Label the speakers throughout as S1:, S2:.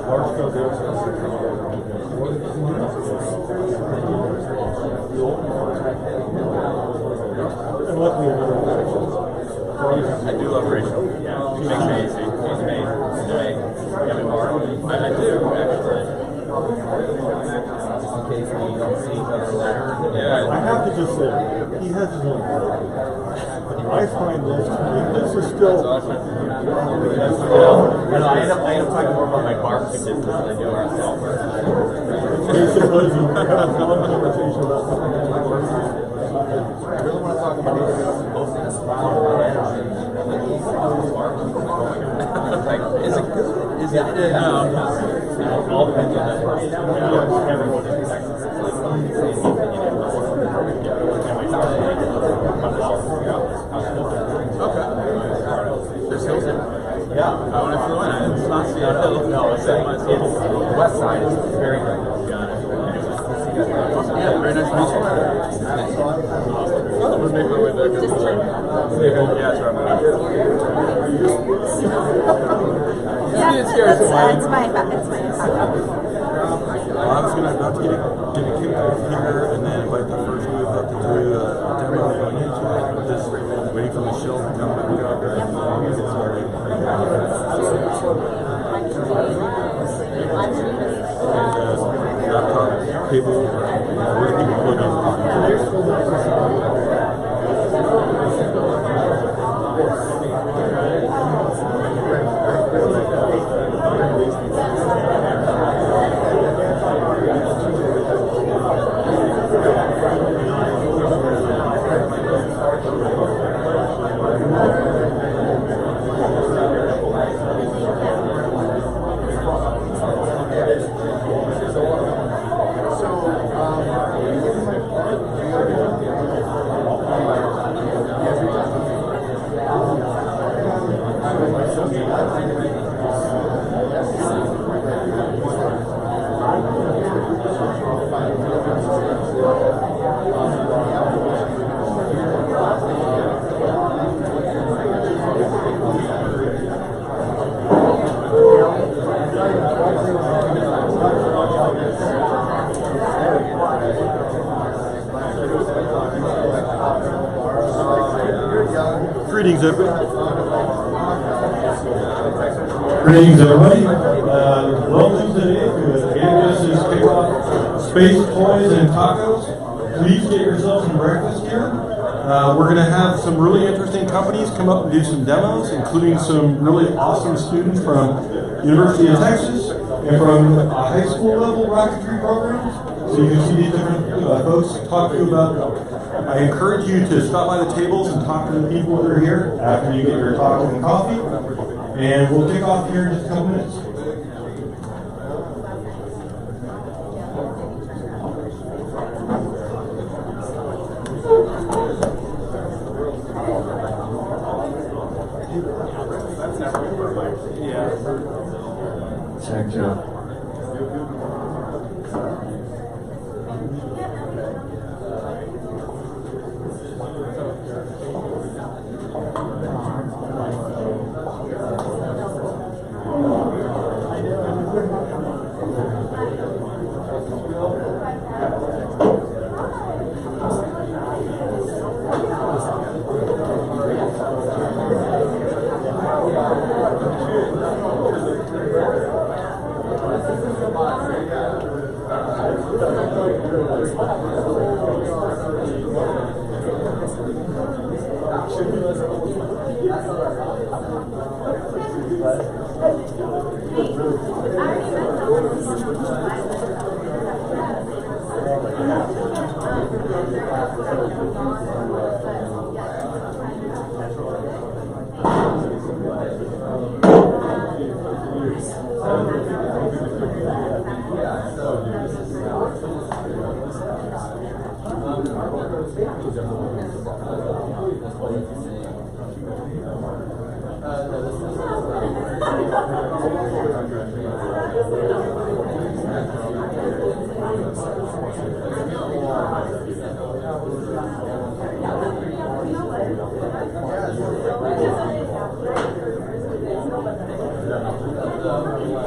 S1: large-scale data sets. And luckily,
S2: I do love Rachel. Yeah, she makes it easy. She's amazing. I do, actually. Just in case we don't see each other later. Yeah.
S1: I have to just say, he has his own problem. I find this is still...
S2: That's awesome. I end up talking more about my barbecue business than I do our software.
S1: Basically, you have a long conversation about something that
S2: I really want to talk about hosting a spot. Like, is it good? Is it? No. All depends on that person. Everyone in Texas is like the same opinion. Okay. There's hills in. Yeah. I want to flew in. It's not Seattle. No, it's the west side. It's very good. Got it. Yeah, very nice to meet you. I'm going to make my way back. Yeah, that's right.
S3: Yeah, it's my
S1: I was going to about to get it kicked off here and then invite the first group up to do a demo on YouTube. Just waiting for Michelle to come back up and get started. And laptop cable, where do people plug in? Greetings, everybody. Greetings, everybody. Welcome today to Alchemist's Kickoff Space Toys and Tacos. Please get yourself some breakfast here. We're going to have some really interesting companies come up and do some demos, including some really awesome students from University of Texas and from high school level rocketry programs. So you can see these different folks talk to you about them. I encourage you to stop by the tables and talk to the people that are here after you get your tacos and coffee. And we'll kick off here in just a couple minutes. Check it out.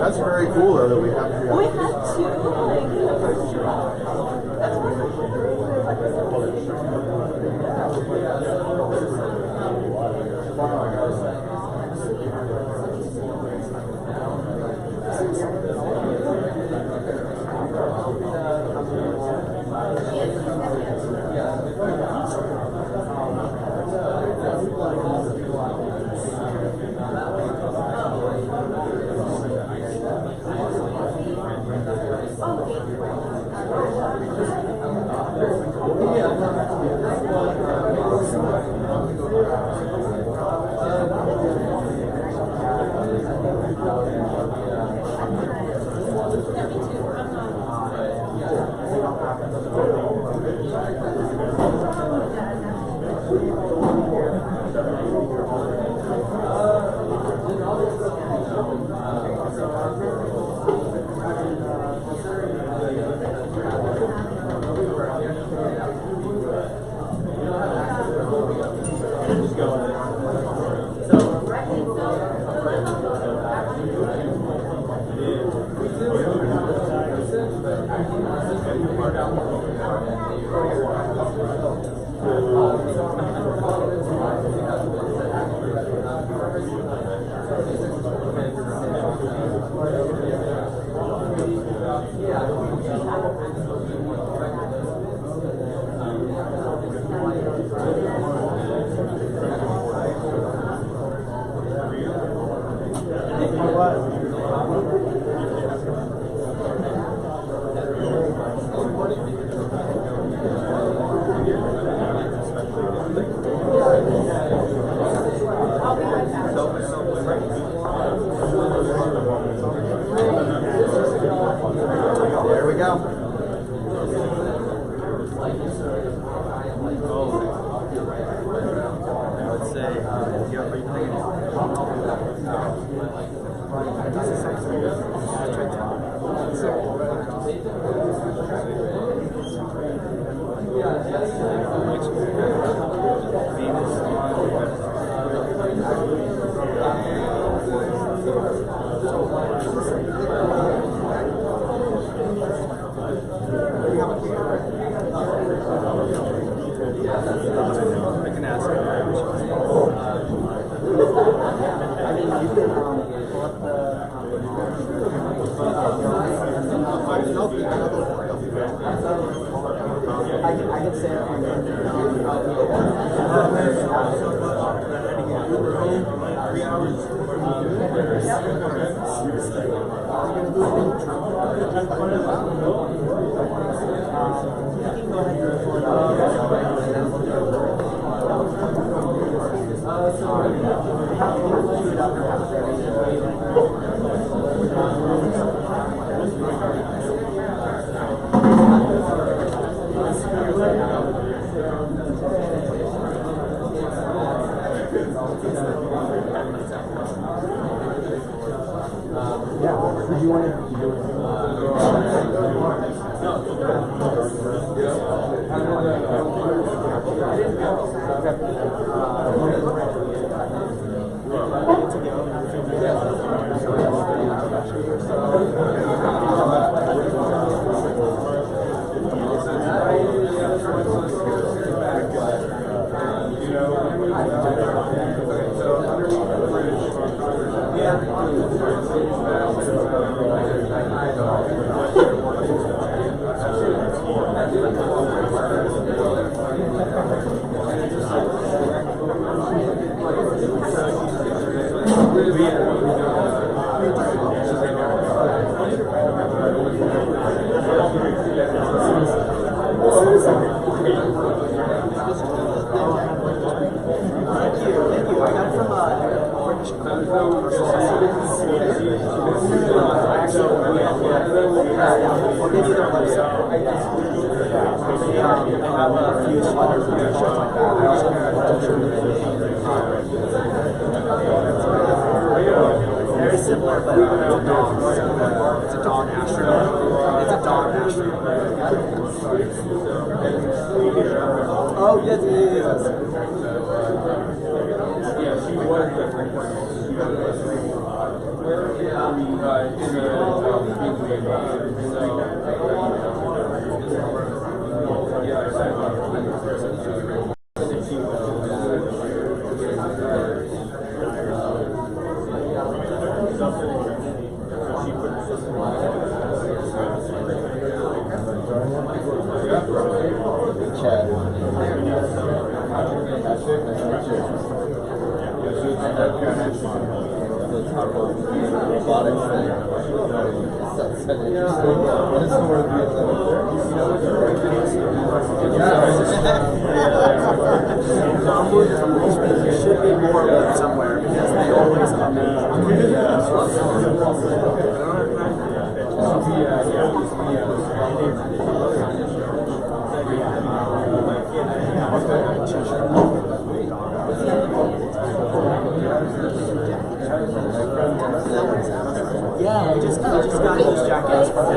S4: That's very
S3: very cool though that we have to.
S4: We had to,
S3: There we go.
S2: Let's say, are you playing I can ask
S3: I can say it on Did you want to do very similar, but it's a dog astronaut. It's a dog astronaut. Oh, yes, it is. Yeah, she was. Should be more somewhere because they always come Yeah, we just got those jackets from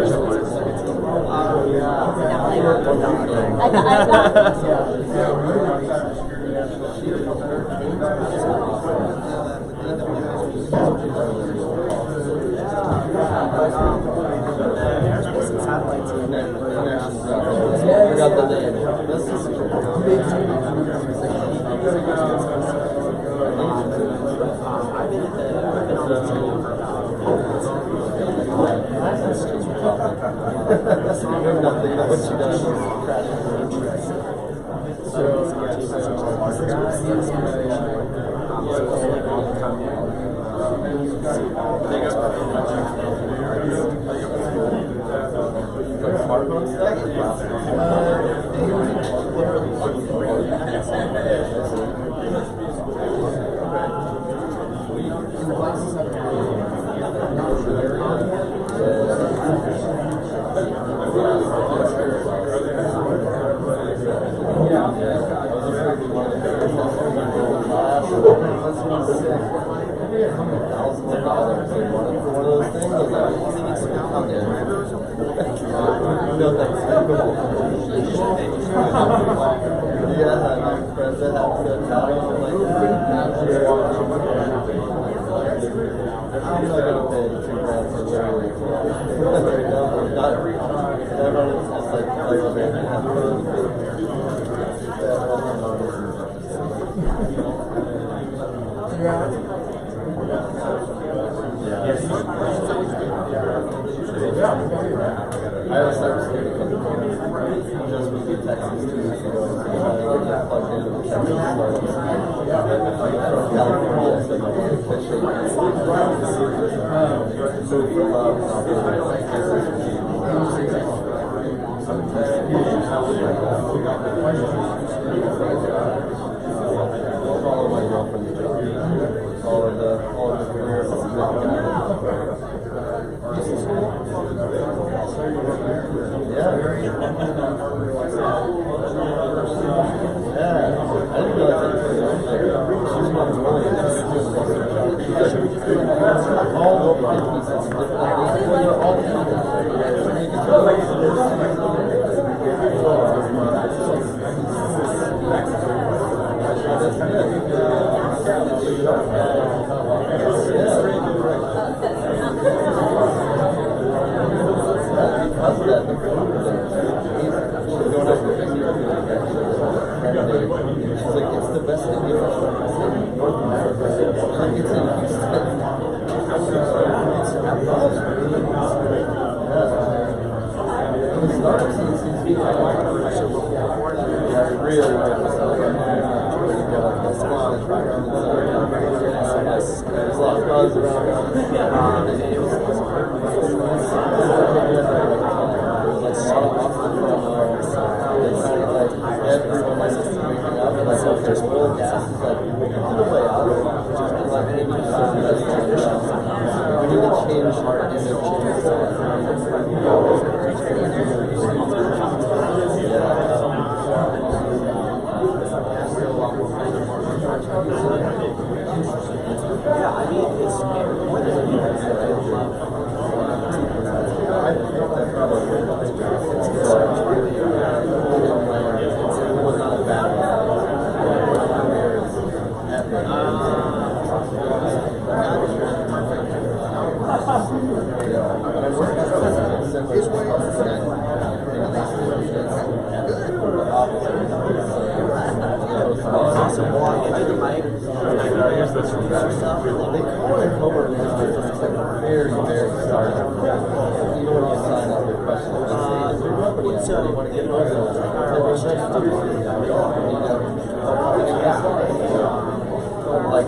S2: Like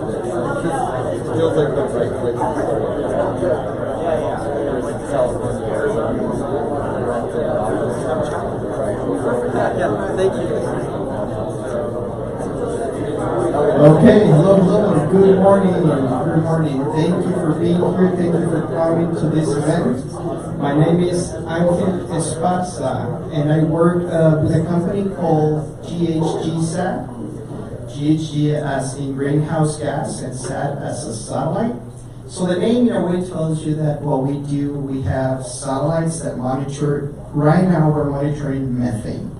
S2: this. Feels like the right place to Thank you.
S4: Okay, hello, good morning. Thank you for being here. Thank you for coming to this event. My name is Alchemist Accelerator, and I work with a company called GHG-SAT. GHG as in greenhouse gas and SAT as a satellite. So the name in a way tells you that what we do, we have satellites that monitor, right now we're monitoring methane.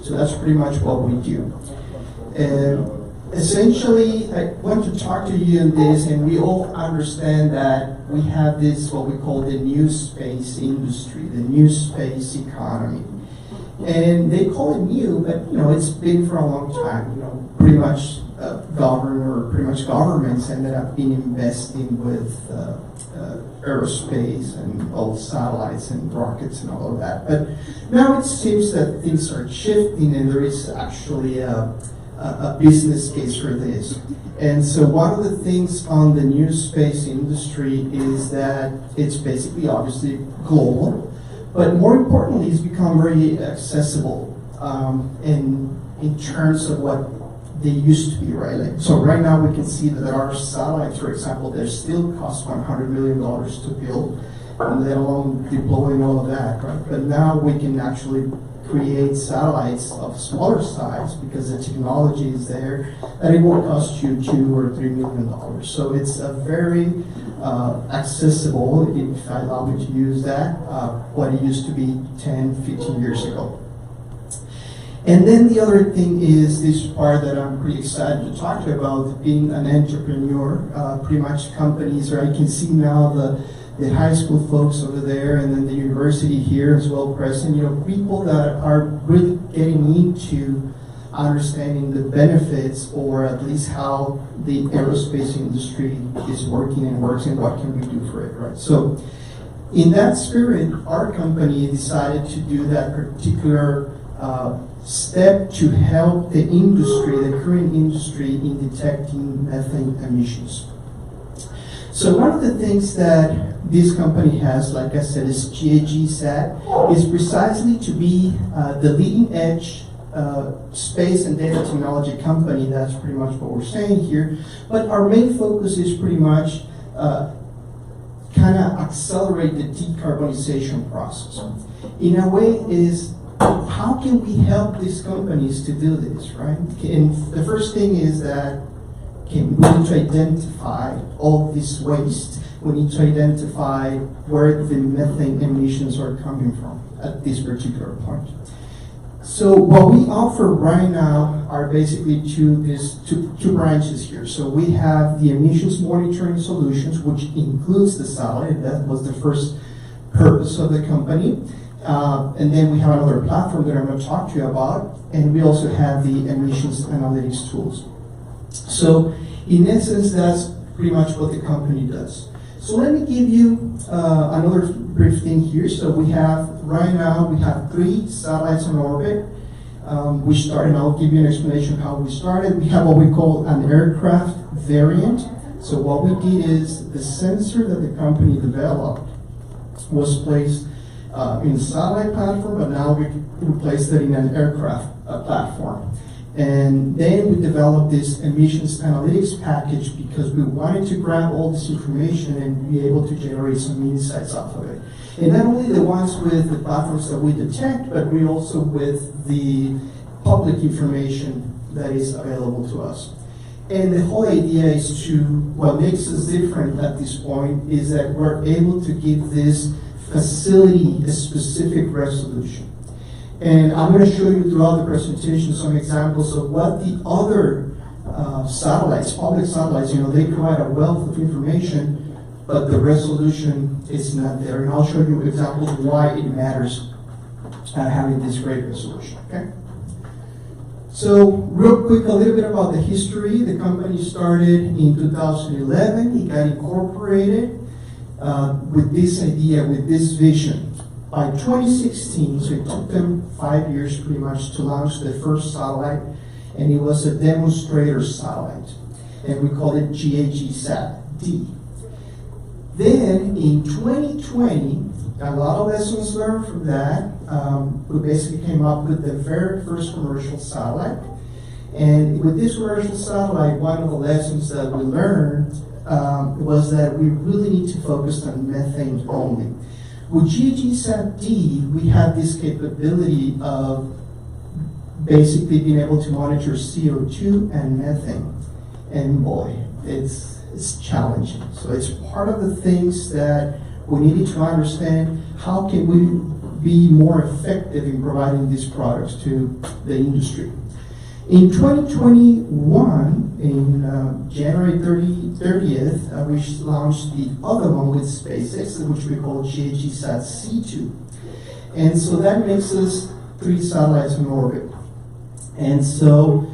S4: So that's pretty much what we do. Essentially, I want to talk to you on this, and we all understand that we have this, what we call the new space industry, the new space economy. And they call it new, but it's been for a long time. Pretty much governments ended up being investing with aerospace and all satellites and rockets and all of that. But now it seems that things are shifting, and there is actually a business case for this. And so one of the things on the new space industry is that it's basically obviously global, but more importantly, it's become very accessible in terms of what they used to be, right? So right now we can see that our satellites, for example, they still cost $100 million to build, and let alone deploying all of that, right? But now we can actually create satellites of smaller size because the technology is there, that it won't cost you $2 or $3 million. So it's a very accessible, if I allow me to use that, what it used to be 10, 15 years ago. And then the other thing is this part that I'm pretty excited to talk to you about, being an entrepreneur. Pretty much companies, right? You can see now the high school folks over there, and then the university here as well present. People that are really getting into understanding the benefits, or at least how the aerospace industry is working and works, and what can we do for it, right? So, in that spirit, our company decided to do that particular step to help the industry, the current industry, in detecting methane emissions. So one of the things that this company has, like I said, is GHG-SAT, is precisely to be the leading edge space and data technology company. That's pretty much what we're saying here. But our main focus is pretty much kind of accelerate the decarbonization process. In a way is, how can we help these companies to do this, right? And the first thing is that we need to identify all this waste. We need to identify where the methane emissions are coming from at this particular point. So what we offer right now are basically two branches here. So we have the emissions monitoring solutions, which includes the satellite. That was the first purpose of the company. And then we have another platform that I'm going to talk to you about. And we also have the emissions analytics tools. So in essence, that's pretty much what the company does. So let me give you another brief thing here. So right now we have 3 satellites in orbit. We started, and I'll give you an explanation of how we started. We have what we call an aircraft variant. So what we did is the sensor that the company developed was placed in a satellite platform, but now we replaced it in an aircraft platform. And then we developed this emissions analytics package because we wanted to grab all this information and be able to generate some insights off of it. And not only the ones with the platforms that we detect, but we also with the public information that is available to us. And the whole idea is what makes us different at this point is that we're able to give this facility a specific resolution. And I'm going to show you throughout the presentation some examples of what the other satellites, public satellites, they provide a wealth of information, but the resolution is not there. And I'll show you examples of why it matters having this great resolution, okay? So real quick, a little bit about the history. The company started in 2011. It got incorporated. with this idea, with this vision. By 2016, so it took them 5 years pretty much to launch the first satellite, and it was a demonstrator satellite, and we called it GAG-SAT-D. Then in 2020, a lot of lessons learned from that. We basically came up with the very first commercial satellite. And with this commercial satellite, one of the lessons that we learned was that we really need to focus on methane only. With GAG-SAT-D, we have this capability of basically being able to monitor CO2 and methane. And boy, it's challenging. So it's part of the things that we needed to understand. How can we be more effective in providing these products to the industry? In 2021, in January 30th, we launched the other one with SpaceX, which we call GAG-SAT-C2. And so that makes us 3 satellites in orbit. And so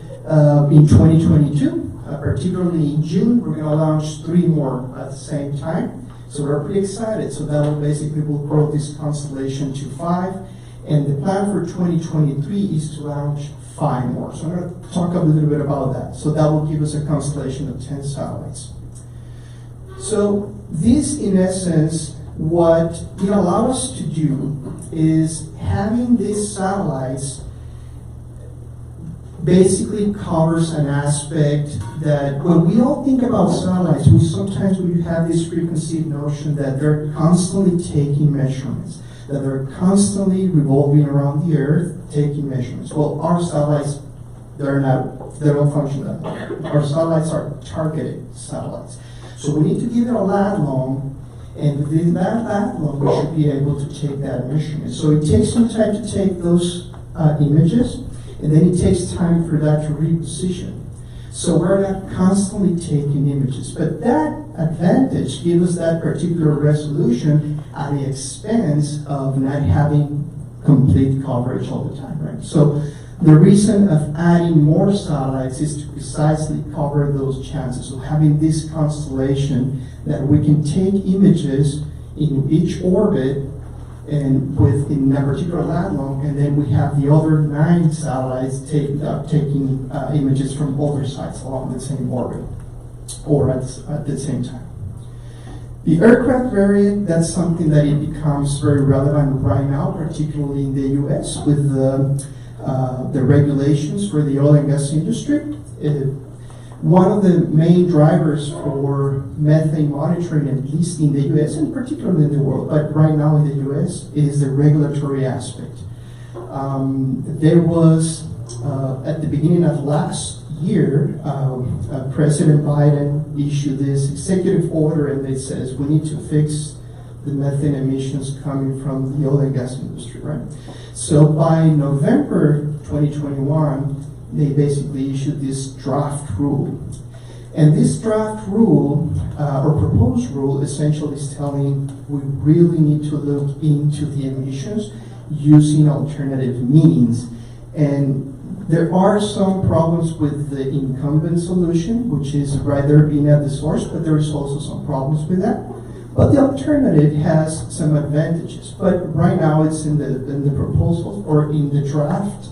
S4: in 2022, particularly in June, we're going to launch 3 more at the same time. So we're pretty excited. So that will basically will grow this constellation to 5. And the plan for 2023 is to launch 5 more. So I'm going to talk a little bit about that. So that will give us a constellation of 10 satellites. So this, in essence, what it allows us to do is having these satellites basically covers an aspect that when we all think about satellites, we sometimes have this preconceived notion that they're constantly taking measurements, that they're constantly revolving around the Earth taking measurements. Well, our satellites, they don't function that way. Our satellites are targeted satellites. So we need to give it a lat long, and within that lat long, we should be able to take that measurement. So it takes some time to take those images, and then it takes time for that to reposition. So we're not constantly taking images. But that advantage gives us that particular resolution at the expense of not having complete coverage all the time, right? So the reason of adding more satellites is to precisely cover those chances. So having this constellation that we can take images in each orbit and in that particular lat long, and then we have the other 9 satellites taking images from other sites along the same orbit or at the same time. The aircraft variant, that's something that it becomes very relevant right now, particularly in the US with the regulations for the oil and gas industry. One of the main drivers for methane monitoring, at least in the US and particularly in the world, but right now in the US, is the regulatory aspect. There was, at the beginning of last year, President Biden issued this executive order, and it says we need to fix the methane emissions coming from the oil and gas industry, right? So by November 2021, they basically issued this draft rule. And this draft rule, or proposed rule, essentially is telling we really need to look into the emissions using alternative means. And there are some problems with the incumbent solution, which is rather being at the source, but there is also some problems with that. But the alternative has some advantages. But right now it's in the proposal or in the draft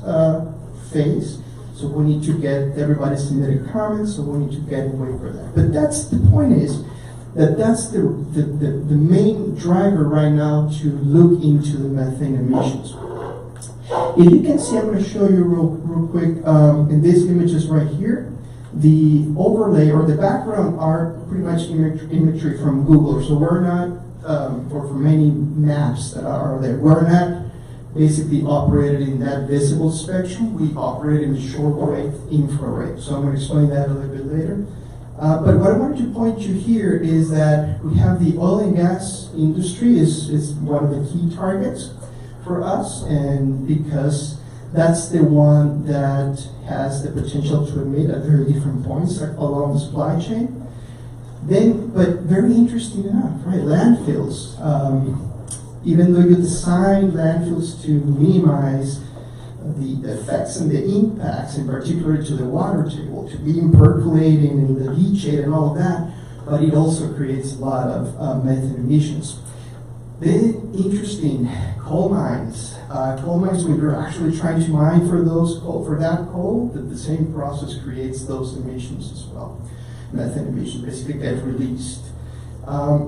S4: phase. So we need to get everybody submitted comments, so we need to get away for that. But that's the point is that that's the main driver right now to look into the methane emissions. If you can see, I'm going to show you real quick in these images right here. The overlay or the background are pretty much imagery from Google. So we're not, or from many maps that are there, we're not basically operated in that visible spectrum. We operate in the short-wave infrared. So I'm going to explain that a little bit later. But what I wanted to point to here is that we have the oil and gas industry is one of the key targets for us, and because that's the one that has the potential to emit at very different points along the supply chain. Then, but very interesting enough, right? Landfills. Even though you design landfills to minimize the effects and the impacts, in particular to the water table, to be percolating and the leachate and all of that, but it also creates a lot of methane emissions. Then interesting, coal mines. Coal mines, when you're actually trying to mine for that coal, the same process creates those emissions as well. Methane emissions basically get released.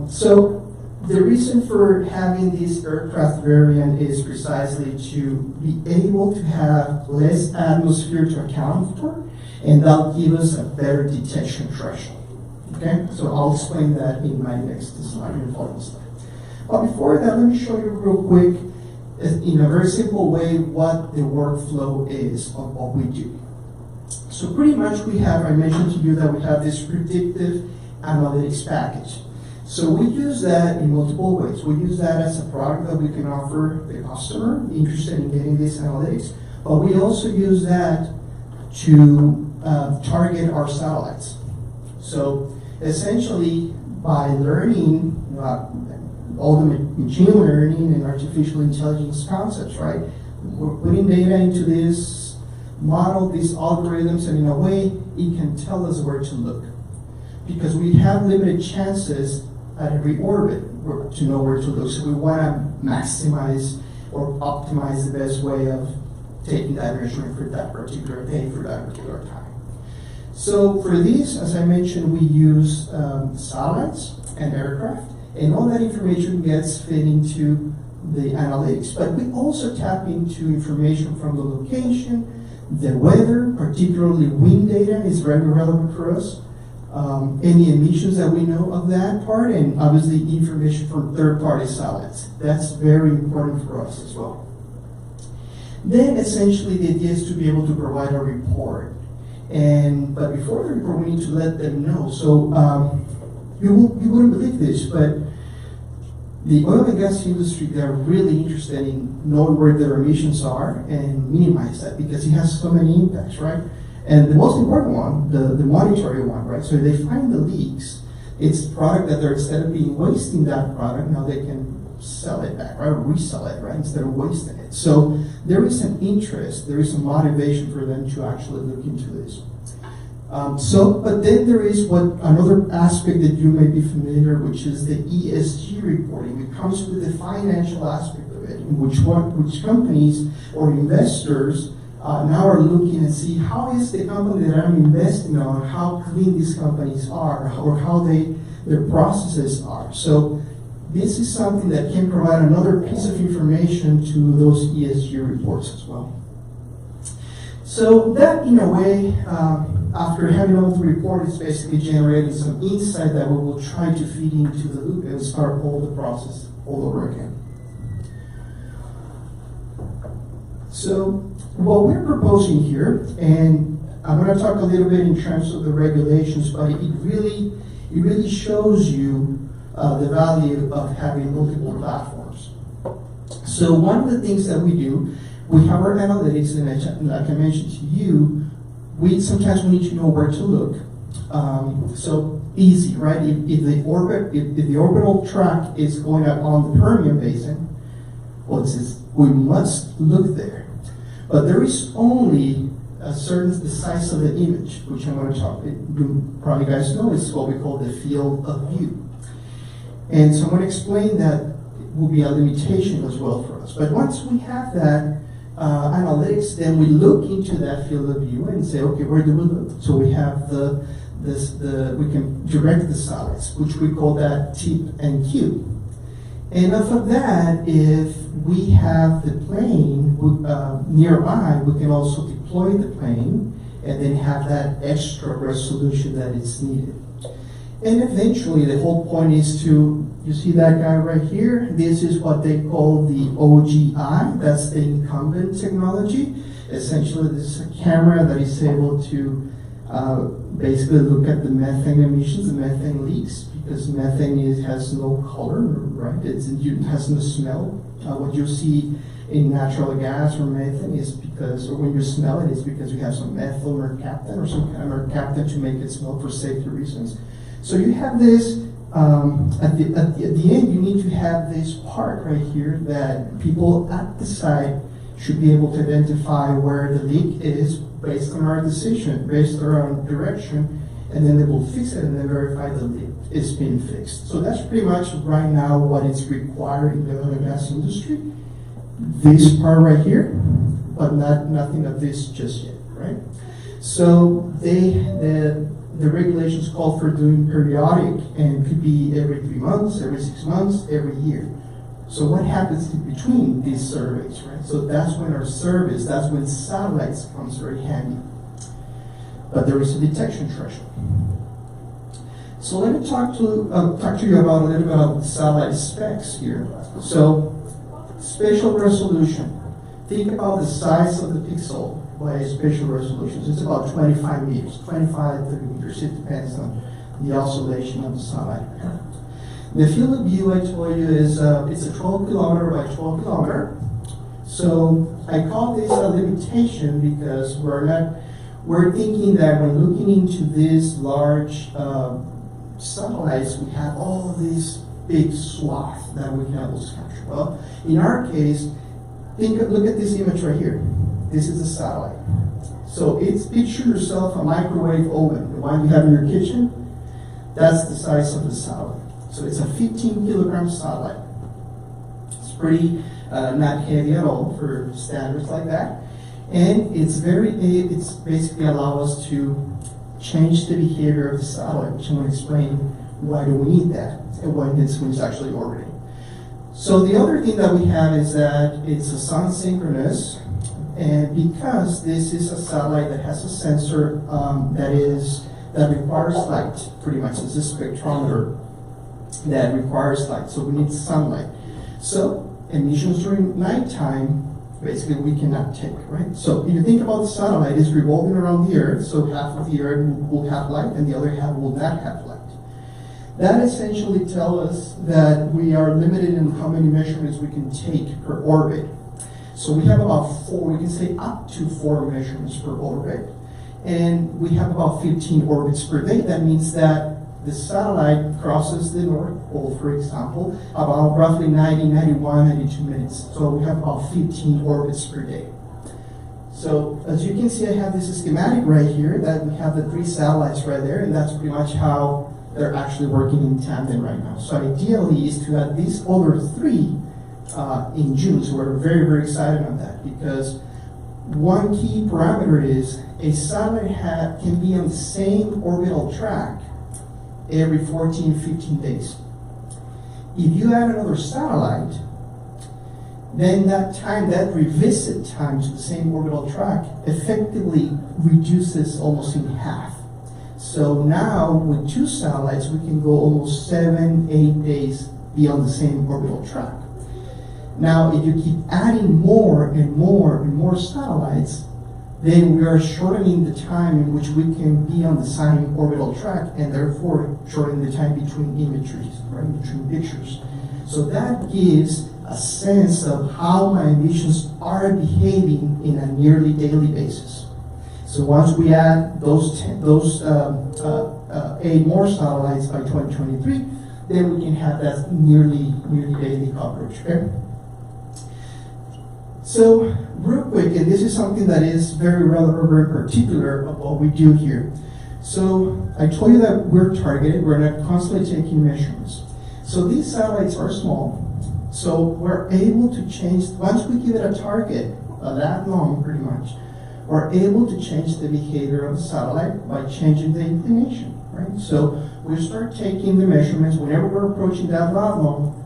S4: So the reason for having this aircraft variant is precisely to be able to have less atmosphere to account for, and that'll give us a better detection threshold. Okay, so I'll explain that in my next slide, in the following slide. But before that, let me show you real quick, in a very simple way, what the workflow is of what we do. So pretty much we have, I mentioned to you that we have this predictive analytics package. So we use that in multiple ways. We use that as a product that we can offer the customer interested in getting this analytics, but we also use that to target our satellites. So essentially, by learning all the machine learning and artificial intelligence concepts, right? We're putting data into this model, these algorithms, and in a way, it can tell us where to look. Because we have limited chances at every orbit to know where to look. So we want to maximize or optimize the best way of taking that measurement for that particular day, for that particular time. So for these, as I mentioned, we use satellites and aircraft, and all that information gets fed into the analytics. But we also tap into information from the location, the weather, particularly wind data is very relevant for us. Any emissions that we know of that part, and obviously information from third-party satellites. That's very important for us as well. Then essentially the idea is to be able to provide a report. But before the report, we need to let them know. So you wouldn't believe this, but the oil and gas industry, they're really interested in knowing where their emissions are and minimize that because it has so many impacts, right? And the most important one, the monetary one, right? So they find the leaks. It's a product that they're, instead of being wasting that product, now they can sell it back, right? Or resell it, right? Instead of wasting it. So there is an interest, there is a motivation for them to actually look into this. But then there is another aspect that you may be familiar, which is the ESG reporting. It comes with the financial aspect of it, in which companies or investors now are looking and see how is the company that I'm investing on, how clean these companies are, or how their processes are. So this is something that can provide another piece of information to those ESG reports as well. So that, in a way, after having all the report, it's basically generating some insight that we will try to feed into the loop and start all the process all over again. So what we're proposing here, and I'm going to talk a little bit in terms of the regulations, but it really shows you the value of having multiple platforms. So one of the things that we do, we have our analytics, and like I mentioned to you, sometimes we need to know where to look. So easy, right? If the orbital track is going up on the Permian Basin, well, it says we must look there. But there is only the size of the image, which I'm going to talk. You probably guys know is what we call the field of view. And so I'm going to explain that will be a limitation as well for us. But once we have that analytics, then we look into that field of view and say, okay, where do we look? So we have we can direct the satellites, which we call that tip and cue. And off of that, if we have the plane nearby, we can also deploy the plane and then have that extra resolution that is needed. And eventually, the whole point is you see that guy right here? This is what they call the OGI. That's the incumbent technology. Essentially, this is a camera that is able to basically look at the methane emissions, the methane leaks, because methane has no color, right? It has no smell. What you see in natural gas or methane is because, or when you smell it, is because you have some methyl mercaptan or some kind of mercaptan to make it smell for safety reasons. So you have this, at the end, you need to have this part right here that people at the site should be able to identify where the leak is based on our decision, based on our direction, and then they will fix it and then verify that it's been fixed. So that's pretty much right now what is required in the oil and gas industry. This part right here, but nothing of this just yet, right? So the regulations call for doing periodic, and could be every 3 months, every 6 months, every year. So what happens in between these surveys, right? So that's when our service, that's when satellites comes very handy. But there is a detection threshold. So let me talk to you about a little bit of the satellite specs here. So spatial resolution. Think about the size of the pixel by spatial resolution. It's about 25 meters, 25, 30 meters. It depends on the oscillation of the satellite. The field of view, I told you, is it's a 12 kilometer by 12 kilometer. So I call this a limitation because we're thinking that when looking into these large satellites, we have all these big swath that we can almost capture. Well, in our case, look at this image right here. This is a satellite. So picture yourself a microwave oven, the one you have in your kitchen. That's the size of the satellite. So it's a 15 kilogram satellite. It's pretty not heavy at all for standards like that. And it's basically allow us to change the behavior of the satellite, which I'm going to explain why do we need that and when it's actually orbiting. So the other thing that we have is that it's a sun synchronous, and because this is a satellite that has a sensor that requires light, pretty much. It's a spectrometer that requires light, so we need sunlight. So emissions during nighttime, basically we cannot take, right? So if you think about the satellite, it's revolving around the Earth, so half of the Earth will have light and the other half will not have light. That essentially tells us that we are limited in how many measurements we can take per orbit. So we have about 4, we can say up to 4 measurements per orbit. And we have about 15 orbits per day. That means that the satellite crosses the North Pole, for example, about roughly 90, 91, 92 minutes. So we have about 15 orbits per day. So as you can see, I have this schematic right here that we have the 3 satellites right there, and that's pretty much how they're actually working in tandem right now. So ideally is to have these other 3 in June. So we're very, very excited on that, because one key parameter is a satellite can be on the same orbital track every 14, 15 days. If you add another satellite, then that time, that revisit time to the same orbital track effectively reduces almost in half. So now with 2 satellites, we can go almost 7, 8 days beyond the same orbital track. Now, if you keep adding more and more and more satellites, then we are shortening the time in which we can be on the same orbital track, and therefore shortening the time between imageries, right, between pictures. So that gives a sense of how my emissions are behaving in a nearly daily basis. So once we add those 8 more satellites by 2023, then we can have that nearly daily coverage. Okay? So real quick, and this is something that is very relevant, very particular of what we do here. So I told you that we're targeted, we're not constantly taking measurements. So these satellites are small, so we're able to change, once we give it a target, that long pretty much, we're able to change the behavior of the satellite by changing the inclination, right? So we start taking the measurements whenever we're approaching that long.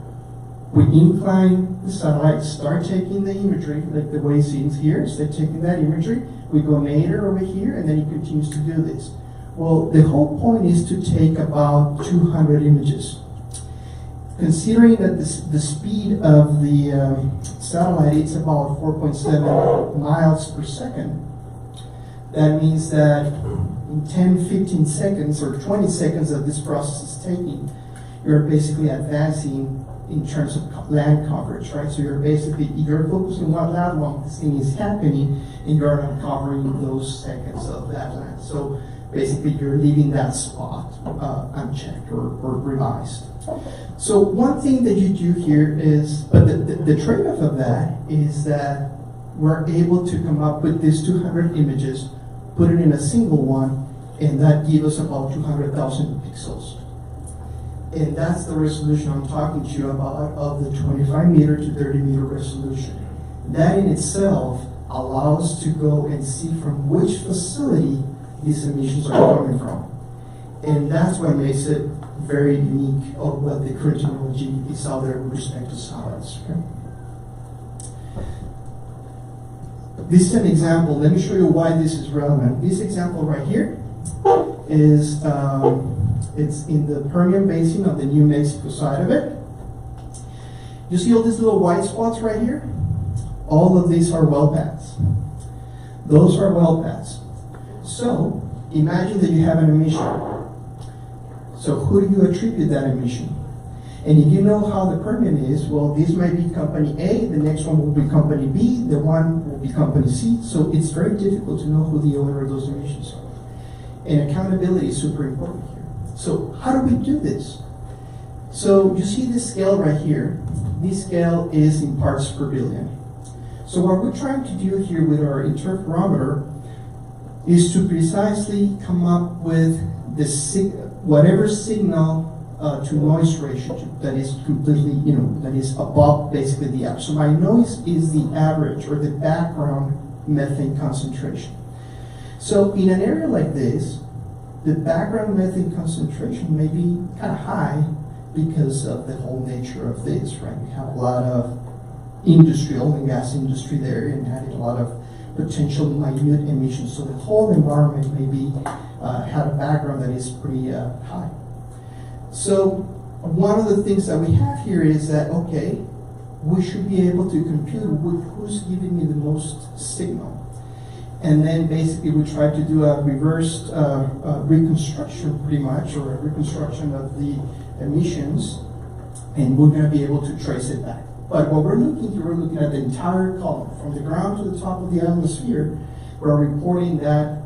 S4: We incline the satellite, start taking the imagery, like the way seen here, start taking that imagery, we go nadir over here, and then it continues to do this. Well, the whole point is to take about 200 images. Considering that the speed of the satellite is about 4.7 miles per second, that means that in 10, 15 seconds or 20 seconds that this process is taking, you're basically advancing in terms of land coverage, right? So you're focusing on that long this thing is happening, and you're not covering those seconds of that land. So basically you're leaving that spot unchecked or revised. So one thing that you do here is, but the trade-off of that is that we're able to come up with these 200 images, put it in a single one, and that gives us about 200,000 pixels. And that's the resolution I'm talking to you about, of the 25 meter to 30 meter resolution. That in itself allows us to go and see from which facility these emissions are coming from. And that's what makes it very unique of what the current technology is out there with respect to solids. Okay? This is an example. Let me show you why this is relevant. This example right here is it's in the Permian Basin of the New Mexico side of it. You see all these little white spots right here? All of these are well paths. Those are well paths. So imagine that you have an emission. So who do you attribute that emission? And if you know how the Permian is, well, this might be company A, the next one will be company B, the one will be company C. So it's very difficult to know who the owner of those emissions are. And accountability is super important here. So how do we do this? So you see this scale right here. This scale is in parts per billion. So what we're trying to do here with our interferometer is to precisely come up with whatever signal to noise ratio that is completely, that is above basically the average. So my noise is the average or the background methane concentration. So in an area like this, the background methane concentration may be kind of high because of the whole nature of this, right? We have a lot of industry, oil and gas industry there, and having a lot of potential minute emissions. So the whole environment may be had a background that is pretty high. So one of the things that we have here is that, okay, we should be able to compute who's giving me the most signal. And then basically we try to do a reversed reconstruction pretty much, or a reconstruction of the emissions, and we're going to be able to trace it back. But what we're looking at the entire column, from the ground to the top of the atmosphere. We're reporting that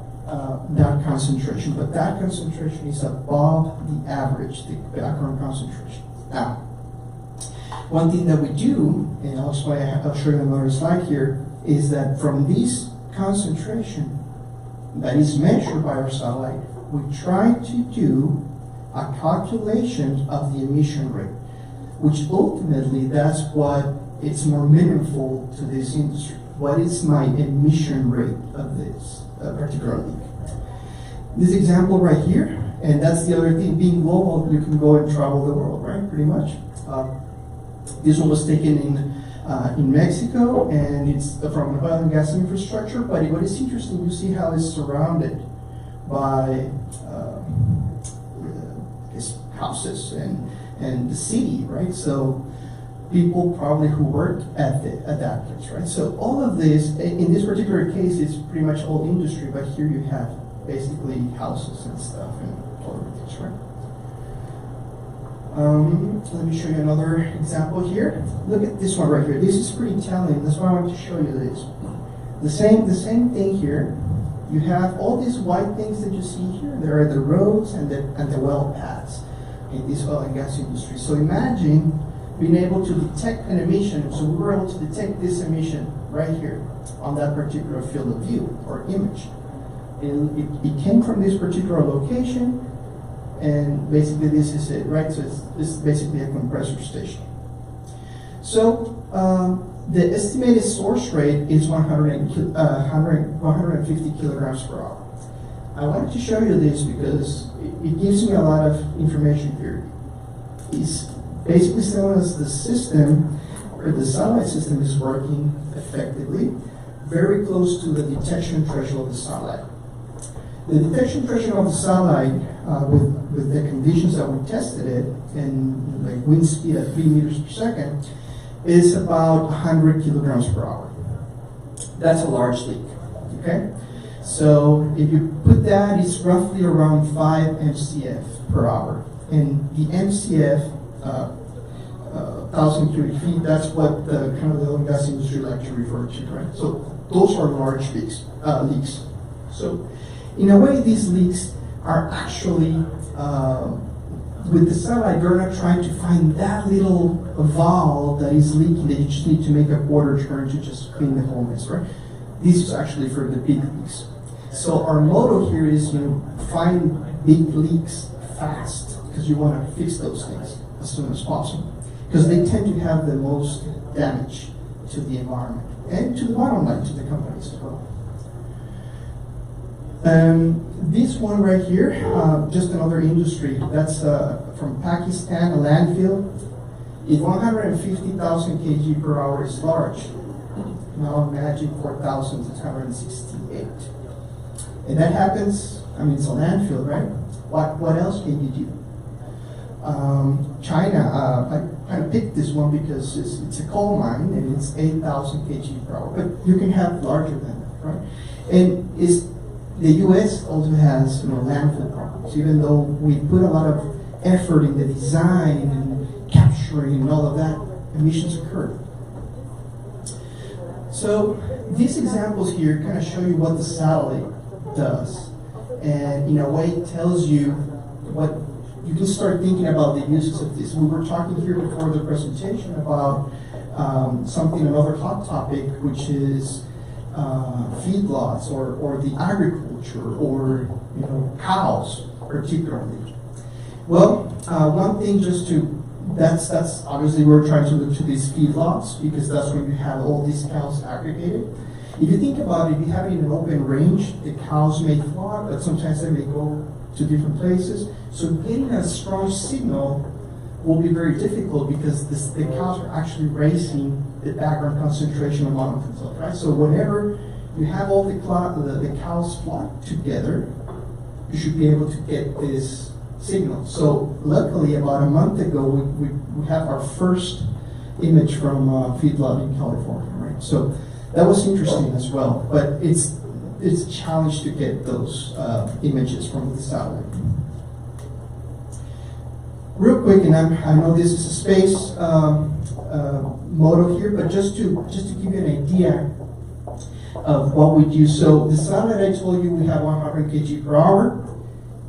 S4: concentration, but that concentration is above the average, the background concentration. Now, one thing that we do, and I'll show you another slide here, is that from this concentration that is measured by our satellite, we try to do a calculation of the emission rate, which ultimately that's what it's more meaningful to this industry. What is my emission rate of this particular leak? This example right here, and that's the other thing, being global, you can go and travel the world, right, pretty much. This one was taken in Mexico, and it's from an oil and gas infrastructure, but what is interesting, you see how it's surrounded by houses and the city, right? So people probably who work at that place, right? So all of this, in this particular case, it's pretty much all industry, but here you have basically houses and stuff and all of this, right? Let me show you another example here. Look at this one right here. This is pretty telling. That's why I wanted to show you this. The same thing here. You have all these white things that you see here. There are the roads and the well paths in this oil and gas industry. So imagine being able to detect an emission. So we were able to detect this emission right here on that particular field of view or image. It came from this particular location, and basically this is it, right? So this is basically a compressor station. So the estimated source rate is 150 kilograms per hour. I wanted to show you this because it gives me a lot of information here. It's basically telling us the system, or the satellite system, is working effectively, very close to the detection threshold of the satellite. The detection threshold of the satellite, with the conditions that we tested it, and like wind speed at 3 meters per second, is about 100 kilograms per hour. That's a large leak, okay? So if you put that, it's roughly around 5 MCF per hour. And the MCF, 1,000 cubic feet, that's what the kind of the oil and gas industry like to refer to, right? So those are large leaks. So in a way, these leaks are actually, with the satellite, they're not trying to find that little valve that is leaking that you just need to make a quarter turn to just clean the whole mess, right? This is actually for the big leaks. So our motto here is, find big leaks fast, because you want to fix those things as soon as possible, because they tend to have the most damage to the environment and to the bottom line, to the companies as well. This one right here, just another industry. That's from Pakistan, a landfill. If 150,000 kg per hour is large, now imagine 4,668. And that happens, it's a landfill, right? What else can you do? China, I kind of picked this one because it's a coal mine and it's 8,000 kg per hour, but you can have larger than that, right? And the US also has landfill problems, even though we put a lot of effort in the design and capturing and all of that, emissions occur. So these examples here kind of show you what the satellite does, and in a way it tells you what you can start thinking about the uses of this. We were talking here before the presentation about another hot topic, which is feedlots or the agriculture or cows particularly. Well, one thing that's obviously we're trying to look to these feedlots because that's where you have all these cows aggregated. If you think about it, if you have it in an open range, the cows may flock, but sometimes they may go to different places. So getting a strong signal will be very difficult because the cows are actually raising the background concentration of monophenols, right? So whenever you have all the cows flock together, you should be able to get this signal. So luckily, about a month ago, we have our first image from feedlot in California, right? So that was interesting as well, but it's a challenge to get those images from the satellite. Real quick, and I know this is a space model here, but just to give you an idea of what we do. So the satellite I told you we have 100 kg per hour.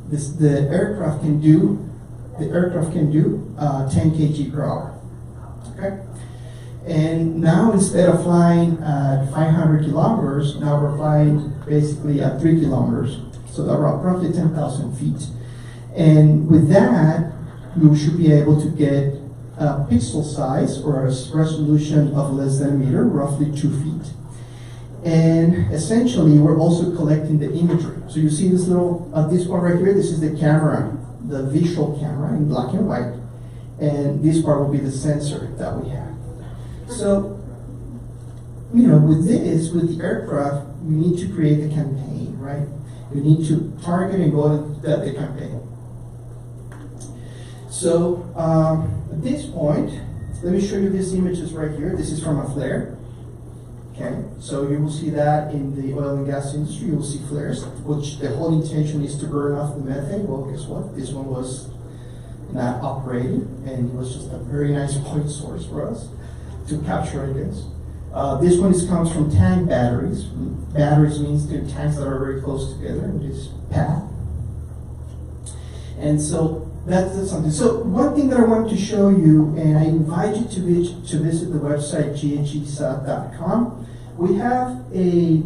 S4: The aircraft can do 10 kg per hour. Okay. And now instead of flying at 500 kilometers, now we're flying basically at 3 kilometers. So that's roughly 10,000 feet. And with that, you should be able to get a pixel size or a resolution of less than a meter, roughly 2 feet. And essentially, we're also collecting the imagery. So you see this this one right here, this is the camera, the visual camera in black and white. And this part will be the sensor that we have. So, with the aircraft, you need to create a campaign, right? You need to target and go into the campaign. So, at this point, let me show you these images right here. This is from a flare. Okay, so you will see that in the oil and gas industry, you will see flares, which the whole intention is to burn off the methane. Well, guess what? This one was not operating, and it was just a very nice point source for us to capture against. This one comes from tank batteries. Batteries means they're tanks that are very close together in this path. And so that's something. So one thing that I wanted to show you, and I invite you to visit the website ghsat.com. We have a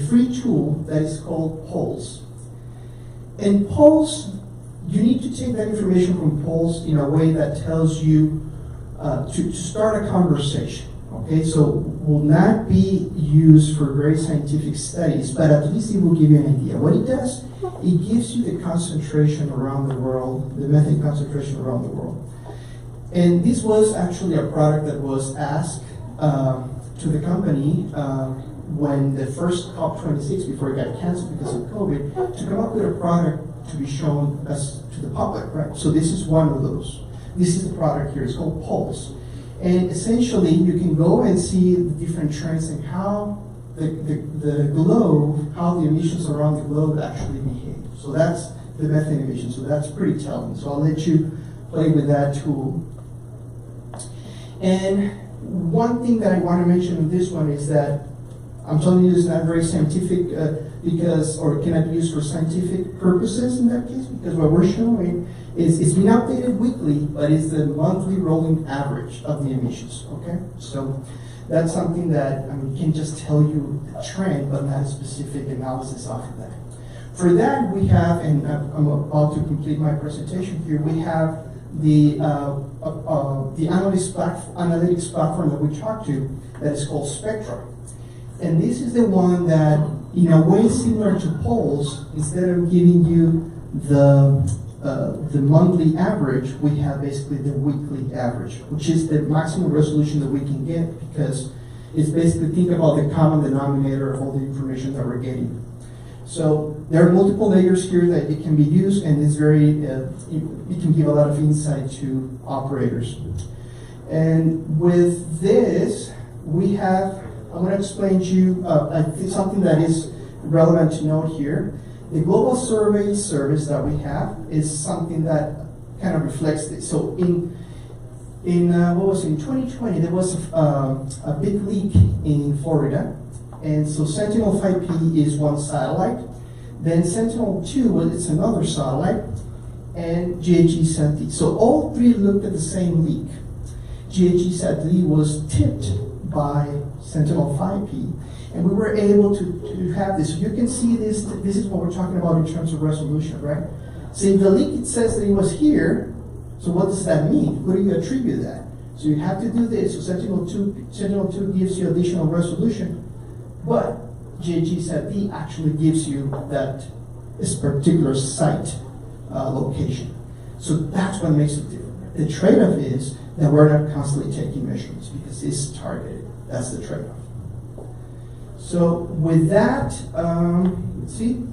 S4: free tool that is called Pulse. And Pulse, you need to take that information from Pulse in a way that tells you to start a conversation. Okay, so will not be used for very scientific studies, but at least it will give you an idea. What it does, it gives you the concentration around the world, the methane concentration around the world. And this was actually a product that was asked to the company when the first COP26, before it got canceled because of COVID, to come up with a product to be shown to the public, right? So this is one of those. This is the product here, it's called Pulse. And essentially, you can go and see the different trends and how the globe, how the emissions around the globe actually behave. So that's the methane emissions, so that's pretty telling. So I'll let you play with that tool. And one thing that I want to mention in this one is that I'm telling you it's not very scientific or cannot be used for scientific purposes in that case, because what we're showing is it's been updated weekly, but it's the monthly rolling average of the emissions, okay? So that's something that, I mean, can just tell you the trend, but not a specific analysis off of that. For that, we have, and I'm about to complete my presentation here, we have the analytics platform that we talked to that is called Spectra. And this is the one that, in a way similar to polls, instead of giving you the monthly average, we have basically the weekly average, which is the maximum resolution that we can get, because it's basically, think about the common denominator of all the information that we're getting. So there are multiple layers here that it can be used, and it's very, it can give a lot of insight to operators. And with this, we have, I'm going to explain to you I think something that is relevant to note here. The global survey service that we have is something that kind of reflects this. So in 2020, there was a big leak in Florida. And so Sentinel-5P is one satellite. Then Sentinel-2, well, it's another satellite. And GHG-SAT-D. So all three looked at the same leak. GHG-SAT-D was tipped by Sentinel-5P. And we were able to have this. You can see this. This is what we're talking about in terms of resolution, right? So in the leak, it says that it was here. So what does that mean? Who do you attribute that? So you have to do this. So Sentinel-2 gives you additional resolution. But GHG-SAT-D actually gives you this particular site location. So that's what makes it different. The trade-off is that we're not constantly taking measurements because it's targeted. That's the trade-off. So with that, let's see.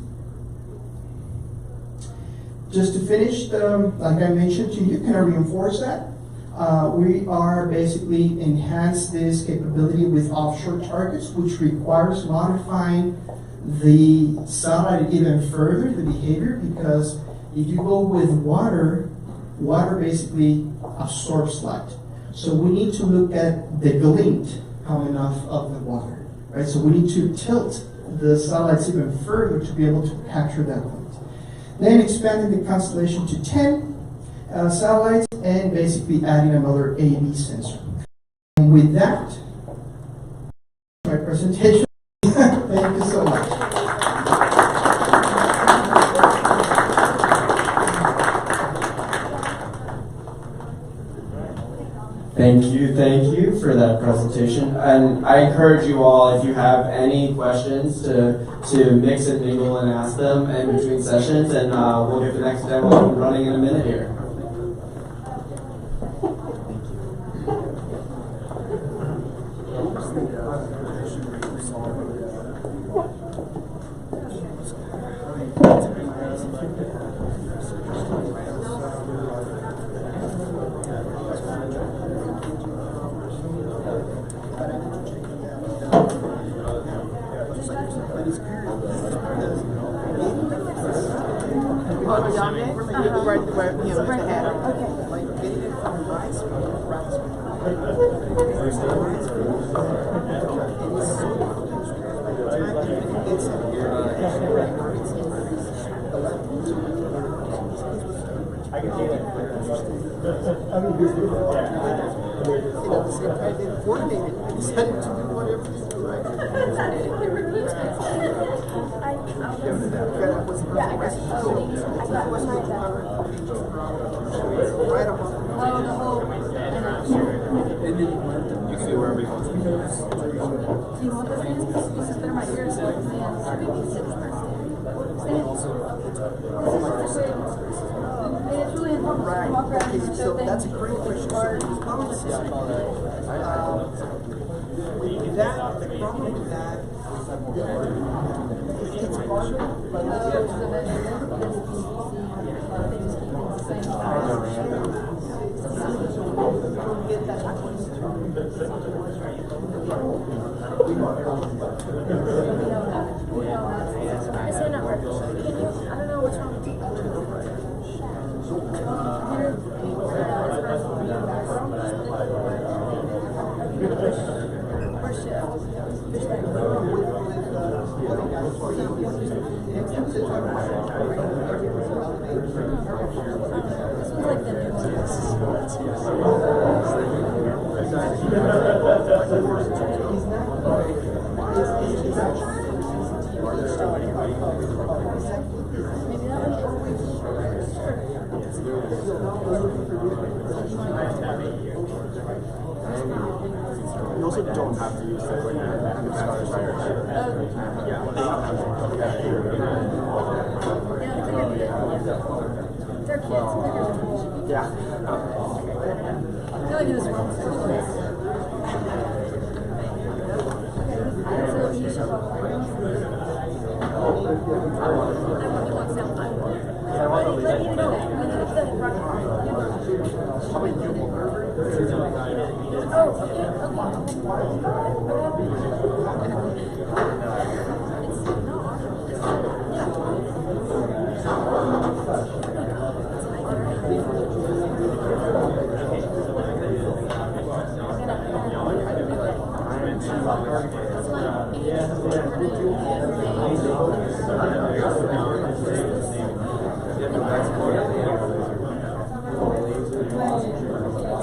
S4: Just to finish, like I mentioned to you, kind of reinforce that. We are basically enhance this capability with offshore targets, which requires modifying the satellite even further, the behavior, because if you go with water basically absorbs light. So we need to look at the glint coming off of the water, right? So we need to tilt the satellites even further to be able to capture that glint. Then expanding the constellation to 10 satellites and basically adding another AB sensor. And with that, my presentation. Thank you so much.
S5: Thank you for that presentation. And I encourage you all, if you have any questions, to mix and mingle and ask them in between sessions, and we'll get the next demo up and running in a minute here.
S3: So that's a great question. The problem with that, it's harder, but You also don't have to use things like that.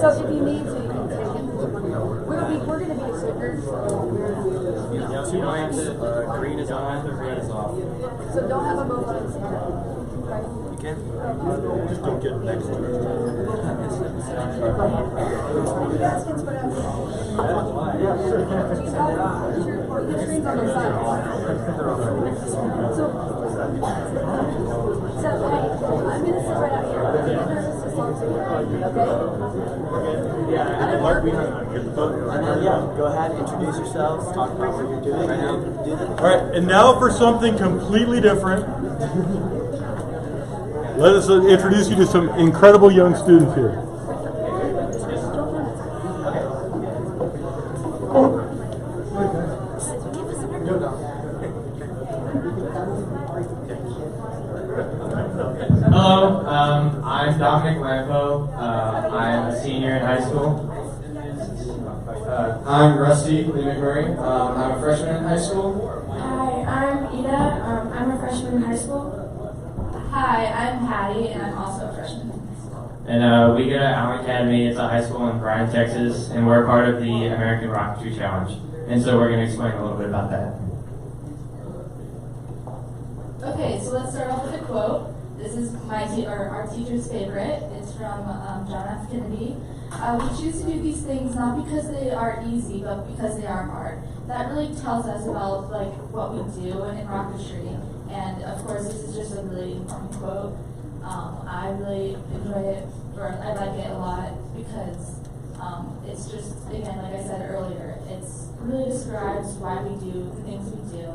S6: So if you need to, you can take it. We're going to be stickers.
S2: Yeah, 2 lines. Green is on, red is off.
S6: So don't have a both lines.
S2: You can.
S3: Just don't get next to it.
S6: You guys can spread out. The screen's on the side. So hey, I'm going to sit right out here.
S3: Go ahead, introduce yourselves, talk about what you're doing, and then do the.
S1: All right, and now for something completely different. Let us introduce you to some incredible young students here.
S7: Hello, I'm Dominic Lampo. I'm a senior in high school. I'm Rusty Lee McMurray. I'm a freshman in high school.
S8: Hi, I'm Ida. I'm a freshman in high school.
S6: Hi, I'm Patty, and I'm also a freshman.
S7: And we go to Allen Academy. It's a high school in Bryan, Texas, and we're part of the American Rocketry Challenge. And so we're going to explain a little bit about that.
S6: Okay, so let's start off with a quote. This is our teacher's favorite. It's from John F. Kennedy. We choose to do these things not because they are easy, but because they are hard. That really tells us about like what we do in rocketry. And of course, this is just a really important quote. I really enjoy it, or I like it a lot because it's just, again, like I said earlier, it's really describes why we do the things we do.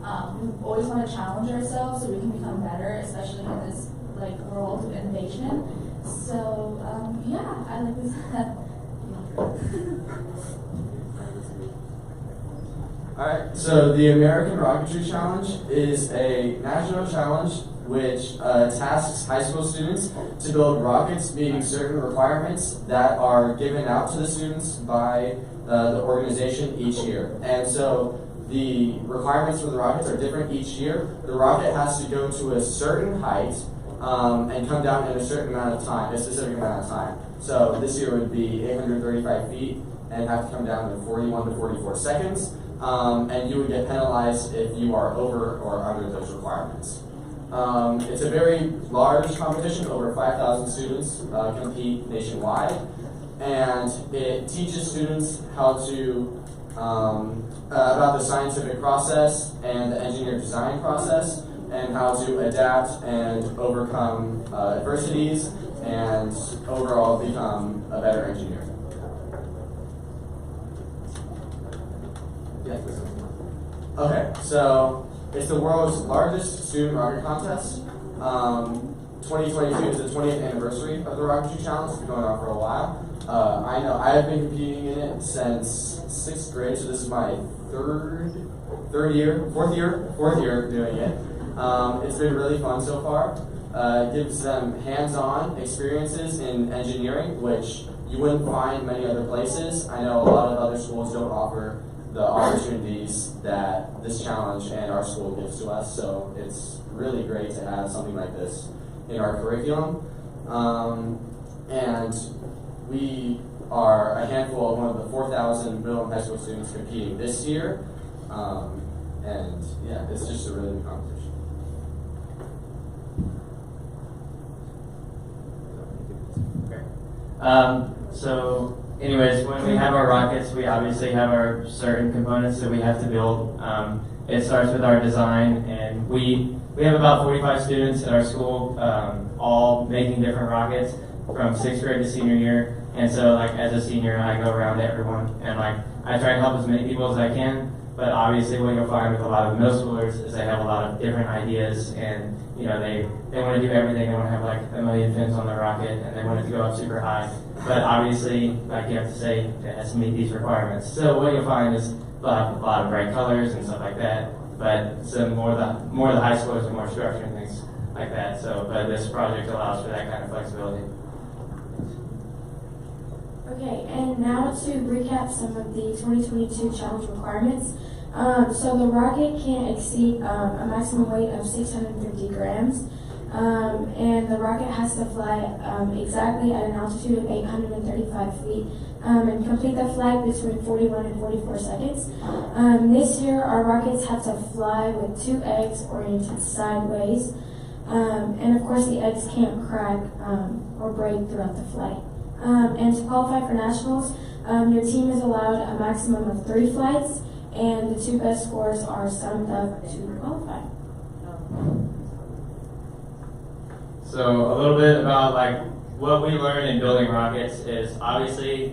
S6: We always want to challenge ourselves so we can become better, especially in this like world of innovation. So yeah, I like this.
S5: Alright, so the American Rocketry Challenge is a national challenge which tasks high school students to build rockets meeting certain requirements that are given out to the students by the organization each year. And so the requirements for the rockets are different each year. The rocket has to go to a certain height and come down in a certain amount of time, a specific amount of time. So this year would be 835 feet and have to come down in 41 to 44 seconds. And you would get penalized if you are over or under those requirements. It's a very large competition. Over 5,000 students compete nationwide, and it teaches students how to about the scientific process and the engineer design process, and how to adapt and overcome adversities and overall become a better engineer. Okay, so it's the world's largest student rocket contest. 2022 is the 20th anniversary of the Rocketry Challenge. It's been going on for a while. I know I have been competing in it since 6th grade, so this is my fourth year doing it. It's been really fun so far. It gives them hands-on experiences in engineering, which you wouldn't find many other places. I know a lot of other schools don't offer the opportunities that this challenge and our school gives to us. So it's really great to have something like this in our curriculum. And we are a handful of one of the 4,000 middle and high school students competing this year. And yeah, it's just a really good competition.
S7: So anyways, when we have our rockets, we obviously have our certain components that we have to build. It starts with our design, and we have about 45 students at our school, all making different rockets from 6th grade to senior year. And so, like, as a senior, I go around to everyone, and like, I try to help as many people as I can. But obviously, what you'll find with a lot of middle schoolers is they have a lot of different ideas, and you know, they want to do everything. They want to have like a million fins on their rocket, and they want it to go up super high. But obviously, like, you have to say it has to meet these requirements. So what you'll find is they'll have a lot of bright colors and stuff like that. But so more the high schoolers are more structured and things like that. So, but this project allows for that kind of flexibility.
S8: Okay, and now to recap some of the 2022 challenge requirements. So the rocket can't exceed a maximum weight of 650 grams. And the rocket has to fly exactly at an altitude of 835 feet and complete the flight between 41 and 44 seconds. This year, our rockets have to fly with 2 eggs oriented sideways. And of course, the eggs can't crack or break throughout the flight. And to qualify for nationals, your team is allowed a maximum of 3 flights, and the 2 best scores are summed up to qualify.
S7: So a little bit about like what we learned in building rockets is obviously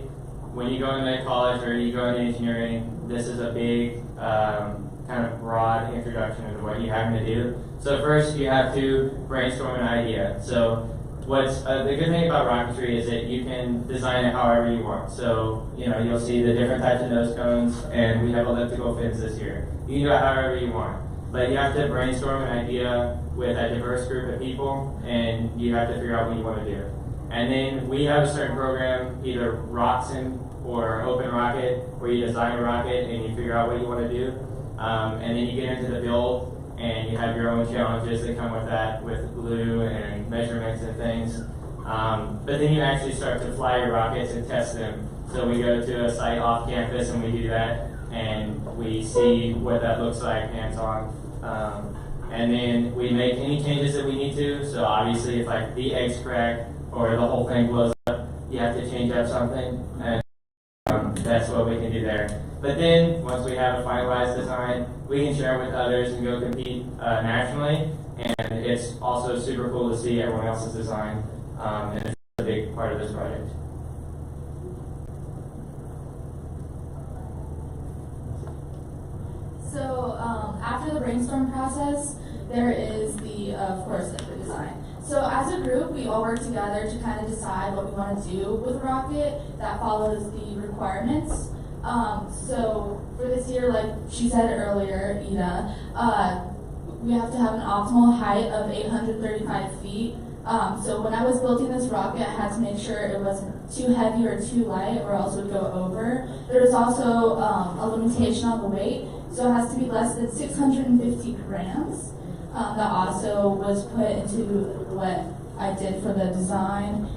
S7: when you go into college or you go into engineering, this is a big kind of broad introduction into what you're having to do. So first you have to brainstorm an idea. So what's the good thing about rocketry is that you can design it however you want. So, you know, you'll see the different types of nose cones, and we have elliptical fins this year. You can do it however you want. But you have to brainstorm an idea with a diverse group of people, and you have to figure out what you want to do. And then we have a certain program, either ROCSIM or Open Rocket, where you design a rocket and you figure out what you want to do. And then you get into the build, and you have your own challenges that come with that, with glue and measurements and things. But then you actually start to fly your rockets and test them. So we go to a site off campus and we do that, and we see what that looks like hands-on. And then we make any changes that we need to. So obviously if like the eggs crack or the whole thing blows up, you have to change up something. And that's what we can do there. But then, once we have a finalized design, we can share it with others and go compete nationally. And it's also super cool to see everyone else's design. And it's a big part of this project.
S6: So after the brainstorm process, there is the, of course, the design. So as a group, we all work together to kind of decide what we want to do with the rocket that follows the requirements. So for this year, like she said earlier, Ida, we have to have an optimal height of 835 feet. So when I was building this rocket, I had to make sure it wasn't too heavy or too light, or else it would go over. There was also a limitation on the weight, so it has to be less than 650 grams. That also was put into what I did for the design.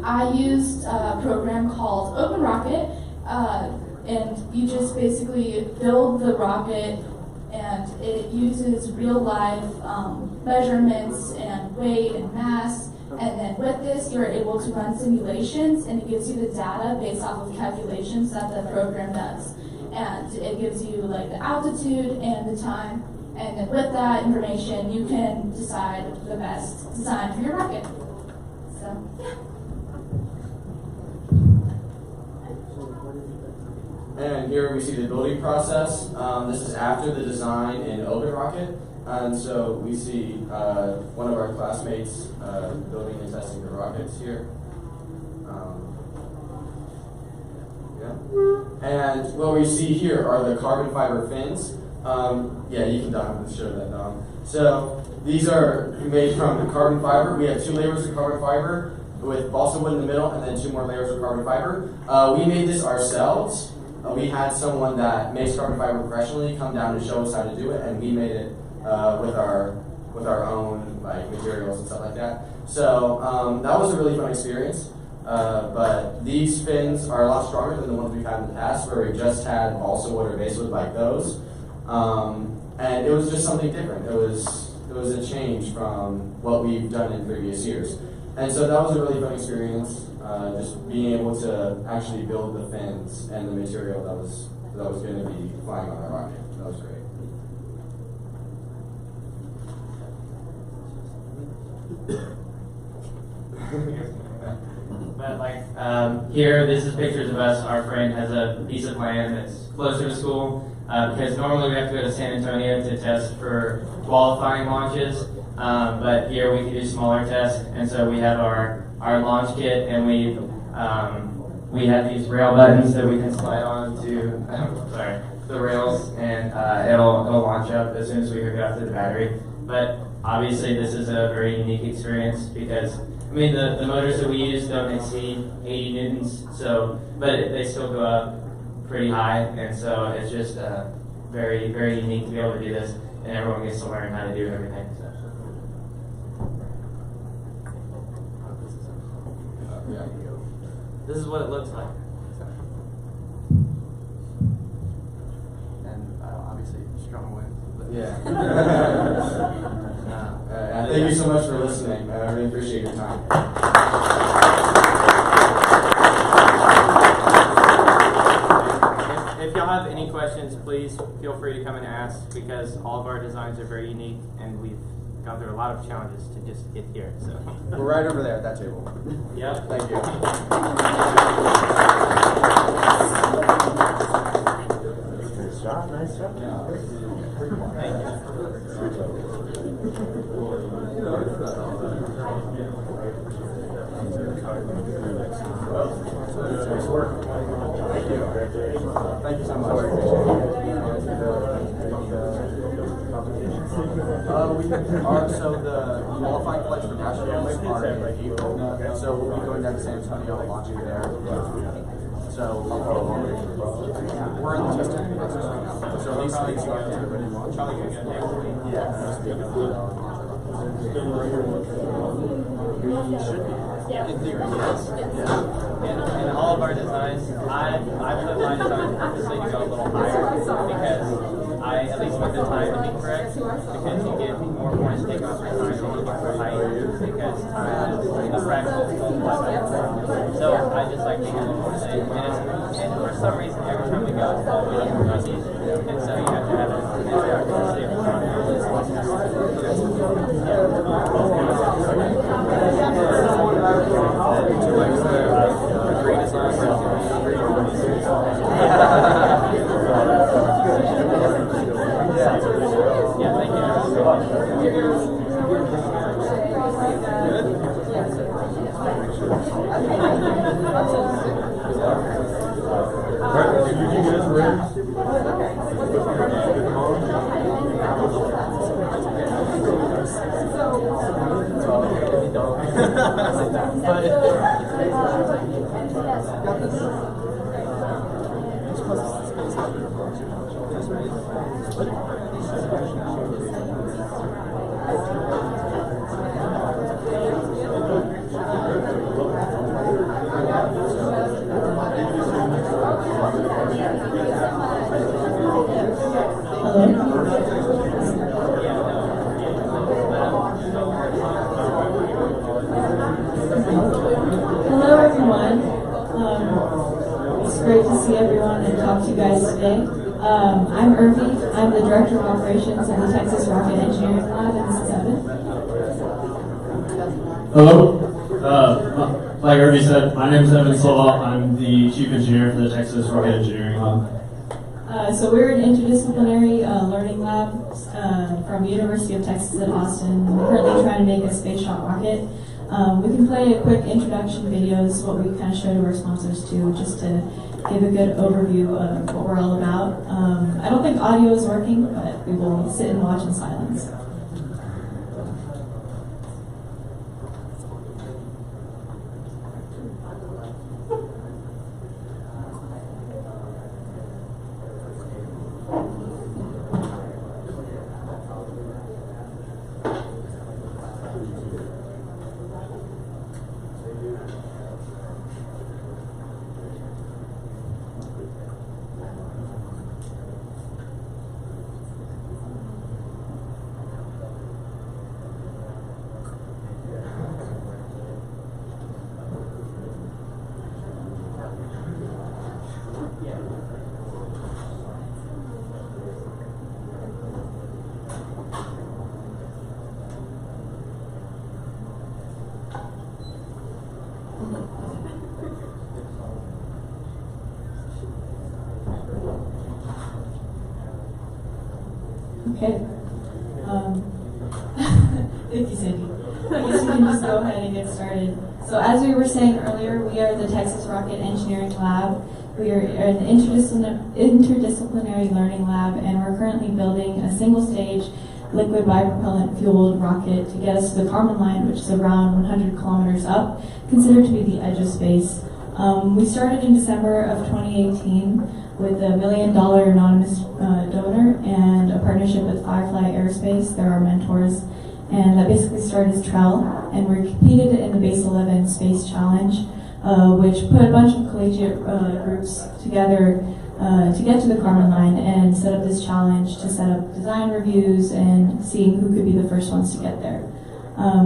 S6: I used a program called Open Rocket, and you just basically build the rocket, and it uses real life measurements and weight and mass. And then with this, you're able to run simulations, and it gives you the data based off of calculations that the program does. And it gives you like the altitude and the time. And then with that information, you can decide the best design for your rocket. So, yeah.
S5: And here we see the building process. This is after the design in Open Rocket. And so we see one of our classmates building and testing the rockets here. And what we see here are the carbon fiber fins. Yeah, you can show that, Dom. So these are made from the carbon fiber. We have 2 layers of carbon fiber with balsa wood in the middle, and then 2 more layers of carbon fiber. We made this ourselves. we had someone that makes carbon fiber professionally come down to show us how to do it, and we made it with our own like materials and stuff like that. So that was a really fun experience. But these fins are a lot stronger than the ones we've had in the past, where we just had balsa wood or basswood like those. And it was just something different. It was a change from what we've done in previous years. And so that was a really fun experience, just being able to actually build the fins and the material that was going to be flying on our rocket. That was great.
S7: But like here, this is pictures of us. Our friend has a piece of land that's closer to school because normally we have to go to San Antonio to test for qualifying launches. But here we can do smaller tests, and so we have our launch kit, and we have these rail buttons that we can slide on to the rails, and it'll launch up as soon as we hook it up to the battery. But obviously, this is a very unique experience because I mean the motors that we use don't exceed 80 newtons, but they still go up pretty high, and so it's just very, very unique to be able to do this, and everyone gets to learn how to do everything. So. This is what it looks like.
S3: And obviously, strong wind.
S5: Yeah. Thank you so much for listening. I really appreciate your time.
S7: If y'all have any questions, please feel free to come and ask because all of our designs are very unique and we've gone through a lot of challenges to just get here. So
S3: We're right over there at that table.
S7: Yep.
S5: Thank you.
S3: Nice job. Nice job.
S7: Thank you.
S5: Nice work. Thank you. Thank you so much.
S3: So the qualifying flights for nationals are in April, and so we'll be going down to San Antonio and launching there. So we're in the testing process right now. So these things are ready to launch. Yeah. We should be. In theory, yes.
S7: In all of our designs, I put my design purposely to go a little higher because I at least want the time to be correct because you get more points taken off your time when you get for height because time is a fraction of so I just like being a little more safe and for some reason every time we go it's always more easy and so you have to have it yeah, thank you.
S9: Hello everyone. It's great to see everyone and talk to you guys today. I'm Irvi. I'm the Director of Operations at the Texas Rocket Engineering Lab, and this is Evan.
S10: Hello. Like Irvi said, my name is Evan Salah. I'm the Chief Engineer for the Texas Rocket Engineering Lab.
S9: So we're an interdisciplinary learning lab from University of Texas at Austin. We're currently trying to make a space shot rocket. We can play a quick introduction video. This is what we kind of show to our sponsors too, just to give a good overview of what we're all about. I don't think audio is working, but we will sit and watch in silence. Okay. Thank you, Cindy. I guess we can just go ahead and get started. So as we were saying earlier, we are the Texas Rocket Engineering Lab. We are an interdisciplinary learning lab, and we're currently building a single-stage liquid bipropellant-fueled rocket to get us to the Kármán line, which is around 100 kilometers up, considered to be the edge of space. We started in December of 2018 with a $1 million anonymous donor and a partnership with Firefly Aerospace. They're our mentors. And that basically started as TREL, and we competed in the Base 11 Space Challenge, which put a bunch of collegiate groups together to get to the Kármán line and set up this challenge to set up design reviews and seeing who could be the first ones to get there.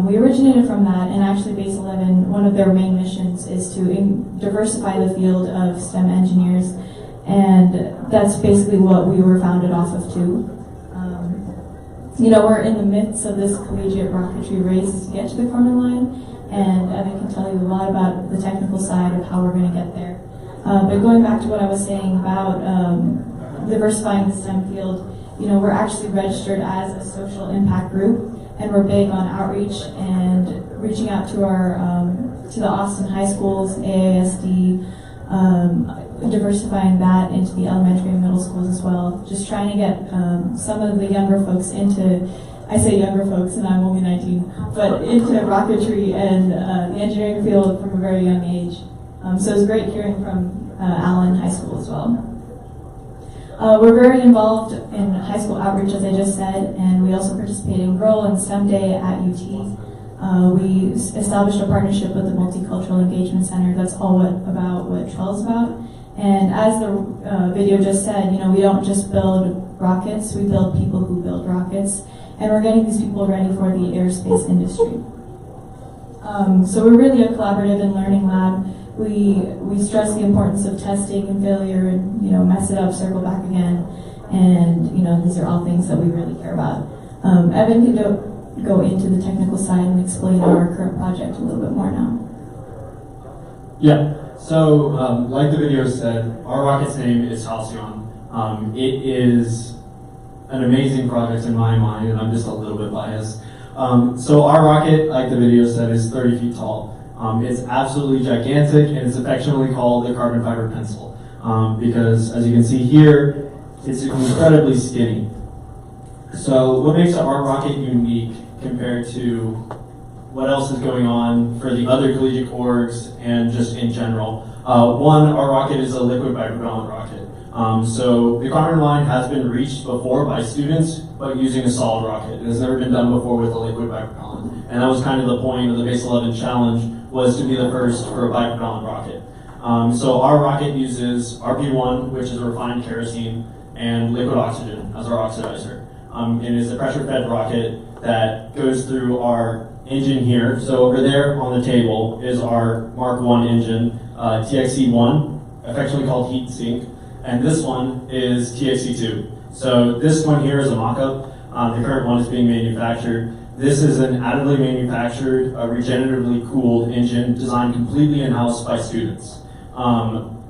S9: We originated from that, and actually Base 11, one of their main missions is to diversify the field of STEM engineers, and that's basically what we were founded off of too. You know, we're in the midst of this collegiate rocketry race to get to the Kármán line, and Evan can tell you a lot about the technical side of how we're going to get there. But going back to what I was saying about diversifying the STEM field, you know, we're actually registered as a social impact group, and we're big on outreach and reaching out to our to the Austin high schools, AASD, diversifying that into the elementary and middle schools as well. Just trying to get some of the younger folks into, I say younger folks and I'm only 19, but into rocketry and the engineering field from a very young age. So it was great hearing from Allen High School as well. We're very involved in high school outreach, as I just said, and we also participate in Grow and STEM Day at UT. We established a partnership with the Multicultural Engagement Center. That's all about what TREL is about. And as the video just said, you know, we don't just build rockets, we build people who build rockets. And we're getting these people ready for the aerospace industry. So we're really a collaborative and learning lab. We stress the importance of testing and failure and, you know, mess it up, circle back again. And, you know, these are all things that we really care about. Evan can go into the technical side and explain our current project a little bit more now.
S10: Yeah, so like the video said, our rocket's name is Halcyon. It is an amazing project in my mind, and I'm just a little bit biased. So our rocket, like the video said, is 30 feet tall. It's absolutely gigantic, and it's affectionately called the carbon fiber pencil because, as you can see here, it's incredibly skinny. So what makes our rocket unique compared to what else is going on for the other collegiate orgs and just in general? One, our rocket is a liquid bipropellant rocket. So the Kármán line has been reached before by students, but using a solid rocket. It has never been done before with a liquid bipropellant. And that was kind of the point of the Base 11 challenge, was to be the first for a bipropellant rocket. So our rocket uses RP1, which is refined kerosene, and liquid oxygen as our oxidizer. It is a pressure-fed rocket that goes through our engine here. So over there on the table is our Mark 1 engine, TXE1, affectionately called heat sink, and this one is TXE2. So this one here is a mock-up. The current one is being manufactured. This is an additively manufactured, regeneratively cooled engine designed completely in-house by students.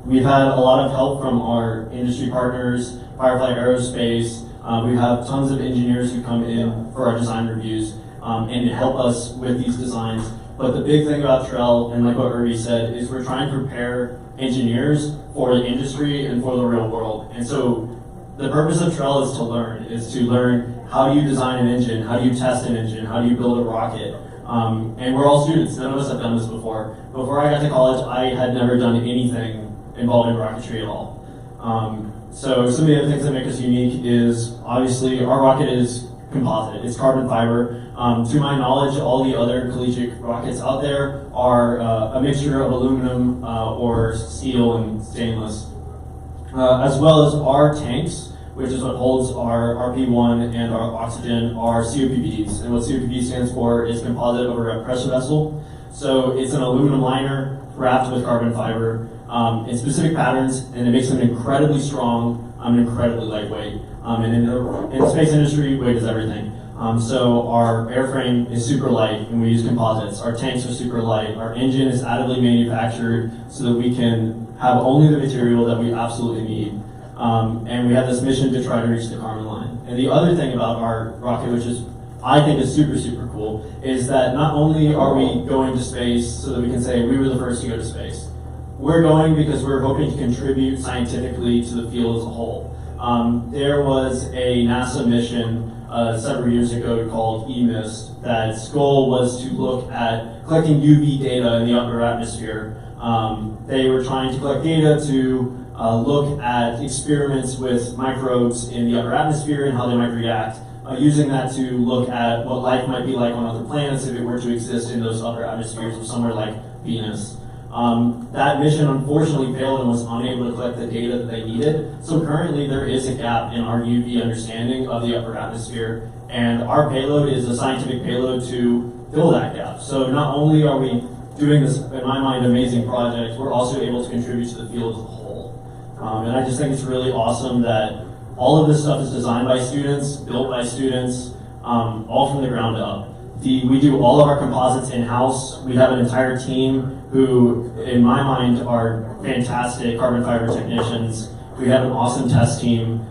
S10: We've had a lot of help from our industry partners, Firefly Aerospace. We have tons of engineers who come in for our design reviews and help us with these designs. But the big thing about TREL, and like what Irvi said, is we're trying to prepare engineers for the industry and for the real world. And so the purpose of TREL is to learn how do you design an engine, how do you test an engine, how do you build a rocket. And we're all students, none of us have done this before. Before I got to college, I had never done anything involved in rocketry at all. So some of the other things that make us unique is, obviously, our rocket is composite. It's carbon fiber. To my knowledge, all the other collegiate rockets out there are a mixture of aluminum or steel and stainless. As well as our tanks, which is what holds our RP1 and our oxygen, are COPVs. And what COPV stands for is composite over pressure vessel. So it's an aluminum liner wrapped with carbon fiber in specific patterns, and it makes them incredibly strong and incredibly lightweight. And in the space industry, weight is everything. So our airframe is super light, and we use composites. Our tanks are super light. Our engine is additively manufactured so that we can have only the material that we absolutely need. And we have this mission to try to reach the Kármán line. And the other thing about our rocket, which is I think is super, super cool, is that not only are we going to space so that we can say we were the first to go to space, we're going because we're hoping to contribute scientifically to the field as a whole. There was a NASA mission several years ago called EMIST that's goal was to look at collecting UV data in the upper atmosphere. They were trying to collect data to look at experiments with microbes in the upper atmosphere and how they might react, using that to look at what life might be like on other planets if it were to exist in those upper atmospheres of somewhere like Venus. That mission unfortunately failed and was unable to collect the data that they needed. So currently there is a gap in our UV understanding of the upper atmosphere, and our payload is a scientific payload to fill that gap. So not only are we doing this, in my mind, amazing project, we're also able to contribute to the field as a whole. And I just think it's really awesome that all of this stuff is designed by students, built by students, all from the ground up. We do all of our composites in-house. We have an entire team who, in my mind, are fantastic carbon fiber technicians. We have an awesome test team.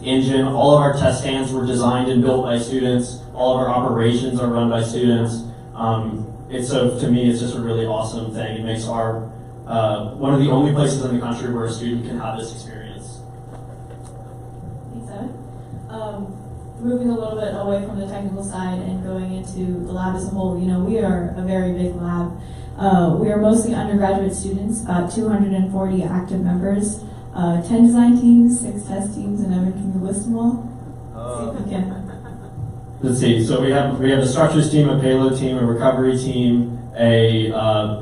S10: Engine, all of our test stands were designed and built by students. All of our operations are run by students. So to me, it's just a really awesome thing. It makes our one of the only places in the country where a student can have this experience.
S9: Thanks, Evan. Moving a little bit away from the technical side and going into the lab as a whole, we are a very big lab. We are mostly undergraduate students, about 240 active members, 10 design teams, 6 test teams, and Evan, can you list them all? See if you can.
S10: Let's see. So we have a structures team, a payload team, a recovery team, a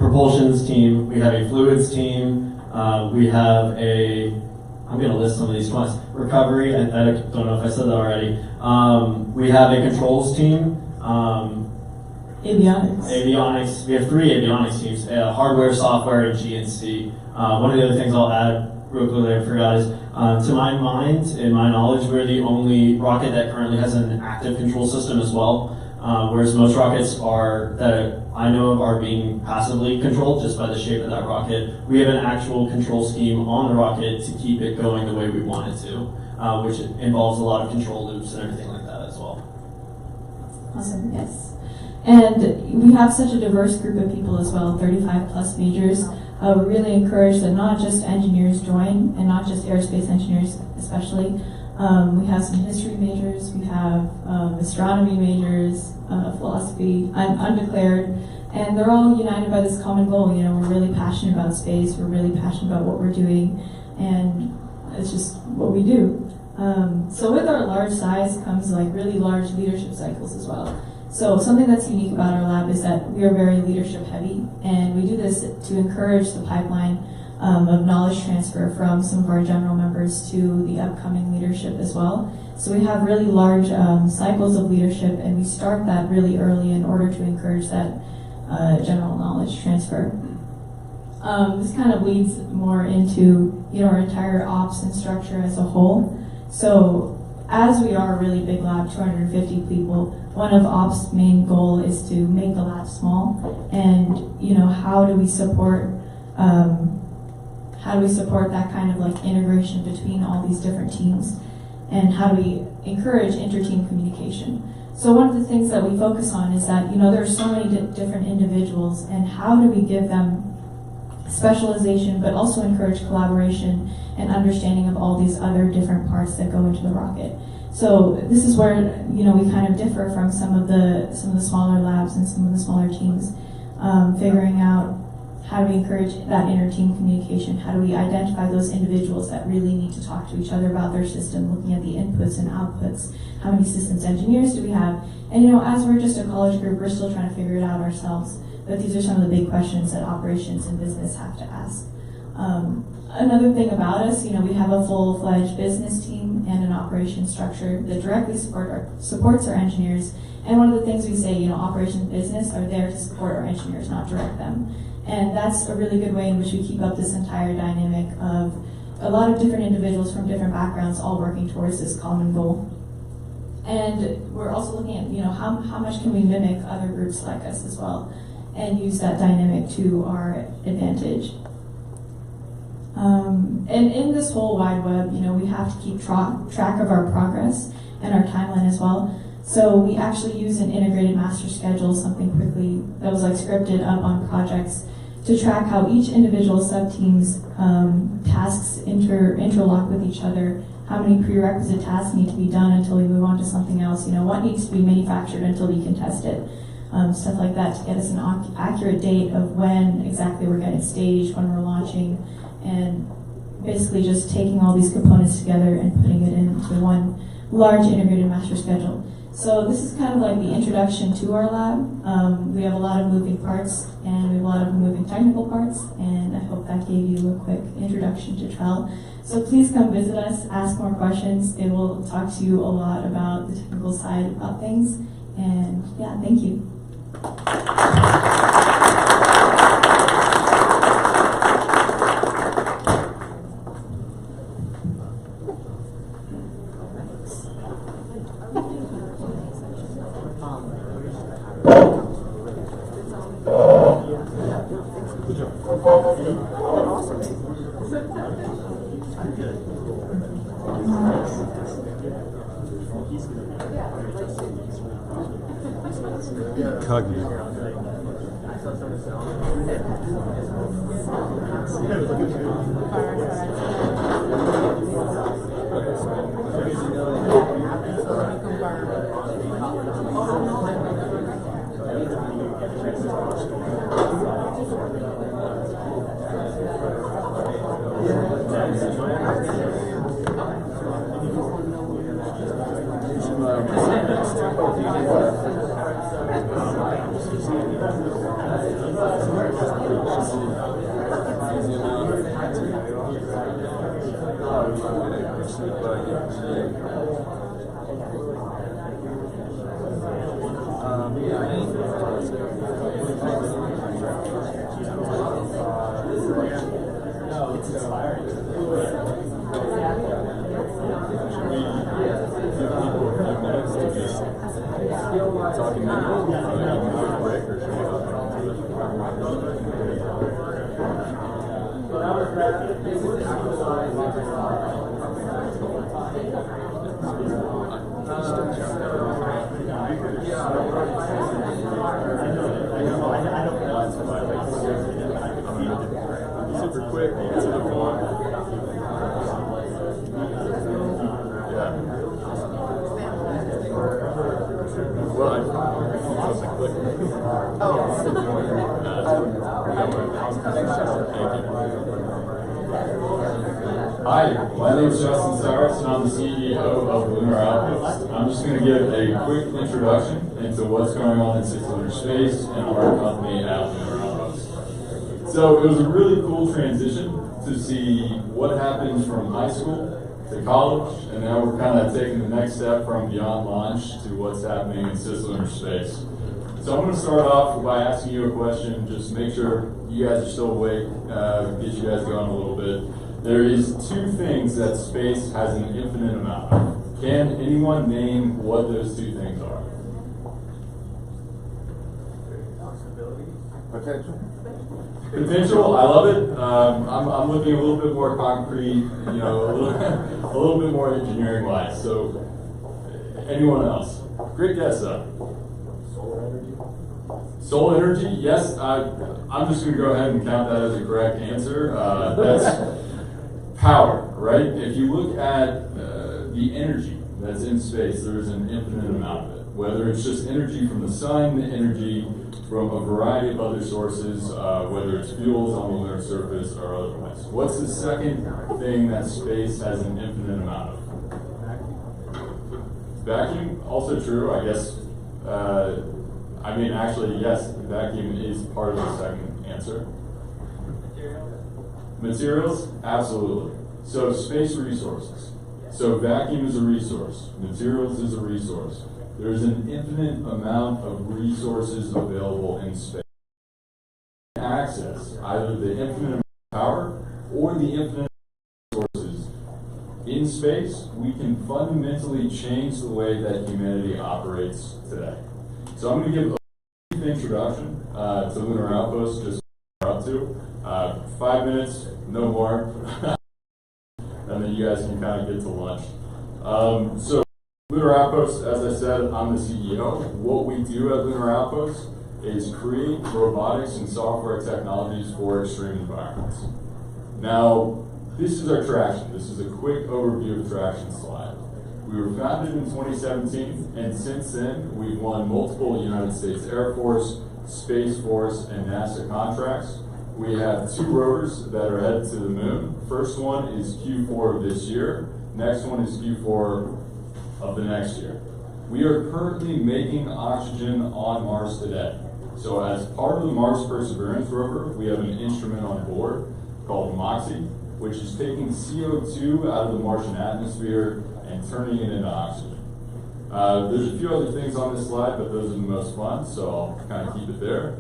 S10: propulsions team. We have a fluids team. We have I'm going to list some of these ones. Recovery, and I don't know if I said that already. We have a controls team.
S9: Avionics.
S10: We have 3 avionics teams: hardware, software, and GNC. One of the other things I'll add real quickly, I forgot, is to my mind, in my knowledge, we're the only rocket that currently has an active control system as well. Whereas most rockets that I know of are being passively controlled just by the shape of that rocket. We have an actual control scheme on the rocket to keep it going the way we want it to, which involves a lot of control loops and everything like that as well.
S9: Awesome, yes. And we have such a diverse group of people as well, 35 plus majors. We really encourage that not just engineers join, and not just aerospace engineers especially. We have some history majors, we have astronomy majors, philosophy, undeclared, and they're all united by this common goal. We're really passionate about space, we're really passionate about what we're doing, and it's just what we do. So with our large size comes really large leadership cycles as well. So something that's unique about our lab is that we are very leadership heavy, and we do this to encourage the pipeline of knowledge transfer from some of our general members to the upcoming leadership as well. So we have really large cycles of leadership, and we start that really early in order to encourage that general knowledge transfer. This kind of leads more into our entire ops and structure as a whole. So as we are a really big lab, 250 people, one of ops' main goal is to make the lab small, and how do we support that kind of integration between all these different teams, and how do we encourage inter-team communication? So one of the things that we focus on is that there are so many different individuals, and how do we give them specialization, but also encourage collaboration and understanding of all these other different parts that go into the rocket. So this is where we kind of differ from some of the smaller labs and some of the smaller teams, figuring out how do we encourage that inter-team communication? How do we identify those individuals that really need to talk to each other about their system, looking at the inputs and outputs? How many systems engineers do we have? And as we're just a college group, we're still trying to figure it out ourselves. But these are some of the big questions that operations and business have to ask. Another thing about us, we have a full-fledged business team and an operations structure that directly supports our engineers. And one of the things we say, operations and business are there to support our engineers, not direct them. And that's a really good way in which we keep up this entire dynamic of a lot of different individuals from different backgrounds all working towards this common goal. And we're also looking at, how much can we mimic other groups like us as well, and use that dynamic to our advantage. And in this whole wide web, we have to keep track of our progress and our timeline as well. So we actually use an integrated master schedule, something quickly that was like scripted up on projects to track how each individual sub-team's tasks interlock with each other, how many prerequisite tasks need to be done until we move on to something else, what needs to be manufactured until we can test it, stuff like that to get us an accurate date of when exactly we're getting staged, when we're launching, and basically just taking all these components together and putting it into one large integrated master schedule. So this is kind of like the introduction to our lab. We have a lot of moving parts and we have a lot of moving technical parts, and I hope that gave you a quick introduction to TREL. So please come visit us, ask more questions. It will talk to you a lot about the technical side about things. And yeah, thank you.
S11: Hi, my name is Justin Saris, and I'm the CEO of Lunar Outpost. I'm just going to give a quick introduction into what's going on in 6 Lunar Space and our company at Lunar Outpost. So it was a really cool transition to see what happens from high school to college, and now we're kind of taking the next step from beyond launch to what's happening in 6 Lunar Space. So I'm going to start off by asking you a question, just make sure you guys are still awake, get you guys going a little bit. There is 2 things that space has an infinite amount of. Can anyone name what those 2 things are? Potential, I love it. I'm looking a little bit more concrete, a little bit more engineering-wise. So, anyone else? Great guess, though. Solar energy, yes. I'm just going to go ahead and count that as a correct answer. That's power, right? If you look at the energy that's in space, there is an infinite amount of it. Whether it's just energy from the sun, energy from a variety of other sources, whether it's fuels on the lunar surface or otherwise. What's the second thing that space has an infinite amount of? Vacuum, also true, I guess. Actually, yes, vacuum is part of the second answer. Materials, absolutely. So space resources. So vacuum is a resource. Materials is a resource. There's an infinite amount of resources available in space. Access either the infinite amount of power or the infinite amount of resources in space, we can fundamentally change the way that humanity operates today. So I'm going to give a brief introduction to Lunar Outpost, just up up to. 5 minutes, no more. And then you guys can kind of get to lunch. So Lunar Outpost, as I said, I'm the CEO. What we do at Lunar Outpost is create robotics and software technologies for extreme environments. Now, this is our traction. This is a quick overview of traction slide. We were founded in 2017, and since then, we've won multiple United States Air Force, Space Force, and NASA contracts. We have 2 rovers that are headed to the moon. First one is Q4 of this year. Next one is Q4 of the next year. We are currently making oxygen on Mars today. So as part of the Mars Perseverance rover, we have an instrument on board called MOXIE, which is taking CO2 out of the Martian atmosphere and turning it into oxygen. There's a few other things on this slide, but those are the most fun, so I'll kind of keep it there.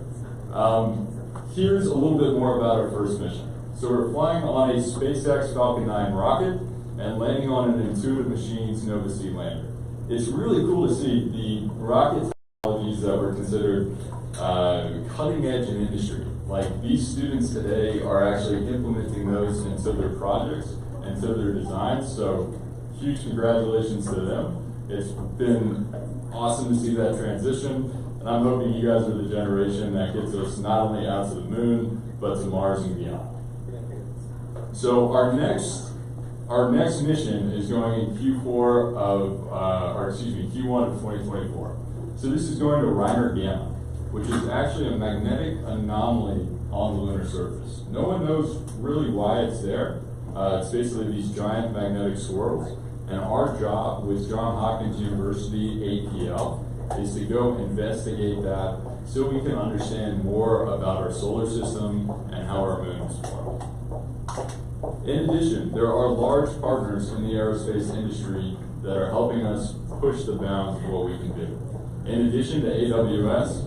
S11: Here's a little bit more about our first mission. So we're flying on a SpaceX Falcon 9 rocket and landing on an Intuitive Machines Nova-C lander. It's really cool to see the rocket technologies that were considered cutting edge in industry. Like, these students today are actually implementing those into their projects, into their designs, so huge congratulations to them. It's been awesome to see that transition. And I'm hoping you guys are the generation that gets us not only out to the moon, but to Mars and beyond. So our next mission is going in Q1 of 2024. So this is going to Reiner Gamma, which is actually a magnetic anomaly on the lunar surface. No one knows really why it's there. It's basically these giant magnetic swirls. And our job with Johns Hopkins University APL is to go investigate that so we can understand more about our solar system and how our moon is formed. In addition, there are large partners in the aerospace industry that are helping us push the bounds of what we can do. In addition to AWS,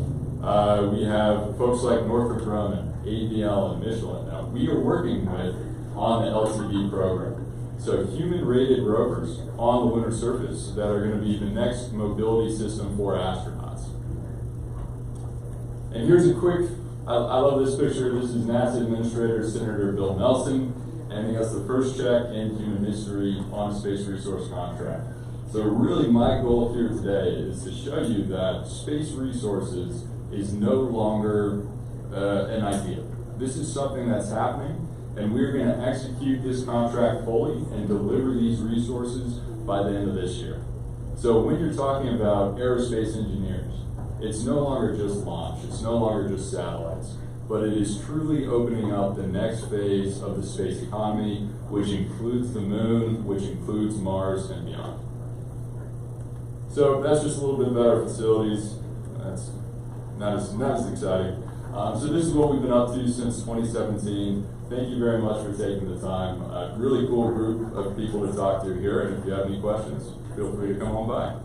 S11: we have folks like Northrop Grumman, ABL, and Michelin that we are working with on the LTV program. So human-rated rovers on the lunar surface that are going to be the next mobility system for astronauts. And here's a quick, I love this picture. This is NASA Administrator Senator Bill Nelson, and he has the first check in human history on a space resource contract. So really my goal here today is to show you that space resources is no longer an idea. This is something that's happening. And we're going to execute this contract fully and deliver these resources by the end of this year. So when you're talking about aerospace engineers, it's no longer just launch, it's no longer just satellites, but it is truly opening up the next phase of the space economy, which includes the moon, which includes Mars and beyond. So that's just a little bit about our facilities. That's not as exciting. So this is what we've been up to since 2017. Thank you very much for taking the time. A really cool group of people to talk to here, and if you have any questions, feel free to come on by.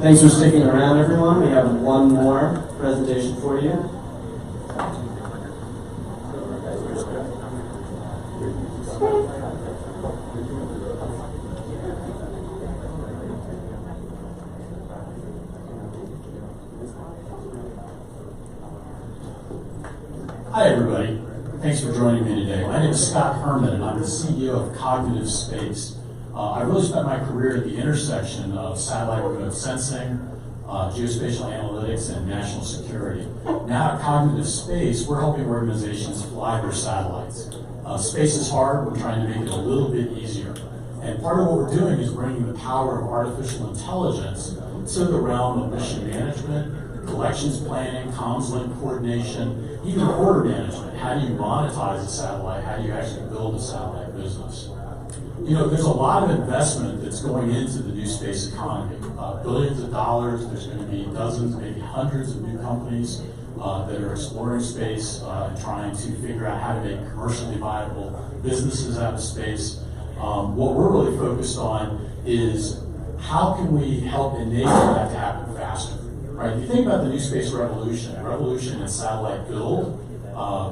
S5: Thanks for sticking around, everyone. We have one more presentation for you.
S12: Hi, everybody. Thanks for joining me today. My name is Scott Herman, and I'm the CEO of Cognitive Space. I really spent my career at the intersection of satellite remote sensing, geospatial analytics, and national security. Now at Cognitive Space, we're helping organizations fly their satellites. Space is hard. We're trying to make it a little bit easier. And part of what we're doing is bringing the power of artificial intelligence to the realm of mission management, collections planning, comms link coordination, even order management. How do you monetize a satellite? How do you actually build a satellite business? There's a lot of investment that's going into the new space economy. Billions of dollars, there's going to be dozens, maybe hundreds of new companies that are exploring space and trying to figure out how to make commercially viable businesses out of space. What we're really focused on is how can we help enable that to happen faster, right? You think about the new space revolution in satellite build,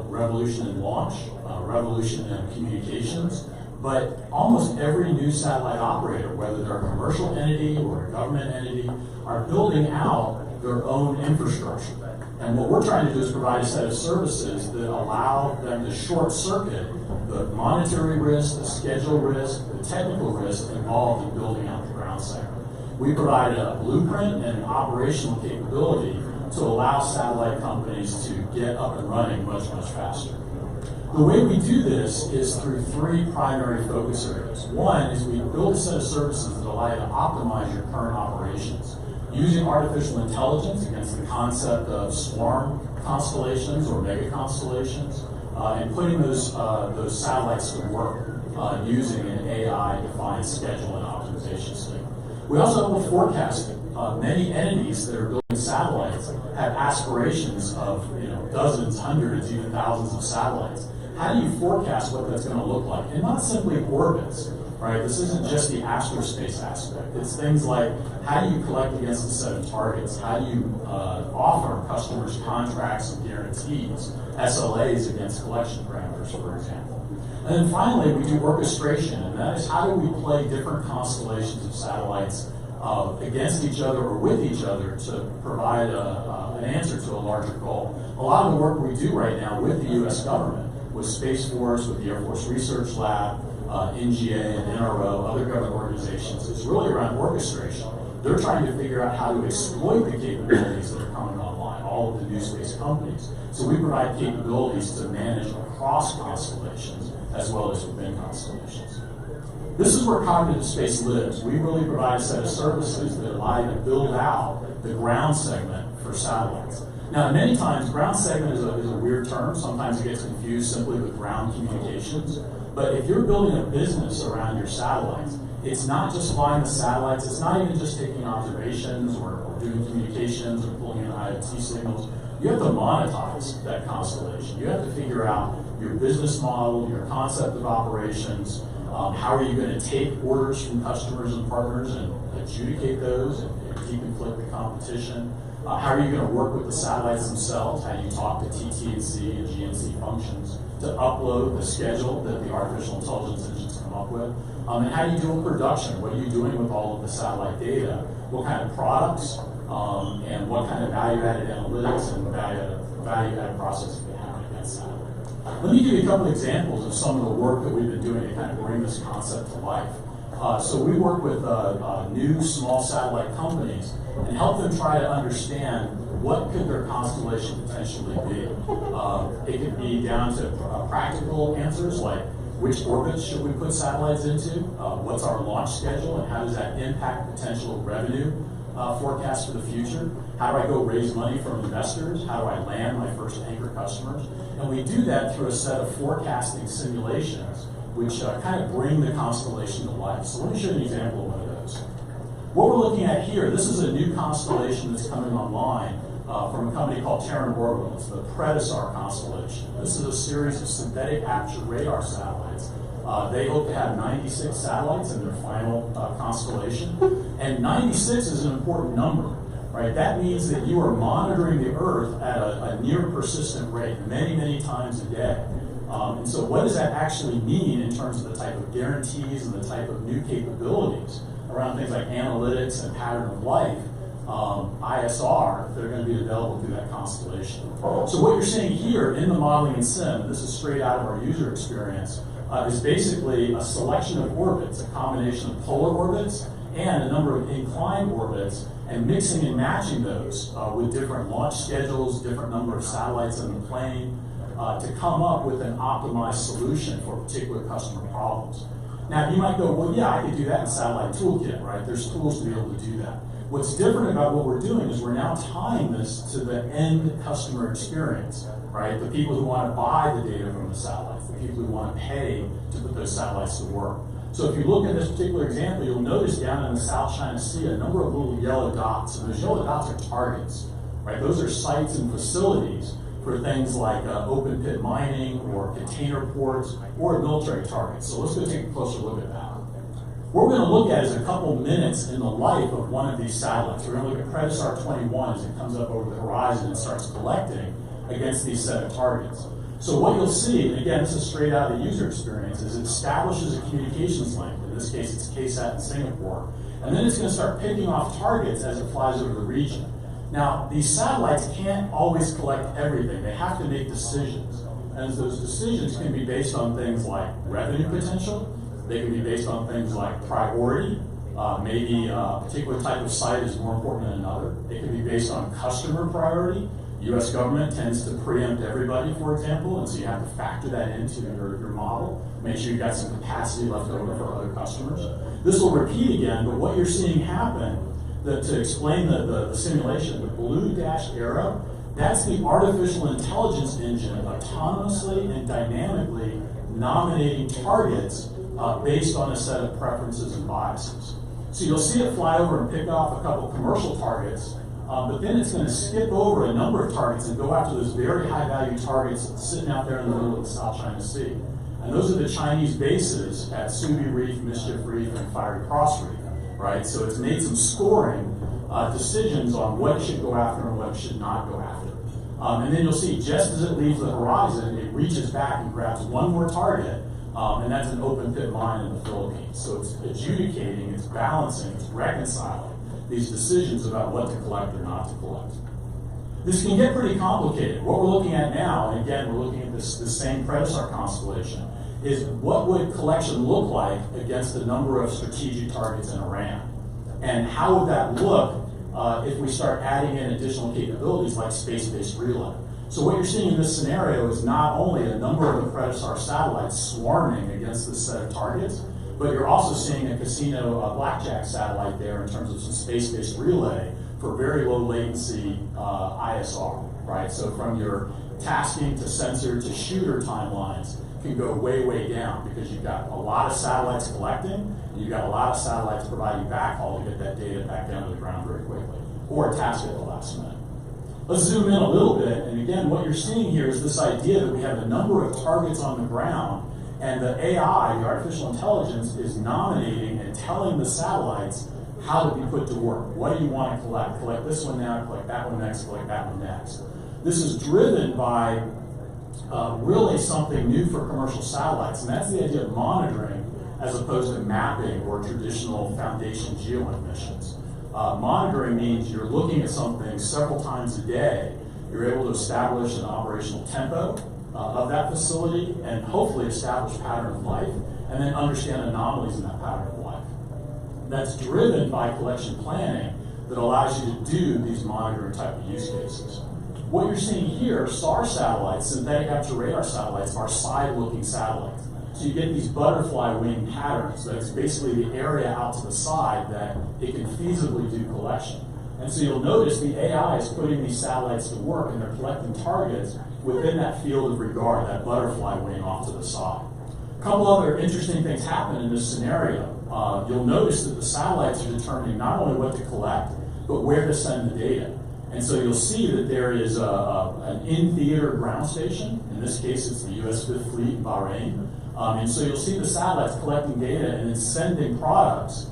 S12: revolution in launch, revolution in communications, but almost every new satellite operator, whether they're a commercial entity or a government entity, are building out their own infrastructure. And what we're trying to do is provide a set of services that allow them to short circuit the monetary risk, the schedule risk, the technical risk involved in building out the ground segment. We provide a blueprint and an operational capability to allow satellite companies to get up and running much, much faster. The way we do this is through three primary focus areas. One is we build a set of services that allow you to optimize your current operations using artificial intelligence against the concept of swarm constellations or mega constellations, and putting those satellites to work using an AI-defined schedule and optimization scheme. We also help with forecasting. Many entities that are building satellites have aspirations of dozens, hundreds, even thousands of satellites. How do you forecast what that's going to look like? And not simply orbits, right? This isn't just the astrospace aspect. It's things like how do you collect against a set of targets? How do you offer customers contracts and guarantees, SLAs against collection parameters, for example. And then finally, we do orchestration, and that is how do we play different constellations of satellites against each other or with each other to provide an answer to a larger goal. A lot of the work we do right now with the U.S. government, with Space Force, with the Air Force Research Lab, NGA and NRO, other government organizations, is really around orchestration. They're trying to figure out how to exploit the capabilities that are coming online, all of the new space companies. So we provide capabilities to manage across constellations as well as within constellations. This is where cognitive space lives. We really provide a set of services that allow you to build out the ground segment for satellites. Now, many times, ground segment is a weird term. Sometimes it gets confused simply with ground communications. But if you're building a business around your satellites, it's not just flying the satellites. It's not even just taking observations or doing communications or pulling in IoT signals. You have to monetize that constellation. You have to figure out your business model, your concept of operations. How are you going to take orders from customers and partners and adjudicate those and deflect the competition? How are you going to work with the satellites themselves? How do you talk to TT&C and GNC functions to upload the schedule that the artificial intelligence engines come up with? And how do you do in production? What are you doing with all of the satellite data? What kind of products and what kind of value-added analytics and value-added processing do you have against satellite? Let me give you a couple examples of some of the work that we've been doing to kind of bring this concept to life. So we work with new small satellite companies and help them try to understand what could their constellation potentially be. It could be down to practical answers like which orbits should we put satellites into, what's our launch schedule, and how does that impact potential revenue forecast for the future? How do I go raise money from investors? How do I land my first anchor customers? And we do that through a set of forecasting simulations which kind of bring the constellation to life. So let me show you an example of one of those. What we're looking at here, this is a new constellation that's coming online from a company called Terran Orbital. It's the Predator Constellation. This is a series of synthetic aperture radar satellites. They hope to have 96 satellites in their final constellation. And 96 is an important number, right? That means that you are monitoring the Earth at a near persistent rate, many, many times a day. And so what does that actually mean in terms of the type of guarantees and the type of new capabilities around things like analytics and pattern of life, ISR, that are going to be available through that constellation? So what you're seeing here in the modeling and sim, this is straight out of our user experience, is basically a selection of orbits, a combination of polar orbits and a number of inclined orbits, and mixing and matching those with different launch schedules, different number of satellites in the plane, to come up with an optimized solution for particular customer problems. Now, you might go, well, yeah, I could do that in Satellite Toolkit, right? There's tools to be able to do that. What's different about what we're doing is we're now tying this to the end customer experience, right? The people who want to buy the data from the satellites, the people who want to pay to put those satellites to work. So if you look at this particular example, you'll notice down in the South China Sea a number of little yellow dots, and those yellow dots are targets, right? Those are sites and facilities for things like open pit mining or container ports or military targets. So let's go take a closer look at that. What we're going to look at is a couple minutes in the life of one of these satellites. We're going to look at Predator 21 as it comes up over the horizon and starts collecting against these set of targets. So what you'll see, and again, this is straight out of the user experience, is it establishes a communications link. In this case, it's KSAT in Singapore. And then it's going to start picking off targets as it flies over the region. Now, these satellites can't always collect everything. They have to make decisions. And those decisions can be based on things like revenue potential. They can be based on things like priority. Maybe a particular type of site is more important than another. It can be based on customer priority. U.S. government tends to preempt everybody, for example, and so you have to factor that into your model. Make sure you've got some capacity left over for other customers. This will repeat again, but what you're seeing happen, to explain the simulation, the blue dashed arrow, that's the artificial intelligence engine autonomously and dynamically nominating targets based on a set of preferences and biases. So you'll see it fly over and pick off a couple commercial targets, but then it's going to skip over a number of targets and go after those very high-value targets sitting out there in the middle of the South China Sea. And those are the Chinese bases at Subi Reef, Mischief Reef, and Fiery Cross Reef, right? So it's made some scoring decisions on what it should go after and what it should not go after. And then you'll see, just as it leaves the horizon, it reaches back and grabs one more target, and that's an open pit mine in the Philippines. So it's adjudicating, it's balancing, it's reconciling these decisions about what to collect or not to collect. This can get pretty complicated. What we're looking at now, and again, we're looking at this same Predator Constellation, is what would collection look like against a number of strategic targets in Iran? And how would that look if we start adding in additional capabilities like space-based relay? So what you're seeing in this scenario is not only a number of the Predator satellites swarming against this set of targets, but you're also seeing a casino blackjack satellite there in terms of some space-based relay for very low latency ISR, right? So from your tasking to sensor to shooter timelines can go way, way down because you've got a lot of satellites collecting, and you've got a lot of satellites providing backhaul to get that data back down to the ground very quickly, or task at the last minute. Let's zoom in a little bit, and again, what you're seeing here is this idea that we have a number of targets on the ground, and the AI, the artificial intelligence, is nominating and telling the satellites how to be put to work. What do you want to collect? Collect this one now, collect that one next, collect that one next. This is driven by really something new for commercial satellites, and that's the idea of monitoring as opposed to mapping or traditional foundation geo-emissions. Monitoring means you're looking at something several times a day. You're able to establish an operational tempo of that facility and hopefully establish pattern of life and then understand anomalies in that pattern of life. That's driven by collection planning that allows you to do these monitoring type of use cases. What you're seeing here, SAR satellites, synthetic aperture radar satellites, are side-looking satellites. So you get these butterfly wing patterns. That's basically the area out to the side that it can feasibly do collection. And so you'll notice the AI is putting these satellites to work and they're collecting targets within that field of regard, that butterfly wing off to the side. A couple other interesting things happen in this scenario. You'll notice that the satellites are determining not only what to collect, but where to send the data. And so you'll see that there is an in-theater ground station. In this case, it's the U.S. Fifth Fleet in Bahrain. And so you'll see the satellites collecting data and then sending products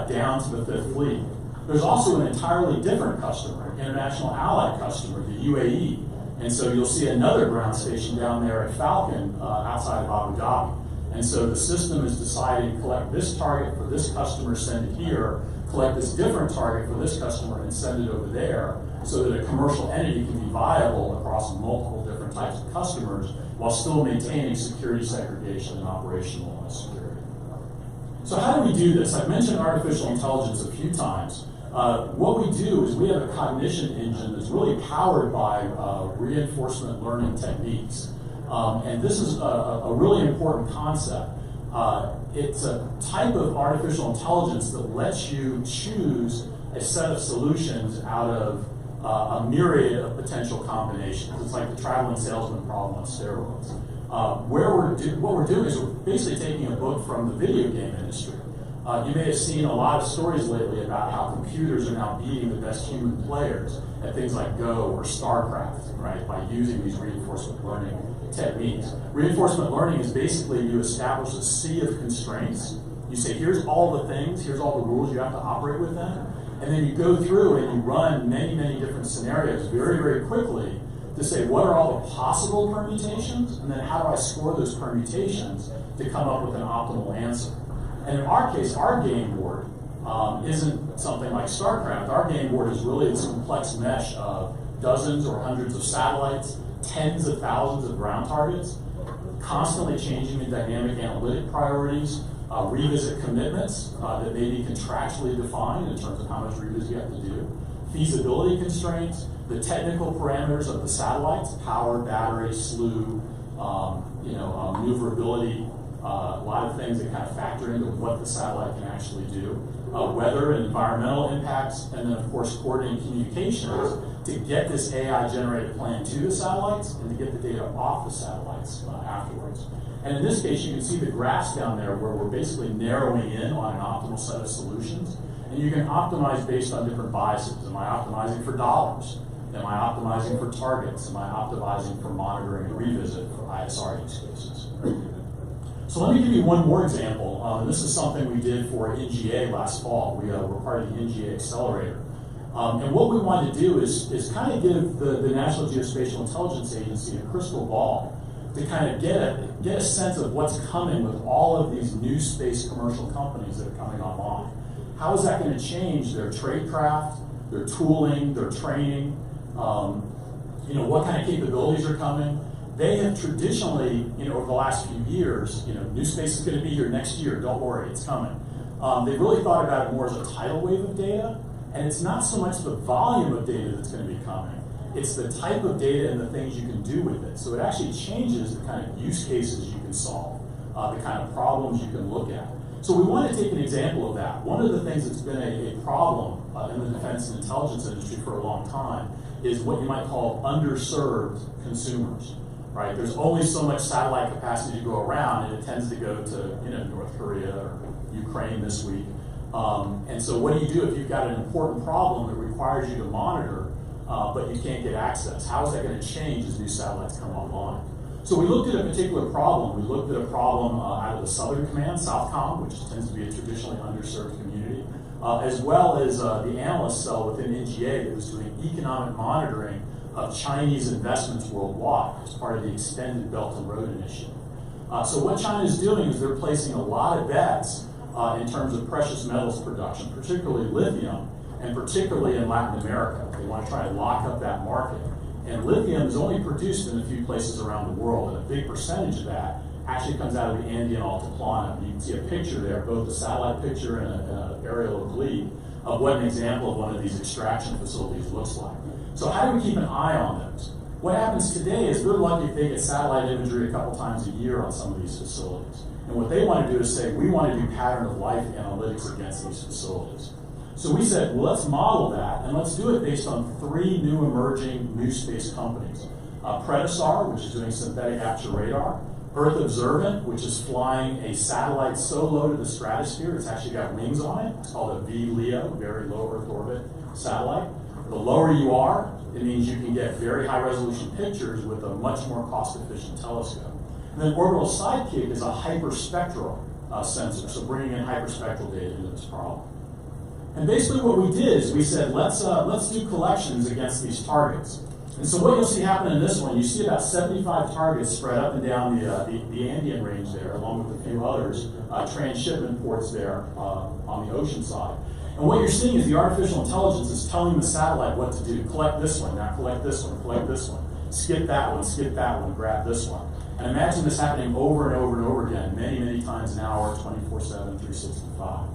S12: down to the Fifth Fleet. There's also an entirely different customer, international allied customer, the UAE. And so you'll see another ground station down there at Falcon outside of Abu Dhabi. And so the system is deciding to collect this target for this customer, send it here, collect this different target for this customer and send it over there so that a commercial entity can be viable across multiple different types of customers while still maintaining security segregation and operational security. So how do we do this? I've mentioned artificial intelligence a few times. What we do is we have a cognition engine that's really powered by reinforcement learning techniques. And this is a really important concept. It's a type of artificial intelligence that lets you choose a set of solutions out of a myriad of potential combinations. It's like the traveling salesman problem on steroids. What we're doing is we're basically taking a book from the video game industry. You may have seen a lot of stories lately about how computers are now beating the best human players at things like Go or StarCraft, right, by using these reinforcement learning techniques. Reinforcement learning is basically you establish a sea of constraints. You say, here's all the things, here's all the rules you have to operate within, and then you go through and you run many, many different scenarios very, very quickly to say, what are all the possible permutations, and then how do I score those permutations to come up with an optimal answer. And in our case, our game board isn't something like StarCraft. Our game board is really this complex mesh of dozens or hundreds of satellites, tens of thousands of ground targets, constantly changing the dynamic analytic priorities, revisit commitments that may be contractually defined in terms of how much revisit you have to do, feasibility constraints, the technical parameters of the satellites, power, battery, slew, maneuverability, a lot of things that kind of factor into what the satellite can actually do, weather and environmental impacts, and then of course coordinating communications to get this AI-generated plan to the satellites and to get the data off the satellites afterwards. And in this case, you can see the graphs down there where we're basically narrowing in on an optimal set of solutions. And you can optimize based on different biases. Am I optimizing for dollars? Am I optimizing for targets? Am I optimizing for monitoring and revisit for ISR use cases? So let me give you one more example. This is something we did for NGA last fall. We were part of the NGA Accelerator. And what we wanted to do is kind of give the National Geospatial Intelligence Agency a crystal ball to kind of get a sense of what's coming with all of these new space commercial companies that are coming online. How is that going to change their tradecraft, their tooling, their training? What kind of capabilities are coming? They have traditionally, over the last few years, new space is going to be here next year. Don't worry, it's coming. They've really thought about it more as a tidal wave of data, and it's not so much the volume of data that's going to be coming. It's the type of data and the things you can do with it. So it actually changes the kind of use cases you can solve, the kind of problems you can look at. So we want to take an example of that. One of the things that's been a problem in the defense and intelligence industry for a long time is what you might call underserved consumers, right? There's only so much satellite capacity to go around, and it tends to go to North Korea or Ukraine this week. And so what do you do if you've got an important problem that requires you to monitor, but you can't get access? How is that going to change as new satellites come online? So we looked at a particular problem. We looked at a problem out of the Southern Command, Southcom, which tends to be a traditionally underserved community, as well as the analyst cell within NGA that was doing economic monitoring of Chinese investments worldwide as part of the Extended Belt and Road Initiative. So what China is doing is they're placing a lot of bets in terms of precious metals production, particularly lithium, and particularly in Latin America. They want to try to lock up that market. And lithium is only produced in a few places around the world, and a big percentage of that actually comes out of the Andean Altiplano. You can see a picture there, both a satellite picture and an aerial oblique, of what an example of one of these extraction facilities looks like. So how do we keep an eye on those? What happens today is they're lucky if they get satellite imagery a couple times a year on some of these facilities. And what they want to do is say, we want to do pattern of life analytics against these facilities. So we said, well, let's model that, and let's do it based on 3 new emerging new space companies. Predator, which is doing synthetic aperture radar, Earth Observant, which is flying a satellite so low to the stratosphere, it's actually got wings on it. It's called a VLEO, Very Low Earth Orbit satellite. The lower you are, it means you can get very high resolution pictures with a much more cost-efficient telescope. And then Orbital Sidekick is a hyperspectral sensor, so bringing in hyperspectral data into this problem. And basically what we did is we said, let's do collections against these targets. And so what you'll see happen in this one, you see about 75 targets spread up and down the Andean range there, along with a few others, transshipment ports there on the ocean side. And what you're seeing is the artificial intelligence is telling the satellite what to do. Collect this one, now collect this one, collect this one. Skip that one, grab this one. And imagine this happening over and over and over again, many, many times an hour, 24/7, 365.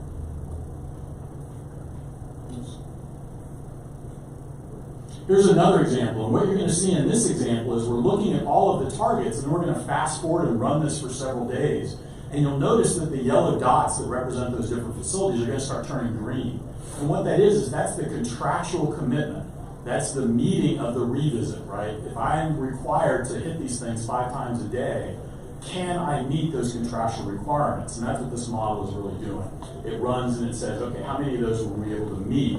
S12: Here's another example, and what you're going to see in this example is we're looking at all of the targets, and we're going to fast forward and run this for several days. And you'll notice that the yellow dots that represent those different facilities are going to start turning green. And what that is that's the contractual commitment. That's the meeting of the revisit, right? If I'm required to hit these things 5 times a day, can I meet those contractual requirements? And that's what this model is really doing. It runs and it says, okay, how many of those will we be able to meet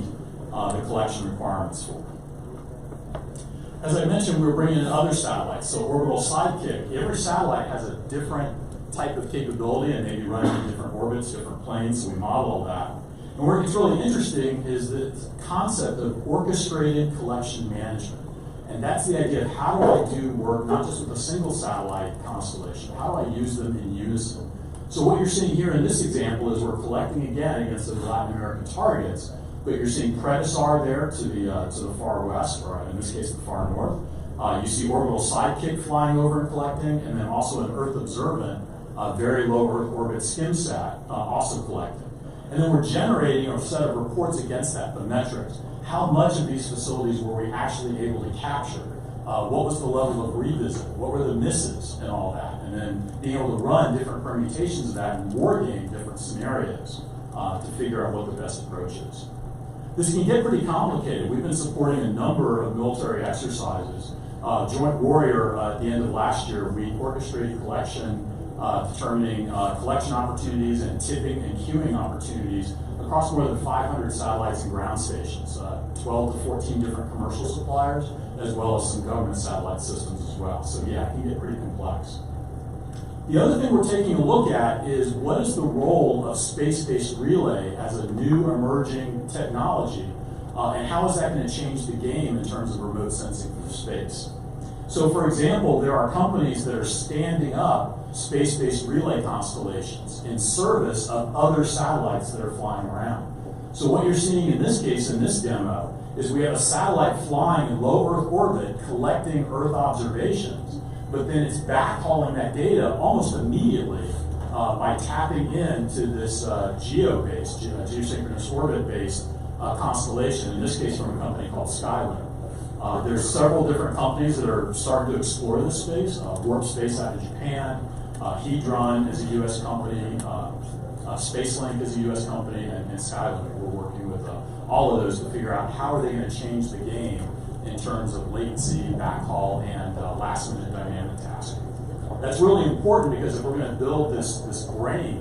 S12: the collection requirements for? As I mentioned, we're bringing in other satellites. So orbital sidekick, every satellite has a different type of capability and maybe running in different orbits, different planes, so we model all that. And where it's really interesting is the concept of orchestrated collection management. And that's the idea of how do I do work not just with a single satellite constellation, how do I use them in unison? So what you're seeing here in this example is we're collecting again against those Latin American targets, but you're seeing Predator there to the far west, or in this case the far north. You see orbital sidekick flying over and collecting, and then also an Earth observant, very low Earth orbit skimsat also collecting. And then we're generating a set of reports against that, the metrics. How much of these facilities were we actually able to capture? What was the level of revisit? What were the misses and all that? And then being able to run different permutations of that and war game different scenarios to figure out what the best approach is. This can get pretty complicated. We've been supporting a number of military exercises. Joint Warrior, at the end of last year, we orchestrated collection, determining collection opportunities and tipping and queuing opportunities across more than 500 satellites and ground stations, 12 to 14 different commercial suppliers, as well as some government satellite systems as well. So yeah, it can get pretty complex. The other thing we're taking a look at is what is the role of space-based relay as a new emerging technology, and how is that going to change the game in terms of remote sensing from space? So for example, there are companies that are standing up space-based relay constellations in service of other satellites that are flying around. So what you're seeing in this case, in this demo, is we have a satellite flying in low Earth orbit collecting Earth observations, but then it's backhauling that data almost immediately by tapping into this geo-based, geosynchronous orbit-based constellation, in this case from a company called Skylink. There's several different companies that are starting to explore this space. Warp Space out of Japan, Hedron is a U.S. company, SpaceLink is a U.S. company, and Skylink. We're working with all of those to figure out how are they going to change the game in terms of latency, backhaul, and last-minute dynamic tasking. That's really important because if we're going to build this brain,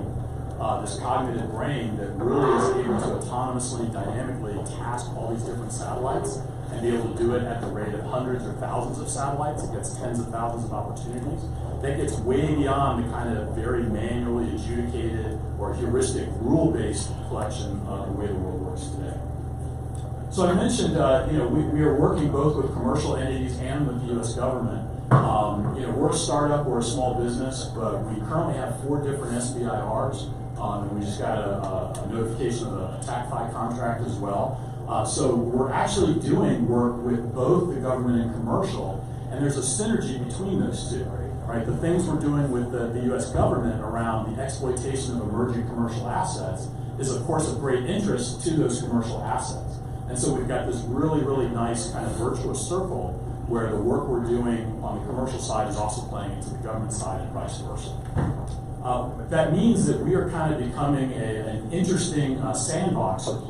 S12: this cognitive brain that really is able to autonomously, dynamically task all these different satellites and be able to do it at the rate of hundreds or thousands of satellites, it gets tens of thousands of opportunities. That gets way beyond the kind of very manually adjudicated or heuristic rule-based collection the way the world works today. So I mentioned, we are working both with commercial entities and with the U.S. government. We're a startup, we're a small business, but we currently have 4 different SBIRs, and we just got a notification of a TAC-FI contract as well. So we're actually doing work with both the government and commercial, and there's a synergy between those two. Right? The things we're doing with the U.S. government around the exploitation of emerging commercial assets is, of course, of great interest to those commercial assets. And so we've got this really, really nice kind of virtuous circle where the work we're doing on the commercial side is also playing into the government side and vice versa. That means that we are kind of becoming an interesting sandbox or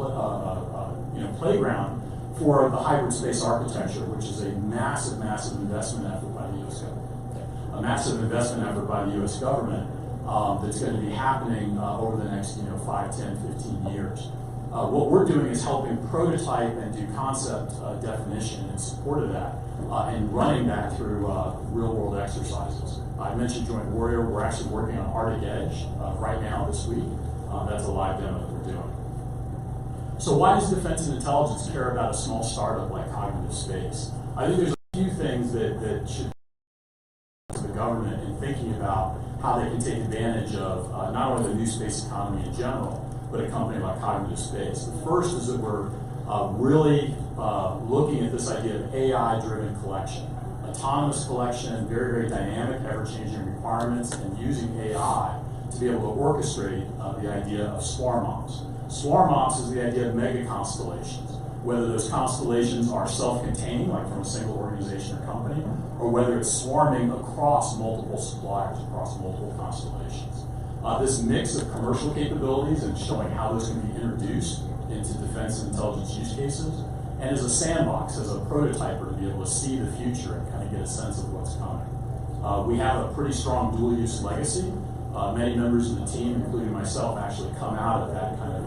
S12: playground for the hybrid space architecture, which is a massive, massive investment effort by the U.S. government. A massive investment effort by the U.S. government that's going to be happening over the next 5, 10, 15 years. What we're doing is helping prototype and do concept definition in support of that and running that through real-world exercises. I mentioned Joint Warrior. We're actually working on Arctic Edge right now this week. That's a live demo that we're doing. So why does defense and intelligence care about a small startup like Cognitive Space? I think there's a few things that should to the government in thinking about how they can take advantage of not only the new space economy in general, but a company like Cognitive Space. The first is that we're really looking at this idea of AI-driven collection. Autonomous collection, very, very dynamic, ever-changing requirements, and using AI to be able to orchestrate the idea of swarm ops. Swarm ops is the idea of mega constellations, whether those constellations are self-contained, like from a single organization or company, or whether it's swarming across multiple suppliers, across multiple constellations. This mix of commercial capabilities and showing how those can be introduced into defense and intelligence use cases, and as a sandbox, as a prototyper to be able to see the future and kind of get a sense of what's coming. We have a pretty strong dual-use legacy. Many members of the team, including myself, actually come out of that kind of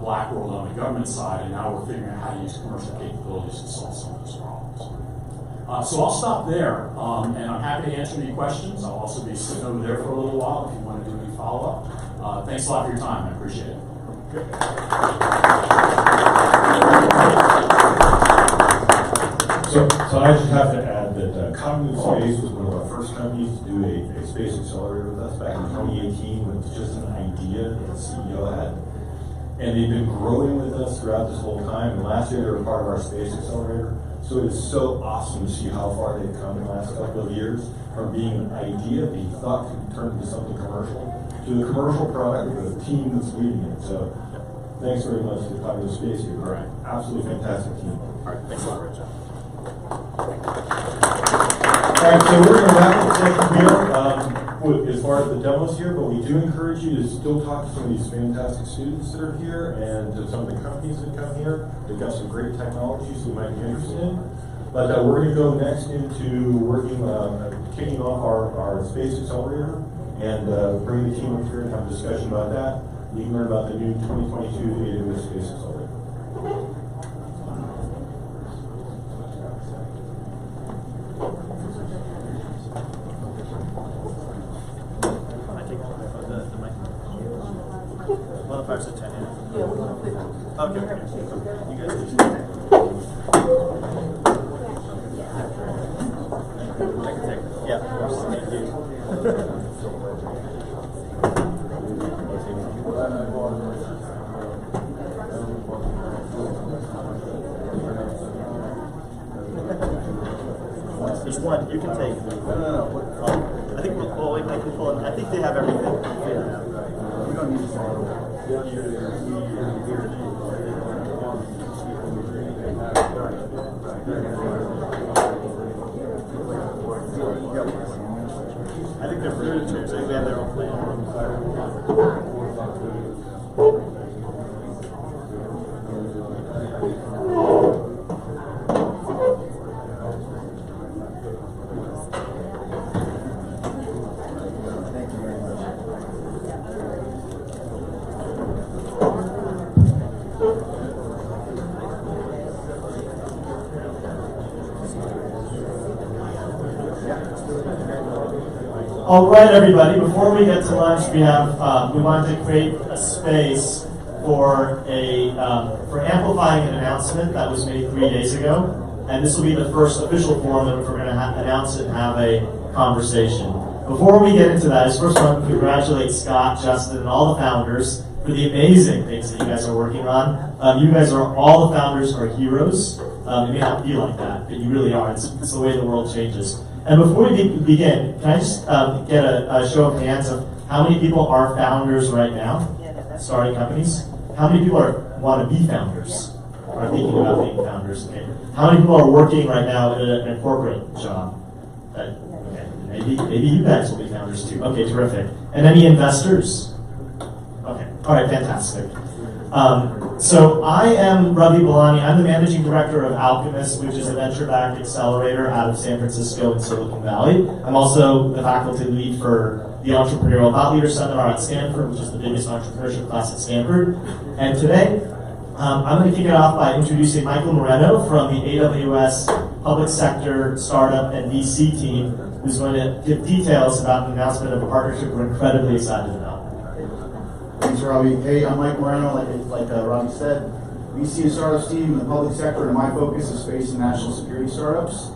S12: black world on the government side, and now we're figuring out how to use commercial capabilities to solve some of these problems. So I'll stop there, and I'm happy to answer any questions. I'll also be sitting over there for a little while if you want to do any follow-up. Thanks a lot for your time. I appreciate it.
S1: So I just have to add that Cognitive Space was one of our first companies to do a space accelerator with us back in 2018 when it was just an idea that the CEO had. And they've been growing with us throughout this whole time. And last year they were part of our space accelerator. So it is so awesome to see how far they've come in the last couple of years from being an idea that you thought could turn into something commercial to a commercial product with a team that's leading it. So thanks very much to Cognitive Space here. All right. Absolutely fantastic team.
S2: All right, thanks a lot, Rich.
S1: All right, so we're going to wrap up the session here as far as the demos here, but we do encourage you to still talk to some of these fantastic students that are here and to some of the companies that come here. They've got some great technologies you might be interested in. But we're going to go next into working, kicking off our Space Accelerator and bring the team up here and have a discussion about that. You can learn about the new 2022 AWS Space Accelerator.
S2: Okay. You guys just yeah. Thank you. There's one. You can take. No. I think. Well, wait, I can pull it. I think they have everything. We don't need to. I think they're fruit chairs. I think they have their own plan.
S13: All right, everybody. Before we get to lunch, we wanted to create a space for amplifying an announcement that was made 3 days ago, and this will be the first official forum in which we're going to announce it and have a conversation. Before we get into that, I just first want to congratulate Scott, Justin, and all the founders for the amazing things that you guys are working on. You guys are all the founders are heroes. It may not feel like that, but you really are. It's the way the world changes. And before we begin, can I just get a show of hands of how many people are founders right now, starting companies? How many people want to be founders, are thinking about being founders? Okay. How many people are working right now in a corporate job? Okay. Maybe you guys will be founders too. Okay, terrific. And any investors? Okay. All right, fantastic. So I am Ravi Balani. I'm the managing director of Alchemist, which is a venture-backed accelerator out of San Francisco and Silicon Valley. I'm also the faculty lead for the Entrepreneurial Thought Leader Seminar at Stanford, which is the biggest entrepreneurship class at Stanford. And today, I'm going to kick it off by introducing Michael Moreno from the AWS Public Sector Startup and VC team, who's going to give details about the announcement of a partnership we're incredibly excited about.
S14: Thanks, Robbie. Hey, I'm Mike Moreno. Like Robbie said, VC and startups team in the public sector, and my focus is space and national security startups.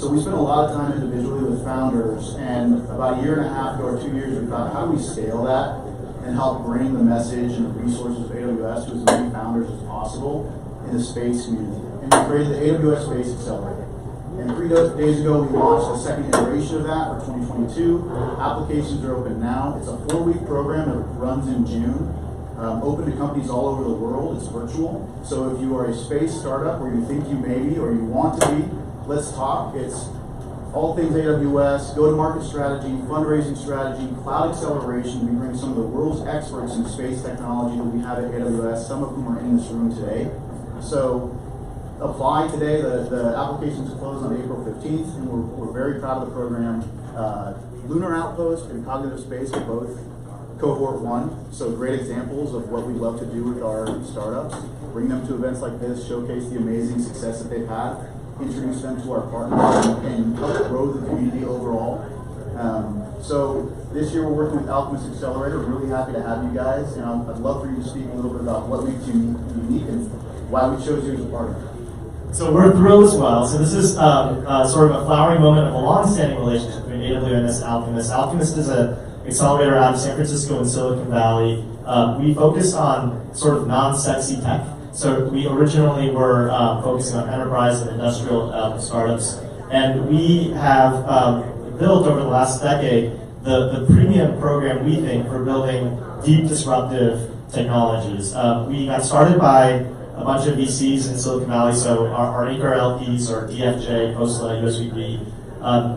S14: So we spend a lot of time individually with founders, and about a year and a half ago or 2 years, we thought, how do we scale that and help bring the message and the resources of AWS to as many founders as possible in the space community? And we created the AWS Space Accelerator. And 3 days ago, we launched the second iteration of that for 2022. Applications are open now. It's a 4-week program that runs in June, open to companies all over the world. It's virtual. So if you are a space startup, or you think you may be, or you want to be, let's talk. It's all things AWS, go-to-market strategy, fundraising strategy, cloud acceleration. We bring some of the world's experts in space technology that we have at AWS, some of whom are in this room today. So apply today. The applications close on April 15th, and we're very proud of the program. Lunar Outpost and Cognitive Space are both cohort 1, so great examples of what we love to do with our startups. Bring them to events like this, showcase the amazing success that they've had, introduce them to our partners, and help grow the community overall. So this year we're working with Alchemist Accelerator. We're really happy to have you guys, and I'd love for you to speak a little bit about what makes you unique and why we chose you as a partner.
S13: So we're thrilled as well. So this is sort of a flowering moment of a long-standing relationship between AWS and Alchemist. Alchemist is an accelerator out of San Francisco and Silicon Valley. We focus on sort of non-sexy tech. So we originally were focusing on enterprise and industrial startups, and we have built over the last decade the premium program, we think, for building deep disruptive technologies. We got started by a bunch of VCs in Silicon Valley, so our anchor LPs are DFJ, Khosla, USVP.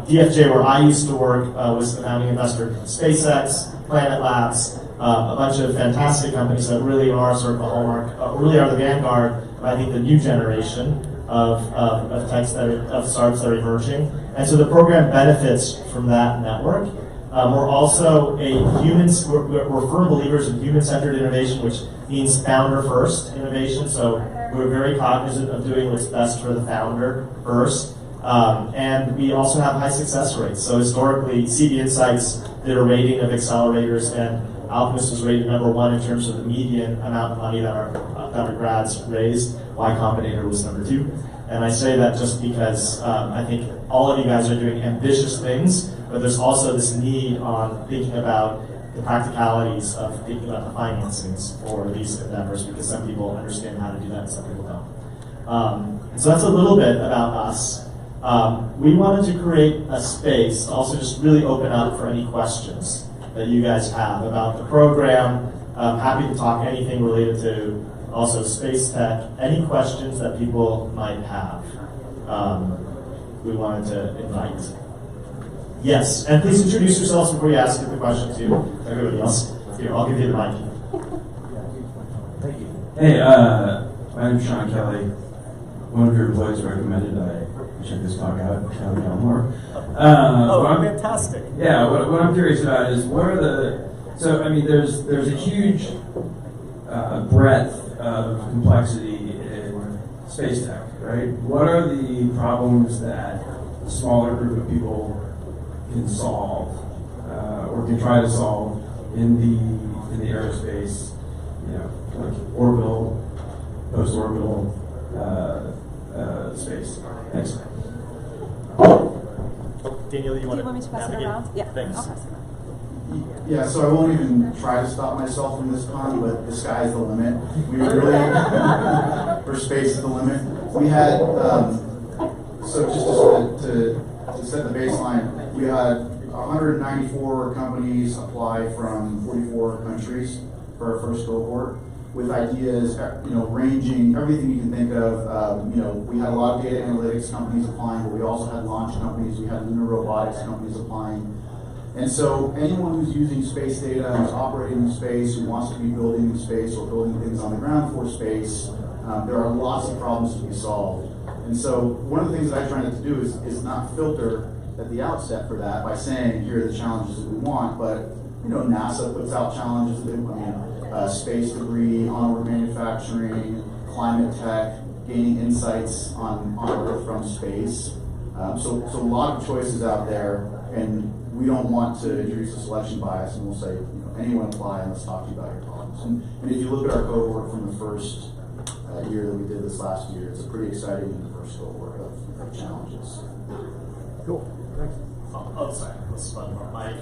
S13: DFJ, where I used to work, was the founding investor in SpaceX, Planet Labs, a bunch of fantastic companies that really are sort of the hallmark, really are the vanguard of, I think, the new generation of startups that are emerging. And so the program benefits from that network. We're also we're firm believers in human-centered innovation, which means founder-first innovation. So we're very cognizant of doing what's best for the founder first. And we also have high success rates. So historically, CV Insights did a rating of accelerators, and Alchemist was rated #1 in terms of the median amount of money that our grads raised. Y Combinator was #2. And I say that just because I think all of you guys are doing ambitious things, but there's also this need on thinking about the practicalities of thinking about the financings for these endeavors, because some people understand how to do that and some people don't. And so that's a little bit about us. We wanted to create a space to also just really open up for any questions that you guys have about the program. I'm happy to talk anything related to also space tech, any questions that people might have. We wanted to invite. Yes, and please introduce yourselves before you ask the question to everybody else. Here, I'll give you the mic.
S15: Thank you. Hey, my name's Sean Kelly. One of your employees recommended I check this talk out. Kelly Elmore.
S13: Fantastic.
S15: Yeah, what I'm curious about is what are so I mean, there's a huge breadth of complexity in space tech, right? What are the problems that a smaller group of people can solve or can try to solve in the aerospace, like orbital, post-orbital space? Thanks.
S13: Daniel, you want
S16: me to pass it around? Yeah,
S13: thanks.
S16: I'll pass it around.
S14: Yeah, so I won't even try to stop myself from this con, but the sky's the limit. We really, for space is the limit. We had, so just to set the baseline, we had 194 companies apply from 44 countries for our first cohort, with ideas, ranging everything you can think of. We had a lot of data analytics companies applying, but we also had launch companies. We had lunar robotics companies applying. And so anyone who's using space data, who's operating in space, who wants to be building in space or building things on the ground for space, there are lots of problems to be solved. And so one of the things that I try not to do is not filter at the outset for that by saying, here are the challenges that we want, but NASA puts out challenges that space debris, onward manufacturing, climate tech, gaining insights on Earth from space. So a lot of choices out there, and we don't want to introduce a selection bias, and we'll say, anyone apply and let's talk to you about your problems. And if you look at our cohort from the first year that we did this last year, it's a pretty exciting and diverse cohort of challenges.
S13: Cool, thanks. Oh, sorry, let's run more mic.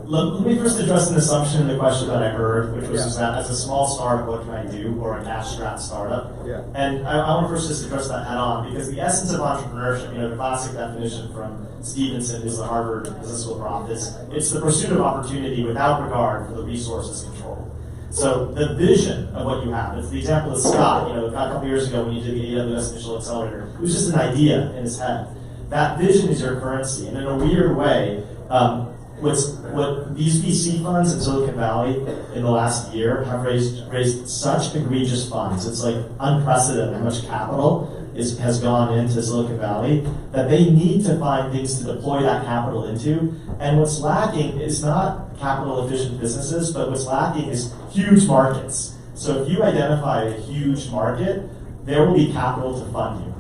S13: Let me first address an assumption in the question that I heard, which was that as a small startup, what can I do, or a cash-strapped startup?
S3: Yeah.
S13: And I want to first just address that head-on, because the essence of entrepreneurship, the classic definition from Stevenson, who's the Harvard Business School prof, is it's the pursuit of opportunity without regard for the resources controlled. So the vision of what you have, it's the example of Scott, a couple years ago when you did the AWS Initial Accelerator, it was just an idea in his head. That vision is your currency, and in a weird way, what these VC funds in Silicon Valley in the last year have raised such egregious funds. It's like unprecedented how much capital has gone into Silicon Valley that they need to find things to deploy that capital into. And what's lacking is not capital efficient businesses, but what's lacking is huge markets. So if you identify a huge market, there will be capital to fund you.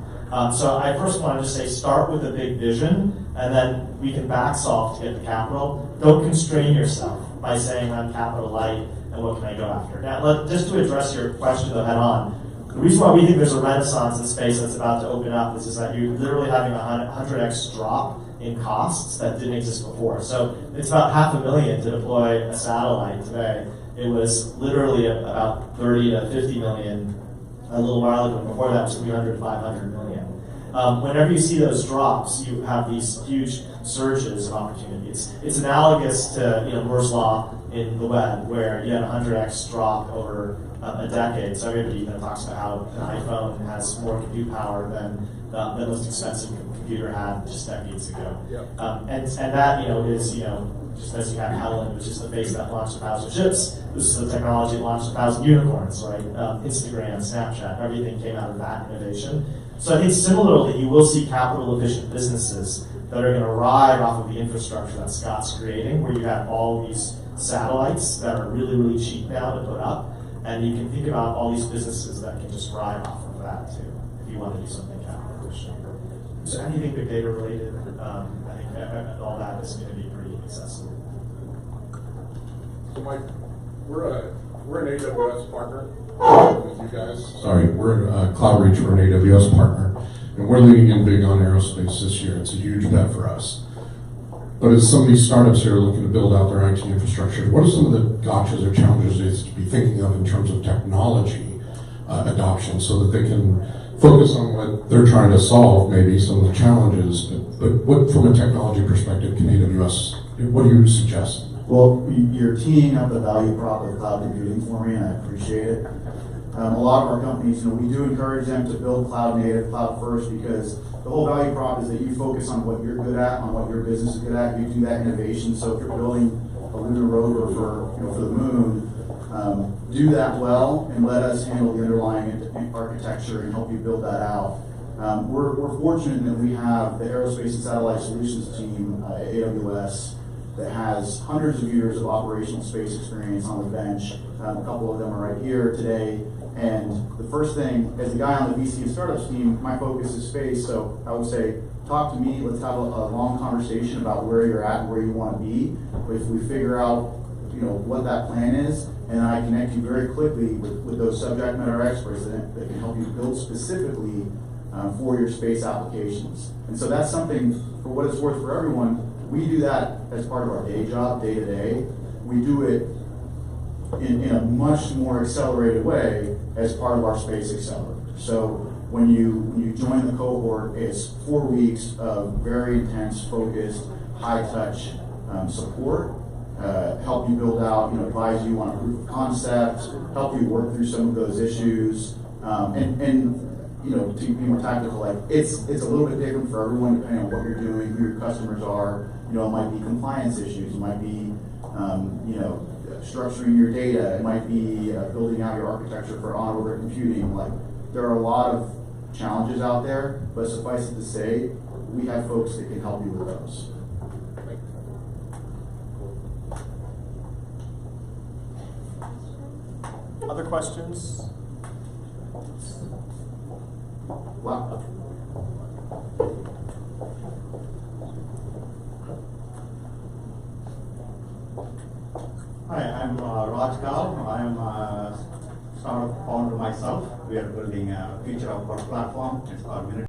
S13: So I first want to just say start with a big vision, and then we can back solve to get the capital. Don't constrain yourself by saying I'm capital light and what can I go after. Now, just to address your question though head on, the reason why we think there's a renaissance in space that's about to open up is that you're literally having a 100x drop in costs that didn't exist before. So it's about $500,000 to deploy a satellite today. It was literally about 30 to 50 million a little while ago. Before that was 300 to 500 million. Whenever you see those drops, you have these huge surges of opportunity. It's analogous to Moore's law in the web, where you had a 100x drop over a decade. So everybody talks about how an iPhone has more compute power than the most expensive computer had just decades ago. Yep. And that is just as you have Helen, which is the face that launched 1,000 ships. This is the technology that launched 1,000 unicorns, right? Instagram, Snapchat, everything came out of that innovation. So I think similarly, you will see capital efficient businesses that are going to ride off of the infrastructure that Scott's creating, where you have all these satellites that are really, really cheap now to put up. And you can think about all these businesses that can just ride off of that too, if you want to do something capital efficient. So anything big data related, I think all that is going to be pretty accessible.
S16: So Mike, we're an AWS partner with you guys. Sorry, we're CloudReach, we're an AWS partner, and we're leaning in big on aerospace this year. It's a huge bet for us. But as some of these startups here are looking to build out their IT infrastructure, what are some of the gotchas or challenges they should be thinking of in terms of technology adoption so that they can focus on what they're trying to solve, maybe some of the challenges, but what, from a technology perspective, can AWS, what do you suggest?
S14: Well, you're teeing up the value prop of cloud computing for me, and I appreciate it. A lot of our companies, we do encourage them to build cloud native, cloud first, because the whole value prop is that you focus on what you're good at, on what your business is good at. You do that innovation. So if you're building a lunar rover for the moon, do that well and let us handle the underlying architecture and help you build that out. We're fortunate that we have the Aerospace and Satellite Solutions team at AWS that has hundreds of years of operational space experience on the bench. A couple of them are right here today. And the first thing, as a guy on the VC and startups team, my focus is space. So I would say, talk to me. Let's have a long conversation about where you're at and where you want to be. If we figure out, what that plan is, and I connect you very quickly with those subject matter experts that can help you build specifically for your space applications. And so that's something, for what it's worth for everyone, we do that as part of our day job, day to day. We do it in a much more accelerated way as part of our Space Accelerator. So when you join the cohort, it's 4 weeks of very intense, focused, high-touch support, help you build out, advise you on a proof of concept, help you work through some of those issues, and to be more tactical, it's a little bit different for everyone depending on what you're doing, who your customers are. It might be compliance issues, it might be structuring your data, it might be building out your architecture for on-orbit computing. There are a lot of challenges out there, but suffice it to say, we have folks that can help you with those.
S13: Other questions?
S14: Wow.
S17: Hi, I'm Raj Kal. I am a startup founder myself. We are building a feature of our platform. It's called Minute.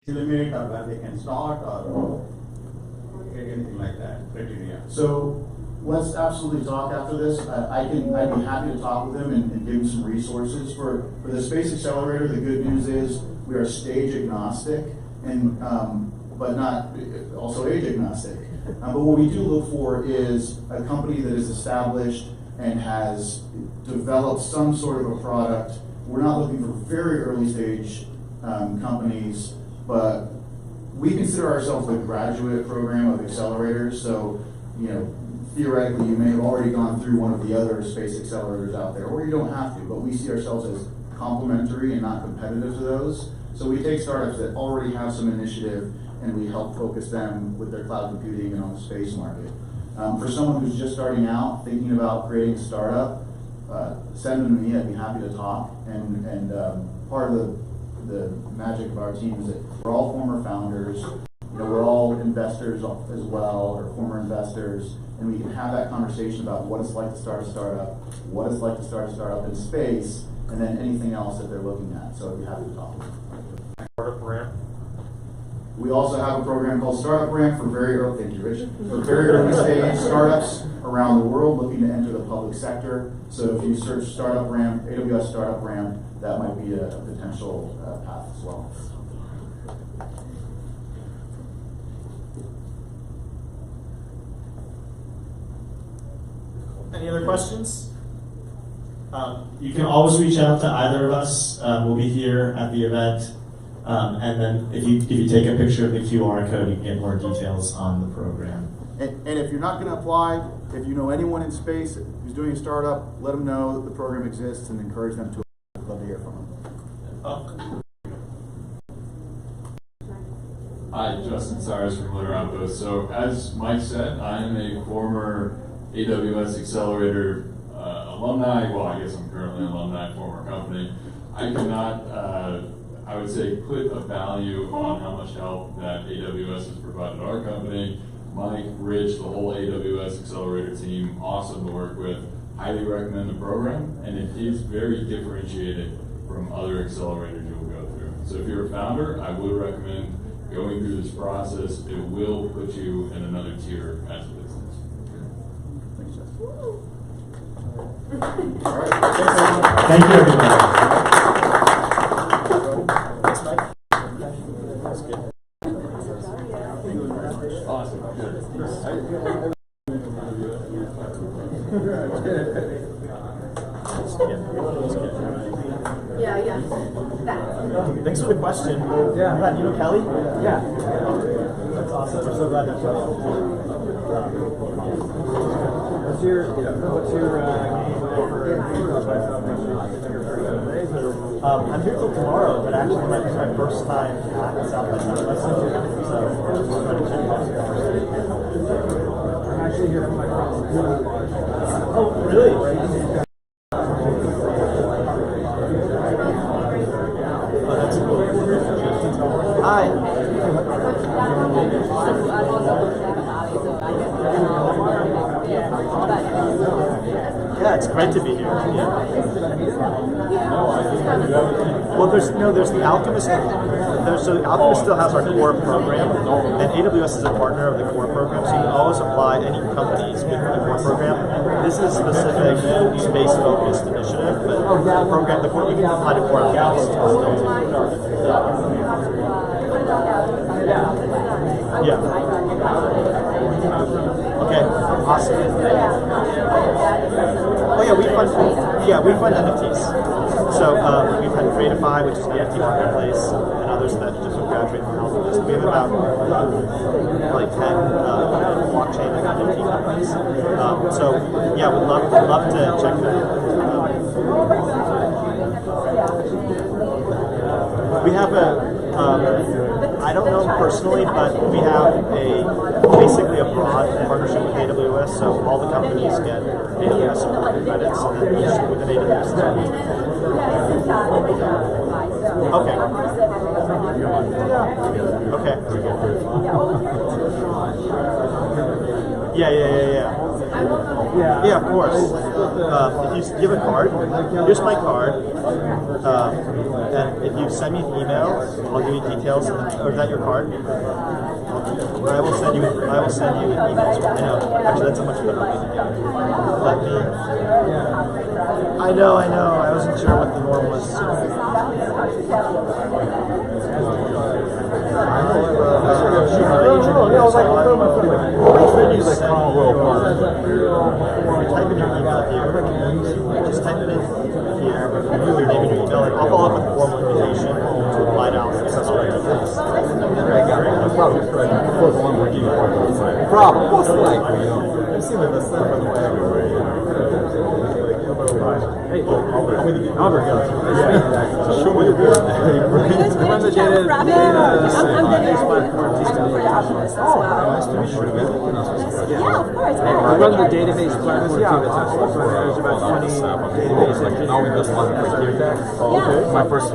S17: Limit or where they can start or anything like that criteria.
S14: So Let's absolutely talk after this. I'd be happy to talk with him and give him some resources. For the Space Accelerator, the good news is we are stage agnostic, and but not also age agnostic. But what we do look for is a company that is established and has developed some sort of a product. We're not looking for very early stage companies, but we consider ourselves the graduate program of accelerators. So, you know, theoretically, you may have already gone through one of the other space accelerators out there, or you don't have to, but we see ourselves as complementary and not competitive to those. So we take startups that already have some initiative and we help focus them with their cloud computing and on the space market. For someone who's just starting out, thinking about creating a startup, send them to me. I'd be happy to talk. And part of the magic of our team is that we're all former founders. You know, we're all investors as well, or former investors, and we can have that conversation about what it's like to start a startup, what it's like to start a startup in space, and then anything else that they're looking at. So I'd be happy to talk.
S1: Startup ramp.
S14: We also have a program called Startup Ramp for very early, thank you, Rich, for very early stage startups around the world looking to enter the public sector. So if you search Startup Ramp, AWS Startup Ramp, that might be a potential path as well.
S13: Any other questions? You can always reach out to either of us. We'll be here at the event. And then if you take a picture of the QR code, you can get more details on the program.
S14: And if you're not going to apply, if you know anyone in space who's doing a startup, let them know that the program exists and encourage them to. I'd love to hear from them.
S11: Hi, Justin Cyrus from Lunar Outpost. So as Mike said, I am a former AWS Accelerator alumni. Well, I guess I'm currently an alumni, former company. I cannot, I would say, put a value on how much help that AWS has provided our company. Mike, Rich, the whole AWS Accelerator team, awesome to work with. Highly recommend the program, and it is very differentiated from other accelerators you'll go through. So if you're a founder, I would recommend going through this process. It will put you in another tier as a business.
S14: Thanks, Justin.
S13: All right. Thank you, everybody. Thanks, Mike. That's good.
S11: Awesome.
S6: Yeah.
S13: Thanks for the question. Yeah. You know Kelly? Yeah. That's awesome. We're so glad that you What's your I'm here till tomorrow, but actually it might be my first time at South by Southwest. So I'm trying to check out. I'm actually here for my friends. Oh, really? Oh, that's cool. Hi. Yeah, it's great to be here. Yeah. Well, there's the Alchemist. So the Alchemist still has our core program, and AWS is a partner of the core program. So you can always apply any companies with the core program. This is a specific space-focused initiative, but the program, you can apply to core Alchemist. Yeah. Okay. Awesome. Oh yeah, we fund NFTs. So we've had Creatify, which is the NFT marketplace, and others that just graduate from Alchemist. We have about like 10 blockchain and NFT companies. So yeah, we'd love to check that out. We have I don't know him personally, but we have basically a broad partnership with AWS, so all the companies get AWS supported credits, and then each with an AWS account. Okay. Yeah. Yeah, of course. If you give a card, here's my card, and if you send me an email, I'll give you details. Or is that your card? Or I will send you an email. I know. Actually, that's a much better way to do it. Let me. I know. I wasn't sure what the norm was. Type in your email here. Just type it in here. Your name and your email. I'll follow up with a formal invitation to apply to Alchemist Accelerator.
S2: Problem. Most likely, I've seen the stuff everywhere. Hey, Albert, show me the board. Run the data.
S18: Yeah, of course.
S2: I run the database platform too. There's about 20 databases. Like now we just one okay. My first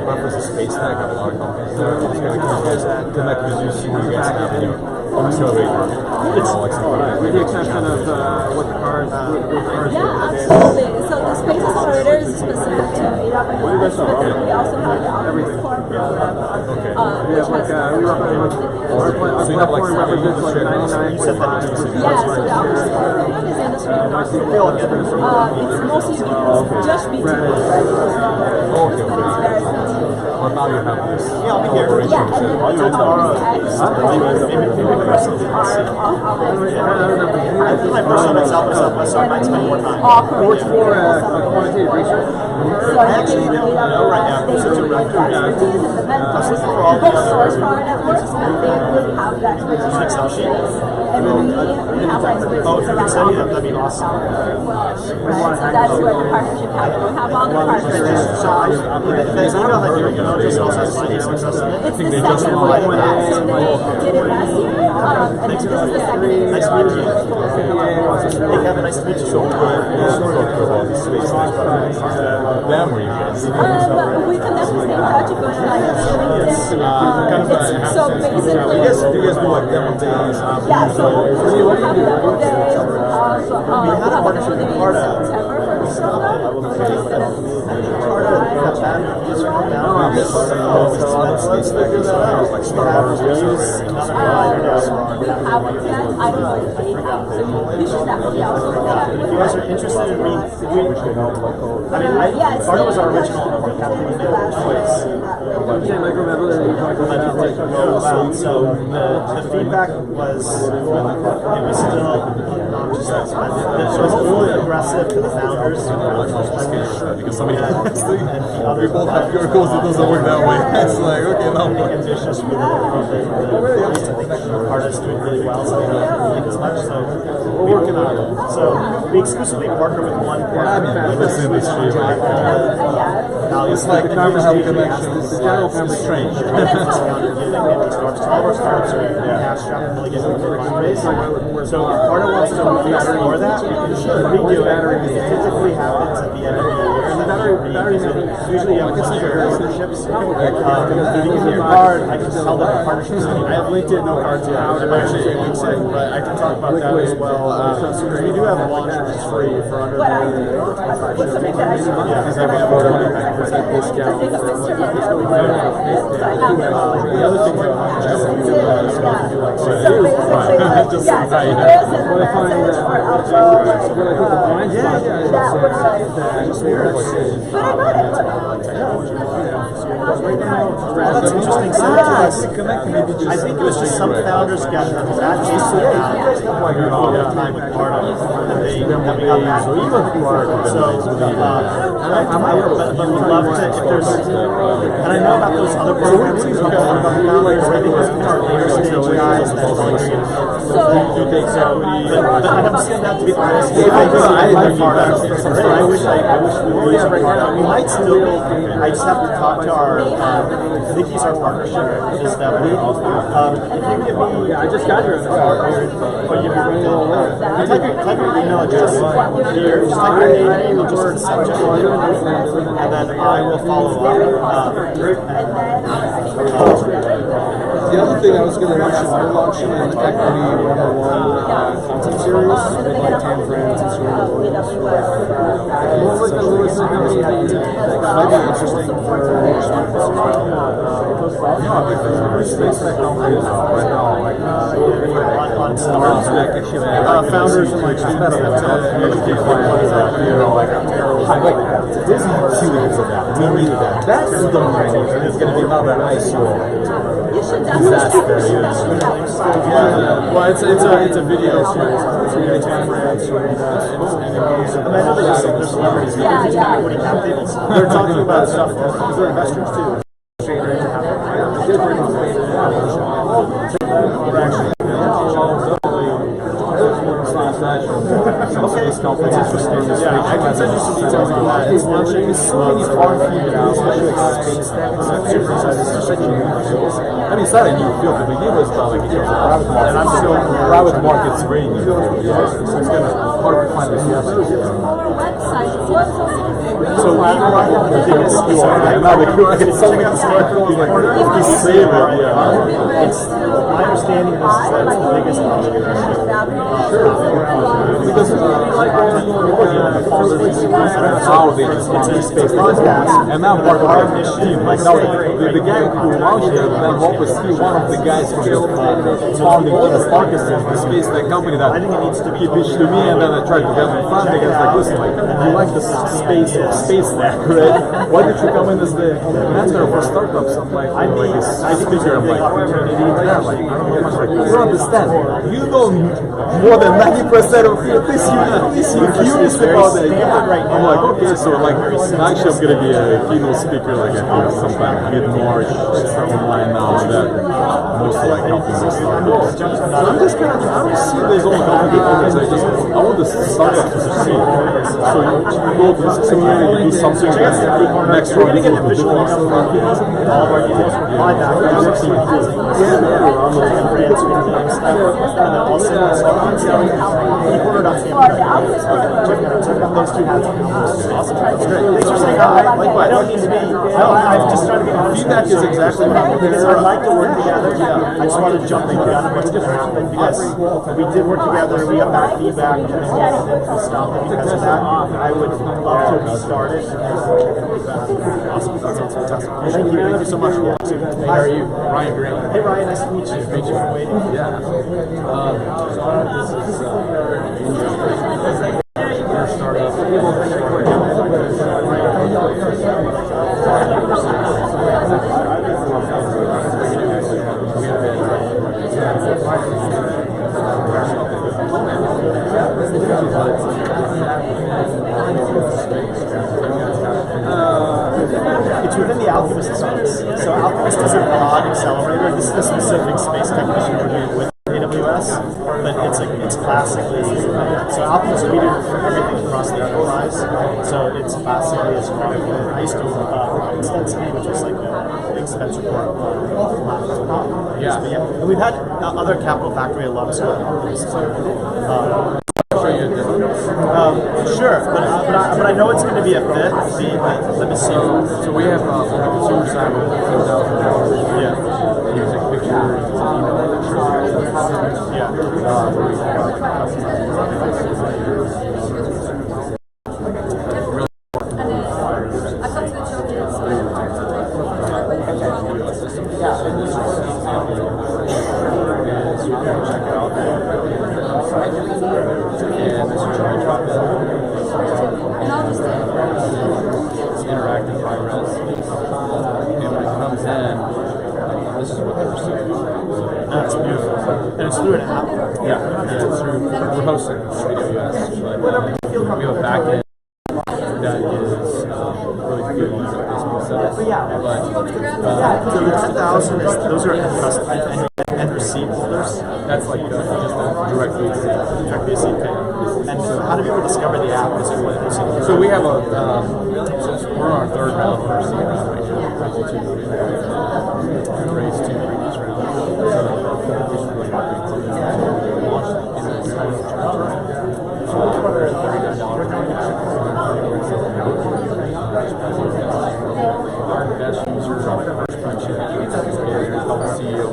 S2: space tech. I have a lot of companies. So I'm just going to connect with you, see what you guys have. Accelerator. It's with the exception of what the cars.
S18: Yeah, absolutely. So the Space Accelerator is specific to AWS, but we also have the Alchemist core program.
S2: Okay. We have like our platform represents like 99.5%.
S18: Yeah, so the Alchemist core program is industry agnostic. It's mostly just B2B.
S2: Okay.
S18: But it's very B2B.
S2: But now you have this.
S18: Yeah, I'll be here. Yeah, and Maybe the rest of the
S13: I think my first time at Southwest, so I might spend more time.
S2: What's for quantitative research?
S18: I actually don't know right now. They really have expertise in the methods, both source for our networks, and they really have that expertise. And we have expertise around
S13: that'd be awesome.
S18: Right, so that's where the partnership happens. We have all the partnerships.
S13: There's email that your email just also has my email address in it.
S18: It's the second one. So they did it last year, and this is the second year.
S13: Nice to meet you. Hey Kevin, nice to meet you.
S2: Them were you guys?
S18: We can definitely stay in touch if you would like to see LinkedIn. So basically,
S2: you guys do like demo days.
S18: yeah, so we will have demo days. We have a partnership with September for the startup.
S13: Let's figure that out. Like Starbucks
S18: We haven't yet. I don't know if they have. So you should definitely also look at it.
S13: If you guys are interested in me, Startup was our original captain choice. So the feedback was it was still it was really aggressive to the founders.
S2: Because somebody we both have your goals, it doesn't work that way. It's like, okay, now
S13: ambitious for the artists doing really well, so as much. So we're working on it. So we exclusively partner with one partner.
S2: It's like the camera have connections. The general camera is strange.
S13: All of our startups are cash strapped and really getting into the fundraise. So if partner wants to explore that, we do it. It typically happens at the end of the year. Usually you have partnerships. Your card, I can tell them partnerships.
S19: I have LinkedIn, no cards yet. I'm actually in LinkedIn, but I can talk about that as well. We do have a launch which is free for under the because I have a 40% discount. The other thing we do is do like just I find that when I think the blind spot
S13: that's interesting. I think it was just some founders got that Jason all the time with Marta, and they got that. But we'd love to if there's, and I know about those other programs. I think our later stage guys that I don't see that to be honest. I wish we were. We might still. I just have to talk to our partnership is that if you give me,
S19: I just got your
S13: type your email address here, just type your name and just the subject, and then I will follow up.
S19: The other thing I was going to mention, we're launching an Equity 101 content series with like 10 friends and sort of might be interesting for students as well. Space technology is right now, like founders and like students that Disney series of that. We needed that. That's the money. It's going to be another ICO. Disaster. Well, it's a video series. It's really time for us. I know there's celebrities. They're talking about stuff because they're investors too. Okay, it's interesting. Yeah, I can send you some details on that. It's launching so many farm communities, especially like space tech and stuff. It's such a new field. I mean, it's not a new field. The beginning was about like private markets. And I'm still private markets very new. So it's kind of hard to find this out. So we are the biggest QR. Now the QR is something like if you save it, yeah. It's my understanding is that it's the biggest because it's a space podcast, and now part of our team. Like now, the guy who launched it, then what was he? One of the guys from the founding team of Orchestrated, the space tech company that he pitched to me, and then I tried to get him funding. And it's like, listen, like you like the space tech, right? Why did you come in as the mentor for startups? I'm like, I figure I'm like, yeah, like I don't know much. Like, you don't understand. You know more than 90% of this. You're curious about it. I'm like, okay, so like actually I'm gonna be a keynote speaker like I think sometime mid-March, online now and that mostly like helping the startups. I'm just kind of, I don't see there's only companies. I want the startup to succeed. So you go to this community, you do something that next one you go to do feedback is exactly what I'm looking for.
S13: I'd like to work together. I just want to jump the gun of what's going to happen because we did work together, we got back feedback, and then we stopped because of that. I would love to restart it. Awesome. That sounds fantastic. Thank you so much.
S2: How are you? Ryan Green.
S13: Hey Ryan, nice to meet you.
S2: Nice to meet you.
S13: Waiting.
S2: Yeah.
S13: It's within the Alchemist space. So Alchemist is a broad accelerator. This is the specific space technician we're doing with AWS, but it's classically so Alchemist we do everything across the enterprise. So it's classically as I used to extensively, which was like a big Spencer Corp laptop.
S2: Yeah.
S13: But yeah, and we've had other Capital Factory alums who have Alchemist. Sure, but I know it's going to be a fit. Let me see.
S2: So we have on the consumer side with $10,000.
S13: Yeah.
S2: You take pictures, interactive high-res. And when it comes in, this is what they're receiving.
S13: That's beautiful. And it's through an app?
S2: Yeah, it's through, we're hosting AWS, but we have a backend that is really good user Facebook setup.
S13: So the 2,000, those are end receipt holders?
S2: That's like just a direct receipt.
S13: Direct receipt pay. And so how do people discover the app?
S2: So we have a, we're on our third round of receipt round right now.
S19: million. Raised two previous rounds. Our best users on the first project is called CEO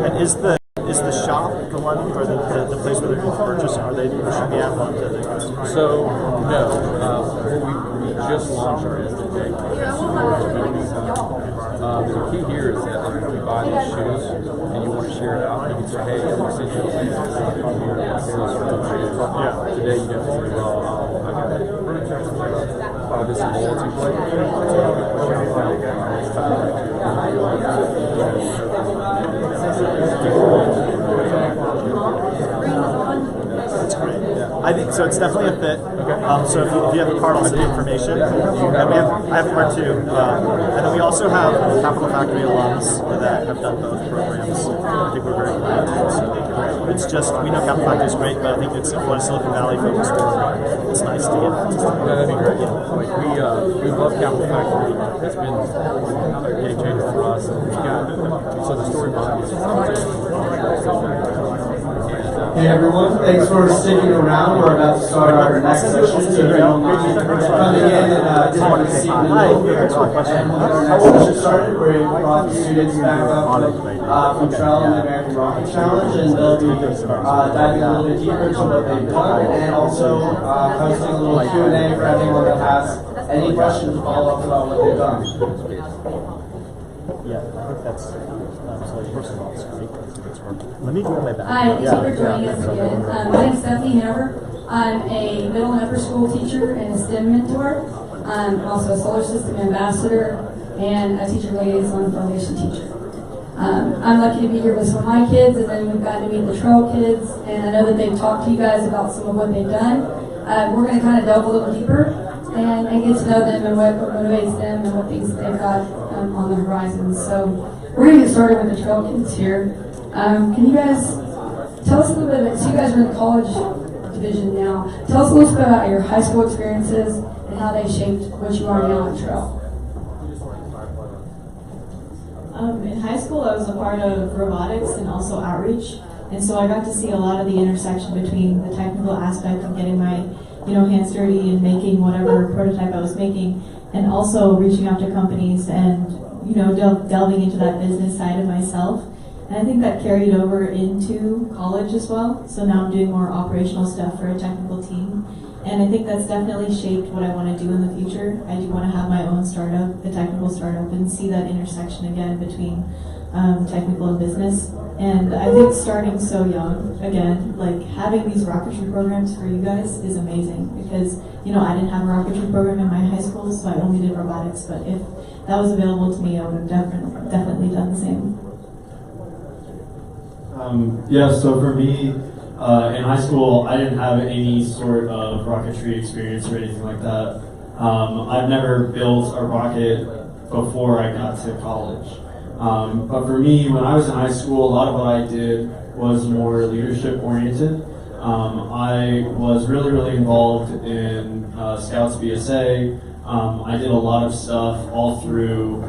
S13: And is the shop the one, or the place where they're going to purchase? Are they pushing the app onto the customers?
S19: So no, we just launched our SDK. The key here is that if you buy these shoes and you want to share it out, you can say, hey, I'm going to send you a link to this here. Yeah. Today you definitely say, well, I got it. This is a loyalty
S13: That's great. Yeah. I think so. It's definitely a fit. Okay. So if you have a card, I'll send you information. And I have a card too. And then we also have Capital Factory alums that have done both programs. I think we're very glad. So it's just, we know Capital Factory is great, but I think it's what a Silicon Valley focused program. It's nice to get.
S19: Yeah, that'd be great. Like we love Capital Factory. It's been a game changer for us. And we got so the story behind it.
S5: Hey everyone, thanks for sticking around. We're about to start our next session. So if you don't mind coming in and just have a seat in the middle. And when our next session started, we brought the students back up from Trell and the American Rocket Challenge, and they'll be diving a little bit deeper into what they've done, and also hosting a little Q&A for anyone that has any questions, follow-ups about what they've done.
S13: Yeah, I think that's so first of all, it's great. Let me grab my bag.
S20: Hi, thank you for joining us again. My name is Stephanie Hanover. I'm a middle and upper school teacher and a STEM mentor. I'm also a solar system ambassador and a teacher liaison foundation teacher. I'm lucky to be here with some of my kids, and then we've gotten to meet the Trail kids, and I know that they've talked to you guys about some of what they've done. We're going to kind of delve a little deeper and get to know them and what motivates them and what things they've got on the horizon. So we're going to get started with the Trail kids here. Can you guys tell us a little bit about, so you guys are in the college division now, tell us a little bit about your high school experiences and how they shaped what you are now at Trail.
S9: In high school, I was a part of robotics and also outreach, and so I got to see a lot of the intersection between the technical aspect of getting my, hands dirty and making whatever prototype I was making, and also reaching out to companies and, delving into that business side of myself. And I think that carried over into college as well. So now I'm doing more operational stuff for a technical team. And I think that's definitely shaped what I want to do in the future. I do want to have my own startup, a technical startup, and see that intersection again between technical and business. And I think starting so young, again, like having these rocketry programs for you guys is amazing because, I didn't have a rocketry program in my high school, so I only did robotics. But if that was available to me, I would have definitely done the same.
S10: So for me, in high school, I didn't have any sort of rocketry experience or anything like that. I've never built a rocket before I got to college. But for me, when I was in high school, a lot of what I did was more leadership oriented. I was really, really involved in Scouts BSA. I did a lot of stuff all through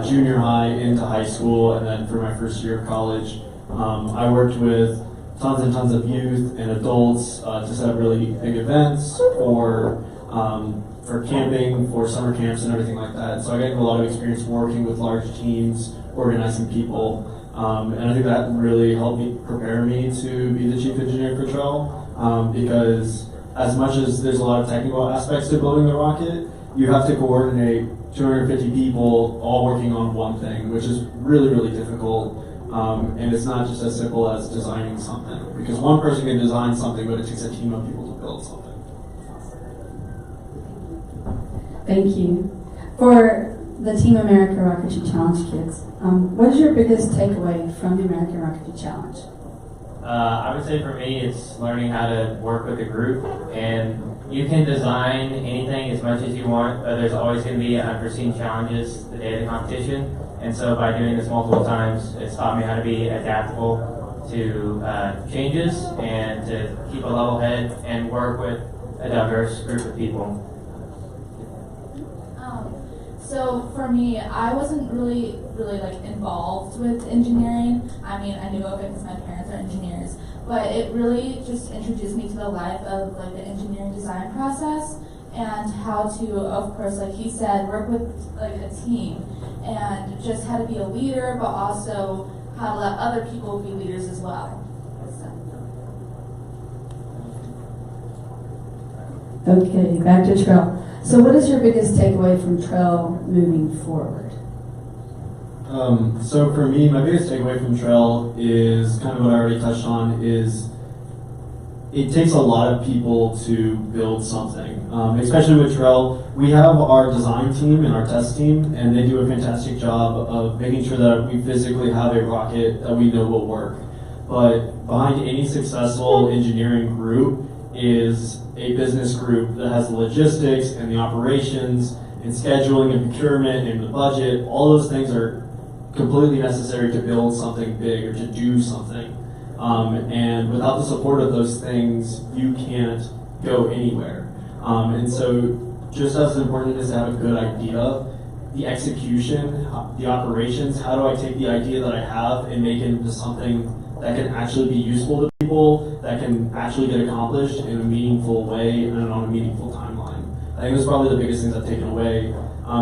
S10: junior high into high school, and then for my first year of college. I worked with tons and tons of youth and adults to set up really big events for camping, for summer camps and everything like that. So I got a lot of experience working with large teams, organizing people, and I think that really helped me prepare me to be the chief engineer for Trail, because as much as there's a lot of technical aspects to building the rocket, you have to coordinate 250 people all working on one thing, which is really, really difficult. And it's not just as simple as designing something, because one person can design something, but it takes a team of people to build something.
S20: Thank you. For the Team America Rocketry Challenge kids, what is your biggest takeaway from the American Rocketry Challenge?
S7: I would say for me, it's learning how to work with a group, and you can design anything as much as you want, but there's always going to be unforeseen challenges the day of the competition. And so by doing this multiple times, it's taught me how to be adaptable to changes and to keep a level head and work with a diverse group of people.
S6: So for me, I wasn't really like involved with engineering. I mean, I knew of it because my parents are engineers, but it really just introduced me to the life of like the engineering design process and how to, of course, like he said, work with like a team and just how to be a leader, but also how to let other people be leaders as well.
S20: Okay, back to trail. So what is your biggest takeaway from trail moving forward?
S10: So for me, my biggest takeaway from trail is kind of what I already touched on, is it takes a lot of people to build something. Especially with trail, we have our design team and our test team, and they do a fantastic job of making sure that we physically have a rocket that we know will work. But behind any successful engineering group is a business group that has the logistics and the operations and scheduling and procurement and the budget. All those things are completely necessary to build something big or to do something. And without the support of those things, you can't go anywhere. And so just as important as to have a good idea, the execution, the operations, how do I take the idea that I have and make it into something that can actually be useful to people, that can actually get accomplished in a meaningful way and on a meaningful timeline. I think that's probably the biggest things I've taken away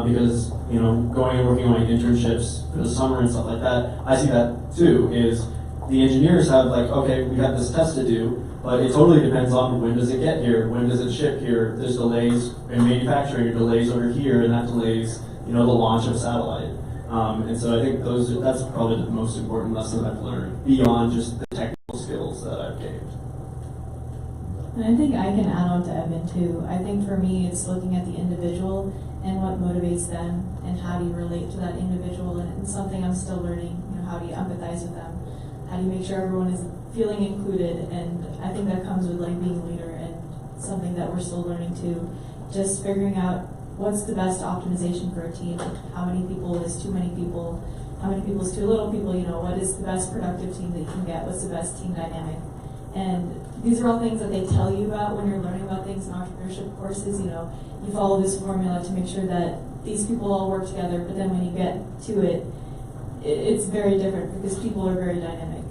S10: because, going and working on my internships for the summer and stuff like that, I see that too, is the engineers have like, okay, we got this test to do, but it totally depends on when does it get here, when does it ship here. There's delays in manufacturing, or delays over here, and that delays, the launch of satellite. And so I think that's probably the most important lesson I've learned, beyond just the technical skills that I've gained.
S9: And I think I can add on to Evan too. I think for me, it's looking at the individual and what motivates them and how do you relate to that individual. And it's something I'm still learning, how do you empathize with them? How do you make sure everyone is feeling included? And I think that comes with like being a leader and something that we're still learning too. Just figuring out what's the best optimization for a team. How many people is too many people? How many people is too little people? What is the best productive team that you can get? What's the best team dynamic? And these are all things that they tell you about when you're learning about things in entrepreneurship courses. You follow this formula to make sure that these people all work together, but then when you get to it, it's very different because people are very dynamic.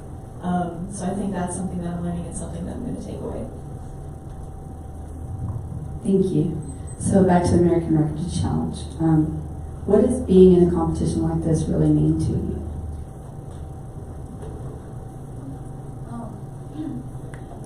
S9: So I think that's something that I'm learning and something that I'm going to take away.
S20: Thank you. So back to the American Rocket Challenge. What does being in a competition like this really mean to you?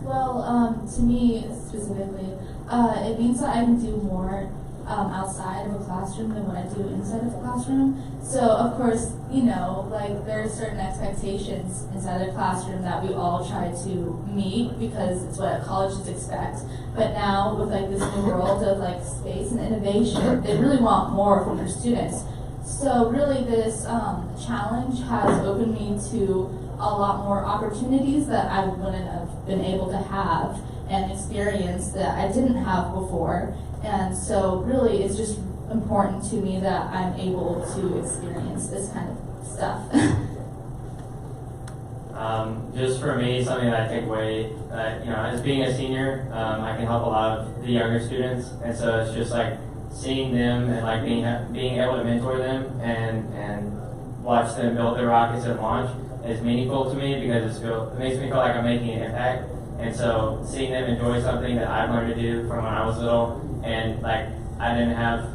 S6: Well, to me specifically, it means that I can do more outside of a classroom than what I do inside of the classroom. So, of course, there are certain expectations inside of the classroom that we all try to meet because it's what colleges expect. But now, with this new world of space and innovation, they really want more from their students. So, really, this challenge has opened me to a lot more opportunities that I wouldn't have been able to have and experience that I didn't have before. And so really it's just important to me that I'm able to experience this kind of stuff.
S7: Just for me, something that I take away, as being a senior, I can help a lot of the younger students, and so it's just seeing them and being able to mentor them and watch them build their rockets and launch is meaningful to me because it makes me feel like I'm making an impact. And so seeing them enjoy something that I've learned to do from when I was little, and I didn't have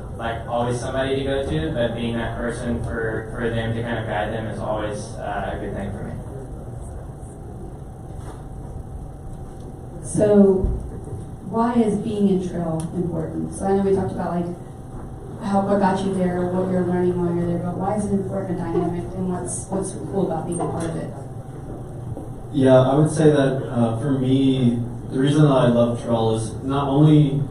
S7: always somebody to go to, but being that person for them to kind of guide them is always a good thing for me.
S20: So why is being in trail important? So I know we talked about what got you there, what you're learning while you're there, but why is it important, dynamic, and what's cool about being a part of it?
S10: Yeah, I would say that for me, the reason that I love trail is not only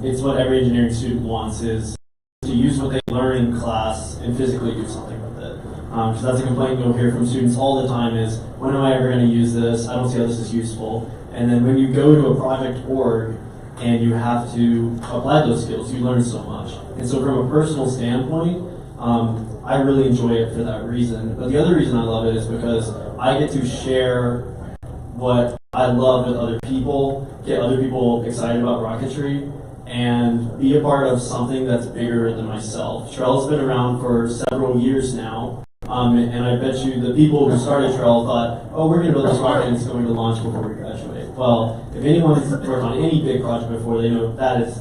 S10: it's what every engineering student wants, is to use what they learn in class and physically do something with it. Because that's a complaint you'll hear from students all the time is, when am I ever going to use this? I don't see how this is useful. And then when you go to a project org and you have to apply those skills, you learn so much. And so from a personal standpoint, I really enjoy it for that reason. But the other reason I love it is because I get to share what
S5: I love with other people, get other people excited about rocketry, and be a part of something that's bigger than myself. Trell's been around for several years now, and I bet you the people who started Trell thought, oh, we're going to build this rocket and it's going to launch before we graduate. Well, if anyone's worked on any big project before, they know that is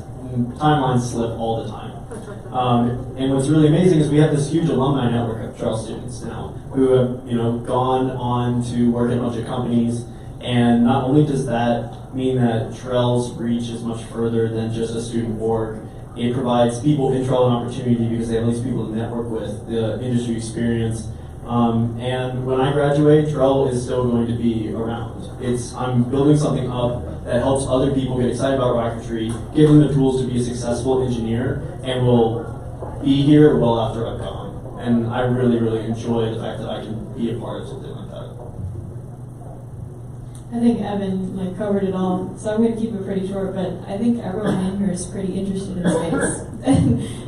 S5: timelines slip all the time. And what's really amazing is we have this huge alumni network of Trell students now who have, gone on to work at a bunch of companies. And not only does that mean that Trell's reach is much further than just a student org, it provides people in Trell an opportunity because they have these people to network with, the industry experience. And when I graduate, Trell is still going to be around. I'm building something up that helps other people get excited about rocketry, give them the tools to be a successful engineer, and will be here well after I've gone. And I really, really enjoy the fact that I can be a part of something like that.
S9: I think Evan covered it all, so I'm going to keep it pretty short, but I think everyone in here is pretty interested in space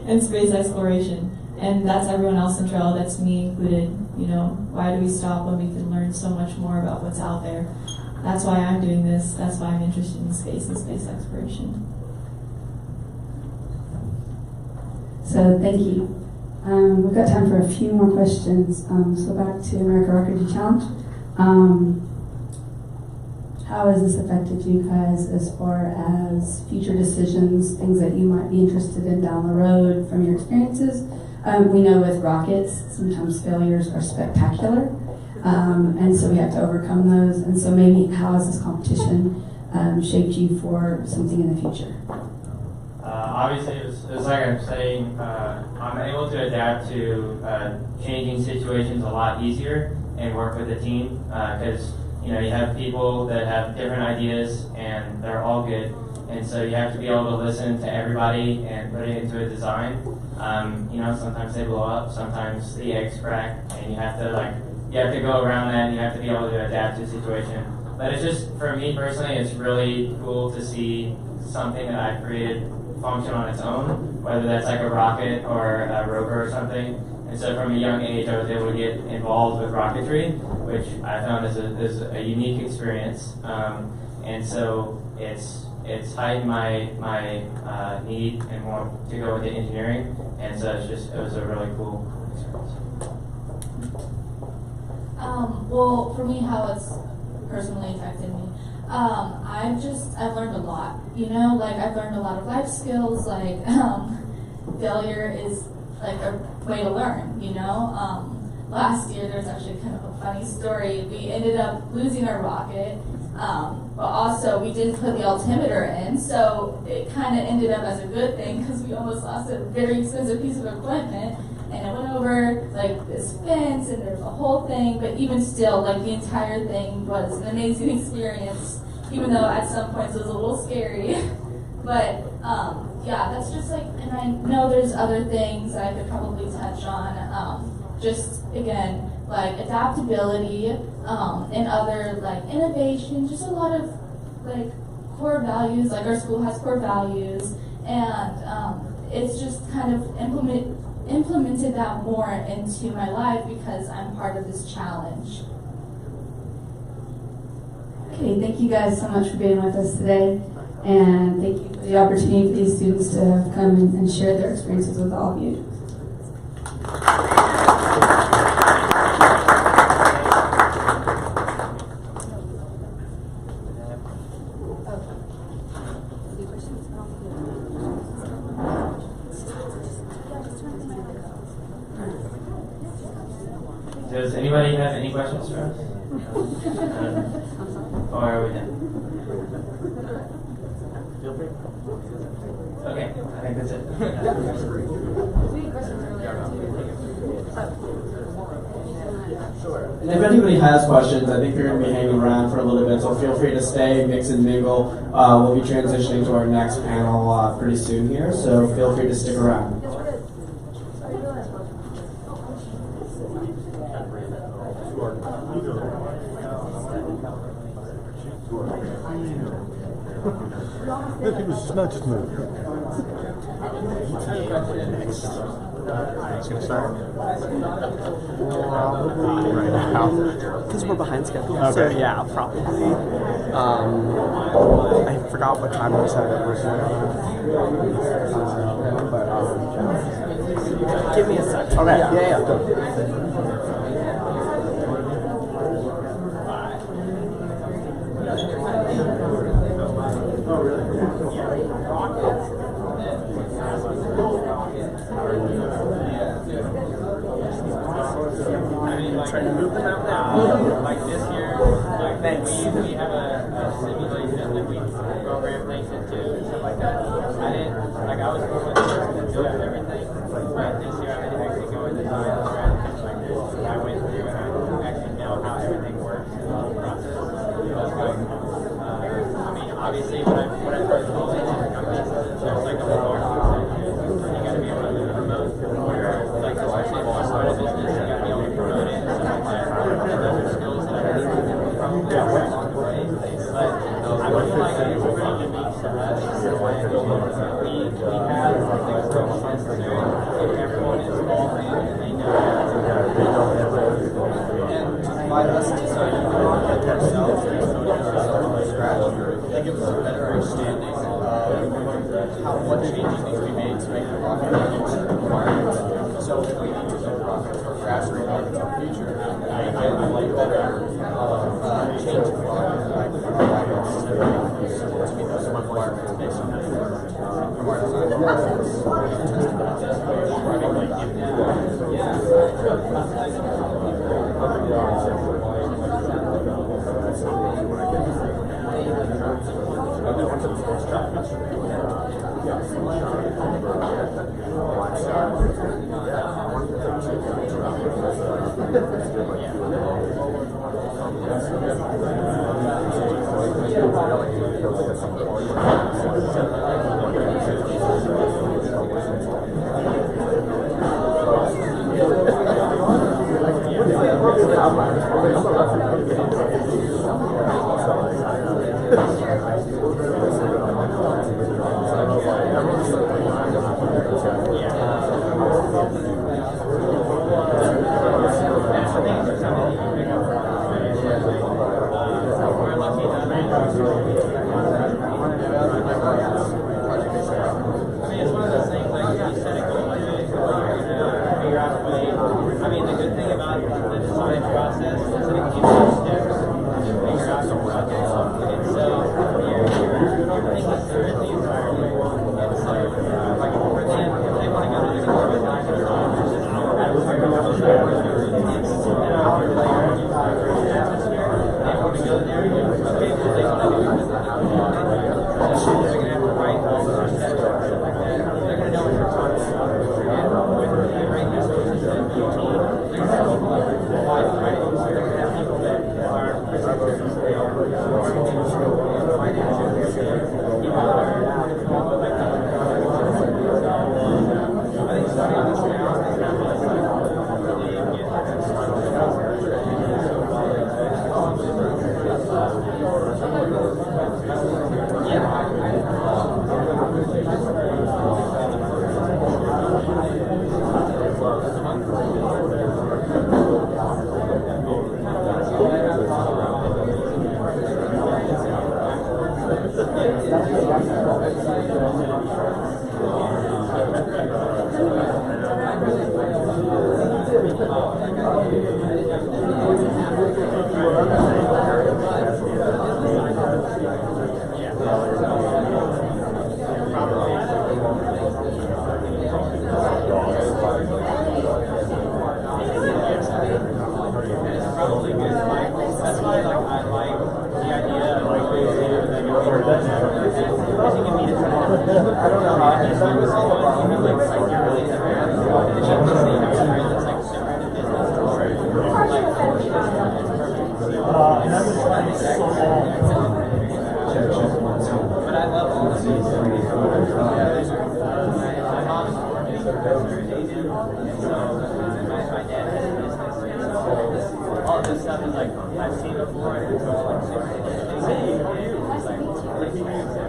S9: and space exploration. And that's everyone else in Trell, that's me included. Why do we stop when we can learn so much more about what's out there? That's why I'm doing this. That's why I'm interested in space and space exploration.
S20: So thank you. We've got time for a few more questions. So back to America Rocketry Challenge. How has this affected you guys as far as future decisions, things that you might be interested in down the road from your experiences? We know with rockets, sometimes failures are spectacular, and so we have to overcome those. And so maybe how has this competition shaped you for something in the future?
S7: Obviously, it's like I'm saying, I'm able to adapt to changing situations a lot easier and work with a team because you have people that have different ideas and they're all good, and so you have to be able to listen to everybody and put it into a design. Sometimes they blow up, sometimes the eggs crack, and you have to go around that, and you have to be able to adapt to the situation. But it's just, for me personally, it's really cool to see something that I created function on its own, whether that's like a rocket or a rover or something. And so from a young age, I was able to get involved with rocketry, which I found is a unique experience. And so it's heightened my need and want to go into engineering. And so it was a really cool experience.
S6: Well, for me, how it's personally affected me. I've learned a lot, I've learned a lot of life skills, failure is a way to learn, Last year, there's actually kind of a funny story. We ended up losing our rocket, but also we didn't put the altimeter in, so it kind of ended up as a good thing because we almost lost a very expensive piece of equipment. And it went over this fence, and there's a whole thing. But even still, the entire thing was an amazing experience. Even though at some points it was a little scary. But yeah, that's just and I know there's other things that I could probably touch on. Just again, adaptability and other innovation. Just a lot of core values. Our school has core values, and it's just kind of implemented that more into my life because I'm part of this challenge.
S20: Okay, thank you guys so much for being with us today, and thank you for the opportunity for these students to have come and share their experiences with all of you.
S7: Does anybody have any questions for us? Or are we done? Okay, I think that's it.
S5: And if anybody has questions, I think you're going to be hanging around for a little bit, so feel free to stay, mix and mingle. We'll be transitioning to our next panel pretty soon here, so feel free to stick around.
S19: Just move. It's gonna start. Probably right now.
S21: Because we're behind schedule.
S19: Okay.
S21: So yeah, probably. I forgot what time we said it was. Give me a second.
S19: Okay.
S21: Yeah.
S7: Trying to move them out now. Like this year, like we have a simulation that we program things into and stuff like that. I was going to do everything, but this year I had to actually go and design the strategies like this. I went through and I actually know how everything works in the process. So it's like, obviously when I first rolled into the companies, there's like a whole marketing section. You got to be able to promote, like especially if you start a business, you got to be able to promote it. Those are skills that I probably along the way. But I would feel like it's pretty unique to us. We have the approach necessary if everyone is all in and they know how to
S3: and to provide us design ourselves and coding ourselves from scratch, they give us a better understanding of what changes need to be made to make the rocket requirements. So if we need to build rockets for grassroots rockets in the future, I like better change of rockets like rockets to meet those requirements based on from our design process.
S7: All this stuff is like I've seen before. And it's like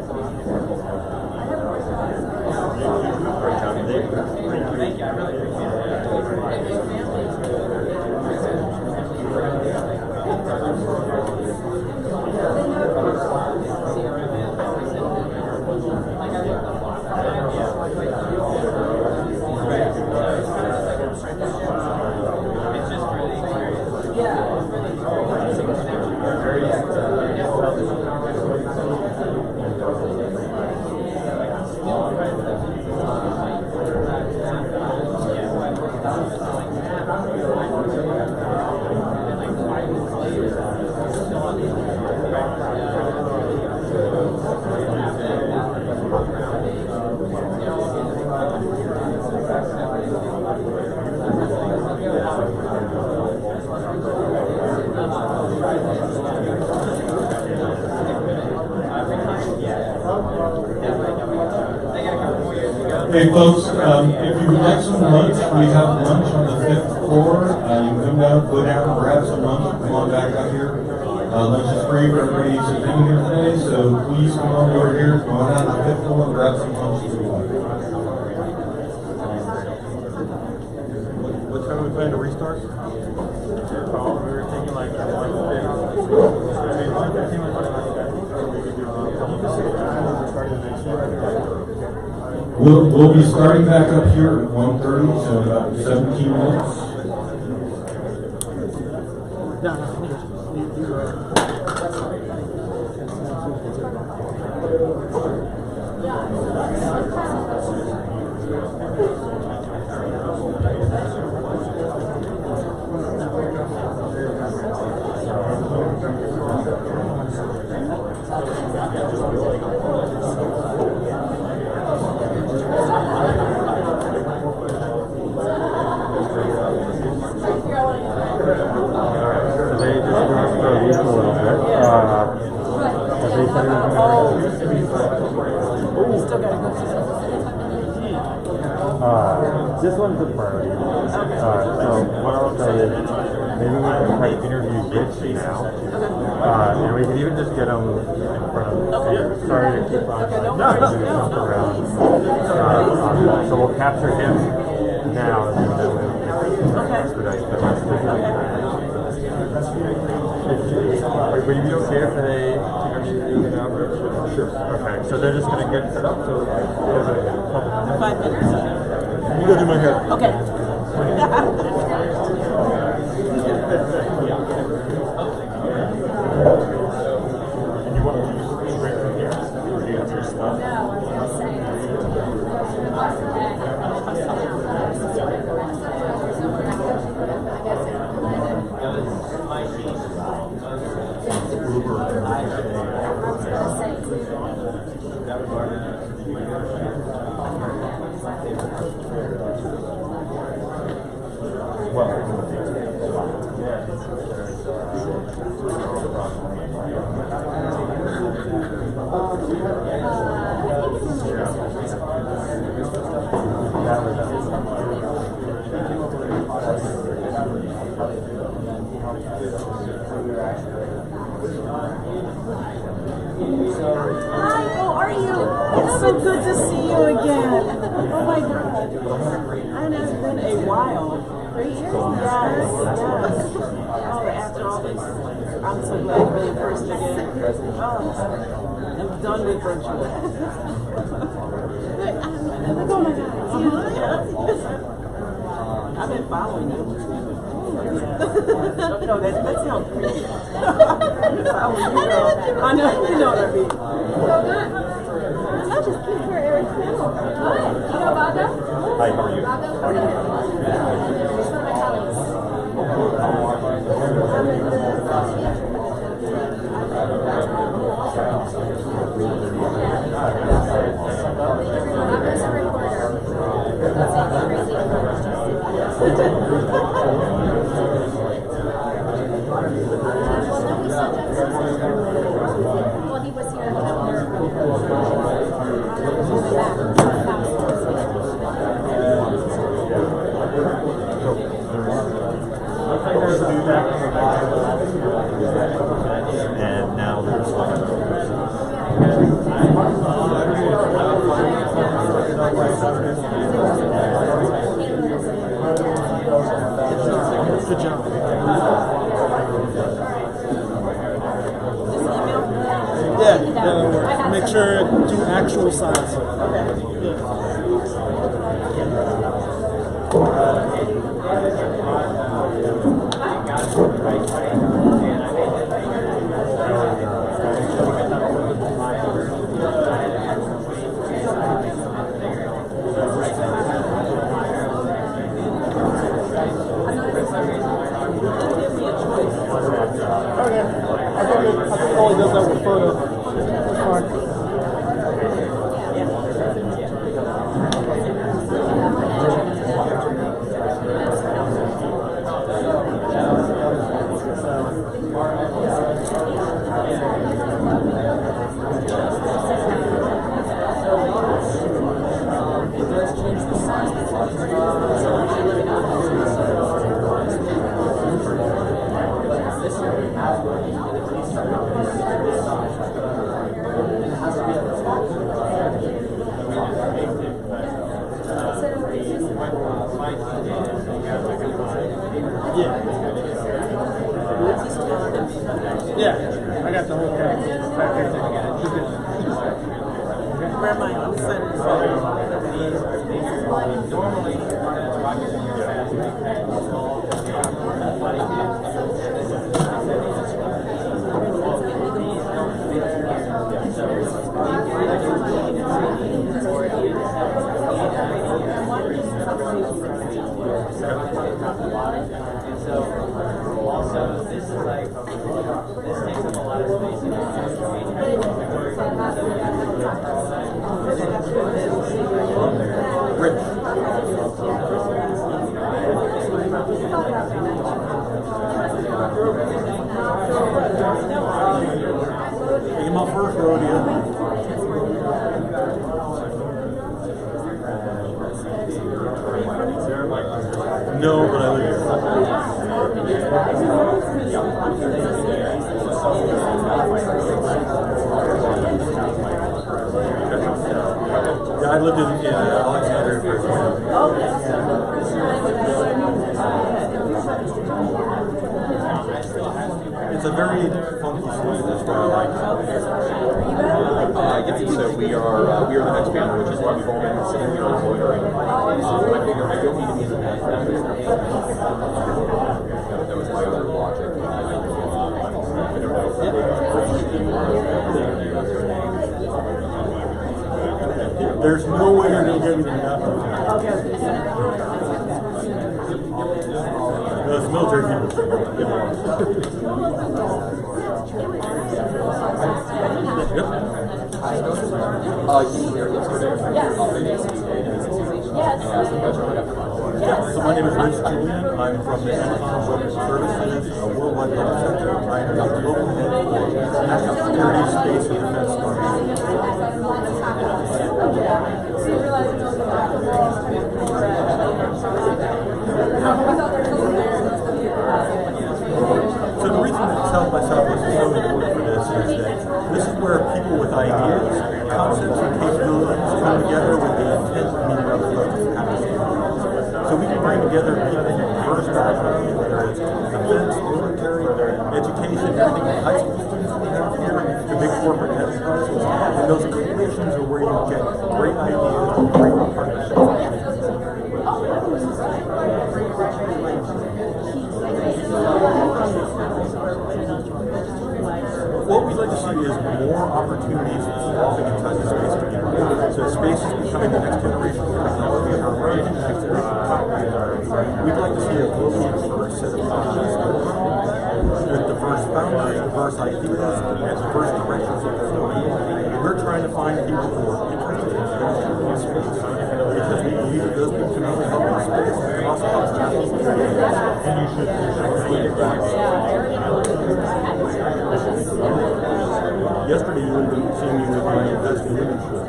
S1: Hey folks, if you would like some lunch, we have lunch on the 5th floor. You can come down, go down, grab some lunch, come on back up here. Lunch is free for everybody who's attending here today, so please come on over here, go on down to the 5th floor and grab some lunch if you want.
S19: What time are we planning to restart? We were thinking like 1:50.
S1: We'll be starting back up here at 1:30, so in about 17 minutes.
S19: This one's a priority. So what I'll say is maybe we can try to interview Rich now. And we can even just get them in front of sorry to keep on jump around. So we'll capture him now and then we'll expedite the rest of it. Would it be okay if they interview you now? Sure. Okay, so they're just going to get set up. So 5 minutes. You go do my hair.
S18: Okay.
S19: And you want to use straight from here? Or do you have your stuff?
S18: No, I was going to say. Hi, how are you? It's so good to see you again. Oh my God. And it's been a while. 3 years? Yes, yes. Oh, after all this, I'm so glad for the first again. Oh, I'm done with virtual. Oh my God. I've been following you. No, that sounds creepy. I know, you know what I mean. I just keep her Eric Hill. You know Vaga?
S19: Hi, how are you?
S18: Vaga?
S19: How are you?
S18: She's one of my colleagues. Well, he was here.
S19: And now there's good job.
S4: Yeah, make sure to actual size. Does that with photo. That's fine.
S21: Where am I? On the center.
S7: Normally, rockets in your fast, and so also this is like this takes up a lot of space in
S1: Take him out first, rodeo. No, but I live here. Yeah, I lived in Alexandria for a while. It's a very funky city, that's why I like it.
S3: So we are the next panel, which is why we've all been sitting here loitering. I figure I don't need to be in the back. That was my other logic.
S1: There's no way you're going to get me to that. No, it's military people. So my name is Rich Julian. I'm from the Amazon Web Services, a worldwide public sector. I am the global head of national security, space, and defense So the reason that South by Southwest is so important for this is that this is where people with ideas, concepts, and capabilities come together with the intent of meeting other folks. So we can bring together people from diverse backgrounds, whether it's defense, military, education, everything from high school students we have here to big corporate enterprises. And those coalitions are where you get great ideas and great partnerships. What we'd like to see is more opportunities evolving inside the space community. So space is becoming the next generation of technology and our emerging next generation companies. We'd like to see a globally diverse set of companies with diverse founders, diverse ideas, and diverse directions of their domain. And we're trying to find people who are interested in space because we believe that those people can not only help in space, but can also help national security. And you should Yesterday you would have seen me with my Invest in Women shirt.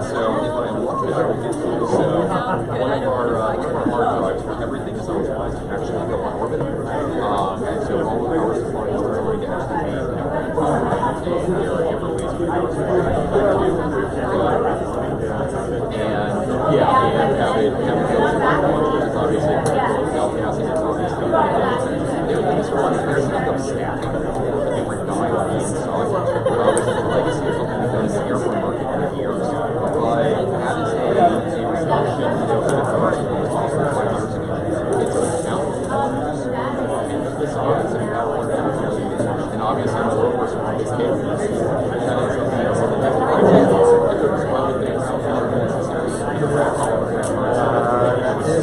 S3: So if I'm lucky, I will get to. So one of our hard drives where everything is on
S2: utilized to actually go on orbit. And so all the power supplies are going to have to be, there are different ways to power supply. And yeah, and have it built in because obviously Alchemist is obviously there's enough stack different dials inside. The legacy of something we've done in the airport market for years, but that is a reduction of the cost from 5 years ago. It's an account. And this is and obviously the lower supply is capable. That is something else that we have to if there was one thing that's necessary.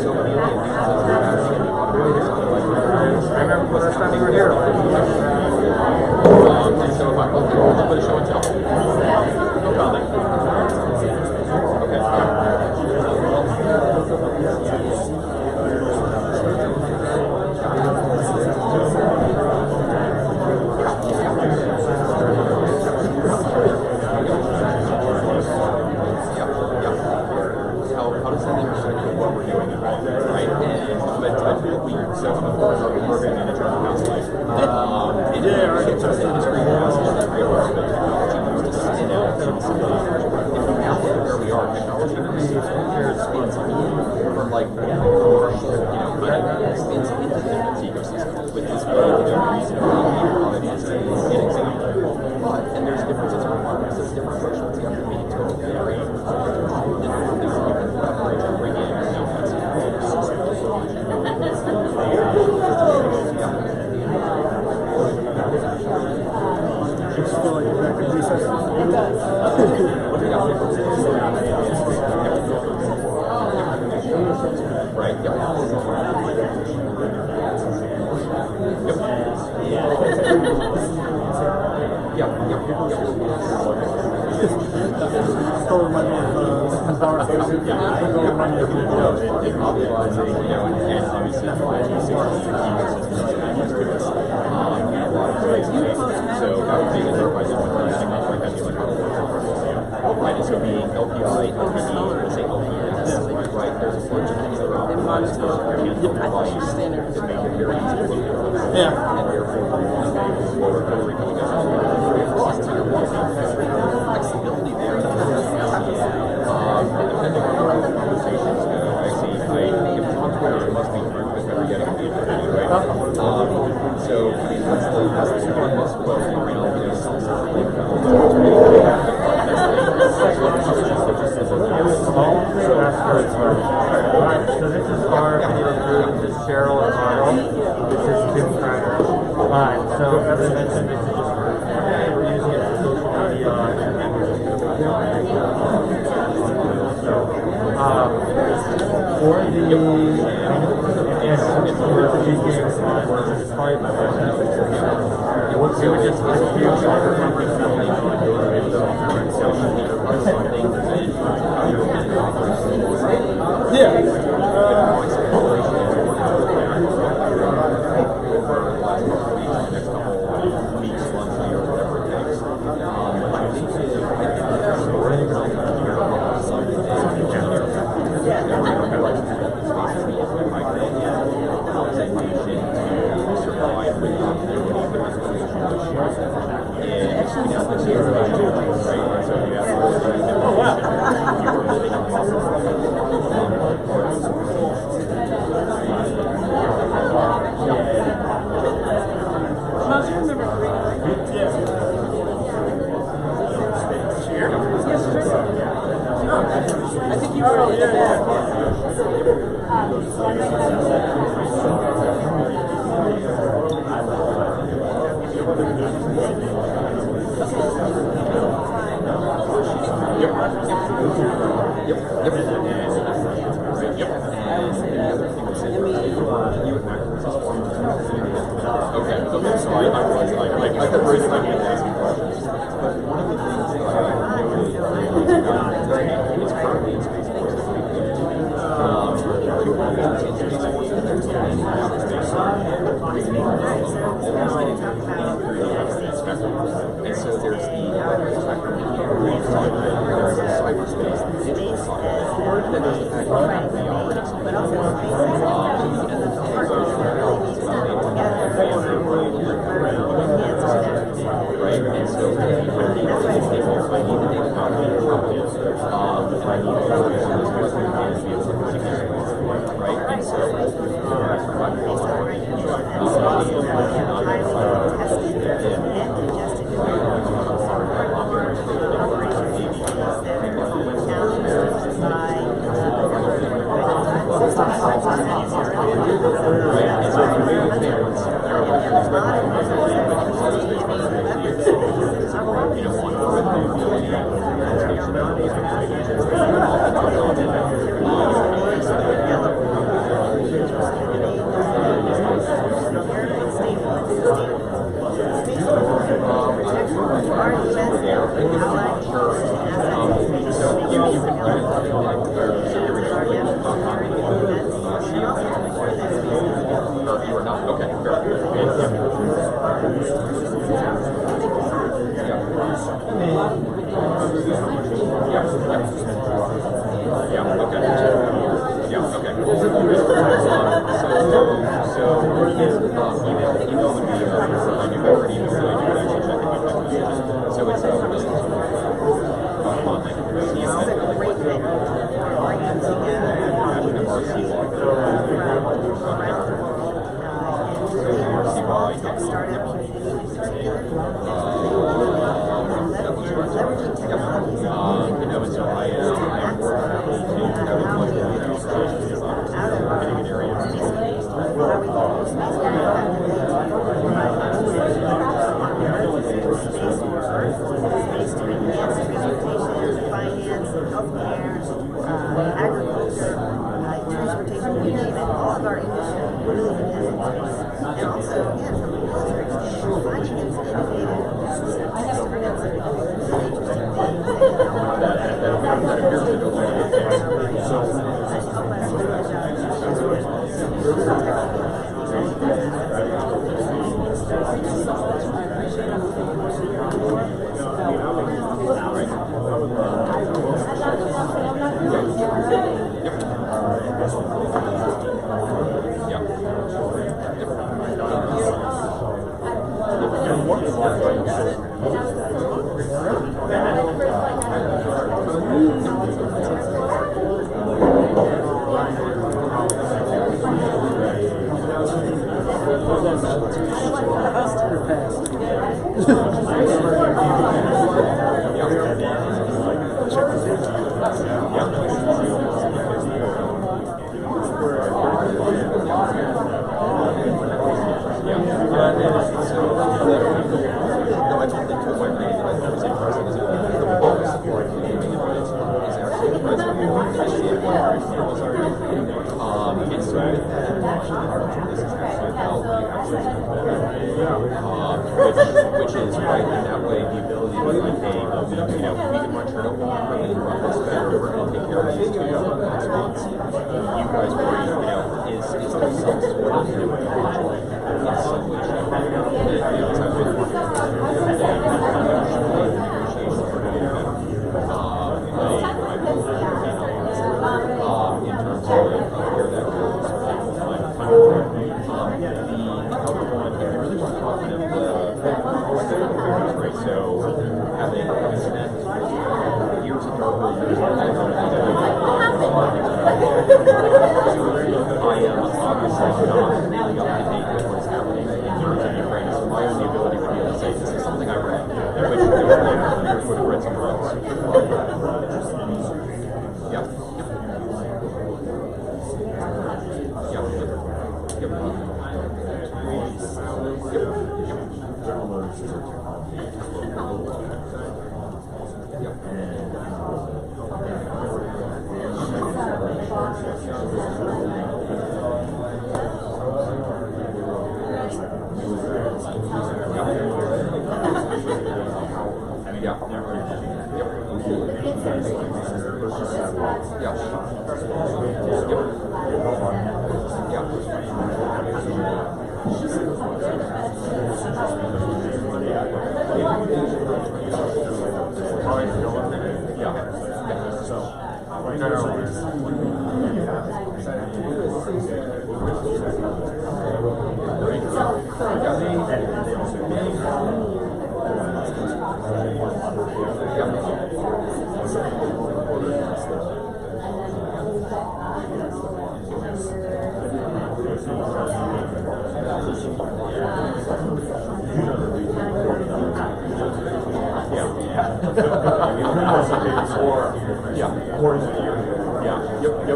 S2: So many of the things that we're actually I remember the first time we were here. And so if I put a little bit of show and tell. No comment. How does that intersect with what we're doing, right? But so I'm a program manager at Aws Space. It's an industry has great work with technology used to stand out from some of the if you now look at where we are, technology spins from like commercial, but it spins into the ecosystem with this big, reason how it is getting but and there's differences in requirements, there's different thresholds you have to meet to vary different things you can leverage and bring in. Right, yep. So being LPI, LPD, let's say LPS, right? There's a bunch of things that are optimized for device to make it very easy to look at. Yeah. And therefore, Puerto Rico, you guys flexibility there. And depending on how the conversations go, actually, if it's on Twitter, it must be true because better yet, it would be a Twitter, right? So that's the one must quote around,
S8: So this is our video group, this is Cheryl and Arnold, this is Tim Kreiner. Alright, so as I mentioned, this is just we're using it for social media. So, for the these games, this is probably my we would just
S2: And so there's the spectrum there's the cyberspace, the digital side, then there's the fact that we operate something.
S12: Which is right in that way the ability to like, hey, we can run turnover longer, we can run this better, we're going to take care of these two hotspots. You guys worry, is there some sort of individual in some way, shape, or in terms of where that goes. The other one, I really want to talk about right, so having spent years of dark years I am obviously not really up to date with what's happening in Ukraine, so my only ability would be to say this is something I read, which here's what I read somewhere else.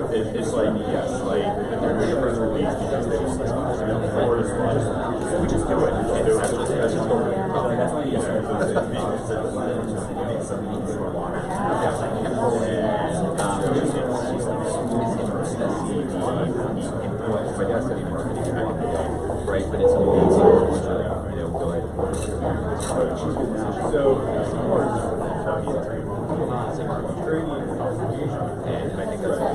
S12: It's like, yes, like, they're doing a press release because they just, we just do it. And that's just what we're doing. That's why you right, but it's amazing, going and I think that's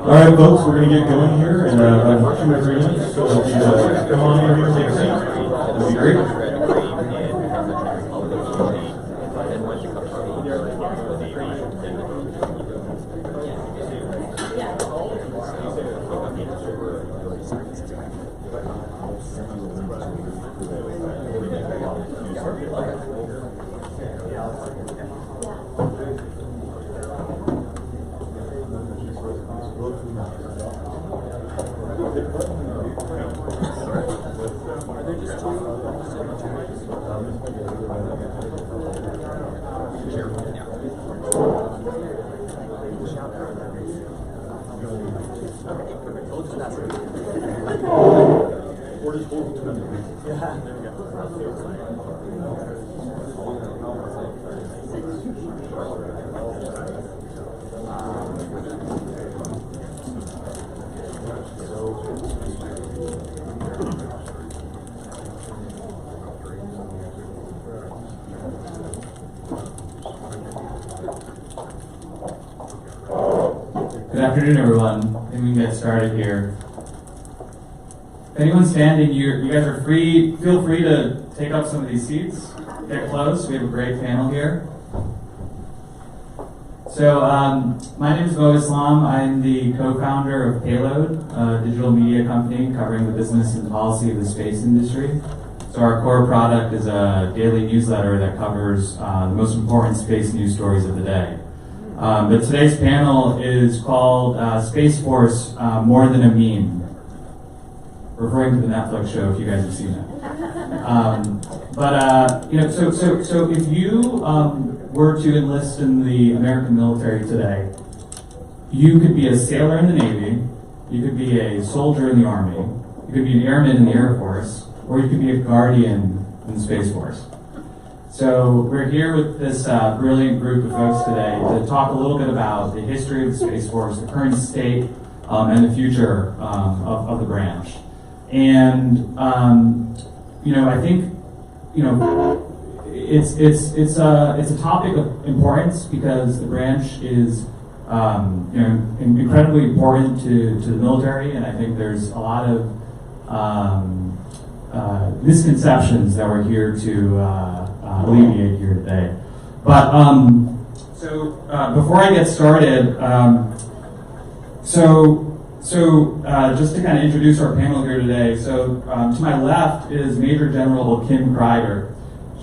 S1: All right, folks, we're going to get going here in about 2 or 3 minutes. So if you come on in here and take a seat, that'd be great.
S15: Good afternoon, everyone. I think we can get started here. If anyone's standing, you guys are free. Feel free to take up some of these seats. Get close. We have a great panel here. So, my name is Mo Islam. I'm the co-founder of Payload, a digital media company covering the business and policy of the space industry. So our core product is a daily newsletter that covers the most important space news stories of the day. But today's panel is called Space Force More Than a Meme, referring to the Netflix show if you guys have seen it. So if you were to enlist in the American military today, you could be a sailor in the Navy, you could be a soldier in the Army, you could be an airman in the Air Force, or you could be a guardian in the Space Force. So we're here with this brilliant group of folks today to talk a little bit about the history of the Space Force, the current state, and the future of the branch. And I think it's a topic of importance because the branch is incredibly important to the military, and I think there's a lot of misconceptions that we're here to alleviate here today. But before I get started, just to kind of introduce our panel here today. So to my left is Major General Kim Kreider.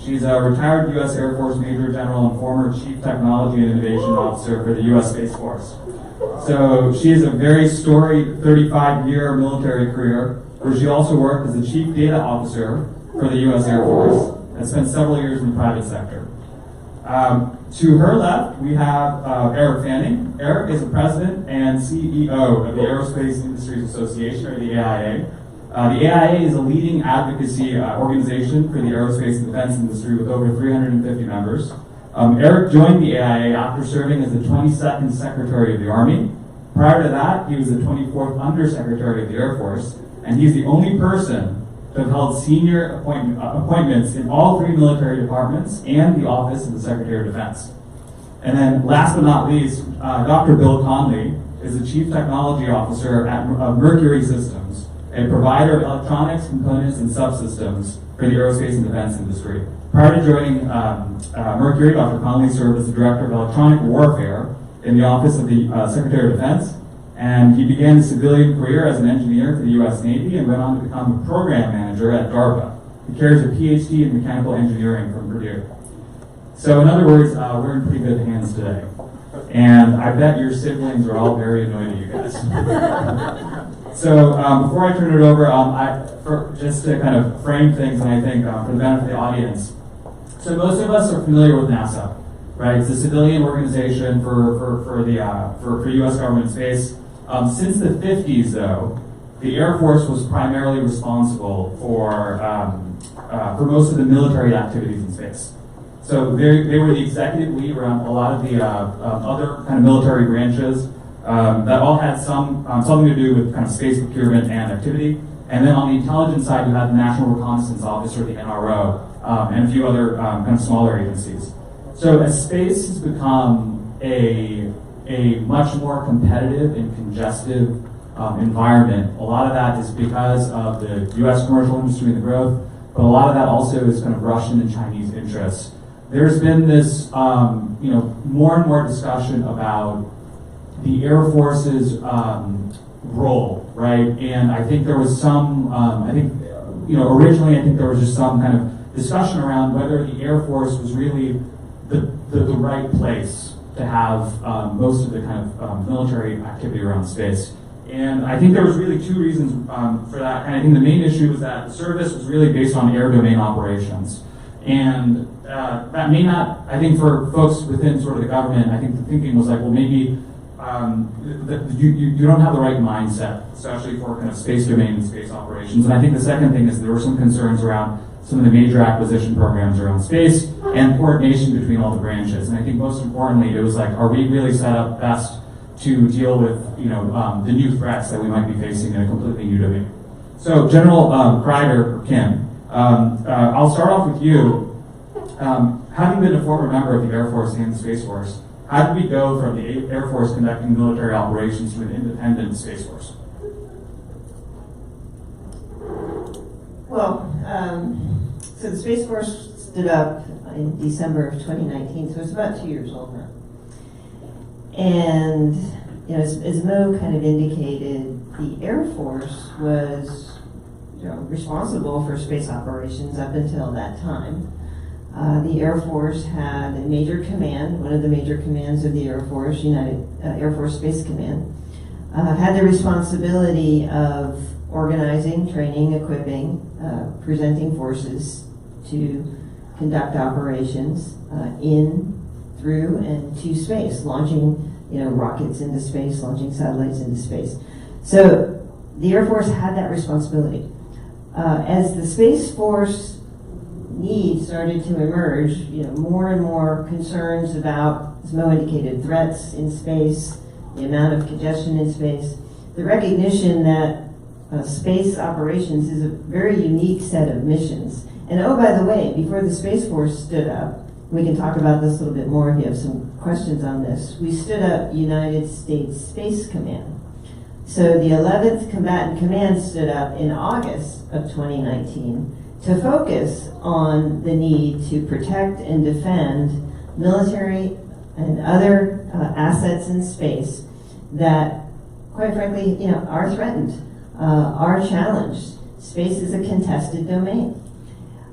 S15: She's a retired U.S. Air Force Major General and former Chief Technology and Innovation Officer for the U.S. Space Force. So she has a very storied 35-year military career, where she also worked as the Chief Data Officer for the U.S. Air Force and spent several years in the private sector. To her left, we have Eric Fanning. Eric is the President and CEO of the Aerospace Industries Association, or the AIA. The AIA is a leading advocacy organization for the aerospace and defense industry with over 350 members. Eric joined the AIA after serving as the 22nd Secretary of the Army. Prior to that, he was the 24th Undersecretary of the Air Force, and he's the only person to have held senior appointments in all 3 military departments and the Office of the Secretary of Defense. And then, last but not least, Dr. Bill Conley is the Chief Technology Officer at Mercury Systems, a provider of electronics, components, and subsystems for the aerospace and defense industry. Prior to joining Mercury, Dr. Conley served as the Director of Electronic Warfare in the Office of the Secretary of Defense And he began his civilian career as an engineer for the U.S. Navy and went on to become a program manager at DARPA. He carries a PhD in mechanical engineering from Purdue. So in other words, we're in pretty good hands today. And I bet your siblings are all very annoyed at you guys. So before I turn it over, just to kind of frame things, and I think for the benefit of the audience. So most of us are familiar with NASA, right? It's a civilian organization for U.S. government space. Since the 50s, though, the Air Force was primarily responsible for most of the military activities in space. So they were the executive lead around a lot of the other kind of military branches that all had something to do with kind of space procurement and activity. And then on the intelligence side, you had the National Reconnaissance Office, or the NRO, and a few other kind of smaller agencies. So as space has become a much more competitive and congestive environment, a lot of that is because of the U.S. commercial industry and the growth, but a lot of that also is kind of Russian and Chinese interests. There's been this, more and more discussion about the Air Force's role, right? And I think there was some, originally I think there was just some kind of discussion around whether the Air Force was really the right place to have most of the kind of military activity around space. And I think there was really two reasons for that. And I think the main issue was that the service was really based on air domain operations. And that may not, I think for folks within sort of the government, I think the thinking was like, well, maybe you don't have the right mindset, especially for kind of space domain and space operations. And I think the second thing is there were some concerns around some of the major acquisition programs around space and coordination between all the branches. And I think most importantly, it was like, are we really set up best to deal with the new threats that we might be facing in a completely new domain? So General Kreider, or Kim, I'll start off with you. Having been a former member of the Air Force and the Space Force, how did we go from the Air Force conducting military operations to an independent Space Force?
S16: Well, so the Space Force stood up in December of 2019, so it's about 2 years old now. And as Mo kind of indicated, the Air Force was responsible for space operations up until that time. The Air Force had a major command, one of the major commands of the Air Force, United Air Force Space Command, had the responsibility of organizing, training, equipping, presenting forces to conduct operations in, through, and to space, launching rockets into space, launching satellites into space. So the Air Force had that responsibility. As the Space Force needs started to emerge, more and more concerns about, as Mo indicated, threats in space, the amount of congestion in space, the recognition that space operations is a very unique set of missions. And oh, by the way, before the Space Force stood up, we can talk about this a little bit more if you have some questions on this, we stood up United States Space Command. So the 11th Combatant Command stood up in August of 2019 to focus on the need to protect and defend military and other assets in space that, quite frankly, are threatened, are challenged. Space is a contested domain.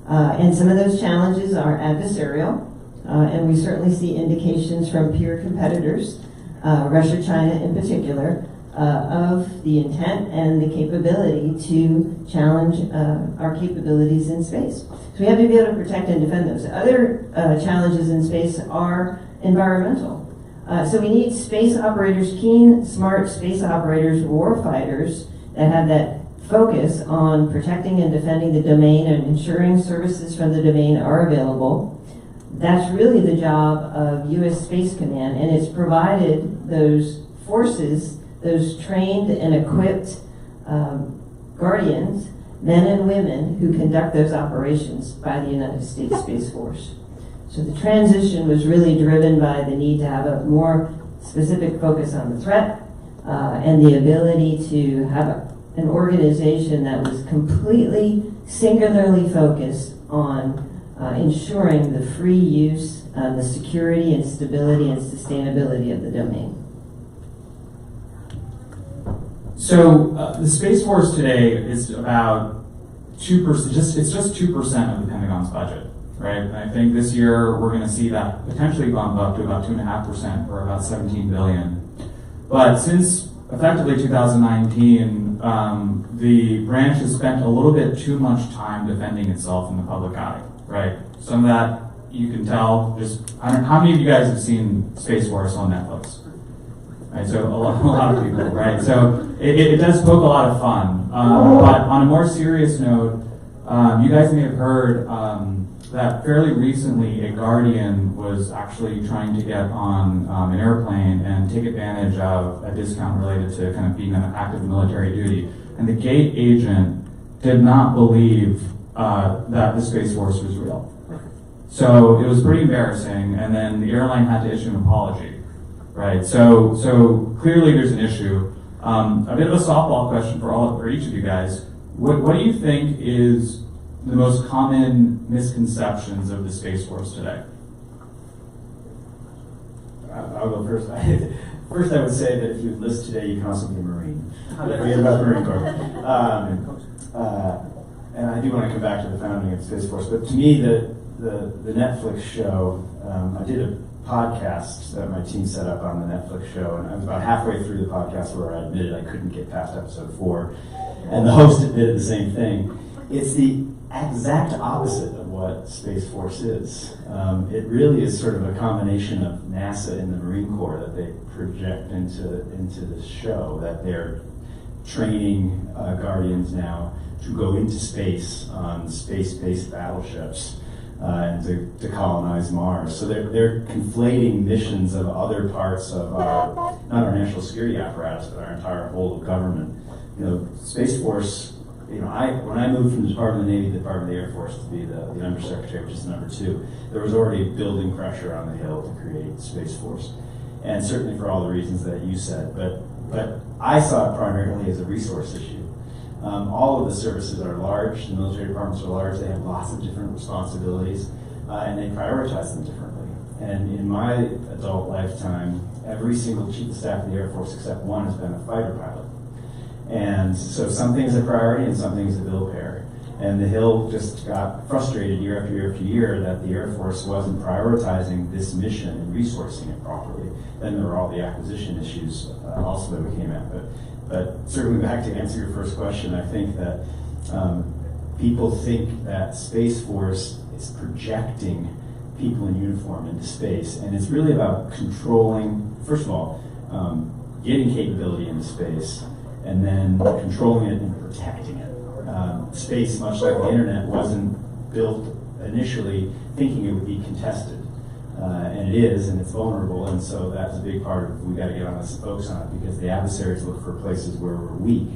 S16: And some of those challenges are adversarial, and we certainly see indications from peer competitors, Russia, China in particular, of the intent and the capability to challenge our capabilities in space. So we have to be able to protect and defend those. Other challenges in space are environmental. So we need space operators, keen, smart space operators, war fighters that have that focus on protecting and defending the domain and ensuring services from the domain are available. That's really the job of U.S. Space Command, and it's provided those forces, those trained and equipped guardians, men and women who conduct those operations by the United States Space Force. So the transition was really driven by the need to have a more specific focus on the threat and the ability to have an organization that was completely, singularly focused on ensuring the free use, the security and stability and sustainability of the domain.
S15: So the Space Force today is about 2%. It's just 2% of the Pentagon's budget, right? And I think this year we're going to see that potentially bump up to about 2.5%, or about $17 billion. But since effectively 2019, the branch has spent a little bit too much time defending itself in the public eye, right? Some of that you can tell. How many of you guys have seen Space Force on Netflix? Right, so a lot of people, right? So it does poke a lot of fun. But on a more serious note, you guys may have heard that fairly recently a Guardian was actually trying to get on an airplane and take advantage of a discount related to kind of being on active military duty. And the gate agent did not believe that the Space Force was real. So it was pretty embarrassing, and then the airline had to issue an apology. Right, so clearly there's an issue. A bit of a softball question for each of you guys. What do you think is the most common misconceptions of the Space Force today?
S17: I'll go first. First, I would say that if you enlist today, you can also be a Marine. Forget about the Marine Corps. And I do want to come back to the founding of the Space Force, but to me, the Netflix show, I did a podcast that my team set up on the Netflix show, and I was about halfway through the podcast where I admitted I couldn't get past episode 4, and the host admitted the same thing. It's the exact opposite of what Space Force is. It really is sort of a combination of NASA and the Marine Corps that they project into this show, that they're training Guardians now to go into space on space-based battleships and to colonize Mars. So they're conflating missions of other parts of our, not our national security apparatus, but our entire whole of government. You know, Space Force, when I moved from the Department of the Navy to the Department of the Air Force to be the Undersecretary, which is number 2, there was already building pressure on the Hill to create Space Force. And certainly for all the reasons that you said, but I saw it primarily as a resource issue. All of the services are large, the military departments are large, they have lots of different responsibilities, and they prioritize them differently. And in my adult lifetime, every single chief of staff of the Air Force except one has been a fighter pilot. And so some things are priority and some things are bill pair. And the Hill just got frustrated year after year after year that the Air Force wasn't prioritizing this mission and resourcing it properly. Then there were all the acquisition issues also that we came at. But circling back to answer your first question, I think that people think that Space Force is projecting people in uniform into space, and it's really about controlling, first of all, getting capability into space, and then controlling it and protecting it. Space, much like the internet, wasn't built initially thinking it would be contested. And it is, and it's vulnerable, and so that's a big part of, we got to get on this and focus on it, because the adversaries look for places where we're weak,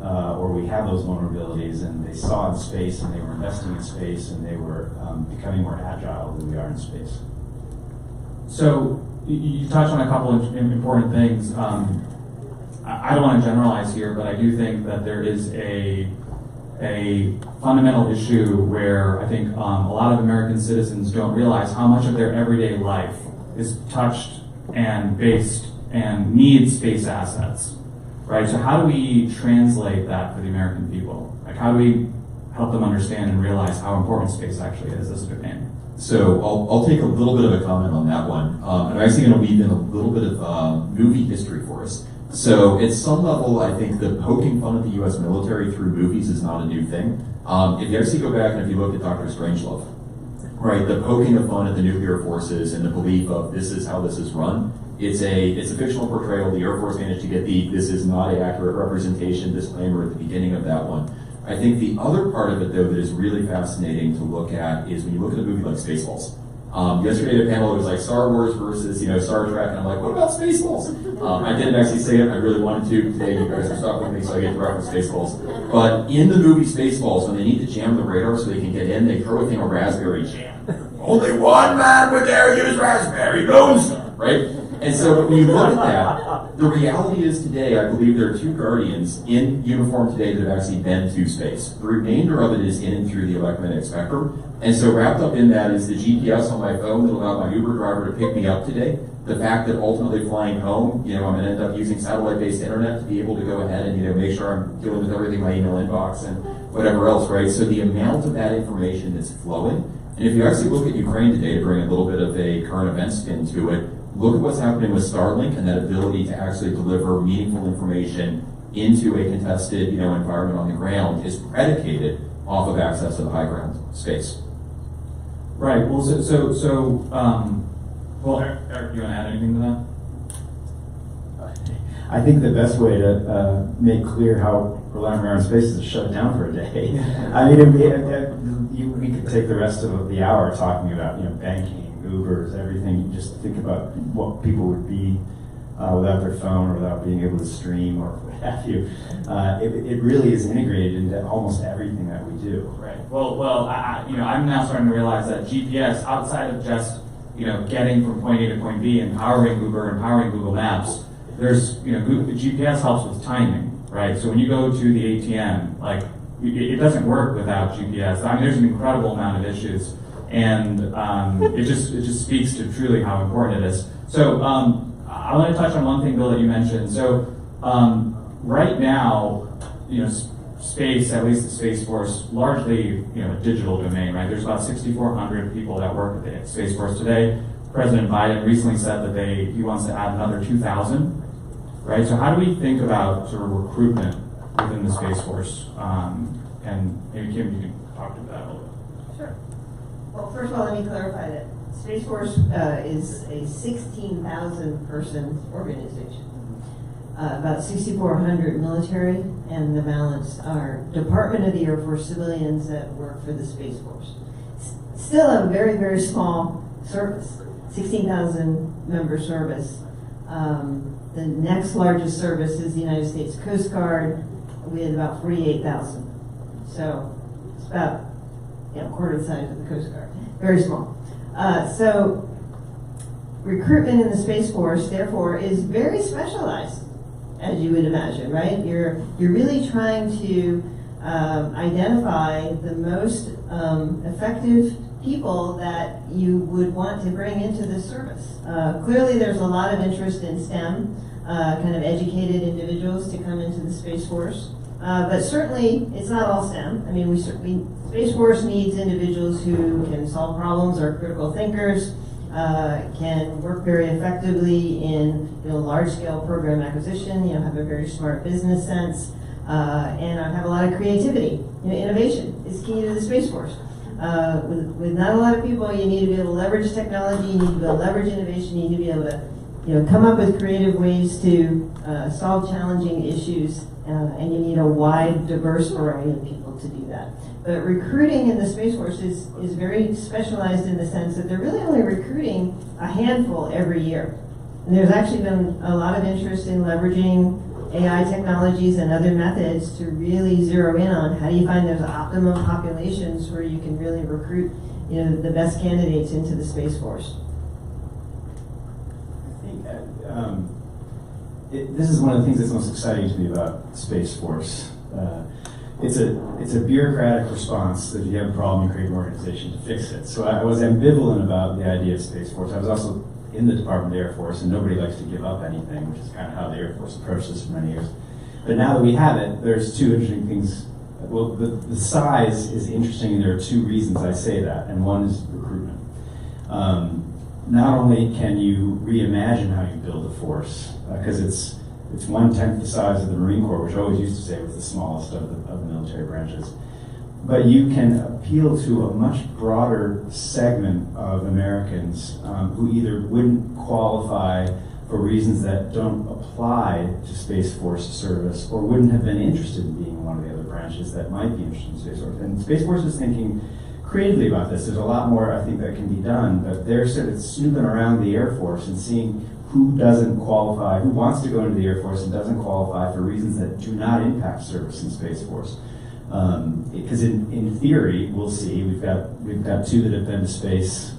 S17: or we have those vulnerabilities, and they saw in space, and they were investing in space, and they were becoming more agile than we are in space.
S15: So you touched on a couple of important things. I don't want to generalize here, but I do think that there is a fundamental issue where I think a lot of American citizens don't realize how much of their everyday life is touched and based and needs space assets, right? So how do we translate that for the American people? Like, how do we help them understand and realize how important space actually is as a domain?
S22: So I'll take a little bit of a comment on that one. I'm actually going to weave in a little bit of movie history for us. So at some level, I think the poking fun at the U.S. military through movies is not a new thing. If you actually go back and if you look at Dr. Strangelove, right, the poking of fun at the nuclear forces and the belief of this is how this is run, it's a fictional portrayal. The Air Force managed to get this is not an accurate representation disclaimer at the beginning of that one. I think the other part of it, though, that is really fascinating to look at is when you look at a movie like Spaceballs. Yesterday at a panel, it was like Star Wars versus, Star Trek, and I'm like, what about Spaceballs? I didn't actually say it, I really wanted to. Today you guys are stuck with me, so I get to reference Spaceballs. But in the movie Spaceballs, when they need to jam the radar so they can get in, they throw a thing of raspberry jam. Only one man would dare use raspberry moonstone, right? And so when you look at that, The reality is today, I believe there are 2 Guardians in uniform today that have actually been to space. The remainder of it is in and through the electromagnetic spectrum. And so wrapped up in that is the GPS on my phone that allowed my Uber driver to pick me up today. The fact that ultimately flying home, I'm going to end up using satellite-based internet to be able to go ahead and, make sure I'm dealing with everything in my email inbox and whatever else, right? So the amount of that information that's flowing, and if you actually look at Ukraine today, to bring a little bit of a current event spin to it, look at what's happening with Starlink and that ability to actually deliver meaningful information into a contested, environment on the ground is predicated off of access to the high ground space.
S15: Right. Well, well, Eric, you want to add anything to that?
S17: I think the best way to make clear how relying around space is to shut it down for a day. I mean, we could take the rest of the hour talking about, banking, Ubers, everything. You just think about what people would be without their phone or without being able to stream or what have you. It really is integrated into almost everything that we do.
S15: Right. Well, I'm now starting to realize that GPS, outside of just getting from point A to point B, empowering Uber, empowering Google Maps, there's GPS helps with timing, right? So when you go to the ATM, it doesn't work without GPS. I mean, there's an incredible amount of issues, and it just speaks to truly how important it is. So I want to touch on one thing, Bill, that you mentioned. So right now, space, at least the Space Force, largely a digital domain, right? There's about 6,400 people that work at the Space Force today. President Biden recently said that he wants to add another 2,000, right? So how do we think about sort of recruitment within the Space Force? And maybe Kim, you can talk to that a little bit.
S16: Sure. Well, first of all, let me clarify that Space Force is a 16,000 person organization. About 6,400 military, and the balance are Department of the Air Force civilians that work for the Space Force. Still a very, very small service, 16,000 member service. The next largest service is the United States Coast Guard with about 48,000. So it's about quarter the size of the Coast Guard, very small. So recruitment in the Space Force, therefore, is very specialized, as you would imagine, right? You're really trying to identify the most effective people that you would want to bring into this service. Clearly, there's a lot of interest in STEM, kind of educated individuals to come into the Space Force. But certainly, it's not all STEM. I mean, Space Force needs individuals who can solve problems, are critical thinkers, can work very effectively in large-scale program acquisition, have a very smart business sense, and have a lot of creativity. Innovation is key to the Space Force. With not a lot of people, you need to be able to leverage technology, you need to be able to leverage innovation, you need to be able to come up with creative ways to solve challenging issues, and you need a wide, diverse variety of people to do that. But recruiting in the Space Force is very specialized in the sense that they're really only recruiting a handful every year. And there's actually been a lot of interest in leveraging AI technologies and other methods to really zero in on how do you find those optimum populations where you can really recruit the best candidates into the Space Force.
S17: I think this is one of the things that's most exciting to me about Space Force. It's a bureaucratic response that if you have a problem, you create an organization to fix it. So I was ambivalent about the idea of Space Force. I was also in the Department of the Air Force, and nobody likes to give up anything, which is kind of how the Air Force approached this for many years. But now that we have it, there's two interesting things. Well, the size is interesting, and there are two reasons I say that, and one is recruitment. Not only can you reimagine how you build a force, because it's 1/10 the size of the Marine Corps, which I always used to say was the smallest of the military branches, but you can appeal to a much broader segment of Americans who either wouldn't qualify for reasons that don't apply to Space Force service or wouldn't have been interested in being one of the other branches that might be interested in Space Force. And Space Force is thinking creatively about this. There's a lot more, I think, that can be done, but they're sort of snooping around the Air Force and seeing who doesn't qualify, who wants to go into the Air Force and doesn't qualify for reasons that do not impact service in Space Force. Because in theory, we'll see, we've got two that have been to space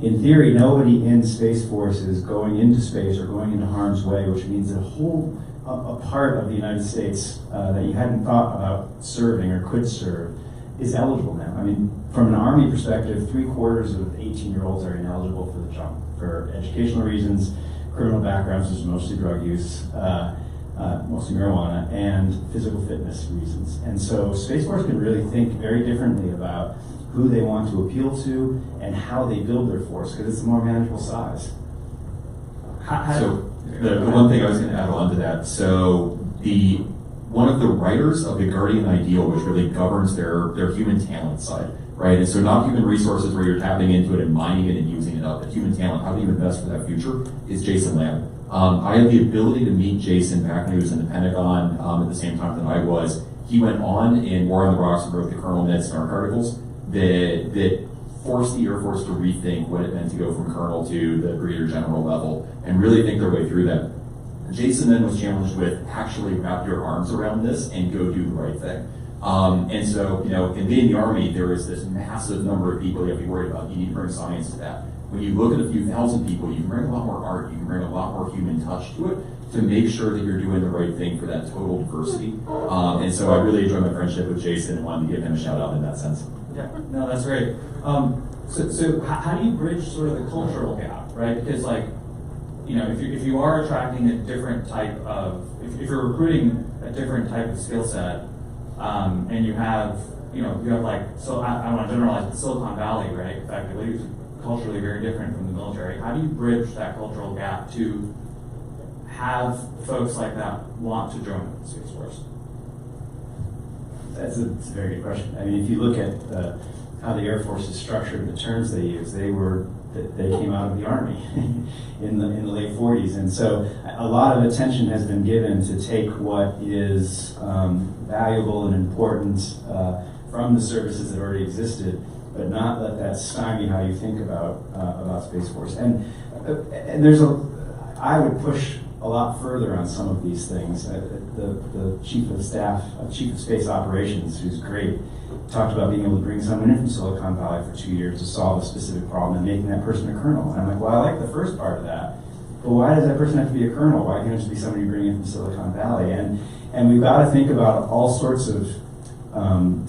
S17: in theory, nobody in Space Force is going into space or going into harm's way, which means that a part of the United States that you hadn't thought about serving or could serve is eligible now. I mean, from an Army perspective, 3/4 of 18-year-olds are ineligible for the jump for educational reasons, criminal backgrounds, which is mostly drug use, mostly marijuana, and physical fitness reasons. And so Space Force can really think very differently about who they want to appeal to and how they build their force, because it's a more manageable size.
S22: So the one thing I was going to add on to that, so one of the writers of the Guardian Ideal, which really governs their human talent side, right? And so not human resources where you're tapping into it and mining it and using it up, but human talent, how do you invest for that future, is Jason Lamb. I had the ability to meet Jason back when he was in the Pentagon at the same time that I was. He went on in War on the Rocks and wrote the Colonel Ned Stark articles that forced the Air Force to rethink what it meant to go from colonel to the brigadier general level and really think their way through that. Jason then was challenged with actually wrap your arms around this and go do the right thing. And so, in being in the Army, there is this massive number of people you have to be worried about. You need to bring science to that. When you look at a few thousand people, you can bring a lot more art, you can bring a lot more human touch to it to make sure that you're doing the right thing for that total diversity. And so I really enjoyed my friendship with Jason and wanted to give him a shout out in that sense.
S15: Yeah, no, that's great. So how do you bridge sort of the cultural gap, right? Because if you are attracting a different type of, if you're recruiting a different type of skill set, and you have so I want to generalize, but Silicon Valley, right, effectively, is culturally very different from the military. How do you bridge that cultural gap to have folks like that want to join the Space Force?
S17: That's a very good question. I mean, if you look at how the Air Force is structured, the terms they use, they came out of the Army in the late 40s, and so a lot of attention has been given to take what is valuable and important from the services that already existed, but not let that stymie how you think about Space Force. And I would push a lot further on some of these things. The chief of staff, chief of space operations, who's great, talked about being able to bring someone in from Silicon Valley for 2 years to solve a specific problem and making that person a colonel. And I'm like, well, I like the first part of that, but why does that person have to be a colonel? Why can't it just be somebody you bring in from Silicon Valley? And we've got to think about all sorts of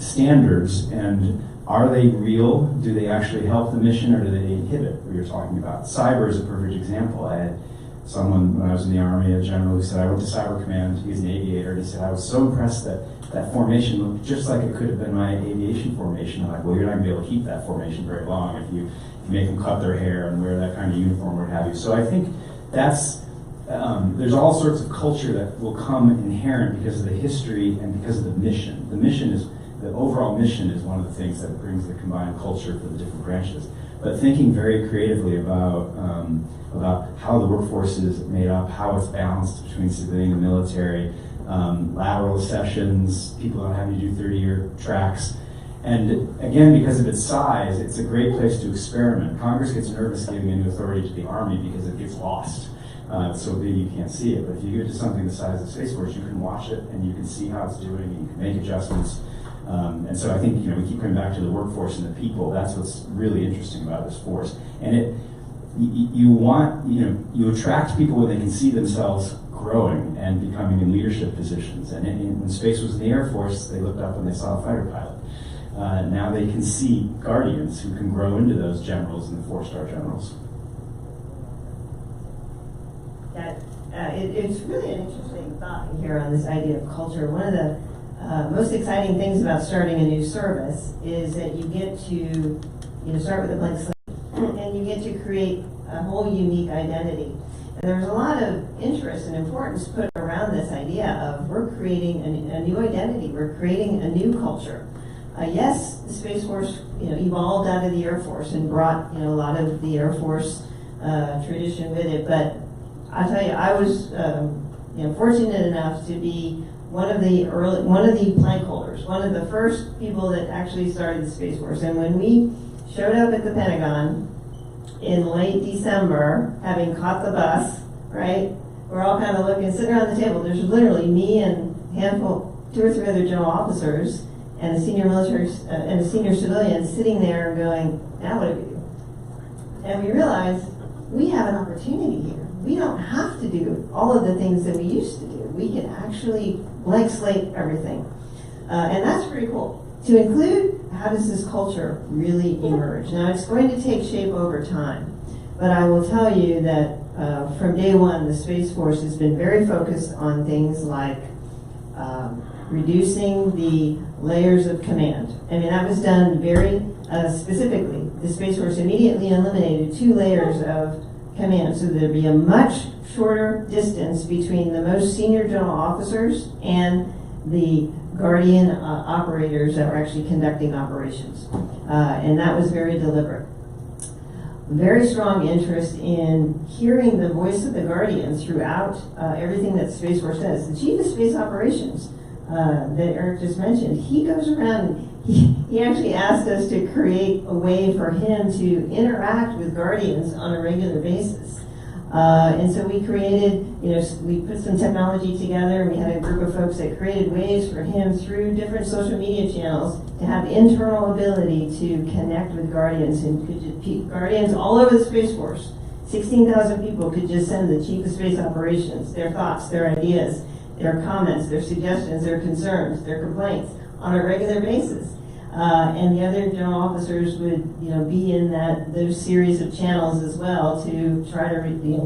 S17: standards, and are they real? Do they actually help the mission, or do they inhibit what you're talking about? Cyber is a perfect example. I had someone, when I was in the Army, a general who said, I went to Cyber Command, he's an aviator, and he said, I was so impressed that formation looked just like it could have been my aviation formation. I'm like, well, you're not going to be able to keep that formation very long if you make them cut their hair and wear that kind of uniform or what have you. So I think that's, there's all sorts of culture that will come inherent because of the history and because of the mission. The overall mission is one of the things that brings the combined culture for the different branches. But thinking very creatively about how the workforce is made up, how it's balanced between civilian and military, lateral sessions, people don't have to do 30-year tracks. And again, because of its size, it's a great place to experiment. Congress gets nervous giving any authority to the Army because it gets lost. It's so big you can't see it. But if you give it to something the size of Space Force, you can watch it and you can see how it's doing and you can make adjustments. And so I think we keep coming back to the workforce and the people. That's what's really interesting about this force. And you attract people when they can see themselves growing and becoming in leadership positions. And when Space was in the Air Force, they looked up and they saw a fighter pilot. Now they can see guardians who can grow into those generals and the 4-star generals.
S16: It's really an interesting thought here on this idea of culture. One of the most exciting things about starting a new service is that you get to start with a blank slate and you get to create a whole unique identity. And there's a lot of interest and importance put around this idea of we're creating a new identity, we're creating a new culture. Yes, the Space Force evolved out of the Air Force and brought a lot of the Air Force tradition with it, but I'll tell you, I was fortunate enough to be one of the plank holders, one of the first people that actually started the Space Force. And when we showed up at the Pentagon in late December, having caught the bus, right, we're all kind of sitting around the table. There's literally me and a handful, 2 or 3 other general officers, and a senior military and a senior civilian sitting there going, now what do we do? And we realized we have an opportunity here. We don't have to do all of the things that we used to do. We can actually blank slate everything. And that's pretty cool. To include, how does this culture really emerge? Now, it's going to take shape over time. But I will tell you that from day one, the Space Force has been very focused on things like reducing the layers of command. I mean, that was done very specifically. The Space Force immediately eliminated 2 layers of command, so there'd be a much shorter distance between the most senior general officers and the Guardian operators that were actually conducting operations. And that was very deliberate. Very strong interest in hearing the voice of the Guardians throughout everything that Space Force does. The Chief of Space Operations that Eric just mentioned, he goes around and he actually asked us to create a way for him to interact with Guardians on a regular basis. And so we created, we put some technology together, and we had a group of folks that created ways for him through different social media channels to have internal ability to connect with Guardians, and Guardians all over the Space Force. 16,000 people could just send the Chief of Space Operations their thoughts, their ideas, their comments, their suggestions, their concerns, their complaints on a regular basis. And the other general officers would, be in those series of channels as well to try to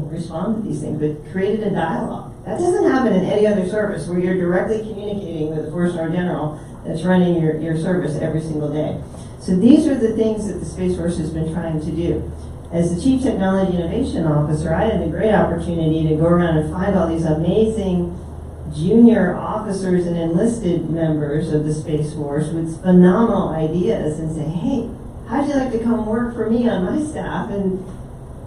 S16: respond to these things, but created a dialogue. That doesn't happen in any other service where you're directly communicating with a 4-star general that's running your service every single day. So these are the things that the Space Force has been trying to do. As the Chief Technology Innovation Officer, I had the great opportunity to go around and find all these amazing junior officers and enlisted members of the Space Force with phenomenal ideas and say, hey, how'd you like to come work for me on my staff? And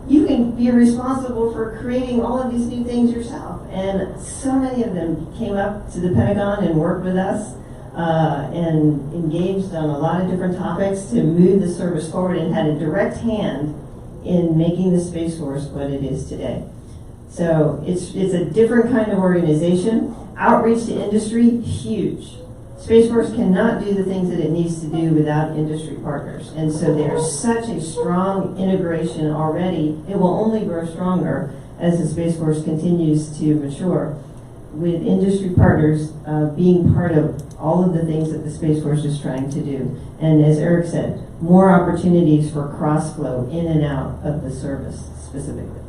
S16: you can be responsible for creating all of these new things yourself. And so many of them came up to the Pentagon and worked with us and engaged on a lot of different topics to move the service forward and had a direct hand in making the Space Force what it is today. So it's a different kind of organization. Outreach to industry, huge. Space Force cannot do the things that it needs to do without industry partners. And so there's such a strong integration already. It will only grow stronger as the Space Force continues to mature, with industry partners being part of all of the things that the Space Force is trying to do. And as Eric said, more opportunities for cross-flow in and out of the service specifically.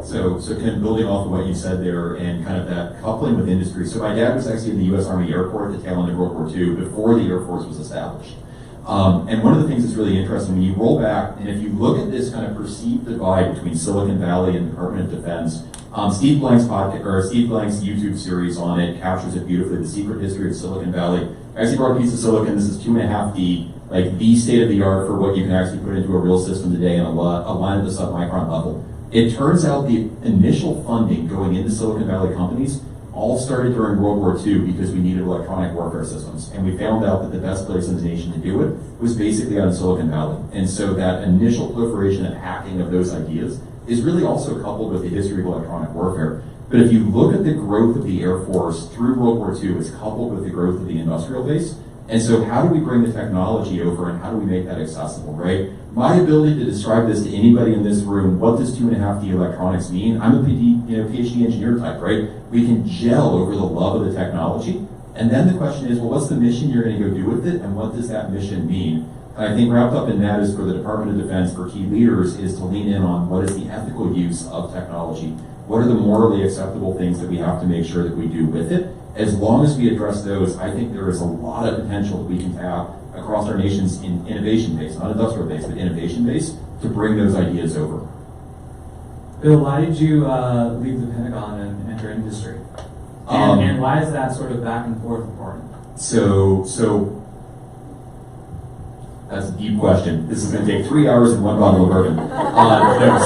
S22: So kind of building off of what you said there and kind of that coupling with industry. So my dad was actually in the U.S. Army Air Corps at the tail end of World War II before the Air Force was established. And one of the things that's really interesting, when you roll back, and if you look at this kind of perceived divide between Silicon Valley and the Department of Defense, Steve Blank's YouTube series on it captures it beautifully, The Secret History of Silicon Valley. I actually brought a piece of silicon. This is 2.5D, like the state of the art for what you can actually put into a real system today on a line at the submicron level. It turns out the initial funding going into Silicon Valley companies all started during World War II because we needed electronic warfare systems. And we found out that the best place in the nation to do it was basically out in Silicon Valley. And so that initial proliferation and hacking of those ideas is really also coupled with the history of electronic warfare. But if you look at the growth of the Air Force through World War II, it's coupled with the growth of the industrial base. And so how do we bring the technology over and how do we make that accessible, right? My ability to describe this to anybody in this room, what does 2.5D electronics mean? I'm a PhD engineer type, right? We can gel over the love of the technology. And then the question is, well, what's the mission you're going to go do with it? And what does that mission mean? And I think wrapped up in that is for the Department of Defense, for key leaders, is to lean in on what is the ethical use of technology. What are the morally acceptable things that we have to make sure that we do with it? As long as we address those, I think there is a lot of potential that we can tap across our nation's innovation base, not industrial base, but innovation base, to bring those ideas over.
S15: Bill, why did you leave the Pentagon and enter industry? And why is that sort of back and forth important?
S22: So that's a deep question. This is going to take 3 hours and one bottle of bourbon.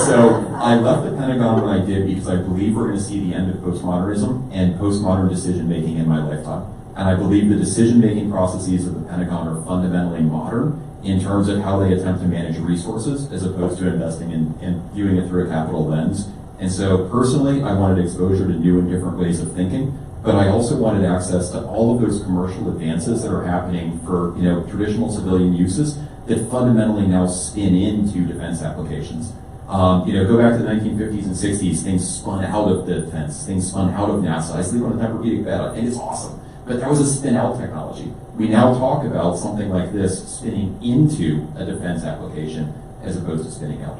S22: So I left the Pentagon when I did because I believe we're going to see the end of postmodernism and postmodern decision-making in my lifetime. And I believe the decision-making processes of the Pentagon are fundamentally modern in terms of how they attempt to manage resources as opposed to investing in viewing it through a capital lens. And so personally, I wanted exposure to new and different ways of thinking, but I also wanted access to all of those commercial advances that are happening for traditional civilian uses that fundamentally now spin into defense applications. Go back to the 1950s and 60s, things spun out of defense, things spun out of NASA. I sleep on a Tempur-Pedic bed, I think it's awesome. But that was a spin-out technology. We now talk about something like this spinning into a defense application as opposed to spinning out.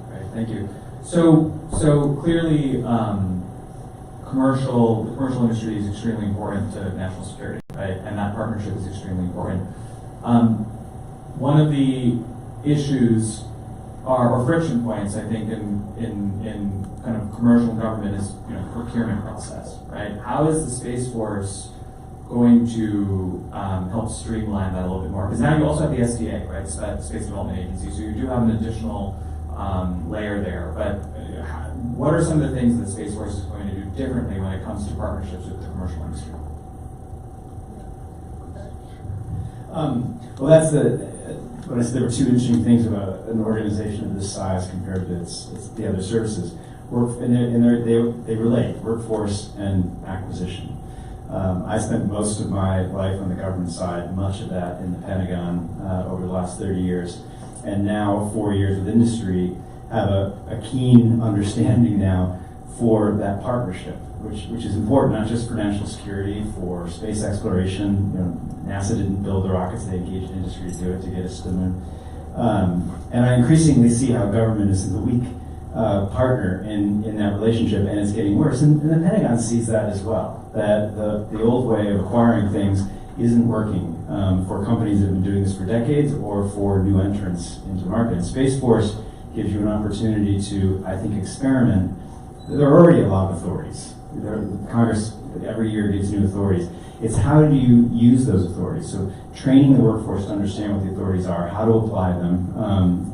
S15: Right, thank you. So clearly, the commercial industry is extremely important to national security, right? And that partnership is extremely important. One of the issues or friction points, I think, in kind of commercial government is procurement process, right? How is the Space Force going to help streamline that a little bit more? Because now you also have the SDA, right, Space Development Agency, so you do have an additional layer there. But what are some of the things that Space Force is going to do differently when it comes to partnerships with the commercial industry?
S17: Well, that's when I said there were two interesting things about an organization of this size compared to the other services. They relate, workforce and acquisition. I spent most of my life on the government side, much of that in the Pentagon over the last 30 years, and now 4 years with industry, have a keen understanding now for that partnership, which is important not just for national security, for space exploration. NASA didn't build the rockets; they engaged industry to do it to get us to the moon. And I increasingly see how government is the weak partner in that relationship, and it's getting worse. And the Pentagon sees that as well. That the old way of acquiring things isn't working for companies that have been doing this for decades or for new entrants into the market. And Space Force gives you an opportunity to, I think, experiment. There are already a lot of authorities. Congress every year gives new authorities. It's how do you use those authorities? So training the workforce to understand what the authorities are, how to apply them,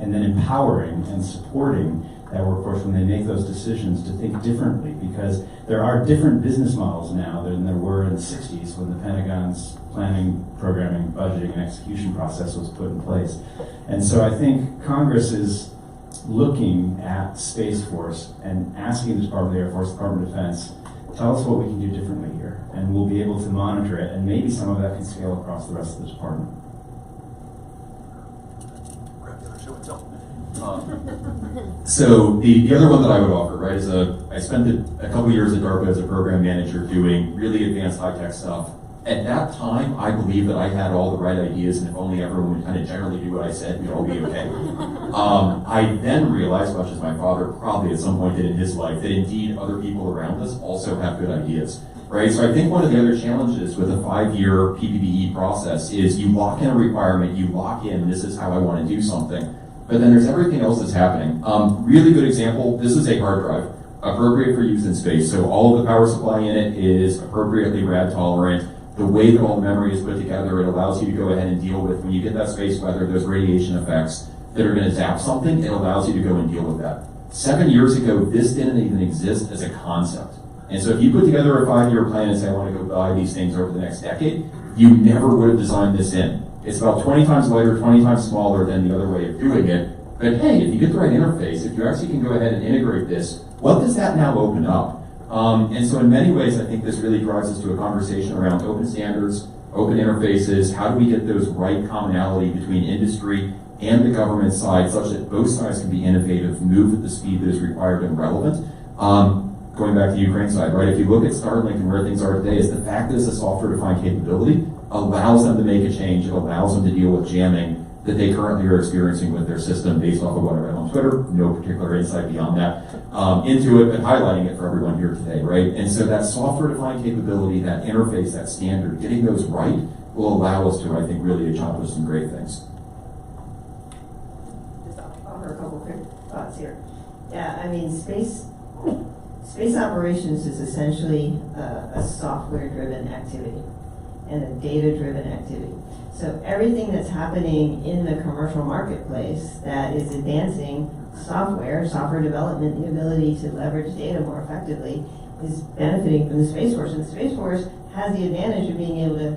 S17: and then empowering and supporting that workforce when they make those decisions to think differently, because there are different business models now than there were in the 60s when the Pentagon's planning, programming, budgeting, and execution process was put in place. And so I think Congress is looking at Space Force and asking the Department of the Air Force, Department of Defense, tell us what we can do differently here, and we'll be able to monitor it, and maybe some of that can scale across the rest of the department.
S22: So the other one that I would offer, right, is I spent a couple years at DARPA as a program manager doing really advanced high-tech stuff. At that time, I believed that I had all the right ideas, and if only everyone would kind of generally do what I said, we'd all be okay. I then realized, much as my father probably at some point did in his life, that indeed other people around us also have good ideas, right? So I think one of the other challenges with a 5-year PPBE process is you lock in a requirement, you lock in, this is how I want to do something, but then there's everything else that's happening. Really good example, this is a hard drive, appropriate for use in space. So all of the power supply in it is appropriately rad tolerant. The way that all the memory is put together, it allows you to go ahead and deal with, when you get that space weather, those radiation effects that are going to zap something, it allows you to go and deal with that. 7 years ago, this didn't even exist as a concept. And so if you put together a 5-year plan and say, I want to go buy these things over the next decade, you never would have designed this in. It's about 20 times lighter, 20 times smaller than the other way of doing it. But hey, if you get the right interface, if you actually can go ahead and integrate this, what does that now open up? And so in many ways, I think this really drives us to a conversation around open standards, open interfaces, how do we get those right commonality between industry and the government side such that both sides can be innovative, move at the speed that is required and relevant. Going back to the Ukraine side, right, if you look at Starlink and where things are today, is the fact that it's a software-defined capability allows them to make a change, it allows them to deal with jamming that they currently are experiencing with their system based off of what I read on Twitter, no particular insight beyond that, into it, but highlighting it for everyone here today, right? And so that software-defined capability, that interface, that standard, getting those right will allow us to, I think, really accomplish some great things.
S16: Just offer a couple quick thoughts here. Yeah, I mean, space operations is essentially a software-driven activity and a data-driven activity. So everything that's happening in the commercial marketplace that is advancing software development, the ability to leverage data more effectively, is benefiting from the Space Force. And the Space Force has the advantage of being able to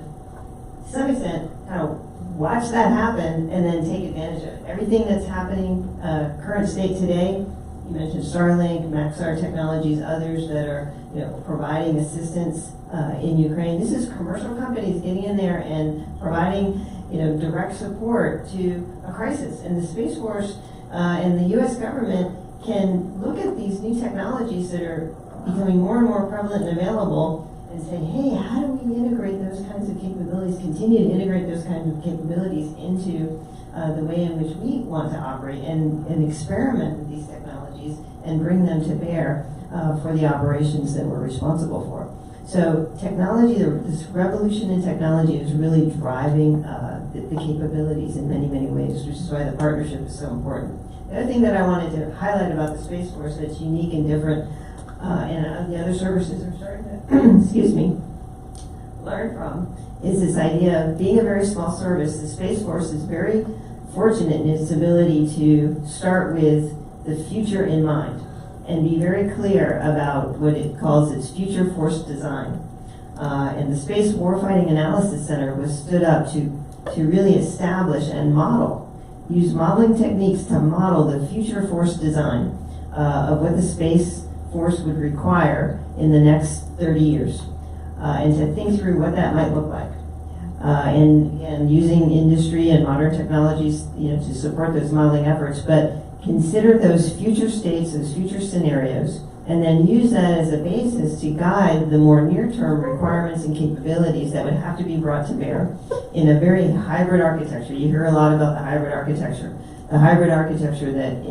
S16: some extent, kind of watch that happen and then take advantage of it. Everything that's happening, current state today, you mentioned Starlink, Maxar Technologies, others that are providing assistance in Ukraine. This is commercial companies getting in there and providing direct support to a crisis. And the Space Force and the U.S. government can look at these new technologies that are becoming more and more prevalent and available and say, hey, how do we integrate those kinds of capabilities, continue to integrate those kinds of capabilities into the way in which we want to operate and experiment with these technologies and bring them to bear for the operations that we're responsible for. So technology, this revolution in technology is really driving the capabilities in many, many ways, which is why the partnership is so important. The other thing that I wanted to highlight about the Space Force that's unique and different and the other services are starting to, excuse me, learn from is this idea of being a very small service. The Space Force is very fortunate in its ability to start with the future in mind and be very clear about what it calls its future force design. And the Space Warfighting Analysis Center was stood up to really establish and use modeling techniques to model the future force design of what the Space Force would require in the next 30 years, and to think through what that might look like. And using industry and modern technologies, to support those modeling efforts, but consider those future states, those future scenarios, and then use that as a basis to guide the more near-term requirements and capabilities that would have to be brought to bear in a very hybrid architecture. You hear a lot about the hybrid architecture. The hybrid architecture that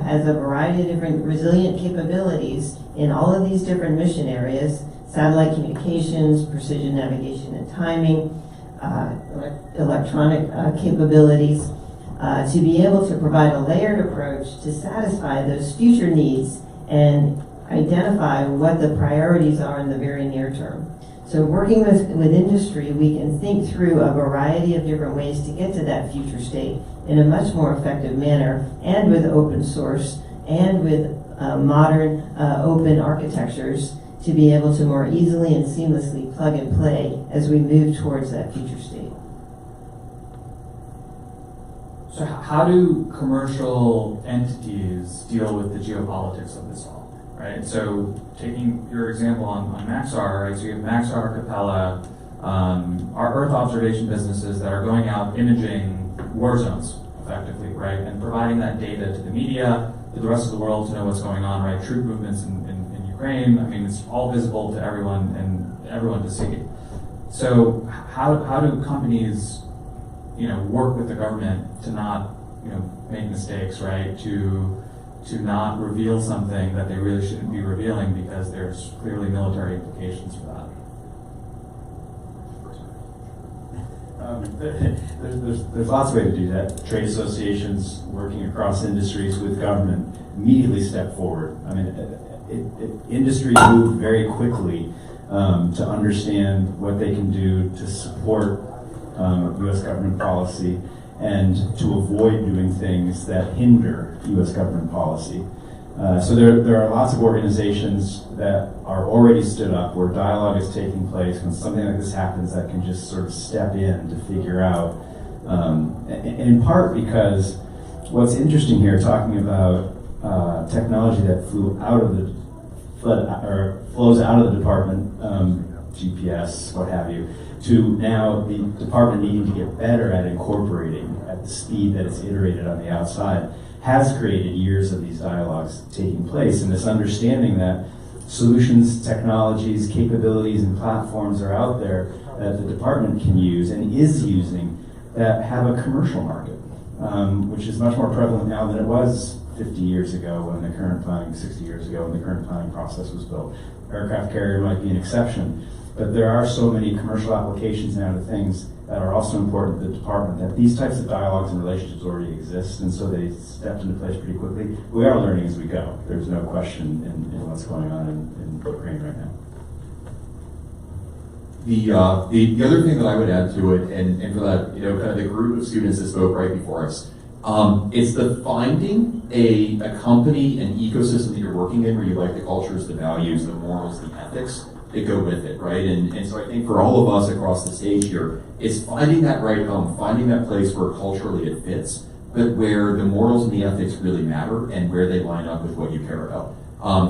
S16: has a variety of different resilient capabilities in all of these different mission areas: satellite communications, precision navigation and timing, electronic capabilities, to be able to provide a layered approach to satisfy those future needs and identify what the priorities are in the very near term. So working with industry, we can think through a variety of different ways to get to that future state in a much more effective manner, and with open source and with modern open architectures to be able to more easily and seamlessly plug and play as we move towards that future state.
S15: So how do commercial entities deal with the geopolitics of this all, right? So taking your example on Maxar, right? So you have Maxar, Capella, our Earth observation businesses that are going out imaging war zones effectively, right? And providing that data to the media, to the rest of the world to know what's going on, right? Troop movements in Ukraine, I mean, it's all visible to everyone and everyone to see. So how do companies work with the government to not, make mistakes, right? To not reveal something that they really shouldn't be revealing because there's clearly military implications for that.
S17: There's lots of ways to do that. Trade associations working across industries with government immediately step forward. I mean, industry moved very quickly to understand what they can do to support U.S. government policy and to avoid doing things that hinder U.S. government policy. So there are lots of organizations that are already stood up where dialogue is taking place. When something like this happens, that can just sort of step in to figure out. And in part because what's interesting here, talking about technology that flows out of the department, GPS, what have you, to now the department needing to get better at incorporating at the speed that it's iterated on the outside, has created years of these dialogues taking place, and this understanding that solutions, technologies, capabilities, and platforms are out there that the department can use and is using that have a commercial market, which is much more prevalent now than it was 50 years ago when the current planning, 60 years ago when the current planning process was built. Aircraft carrier might be an exception, but there are so many commercial applications now to things that are also important to the department that these types of dialogues and relationships already exist, and so they stepped into place pretty quickly. We are learning as we go. There's no question in what's going on in Ukraine right now.
S22: The other thing that I would add to it, and for that, kind of the group of students that spoke right before us, it's the finding a company, an ecosystem that you're working in where you like the cultures, the values, the morals, the ethics that go with it, right? And so I think for all of us across the stage here, it's finding that right home, finding that place where culturally it fits, but where the morals and the ethics really matter and where they line up with what you care about.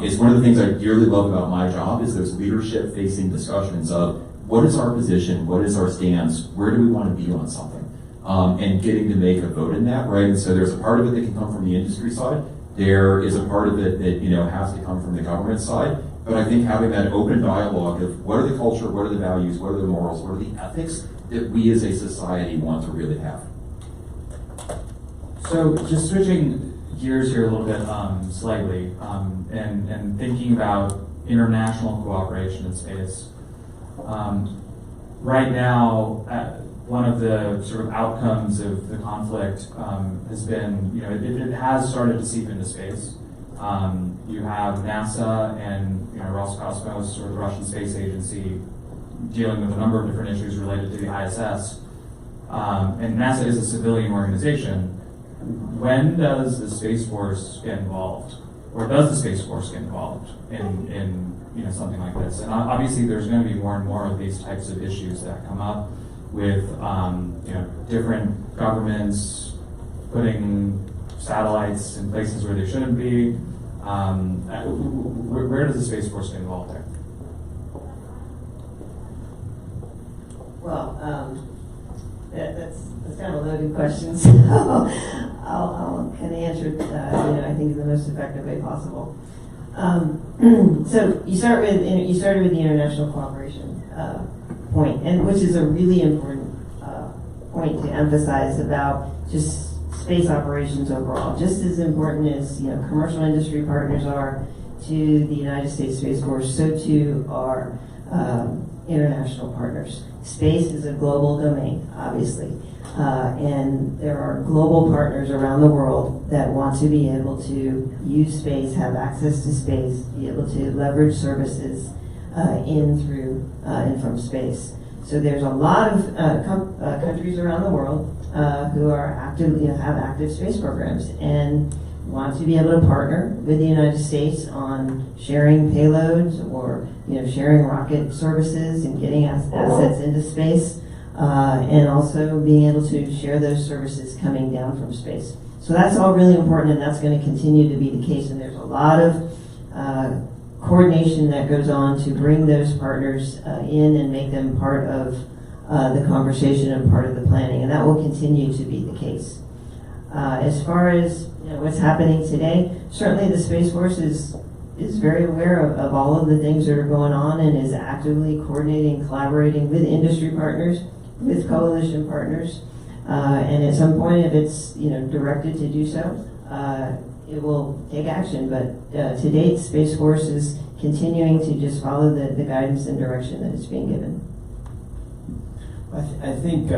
S22: It's one of the things I dearly love about my job is those leadership-facing discussions of what is our position, what is our stance, where do we want to be on something? and getting to make a vote in that, right? And so there's a part of it that can come from the industry side. There is a part of it that has to come from the government side. But I think having that open dialogue of what are the culture, what are the values, what are the morals, what are the ethics that we as a society want to really have.
S15: So just switching gears here a little bit slightly, and thinking about international cooperation in space. Right now, one of the sort of outcomes of the conflict has been, it has started to seep into space. You have NASA and Roscosmos, or the Russian Space Agency, dealing with a number of different issues related to the ISS. And NASA is a civilian organization. When does the Space Force get involved? Or does the Space Force get involved in something like this? And obviously there's going to be more and more of these types of issues that come up with different governments putting satellites in places where they shouldn't be. Where does the Space Force get involved there?
S16: Well, that's kind of a loaded question, so I'll kind of answer it, I think in the most effective way possible. So you started with the international cooperation point, and which is a really important point to emphasize about just space operations overall. Just as important as commercial industry partners are to the United States Space Force, so too are international partners. Space is a global domain, obviously, and there are global partners around the world that want to be able to use space, have access to space, be able to leverage services in, through, and from space. So there's a lot of countries around the world who are actively have active space programs and want to be able to partner with the United States on sharing payloads or sharing rocket services and getting assets into space, and also being able to share those services coming down from space. So that's all really important, and that's going to continue to be the case. And there's a lot of coordination that goes on to bring those partners in and make them part of the conversation and part of the planning, and that will continue to be the case. As far as what's happening today, certainly the Space Force is very aware of all of the things that are going on and is actively coordinating, collaborating with industry partners, with coalition partners, and at some point, if it's directed to do so, it will take action. But to date, Space Force is continuing to just follow the guidance and direction that it's being given.
S17: I think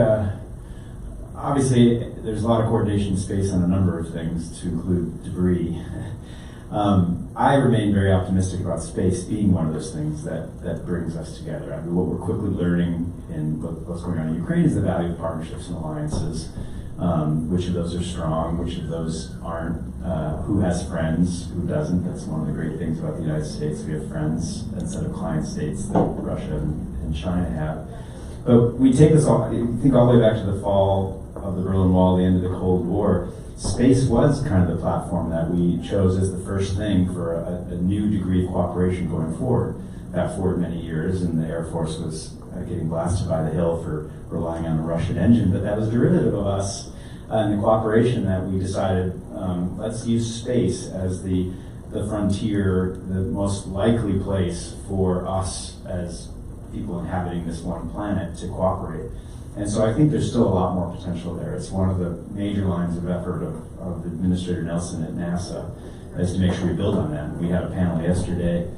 S17: obviously there's a lot of coordination in space on a number of things, to include debris. I remain very optimistic about space being one of those things that brings us together. I mean, what we're quickly learning in what's going on in Ukraine is the value of partnerships and alliances. Which of those are strong, which of those aren't, who has friends, who doesn't. That's one of the great things about the United States. We have friends instead of client states that Russia and China have. But we take this all, think all the way back to the fall of the Berlin Wall, the end of the Cold War. Space was kind of the platform that we chose as the first thing for a new degree of cooperation going forward. That forward many years, and the Air Force was getting blasted by the hill for relying on the Russian engine, but that was derivative of us and the cooperation that we decided, let's use space as the frontier, the most likely place for us as people inhabiting this one planet to cooperate. And so I think there's still a lot more potential there. It's one of the major lines of effort of Administrator Nelson at NASA, is to make sure we build on that. We had a panel yesterday.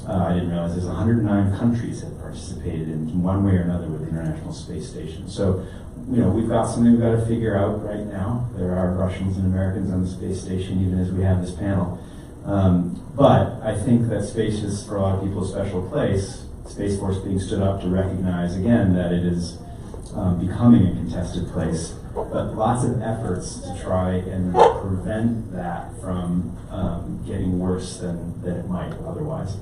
S17: I didn't realize there's 109 countries that participated in one way or another with the International Space Station. So, we've got something we've got to figure out right now. There are Russians and Americans on the space station, even as we have this panel. But I think that space is, for a lot of people, a special place. Space Force being stood up to recognize, again, that it is becoming a contested place. But lots of efforts to try and prevent that from getting worse than it might otherwise.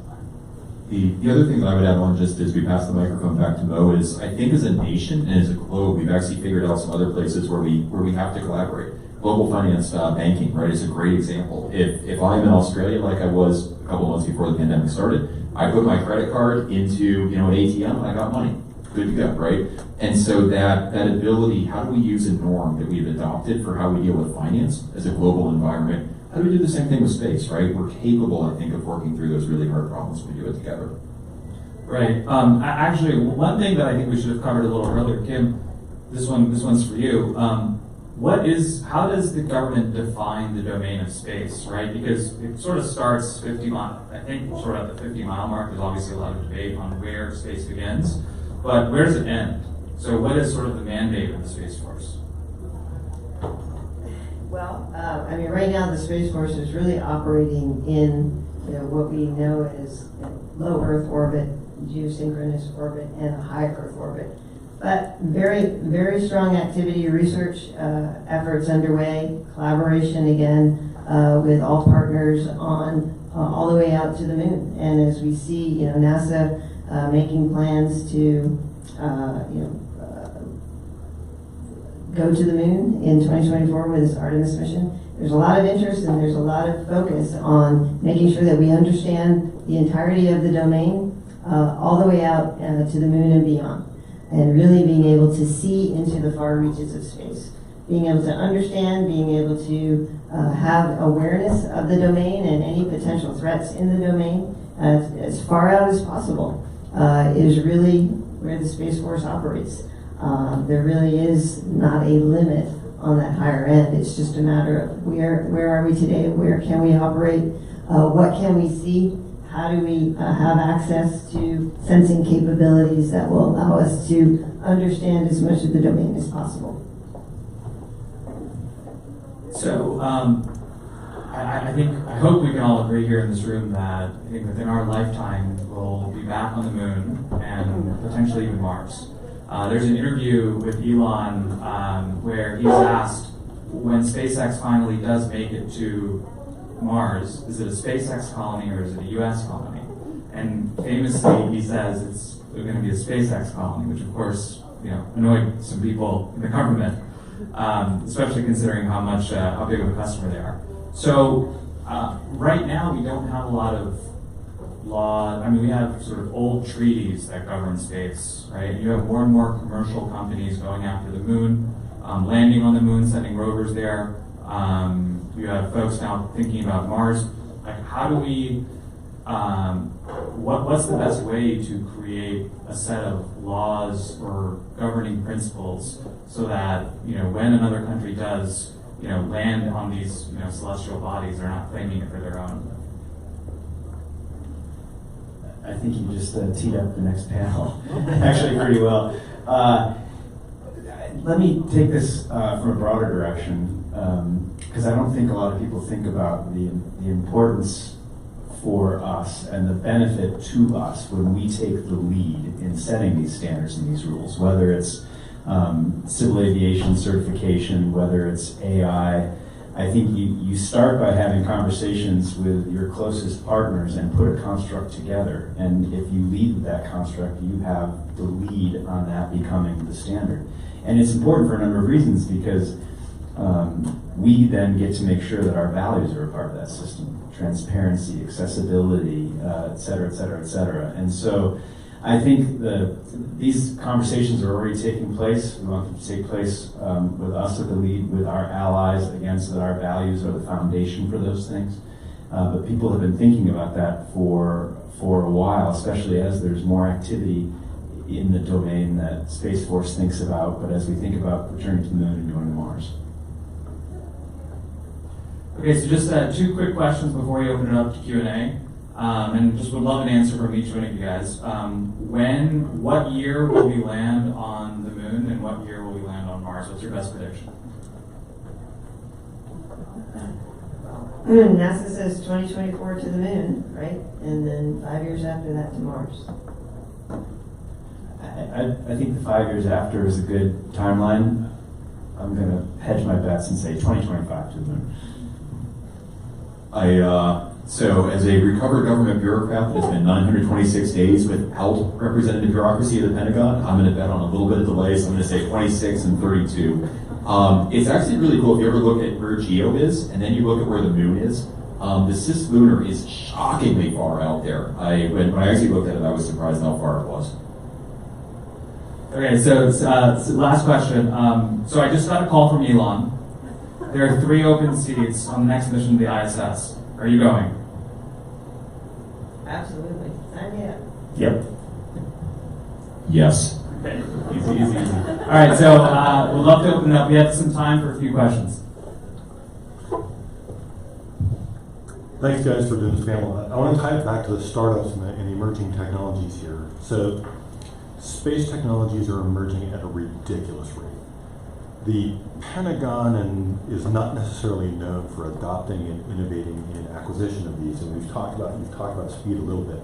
S22: The other thing that I would add on, just as we pass the microphone back to Mo, is I think as a nation and as a globe, we've actually figured out some other places where we have to collaborate. Global finance, banking, right, is a great example. If I'm in Australia, like I was a couple months before the pandemic started, I put my credit card into an ATM and I got money. good to go, right? And so that ability, how do we use a norm that we've adopted for how we deal with finance as a global environment? How do we do the same thing with space, right? We're capable, I think, of working through those really hard problems when we do it together.
S15: Right. Actually, one thing that I think we should have covered a little earlier, Kim, this one's for you. How does the government define the domain of space, right? Because it sort of starts 50 mile, I think sort of at the 50-mile mark. There's obviously a lot of debate on where space begins, but where does it end? So what is sort of the mandate of the Space Force?
S16: Well, right now the Space Force is really operating in what we know as low Earth orbit, geosynchronous orbit, and a high Earth orbit. But very, very strong activity, research efforts underway, collaboration again with all partners on all the way out to the moon. And as we see, NASA making plans to go to the moon in 2024 with this Artemis mission. There's a lot of interest and there's a lot of focus on making sure that we understand the entirety of the domain all the way out to the moon and beyond. And really being able to see into the far reaches of space. Being able to understand, being able to have awareness of the domain and any potential threats in the domain as far out as possible is really where the Space Force operates. There really is not a limit on that higher end. It's just a matter of where are we today, where can we operate, what can we see, how do we have access to sensing capabilities that will allow us to understand as much of the domain as possible.
S15: So I hope we can all agree here in this room that I think within our lifetime we'll be back on the moon and potentially even Mars. There's an interview with Elon where he's asked, when SpaceX finally does make it to Mars, is it a SpaceX colony or is it a US colony? And famously he says it's going to be a SpaceX colony, which of course annoyed some people in the government, especially considering how big of a customer they are. So right now we don't have a lot of law. We have sort of old treaties that govern space, right? You have more and more commercial companies going after the moon, landing on the moon, sending rovers there. You have folks now thinking about Mars. Like, how do we, what's the best way to create a set of laws or governing principles so that, when another country does, land on these, celestial bodies, they're not claiming it for their own?
S17: I think you just teed up the next panel actually pretty well. Let me take this from a broader direction, because I don't think a lot of people think about the importance for us and the benefit to us when we take the lead in setting these standards and these rules, whether it's civil aviation certification, whether it's AI. I think you start by having conversations with your closest partners and put a construct together. And if you lead with that construct, you have the lead on that becoming the standard. And it's important for a number of reasons, because we then get to make sure that our values are a part of that system. Transparency, accessibility, et cetera, et cetera, et cetera. And so I think these conversations are already taking place. We want them to take place with us at the lead, with our allies, again, so that our values are the foundation for those things. But people have been thinking about that for a while, especially as there's more activity in the domain that Space Force thinks about, but as we think about returning to the moon and going to Mars.
S15: Okay, so just two quick questions before we open it up to Q&A. And just would love an answer from each one of you guys. What year will we land on the moon, and what year will we land on Mars? What's your best prediction?
S16: NASA says 2024 to the moon, right? And then 5 years after that to Mars.
S17: I think the 5 years after is a good timeline. I'm going to hedge my bets and say 2025 to the moon.
S22: So as a recovered government bureaucrat that has been 926 days without representative bureaucracy at the Pentagon, I'm going to bet on a little bit of delay, so I'm going to say 26 and 32. It's actually really cool if you ever look at where Geo is, and then you look at where the moon is. The cislunar is shockingly far out there. When I actually looked at it, I was surprised how far it was.
S15: Okay, so last question. So I just got a call from Elon. There are 3 open seats on the next mission to the ISS. Are you going?
S16: Absolutely. Sign me up.
S22: Yep. Yes.
S15: Okay, easy. All right, so we'd love to open it up. We have some time for a few questions.
S1: Thanks, guys, for doing this panel. I want to tie it back to the startups and the emerging technologies here. So, space technologies are emerging at a ridiculous rate. The Pentagon is not necessarily known for adopting and innovating in acquisition of these, and you've talked about speed a little bit.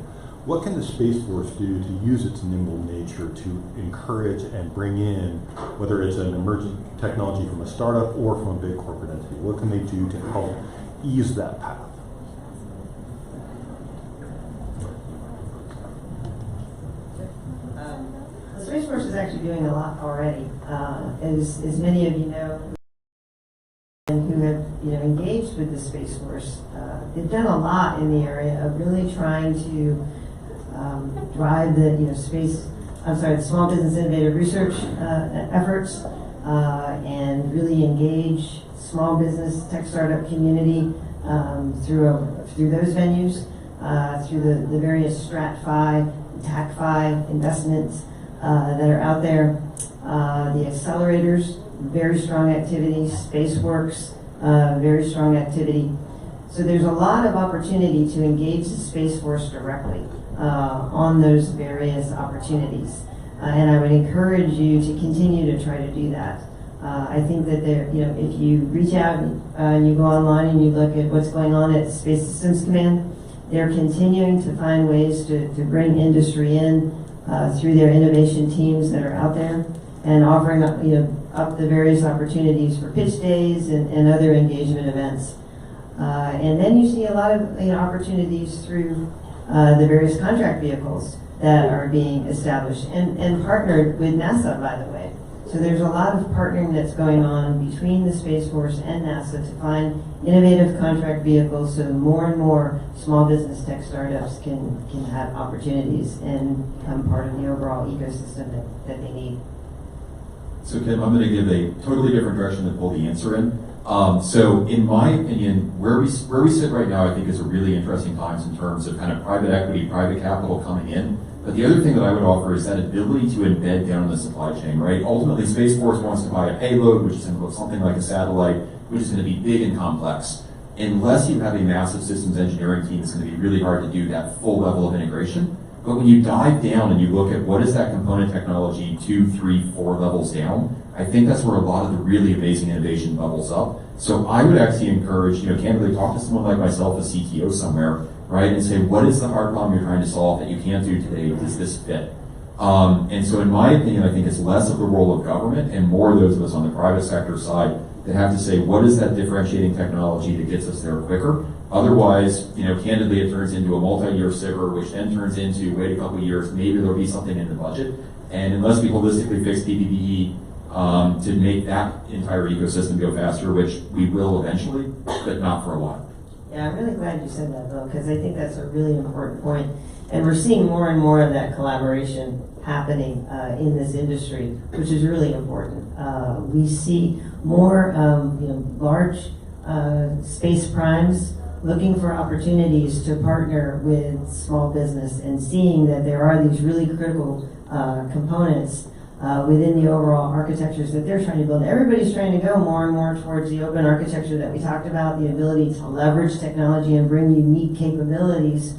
S1: What can the Space Force do to use its nimble nature to encourage and bring in, whether it's an emerging technology from a startup or from a big corporate entity? What can they do to help ease that path?
S16: The Space Force is actually doing a lot already. As many of you know, who have engaged with the Space Force, they've done a lot in the area of really trying to drive the the small business innovative research efforts and really engage small business tech startup community through those venues, through the various StratFi, TACFi investments that are out there. The accelerators, very strong activity. SpaceWorks, very strong activity. So there's a lot of opportunity to engage the Space Force directly on those various opportunities. And I would encourage you to continue to try to do that. I think that if you reach out and you go online and you look at what's going on at Space Systems Command, they're continuing to find ways to bring industry in through their innovation teams that are out there and offering up the various opportunities for pitch days and other engagement events. And then you see a lot of opportunities through the various contract vehicles that are being established and partnered with NASA, by the way. So there's a lot of partnering that's going on between the Space Force and NASA to find innovative contract vehicles so more and more small business tech startups can have opportunities and become part of the overall ecosystem that they need.
S22: So Kim, I'm going to give a totally different direction to pull the answer in. So in my opinion, where we sit right now, I think is a really interesting times in terms of kind of private equity, private capital coming in. But the other thing that I would offer is that ability to embed down in the supply chain, right? Ultimately, Space Force wants to buy a payload, which is going to look something like a satellite, which is going to be big and complex. Unless you have a massive systems engineering team, it's going to be really hard to do that full level of integration. But when you dive down and you look at what is that component technology 2, 3, 4 levels down, I think that's where a lot of the really amazing innovation bubbles up. So I would actually encourage, candidly talk to someone like myself, a CTO somewhere, right, and say, what is the hard problem you're trying to solve that you can't do today? Does this fit? And so in my opinion, I think it's less of the role of government and more those of us on the private sector side that have to say, what is that differentiating technology that gets us there quicker? Otherwise, candidly, it turns into a multi-year SIGR, which then turns into, wait a couple of years, maybe there'll be something in the budget. And unless we holistically fix PPPE to make that entire ecosystem go faster, which we will eventually, but not for a while.
S16: Yeah, I'm really glad you said that, Bill, because I think that's a really important point. And we're seeing more and more of that collaboration happening in this industry, which is really important. We see more large space primes looking for opportunities to partner with small business and seeing that there are these really critical components within the overall architectures that they're trying to build. Everybody's trying to go more and more towards the open architecture that we talked about, the ability to leverage technology and bring unique capabilities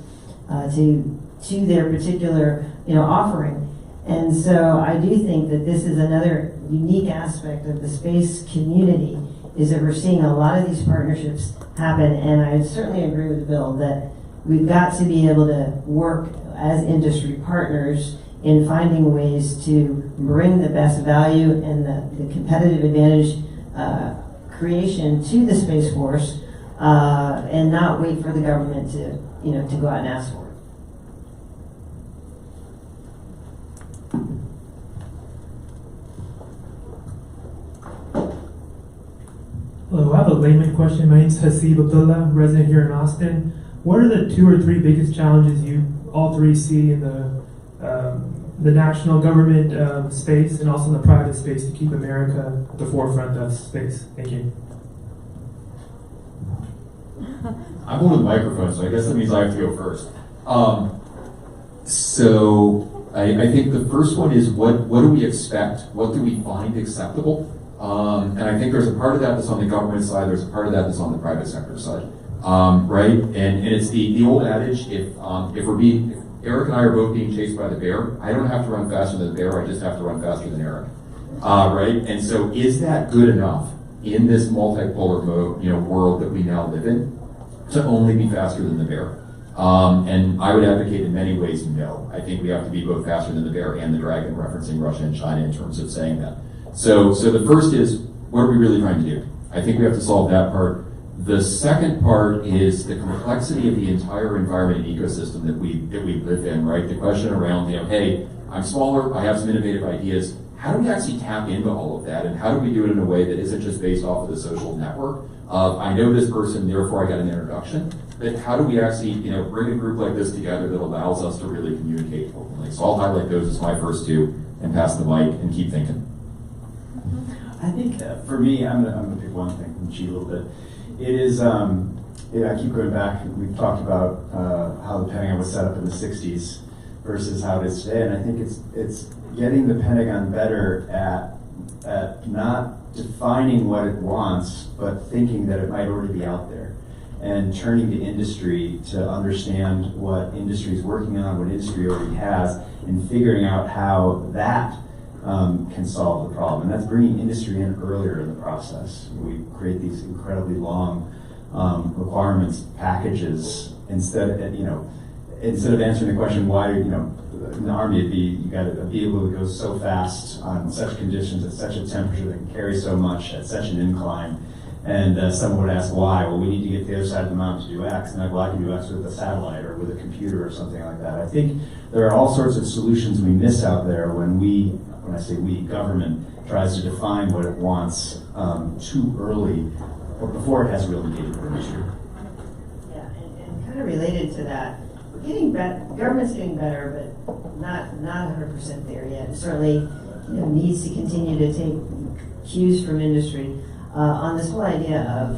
S16: to their particular offering. And so I do think that this is another unique aspect of the space community, is that we're seeing a lot of these partnerships happen, and I certainly agree with Bill that we've got to be able to work as industry partners in finding ways to bring the best value and the competitive advantage creation to the Space Force and not wait for the government to go out and ask for it.
S11: Hello, I have a layman question. My name is Hasib Abdullah, resident here in Austin. What are the 2 or 3 biggest challenges you all three see in the the national government space and also in the private space to keep America at the forefront of space? Thank you.
S22: I'm holding the microphone, so I guess that means I have to go first. So I think the first one is what do we expect? What do we find acceptable? And I think there's a part of that that's on the government side, there's a part of that that's on the private sector side, right? And it's the old adage, if Eric and I are both being chased by the bear, I don't have to run faster than the bear, I just have to run faster than Eric, right? And so is that good enough in this multipolar world that we now live in to only be faster than the bear? And I would advocate in many ways no. I think we have to be both faster than the bear and the dragon, referencing Russia and China in terms of saying that. So the first is, what are we really trying to do? I think we have to solve that part. The second part is the complexity of the entire environment and ecosystem that we live in, right? The question around, hey, I'm smaller, I have some innovative ideas. How do we actually tap into all of that? And how do we do it in a way that isn't just based off of the social network of, I know this person, therefore I got an introduction? But how do we actually, bring a group like this together that allows us to really communicate openly? So I'll highlight those as my first two and pass the mic and keep thinking.
S17: I think for me, I'm gonna pick one thing and cheat a little bit. It is, I keep going back, we've talked about how the Pentagon was set up in the 60s versus how it is today, and I think it's getting the Pentagon better at not defining what it wants, but thinking that it might already be out there, and turning to industry to understand what industry is working on, what industry already has, and figuring out how that can solve the problem. And that's bringing industry in earlier in the process. We create these incredibly long requirements packages instead of answering the question why, in the Army you got a vehicle that goes so fast on such conditions at such a temperature that can carry so much at such an incline. And someone would ask why. Well, we need to get to the other side of the mountain to do X. And I can do X with a satellite or with a computer or something like that. I think there are all sorts of solutions we miss out there when I say we, government tries to define what it wants too early or before it has real engagement with industry.
S16: Yeah, and kind of related to that, we're getting better. Government's getting better, but not 100% there yet. It certainly needs to continue to take cues from industry on this whole idea of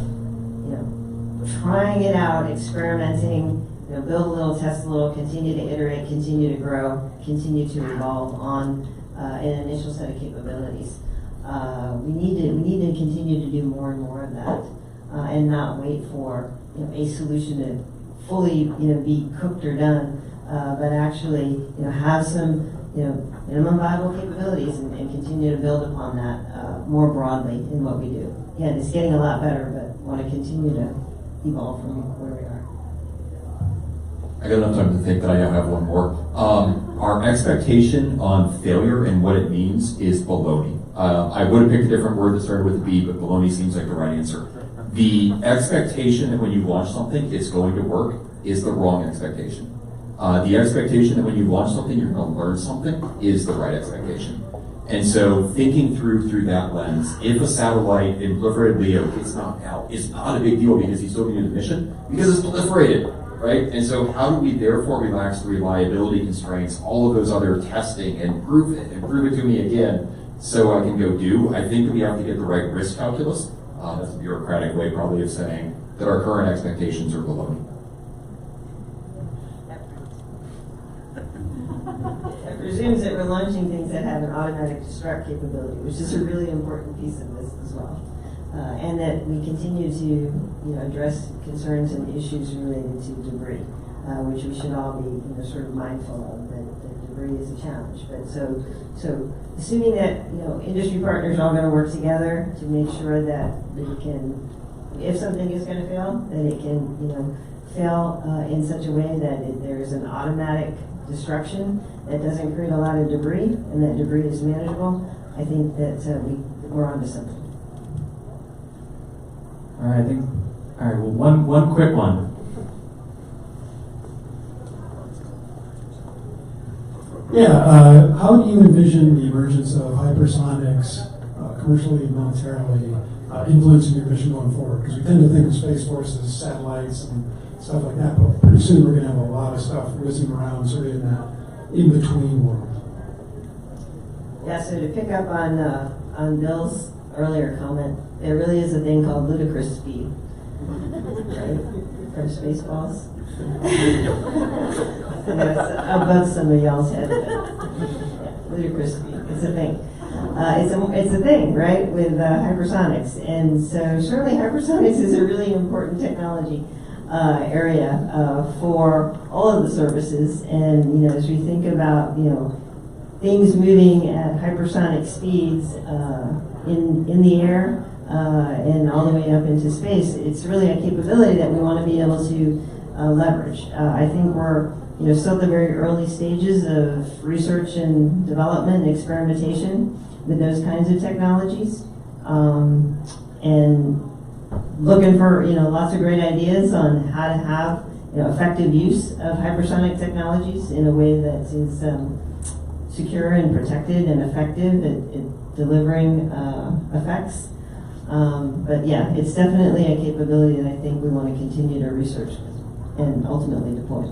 S16: trying it out, experimenting. Build a little, test a little, continue to iterate, continue to grow, continue to evolve on an initial set of capabilities. We need to continue to do more and more of that, and not wait for a solution to fully be cooked or done, but actually have some minimum viable capabilities and continue to build upon that more broadly in what we do. Again, it's getting a lot better, but want to continue to evolve from where we are.
S22: I got enough time to think that I now have one more. Our expectation on failure and what it means is baloney. I would have picked a different word that started with a B, but baloney seems like the right answer. The expectation that when you launch something, it's going to work is the wrong expectation. The expectation that when you launch something, you're going to learn something is the right expectation. And so thinking through that lens, if a satellite in proliferated LEO gets knocked out, it's not a big deal because you still can do the mission because it's proliferated. Right? And so how do we therefore relax the reliability constraints, all of those other testing, and prove it to me again so I can go do? I think that we have to get the right risk calculus. That's a bureaucratic way probably of saying that our current expectations are baloney.
S16: It presumes that we're launching things that have an automatic destruct capability, which is a really important piece of this as well. And that we continue to address concerns and issues related to debris, which we should all be sort of mindful of, that debris is a challenge. But so assuming that industry partners are all going to work together to make sure that we can, if something is going to fail, that it can fail in such a way that there is an automatic destruction that doesn't create a lot of debris and that debris is manageable. I think that we're onto something.
S10: All right, well, one quick one.
S13: Yeah, how do you envision the emergence of hypersonics, commercially and militarily, influencing your mission going forward? Because we tend to think of Space Force as satellites and stuff like that, but pretty soon we're going to have a lot of stuff whizzing around sort of in that in-between world.
S16: Yeah, so to pick up on Bill's earlier comment, there really is a thing called ludicrous speed, right? For Spaceballs. I know it's above some of y'all's head, but yeah, ludicrous speed. It's a thing. It's a thing, right, with hypersonics. And so surely hypersonics is a really important technology area for all of the services. And, you know, as we think about, you know, things moving at hypersonic speeds in the air and all the way up into space, it's really a capability that we want to be able to leverage. I think we're, you know, still at the very early stages of research and development and experimentation with those kinds of technologies, and looking for, you know, lots of great ideas on how to have, you know, effective use of hypersonic technologies in a way that is secure and protected and effective at delivering effects. But yeah, it's definitely a capability that I think we want to continue to research and ultimately deploy.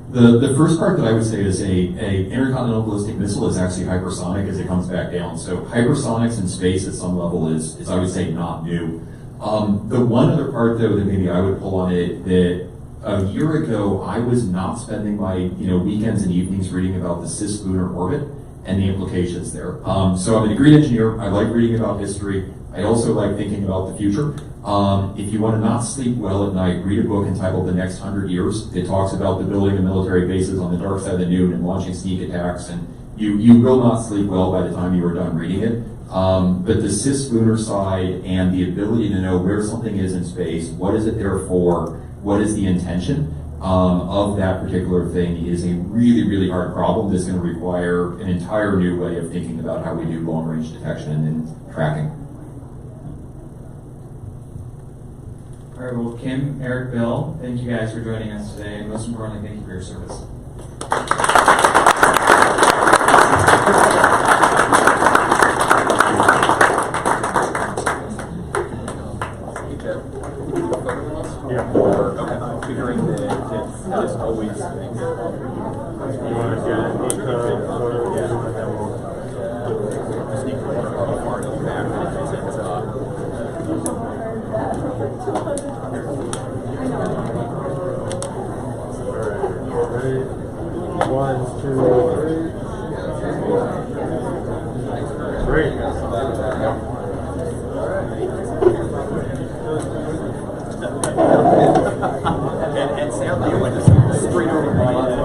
S22: The first part that I would say is a intercontinental ballistic missile is actually hypersonic as it comes back down. So hypersonics in space at some level is I would say not new. The one other part though that maybe I would pull on it, that a year ago I was not spending my weekends and evenings reading about the cis lunar orbit and the implications there. So I'm a degree engineer. I like reading about history. I also like thinking about the future. If you want to not sleep well at night, read a book entitled The Next 100 Years. It talks about the building of military bases on the dark side of the moon and launching sneak attacks, and you will not sleep well by the time you are done reading it. But the cis lunar side and the ability to know where something is in space, what is it there for, what is the intention of that particular thing is a really, really hard problem that's going to require an entire new way of thinking about how we do long-range detection and tracking.
S15: All right, well, Kim, Eric, Bill, thank you guys for joining us today, and most importantly, thank you for your service.
S12: Yeah. Okay. Figuring that is always things. You want to get an photo? Yeah. Sneak how far to back
S19: Ready? 1, 2, 3. Great.
S12: And sadly, it went straight over my head.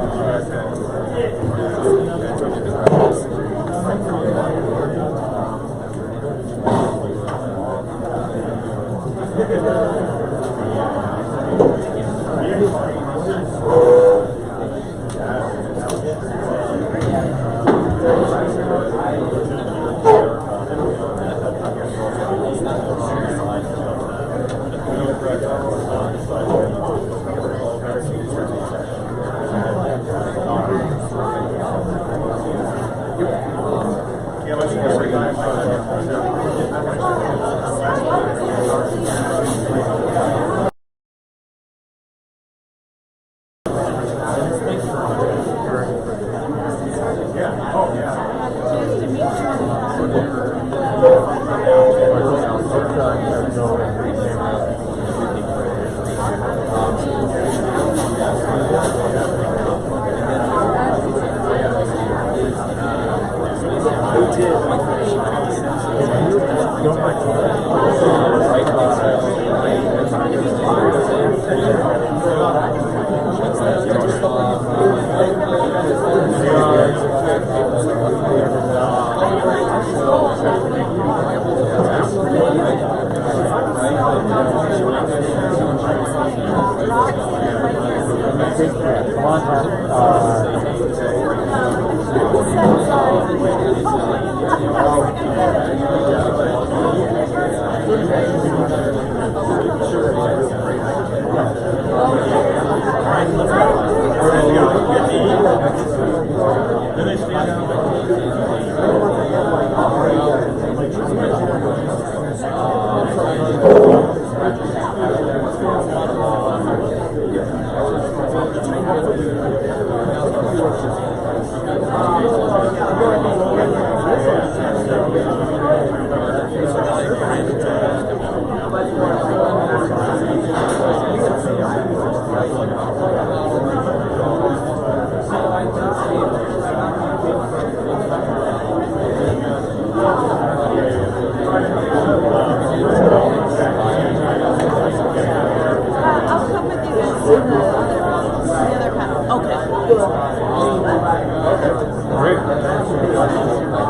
S8: Great.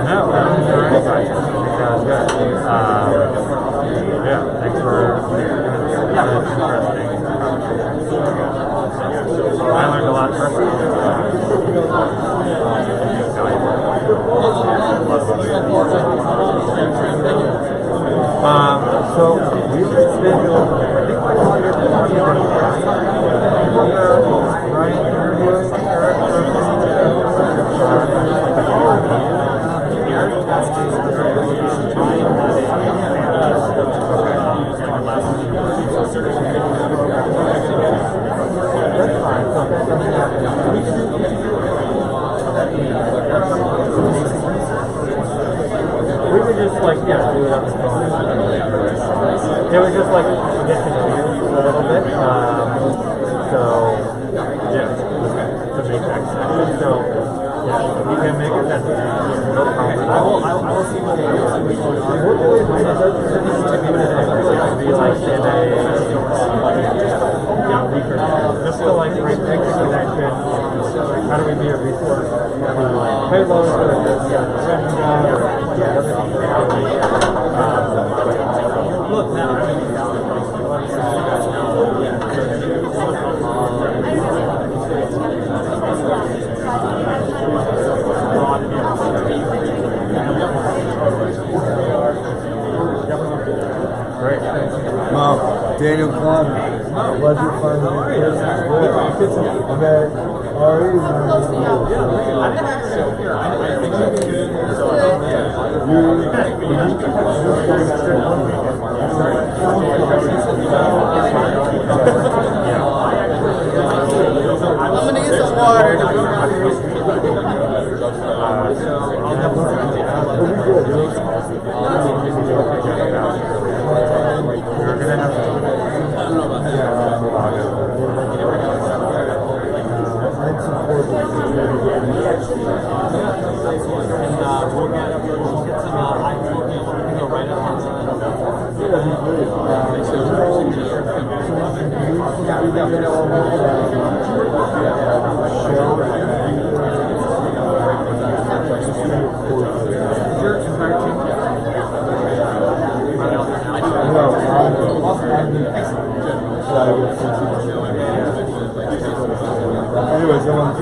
S8: No, that was good. Yeah, thanks for interesting. I learned a lot personally. So we were scheduled, I think we're talking about right interviewing we could just like, do it on the phone. It was just like get to know you a little bit. So yeah, to make that connection. So yeah, if you can make it, that's no problem. I will see what be like in a week or just to like make the connection. How do we be a resource? Payload or look now. Great.
S9: Daniel Klein. Pleasure finding you. Okay. How are you?
S3: I'm gonna get some water.
S9: Anyways, come on.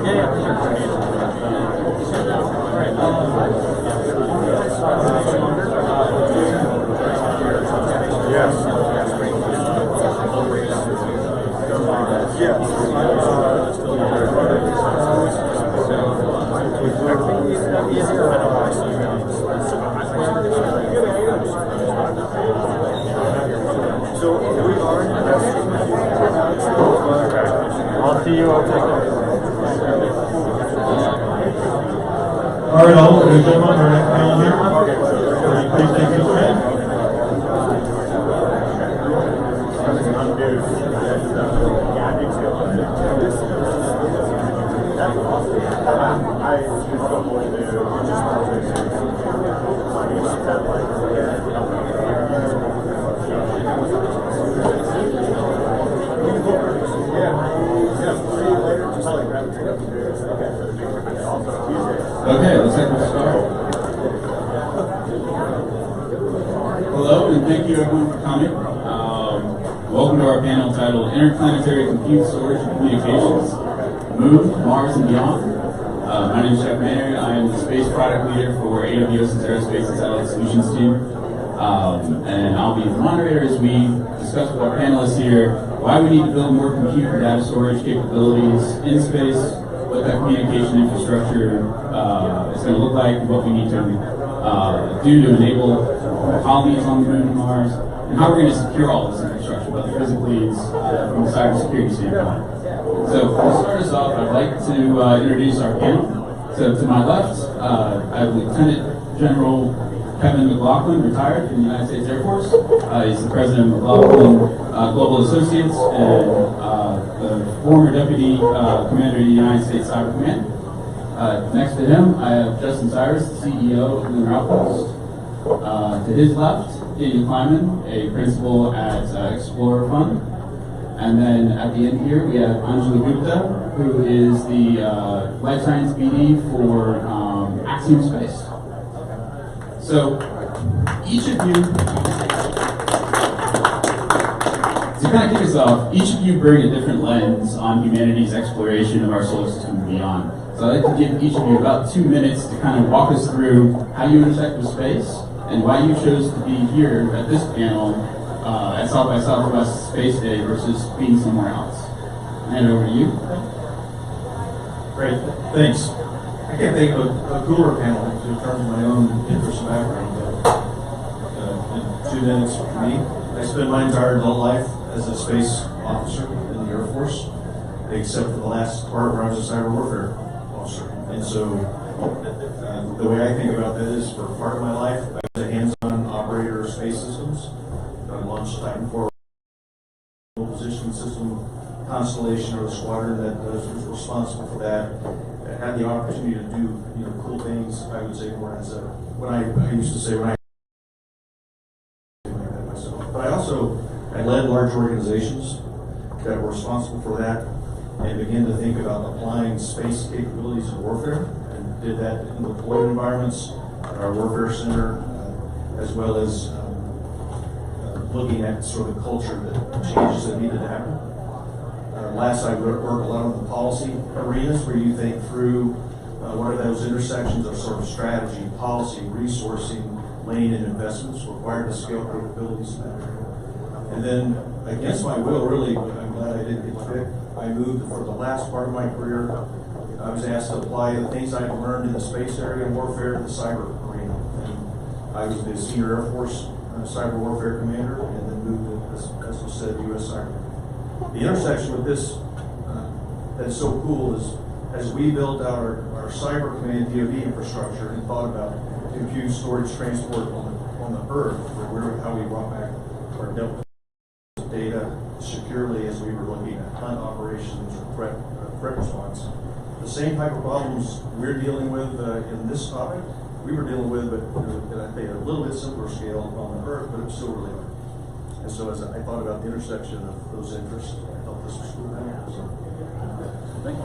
S8: I'll see you over.
S1: All right, all ladies and gentlemen, our next panel here. Please take your seat.
S14: Okay, looks like we'll start. Hello, and thank you everyone for coming. Welcome to our panel titled Interplanetary Compute, Storage, and Communications, Moon, Mars, and Beyond. My name is Jeff Maynard. I am the Space Product Leader for AWS's Aerospace and Satellite Solutions team. And I'll be the moderator as we discuss with our panelists here why we need to build more compute and data storage capabilities in space, what that communication infrastructure is going to look like, what we need to do to enable colonies on the Moon and Mars, and how we're going to secure all this infrastructure, both physically and from a cybersecurity standpoint. So to start us off, I'd like to introduce our panel. So to my left, I have Lieutenant General Kevin McLaughlin, retired from the United States Air Force. He's the president of McLaughlin Global Associates and the former deputy commander of the United States Cyber Command. Next to him, I have Justin Cyrus, the CEO of Lunar Outpost. To his left, Daniel Kleiman, a principal at Explorer Fund. And then at the end here, we have Anjali Gupta, who is the Life Science BD for Axiom Space. So each of you, to kind of kick us off, each of you bring a different lens on humanity's exploration of our solar system and beyond. So I'd like to give each of you about 2 minutes to kind of walk us through how you intersect with space and why you chose to be here at this panel at South by Southwest Space Day versus being somewhere else. Hand it over to you.
S1: Great, thanks. I can't think of a cooler panel in terms of my own interest and background. In 2 minutes for me, I spent my entire adult life as a space officer in the Air Force, except for the last part where I was a cyber warfare officer. And so the way I think about that is, for part of my life, I was a hands-on operator of space systems. I launched Titan 4 positioning system constellation, or the squadron that was responsible for that. I had the opportunity to do cool things. I would say more as I used to say when I myself. But I led large organizations that were responsible for that, and began to think about applying space capabilities in warfare, and did that in deployed environments at our warfare center, as well as looking at sort of culture, the changes that needed to happen. Last, I work a lot on the policy arenas, where you think through what are those intersections of sort of strategy, policy, resourcing, lane, and investments required to scale capabilities in that area. And then, against my will, really, but I'm glad I didn't get picked, I moved for the last part of my career. I was asked to apply the things I'd learned in the space area and warfare to the cyber arena. And I was the senior Air Force cyber warfare commander, and then moved to, as was said, U.S. cyber. The intersection with this that's so cool is, as we built out our cyber command DoD infrastructure and thought about compute, storage, transport on the Earth, how we brought back or dealt with data securely as we were looking at hunt operations or threat response. The same type of problems we're dealing with in this topic, we were dealing with, but at a little bit simpler scale on the Earth, but it was still really hard. And so as I thought about the intersection of those interests, I thought this was cool.
S14: Thank you.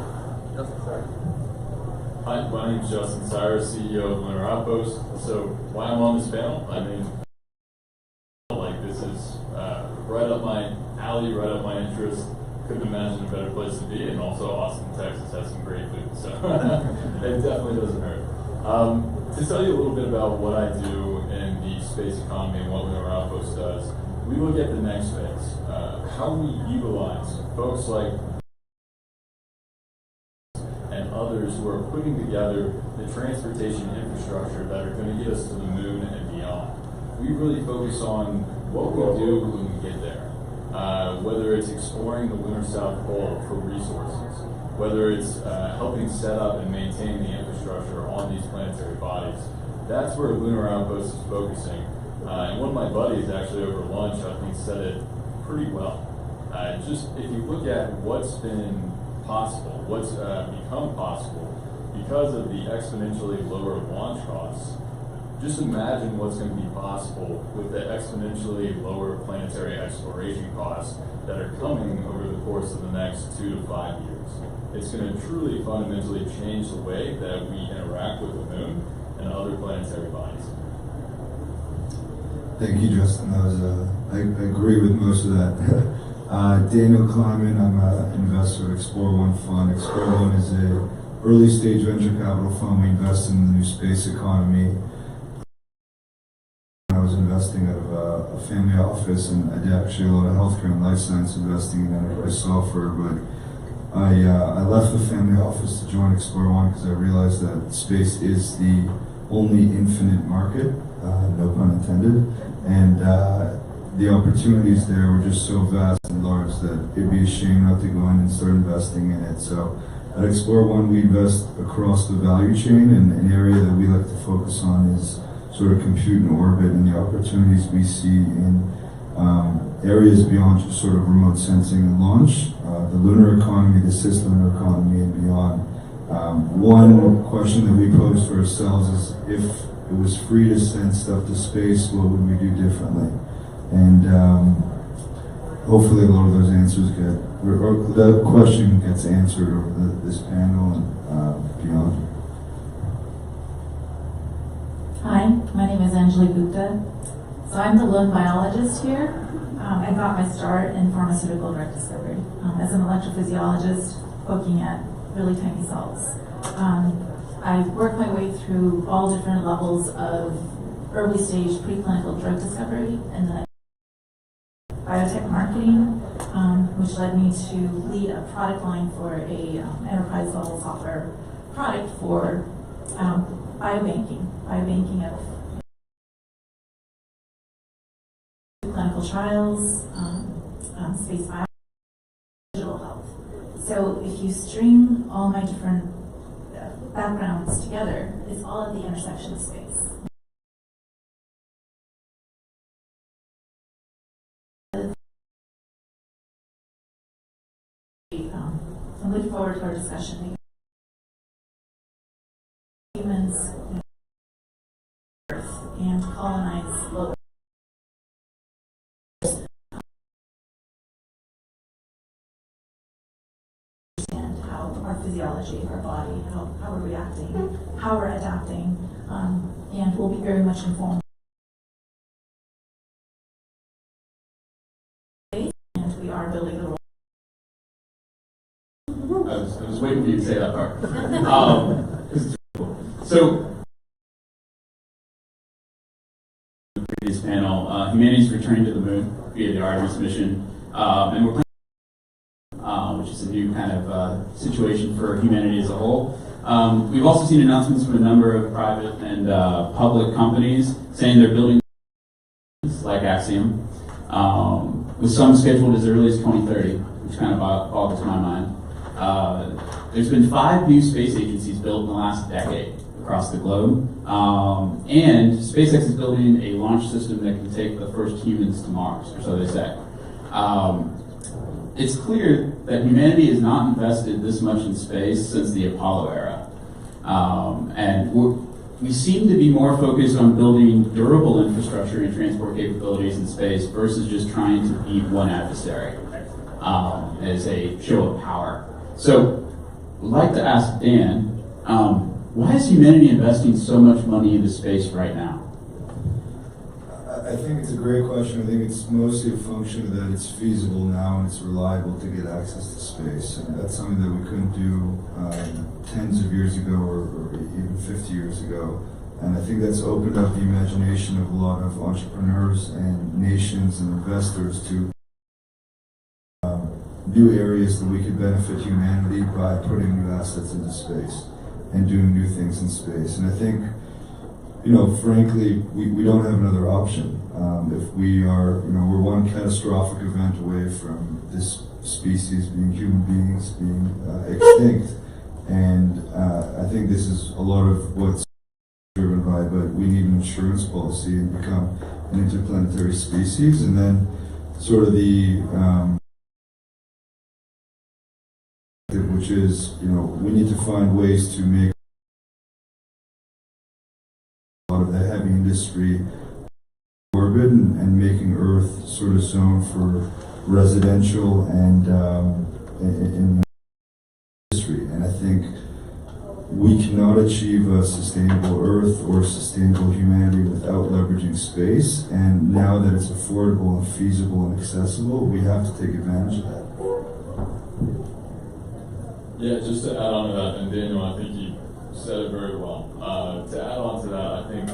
S6: Hi, my name is Justin Cyrus, CEO of Lunar Outpost. So why I'm on this panel? I mean, this is right up my alley, right up my interest. Couldn't imagine a better place to be, and also Austin, Texas has some great food, so it definitely doesn't hurt. To tell you a little bit about what I do in the space economy and what Lunar Outpost does, we look at the next phase, how we utilize folks like and others who are putting together the transportation infrastructure that are going to get us to the moon and beyond. We really focus on what we do when we get there, whether it's exploring the lunar South Pole for resources, whether it's helping set up and maintain the infrastructure on these planetary bodies. That's where Lunar Outpost is focusing. And one of my buddies actually over lunch, I think, said it pretty well. Just if you look at what's been possible, what's become possible because of the exponentially lower launch costs, just imagine what's going to be possible with the exponentially lower planetary exploration costs that are coming over the course of the next 2 to 5 years. It's going to truly fundamentally change the way that we interact with the moon and other planetary bodies.
S9: Thank you, Justin. That was I agree with most of that. Daniel Kleiman, I'm an investor at Explore One Fund. Explore One is a early stage venture capital fund. We invest in the new space economy. I was investing out of a family office, and I did actually a lot of healthcare and life science investing in enterprise software, but I left the family office to join Explore One because I realized that space is the only infinite market, no pun intended, and the opportunities there were just so vast and large that it'd be a shame not to go in and start investing in it. So at Explore One, we invest across the value chain, and an area that we like to focus on is sort of compute and orbit and the opportunities we see in areas beyond just sort of remote sensing and launch, the lunar economy, the cislunar economy, and beyond. One question that we pose for ourselves is, if it was free to send stuff to space, what would we do differently? And hopefully a lot of those answers get, or the question gets answered over this panel and beyond.
S5: Hi, my name is Anjali Gupta. So I'm the lone biologist here. I got my start in pharmaceutical drug discovery as an electrophysiologist poking at really tiny cells. I worked my way through all different levels of early stage preclinical drug discovery and then biotech marketing, which led me to lead a product line for a enterprise level software product for biobanking of clinical trials, space biology, digital health. So if you string all my different backgrounds together, it's all at the intersection of space. I'm looking forward to our discussion. Humans Earth and colonize low understand how our physiology, our body, how we're reacting, how we're adapting, and we'll be very much informed. And we are building the role.
S14: I was waiting for you to say that part. So, the previous panel, humanity's returning to the moon via the Artemis mission, and we're planning, which is a new kind of situation for humanity as a whole. We've also seen announcements from a number of private and public companies saying they're building like Axiom, with some scheduled as early as 2030, which kind of boggles my mind. There's been 5 new space agencies built in the last decade across the globe, and SpaceX is building a launch system that can take the first humans to Mars, or so they say. It's clear that humanity has not invested this much in space since the Apollo era, and we seem to be more focused on building durable infrastructure and transport capabilities in space versus just trying to beat one adversary as a show of power. So, I'd like to ask Dan, why is humanity investing so much money into space right now?
S9: I think it's a great question. I think it's mostly a function of that it's feasible now and it's reliable to get access to space. And that's something that we couldn't do tens of years ago or even 50 years ago. And I think that's opened up the imagination of a lot of entrepreneurs and nations and investors to new areas that we could benefit humanity by putting new assets into space and doing new things in space. And I think, frankly, we don't have another option. If we are, we're one catastrophic event away from this species, being human beings, being extinct. And I think this is a lot of what's driven by, but we need an insurance policy and become an interplanetary species. And then sort of the which is, we need to find ways to make a lot of the heavy industry orbit and making Earth sort of zone for residential and industry. And I think we cannot achieve a sustainable Earth or sustainable humanity without leveraging space. And now that it's affordable and feasible and accessible, we have to take advantage of that.
S6: Yeah, just to add on to that, and Daniel, I think you said it very well. To add on to that, I think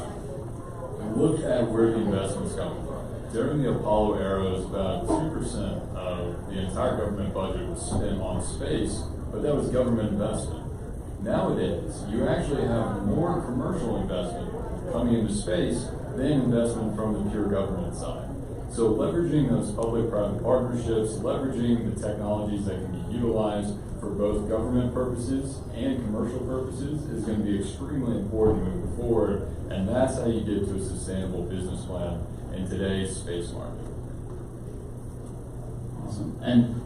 S6: look at where the investment's coming from. During the Apollo era, it was about 2% of the entire government budget was spent on space, but that was government investment. Nowadays, you actually have more commercial investment coming into space than investment from the pure government side. So leveraging those public-private partnerships, leveraging the technologies that can be utilized for both government purposes and commercial purposes is going to be extremely important moving forward, and that's how you get to a sustainable business plan in today's space market.
S14: Awesome. And,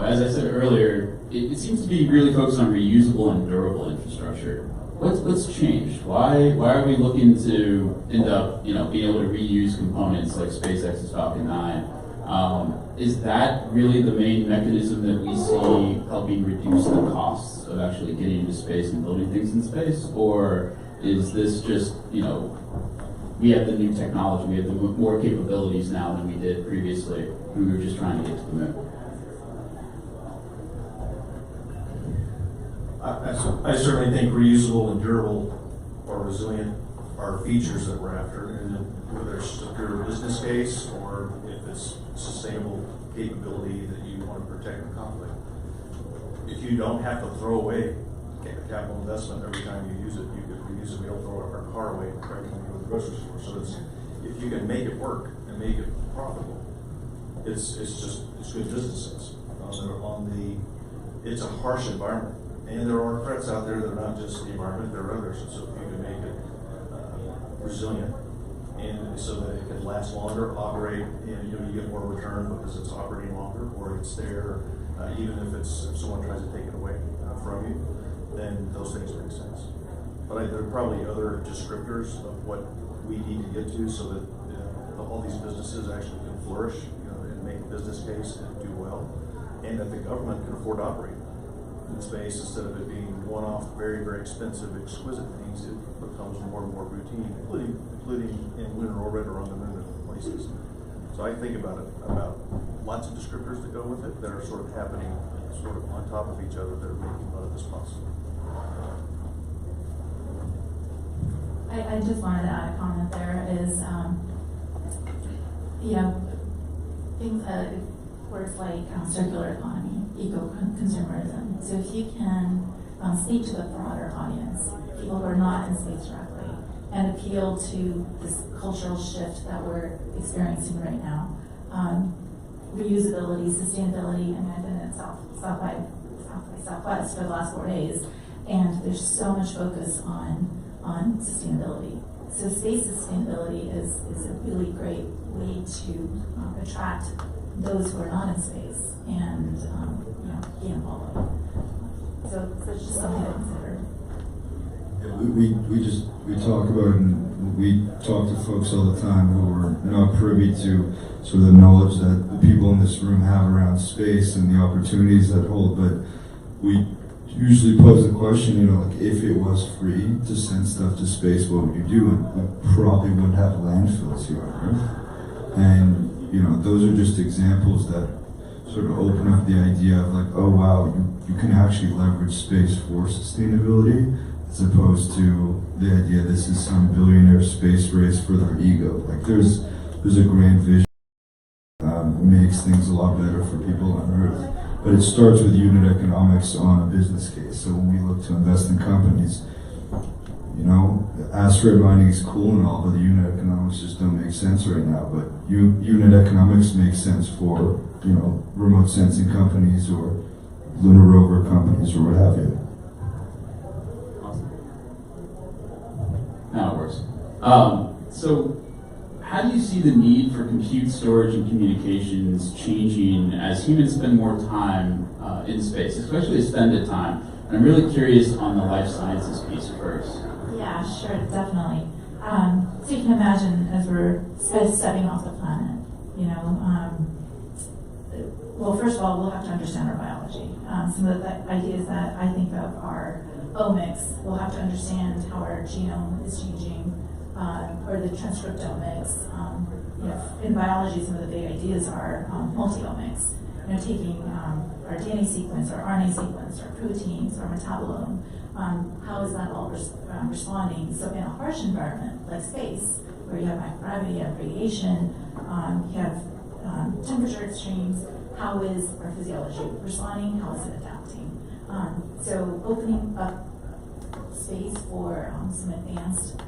S14: as I said earlier, it seems to be really focused on reusable and durable infrastructure. What's changed? Why are we looking to end up, being able to reuse components like SpaceX's Falcon 9? Is that really the main mechanism that we see helping reduce the costs of actually getting into space and building things in space? Or is this just, we have the new technology, we have the more capabilities now than we did previously, and we were just trying to get to the moon?
S1: I certainly think reusable and durable or resilient are features that we're after, and whether it's a pure business case or if it's sustainable capability that you want to protect from conflict. If you don't have to throw away capital investment every time you use it, you could reuse it. We don't throw our car away every time we go to the grocery store. So if you can make it work and make it profitable, it's good business sense. It's a harsh environment. And there are threats out there that are not just the environment, there are others. So if you can make it resilient, and so that it can last longer, operate, and you get more return because it's operating longer, or it's there, even if someone tries to take it away from you, then those things make sense. But there are probably other descriptors of what we need to get to so that all these businesses actually can flourish, and make a business case and do well, and that the government can afford to operate in space instead of it being one-off, very, very expensive, exquisite things. It becomes more and more routine, including in lunar orbit or on the moon and places. So I think about lots of descriptors that go with it that are sort of happening sort of on top of each other that are making a lot of this possible.
S5: I just wanted to add a comment there is, things, words like circular economy, eco-consumerism. So if you can speak to the broader audience, people who are not in space directly, and appeal to this cultural shift that we're experiencing right now, reusability, sustainability, and I've been at South by Southwest for the last 4 days, and there's so much focus on sustainability. So space sustainability is a really great way to attract those who are not in space and get involved. So it's just something to consider.
S9: We talk about, and we talk to folks all the time who are not privy to sort of the knowledge that the people in this room have around space and the opportunities that hold, but we usually pose the question, like if it was free to send stuff to space, what would you do? And we probably wouldn't have landfills here on Earth. And those are just examples that sort of open up the idea of like, oh wow, you can actually leverage space for sustainability, as opposed to the idea this is some billionaire space race for their ego. Like there's a grand vision that makes things a lot better for people on Earth. But it starts with unit economics on a business case. So when we look to invest in companies, asteroid mining is cool and all, but the unit economics just don't make sense right now. But unit economics makes sense for, remote sensing companies or lunar rover companies or what have you.
S14: Now it works. So how do you see the need for compute, storage, and communications changing as humans spend more time in space, especially extended time? And I'm really curious on the life sciences piece first.
S5: Yeah, sure, definitely. So you can imagine as we're stepping off the planet, well, first of all, we'll have to understand our biology. Some of the ideas that I think of are omics. We'll have to understand how our genome is changing, or the transcriptomics. In biology, some of the big ideas are multi-omics. Taking our DNA sequence, our RNA sequence, our proteins, our metabolome. How is that all responding? So in a harsh environment like space, where you have microgravity, you have radiation, you have temperature extremes, how is our physiology responding? How is it adapting? So opening up space for some advanced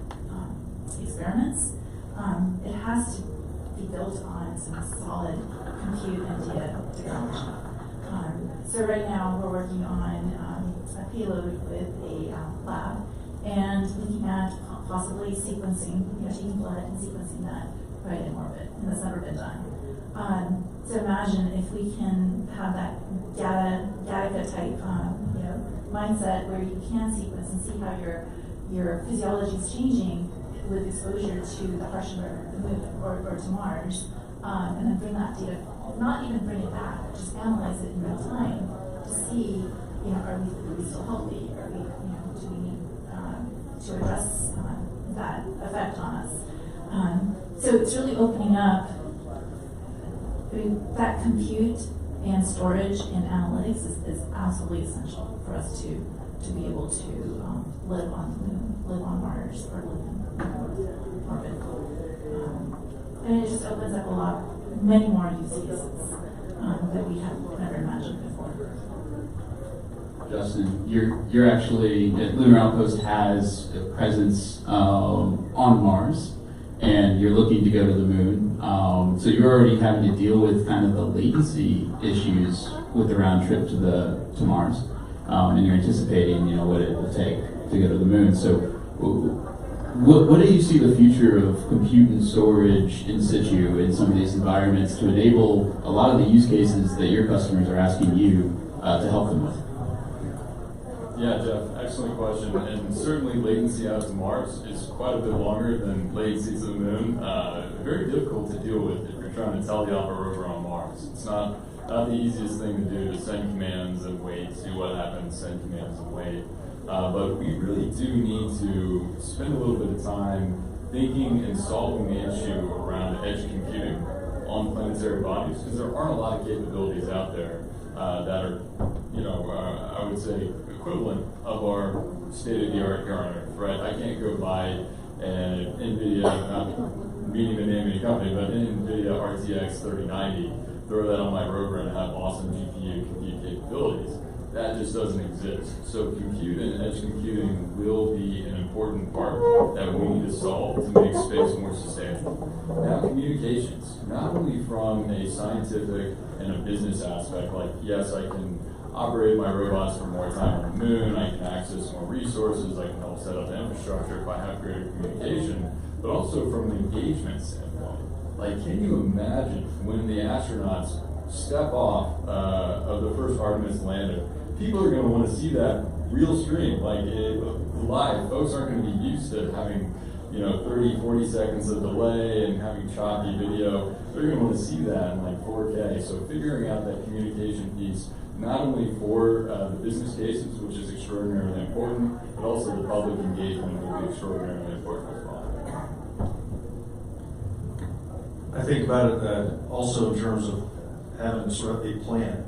S5: experiments, it has to be built on some solid compute and data technology. So right now we're working on a payload with a lab and looking at possibly sequencing, taking blood and sequencing that right in orbit, and that's never been done. So imagine if we can have that Gattaca type mindset where you can sequence and see how your physiology is changing with exposure to the harsh environment of the moon or to Mars. and then bring that data, not even bring it back, just analyze it in real time to see, are we still healthy? Are we, do we need to address that effect on us? So it's really opening up. That compute and storage and analytics is absolutely essential for us to be able to live on the moon, live on Mars, or live in orbit. And it just opens up many more use cases that we have never imagined before.
S14: Justin, you're actually, Lunar Outpost has a presence on Mars, and you're looking to go to the moon. So you're already having to deal with kind of the latency issues with the round trip to Mars, and you're anticipating, what it will take to go to the moon. So, what do you see the future of compute and storage in situ in some of these environments to enable a lot of the use cases that your customers are asking you to help them with?
S6: Yeah, Jeff, excellent question. And certainly latency out to Mars is quite a bit longer than latency to the moon. Very difficult to deal with if you're trying to teleoperate rover on Mars. It's not the easiest thing to do to send commands and wait, see what happens, send commands and wait. But we really do need to spend a little bit of time thinking and solving the issue around edge computing on planetary bodies, because there aren't a lot of capabilities out there that are, I would say, equivalent of our state-of-the-art here on Earth, right? I can't go buy an NVIDIA, not meaning the name of any company, but an NVIDIA RTX 3090, throw that on my rover and have awesome GPU compute capabilities. That just doesn't exist. So compute and edge computing will be an important part that we need to solve to make space more sustainable. Now, communications, not only from a scientific and a business aspect, like yes, I can operate my robots for more time on the moon, I can access more resources, I can help set up the infrastructure if I have greater communication, but also from an engagement standpoint. Like, can you imagine when the astronauts step off of the first Artemis lander, people are going to want to see that real stream, like live. Folks aren't going to be used to having 30, 40 seconds of delay and having choppy video. They're going to want to see that in like 4K. So figuring out that communication piece, not only for the business cases, which is extraordinarily important, but also the public engagement will be extraordinarily important as well.
S18: I think about it also in terms of having sort of a plan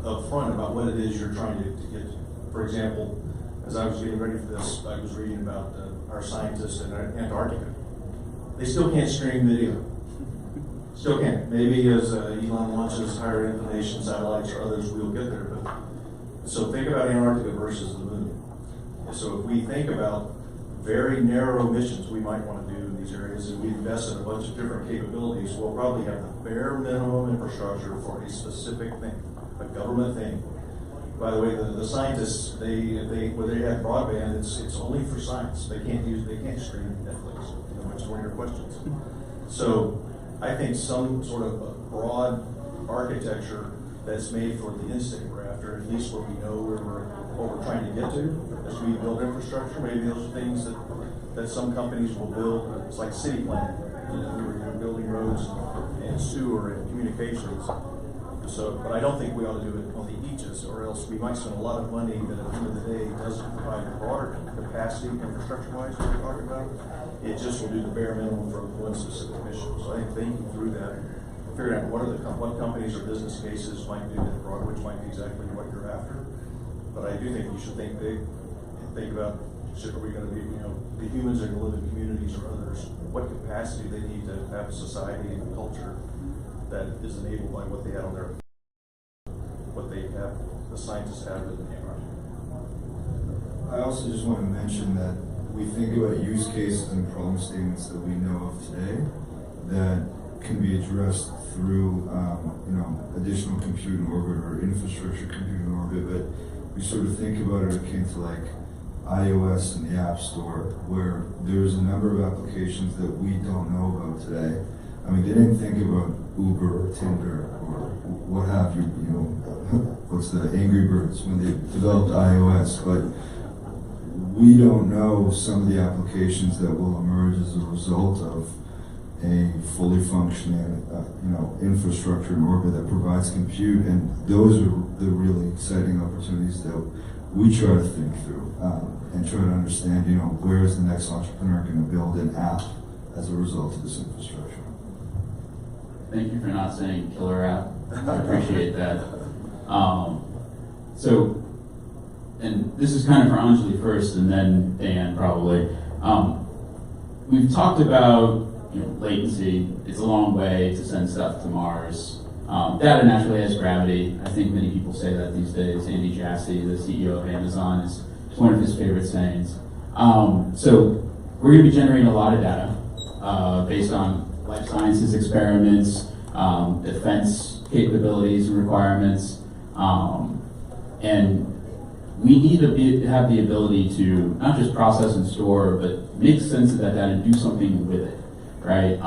S18: up front about what it is you're trying to get to. For example, as I was getting ready for this, I was reading about our scientists in Antarctica. They still can't stream video. Still can't. Maybe as Elon launches higher inclination satellites or others, we'll get there. But so think about Antarctica versus the moon. So if we think about very narrow missions we might want to do in these areas, and we invest in a bunch of different capabilities, we'll probably have the bare minimum infrastructure for a specific thing, a government thing. By the way, the scientists, where they have broadband, it's only for science. They can't stream Netflix, which is one of your questions. So I think some sort of a broad architecture that's made for the instant grafter, at least where we know what we're trying to get to as we build infrastructure. Maybe those are things that some companies will build. It's like city planning, where you're building roads and sewer and communications. So, but I don't think we ought to do it on the beaches, or else we might spend a lot of money that at the end of the day doesn't provide the broader capacity infrastructure-wise that we're talking about. It just will do the bare minimum for one specific mission. So I think thinking through that, figuring out what companies or business cases might do that broad, which might be exactly what you're after. But I do think you should think big and think about, are we going to be, the humans are going to live in communities or others, what capacity they need to have a society and a culture that is enabled by what they have on their, what they have, the scientists have in Antarctica.
S9: I also just want to mention that we think about use cases and problem statements that we know of today that can be addressed through, additional compute in orbit or infrastructure compute in orbit, but we sort of think about it akin to like iOS and the App Store, where there's a number of applications that we don't know about today. I mean, they didn't think about Uber or Tinder or what have you, what's the Angry Birds when they developed iOS, but we don't know some of the applications that will emerge as a result of a fully functioning, infrastructure in orbit that provides compute, and those are the really exciting opportunities that we try to think through and try to understand, where is the next entrepreneur going to build an app as a result of this infrastructure.
S14: Thank you for not saying killer app. I appreciate that. And this is kind of for Anjali first, and then Dan probably. We've talked about latency. It's a long way to send stuff to Mars. Data naturally has gravity. I think many people say that these days. Andy Jassy, the CEO of Amazon, is one of his favorite sayings. So we're going to be generating a lot of data based on life sciences experiments, defense capabilities and requirements, and we need to have the ability to not just process and store, but make sense of that data and do something with it, right?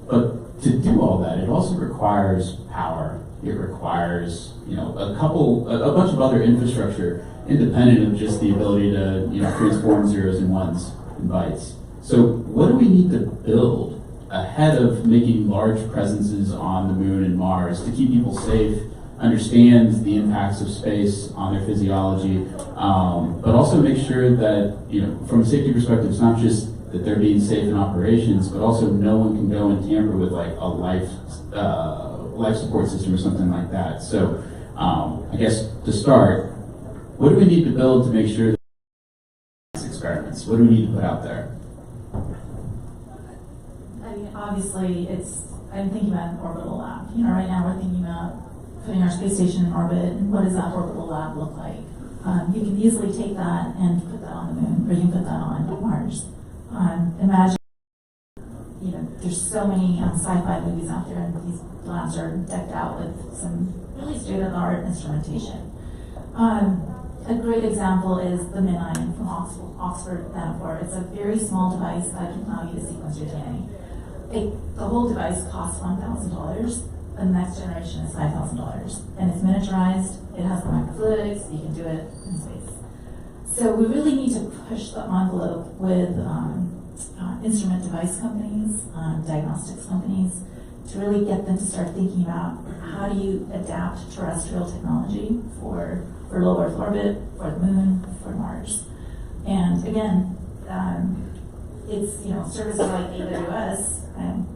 S14: But to do all that, it also requires power. It requires, a bunch of other infrastructure independent of just the ability to, transform zeros and ones and bytes. So what do we need to build ahead of making large presences on the moon and Mars to keep people safe, understand the impacts of space on their physiology, but also make sure that, from a safety perspective, it's not just that they're being safe in operations, but also no one can go and tamper with like a life support system or something like that. So I guess to start, what do we need to build to make sure that experiments? What do we need to put out there?
S5: I mean, obviously, I'm thinking about an orbital lab. Right now we're thinking about putting our space station in orbit, and what does that orbital lab look like? You can easily take that and put that on the moon, or you can put that on Mars. Imagine, there's so many sci-fi movies out there, and these labs are decked out with some really state-of-the-art instrumentation. A great example is the Methane from Oxford Nanopore. It's a very small device that can allow you to sequence your DNA. The whole device costs $1,000. The next generation is $5,000, and it's miniaturized. It has the microfluidics, so you can do it in space. So we really need to push the envelope with instrument device companies, diagnostics companies, to really get them to start thinking about how do you adapt terrestrial technology for low Earth orbit, for the moon, for Mars. And again, it's services like AWS.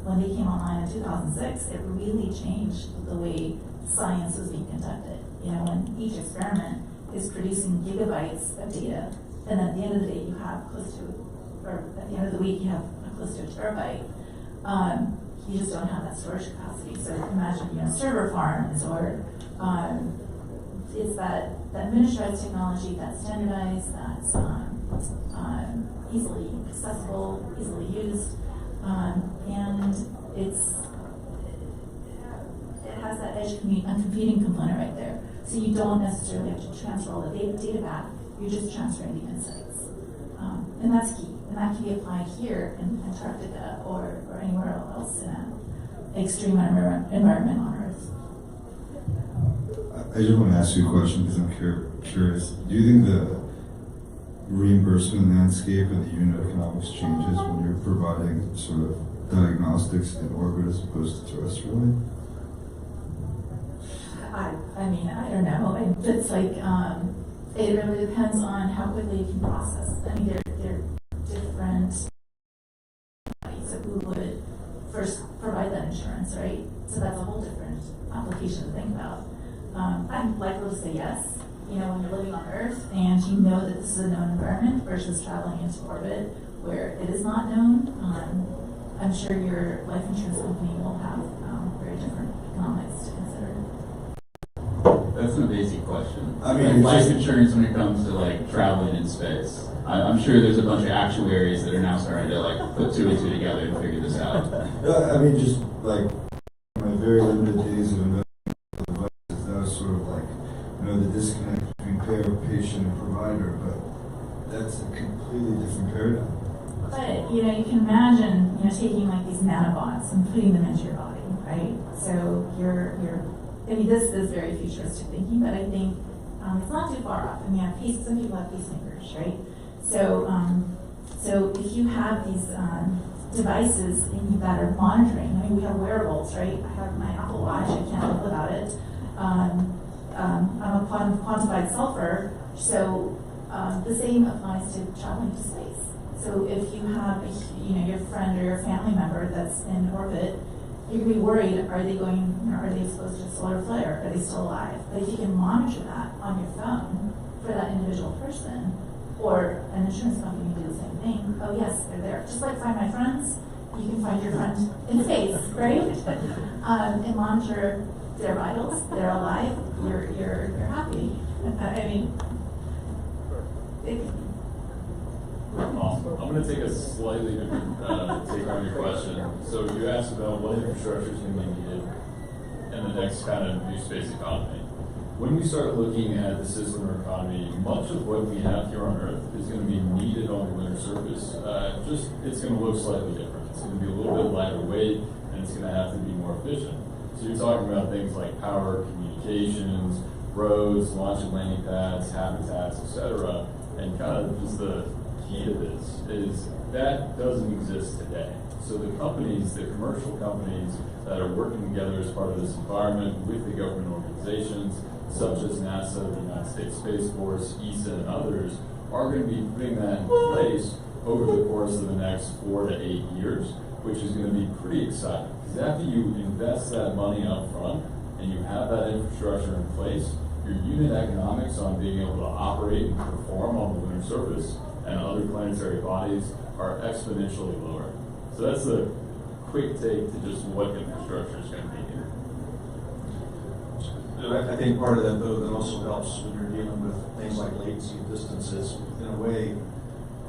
S5: When they came online in 2006, it really changed the way science was being conducted. When each experiment is producing gigabytes of data, and then at the end of the day you have at the end of the week you have close to a terabyte, you just don't have that storage capacity. So imagine, server farms, or it's that miniaturized technology that's standardized, that's easily accessible, easily used. And it has that edge computing component right there. So you don't necessarily have to transfer all the data back, you're just transferring the insights. And that's key. And that can be applied here in Antarctica or anywhere else in an extreme environment on Earth.
S9: I just want to ask you a question because I'm curious. Do you think the reimbursement landscape and the unit economics changes when you're providing sort of diagnostics in orbit as opposed to terrestrially?
S5: I don't know. It's like, it really depends on how quickly you can process. They're different. So who would first provide that insurance, right? So that's a whole different application to think about. I'm likely to say yes. When you're living on Earth and you know that this is a known environment versus traveling into orbit where it is not known, I'm sure your life insurance company will have very different economics to consider.
S14: That's an amazing question.
S9: I mean,
S14: life insurance when it comes to traveling in space. I'm sure there's a bunch of actuaries that are now starting to put two and two together and figure this out.
S9: I mean, just my very limited days of investing in devices, that was sort of the disconnect between payer, patient, and provider, but that's a completely different paradigm.
S5: But you can imagine taking these nanobots and putting them into your body, right? So this is very futuristic thinking, but I think it's not too far off. Some people have pacemakers, right? So if you have these devices that are monitoring. I mean, we have wearables, right? I have my Apple Watch. I can't live without it. I'm a quantified selfer, so the same applies to traveling to space. So if you have your friend or your family member that's in orbit, you're gonna be worried: are they are they exposed to a solar flare? Are they still alive? But if you can monitor that on your phone for that individual person, or an insurance company can do the same thing. Oh yes, they're there. Just like Find My Friends, you can find your friend in space, right? And monitor their vitals. They're alive. You're happy. I mean,
S6: I'm going to take a slightly different take on your question. So you asked about what infrastructure is going to be needed in the next kind of new space economy. When we start looking at the system or economy, much of what we have here on Earth is going to be needed on the lunar surface. It's going to look slightly different. It's going to be a little bit lighter weight, and it's going to have to be more efficient. So you're talking about things like power, communications, roads, launch and landing pads, habitats, etc. And kind of just the key to this is that doesn't exist today. So the companies, the commercial companies that are working together as part of this environment with the government organizations, such as NASA, the United States Space Force, ESA, and others, are going to be putting that in place over the course of the next 4 to 8 years, which is going to be pretty exciting. Because after you invest that money up front and you have that infrastructure in place, your unit economics on being able to operate and perform on the lunar surface and other planetary bodies are exponentially lower. So that's a quick take to just what infrastructure is going to be here.
S18: I think part of that, though, that also helps when you're dealing with things like latency and distances. In a way,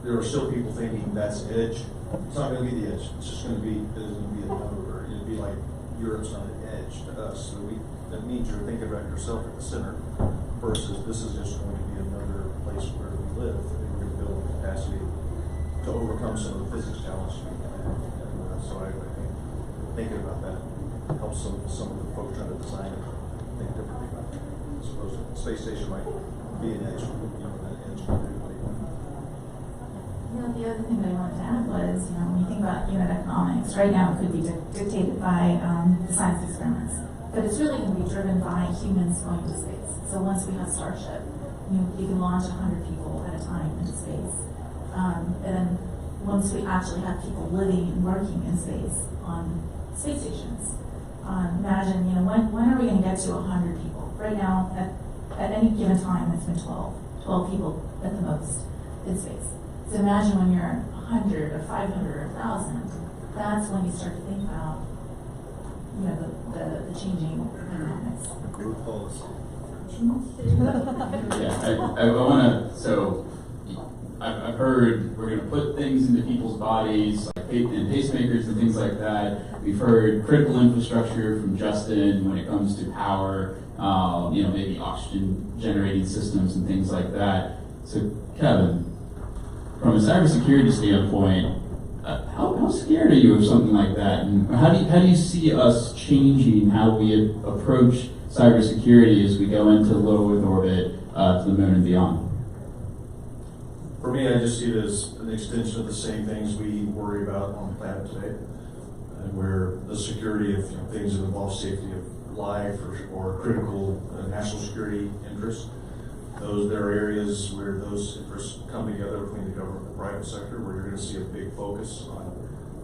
S18: there are still people thinking that's edge. It's not going to be the edge. It's just going to be, there's going to be a node, or it'll be like Europe's not an edge to us. So that means you're thinking about yourself at the center versus this is just going to be another place where we live. And we're going to build the capacity to overcome some of the physics challenges we have. And so I think thinking about that helps some of the folks trying to design it think differently about it. I suppose the space station might be an edge, that edge capability.
S5: The other thing that I wanted to add was, when you think about unit economics, right now it could be dictated by the science experiments, but it's really going to be driven by humans going to space. So once we have Starship, you can launch 100 people at a time into space. And then once we actually have people living and working in space on space stations, imagine, when are we going to get to 100 people? Right now, at any given time, it's been 12 people at the most in space. So imagine when you're 100 or 500 or 1,000, that's when you start to think about, the changing economics.
S18: Group policy.
S14: Yeah, I want to, so I've heard we're going to put things into people's bodies, like pacemakers and things like that. We've heard critical infrastructure from Justin when it comes to power, maybe oxygen generating systems and things like that. So Kevin, from a cybersecurity standpoint, how scared are you of something like that? And how do you see us changing how we approach cybersecurity as we go into low Earth orbit to the moon and beyond?
S18: For me, I just see it as an extension of the same things we worry about on the planet today, and where the security of things that involve safety of life or critical national security interests. There are areas where those interests come together between the government and the private sector, where you're going to see a big focus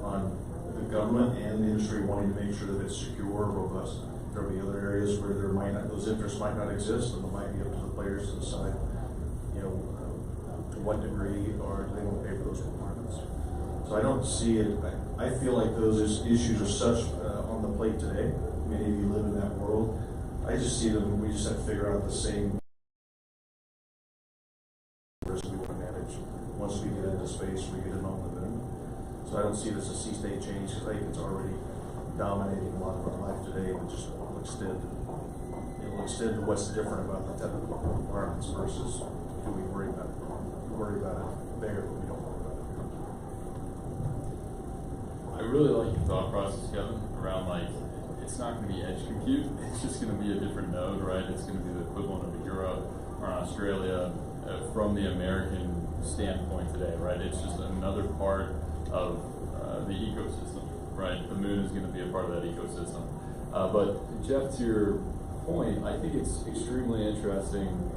S18: on the government and the industry wanting to make sure that it's secure, robust. There'll be other areas where those interests might not exist, and it might be up to the players to decide, to what degree or do they want to pay for those requirements. So I don't see it. I feel like those issues are such on the plate today. Many of you live in that world. I just see them. We just have to figure out the same risk we want to manage. Once we get into space, we get in on the moon. So I don't see it as a sea state change, because I think it's already dominating a lot of our life today, but just will extend to what's different about the technical requirements versus do we worry about it. We worry about it there, but we don't worry about it here.
S6: I really like your thought process, Kevin, around it's not going to be edge compute. It's just going to be a different node, right? It's going to be the equivalent of a Europe or an Australia from the American standpoint today, right? It's just another part of the ecosystem, right? The moon is going to be a part of that ecosystem. But Jeff, to your point, I think it's extremely interesting.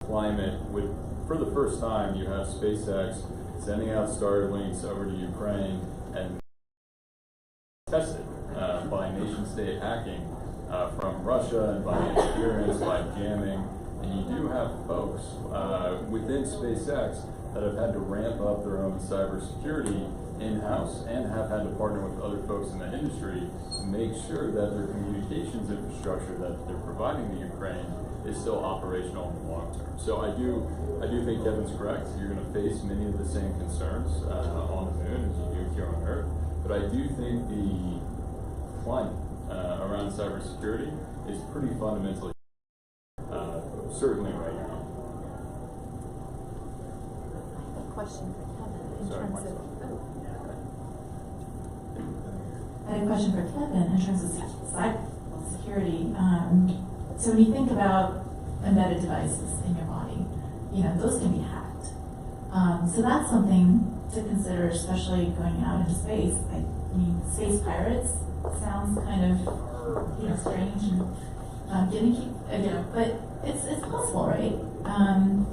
S6: Climate with, for the first time, you have SpaceX sending out Starlinks over to Ukraine and tested by nation-state hacking from Russia and by interference, by jamming. And you do have folks within SpaceX that have had to ramp up their own cybersecurity in-house and have had to partner with other folks in the industry to make sure that their communications infrastructure that they're providing to Ukraine is still operational in the long term. So I do think Kevin's correct. You're going to face many of the same concerns on the moon as you do here on Earth. But I do think the climate around cybersecurity is pretty fundamentally certainly right now.
S5: A question for Kevin in terms of. I had a question for Kevin in terms of cyber security. So when you think about embedded devices in your body, those can be hacked. So that's something to consider, especially going out into space. I mean, space pirates sounds kind of, strange and gimmicky, but it's possible, right?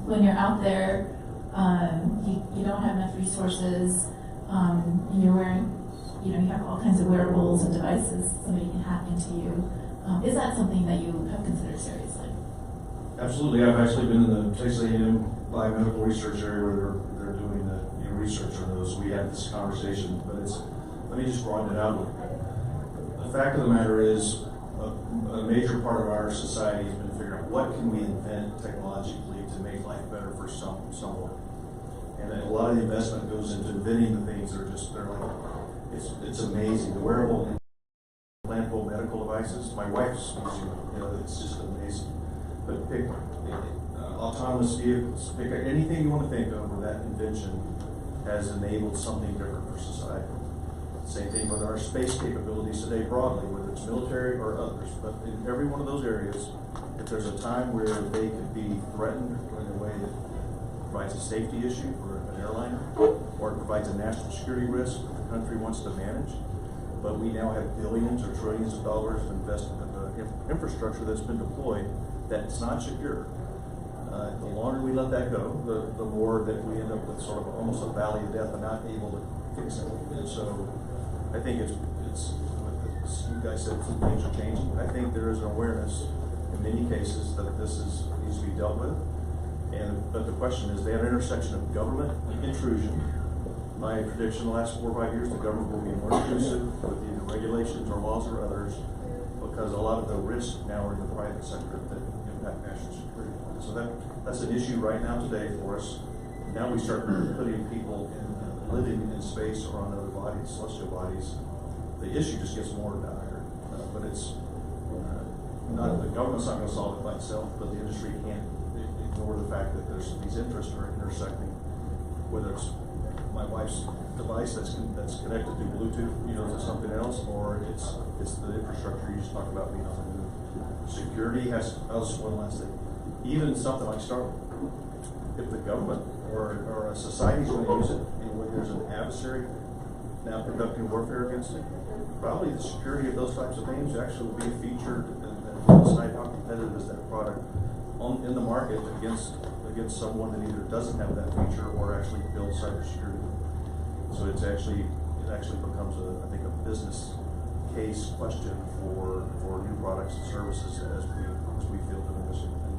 S5: When you're out there, you don't have enough resources, and you're wearing, you have all kinds of wearables and devices, somebody can hack into you. Is that something that you have considered seriously?
S18: Absolutely. I've actually been in the Texas A&M biomedical research area where they're doing the research on those. We had this conversation, but let me just broaden it out. The fact of the matter is, a major part of our society has been figuring out what can we invent technologically to make life better for someone. And a lot of the investment goes into inventing the things that it's amazing. The wearable implantable medical devices. My wife's using them. It's just amazing. But pick autonomous vehicles. Pick anything you want to think of where that invention has enabled something different for society. Same thing with our space capabilities today broadly, whether it's military or others. But in every one of those areas, if there's a time where they could be threatened in a way that provides a safety issue for an airliner, or it provides a national security risk that the country wants to manage, but we now have billions or trillions of dollars invested in the infrastructure that's been deployed that's not secure. The longer we let that go, the more that we end up with sort of almost a valley of death and not able to fix it. And so I think it's you guys said some things are changing. I think there is an awareness in many cases that this needs to be dealt with. But the question is, that intersection of government intrusion. My prediction the last 4 or 5 years, the government will be more intrusive with either regulations or laws or others, because a lot of the risks now are in the private sector that impact national security. So that's an issue right now today for us. Now we start putting people living in space or on other bodies, celestial bodies. The issue just gets more dire, but it's not, the government's not going to solve it by itself, but the industry can't ignore the fact that there's these interests are intersecting, whether it's my wife's device that's connected to Bluetooth, to something else, or it's the infrastructure you just talked about being on the move. Security has. I'll just one last thing. Even something like Starlink, if the government or a society is going to use it, and when there's an adversary now conducting warfare against it, probably the security of those types of things actually will be featured and decide how competitive is that product in the market against someone that either doesn't have that feature or actually builds cybersecurity. So it actually becomes I think a business case question for new products and services as we feel in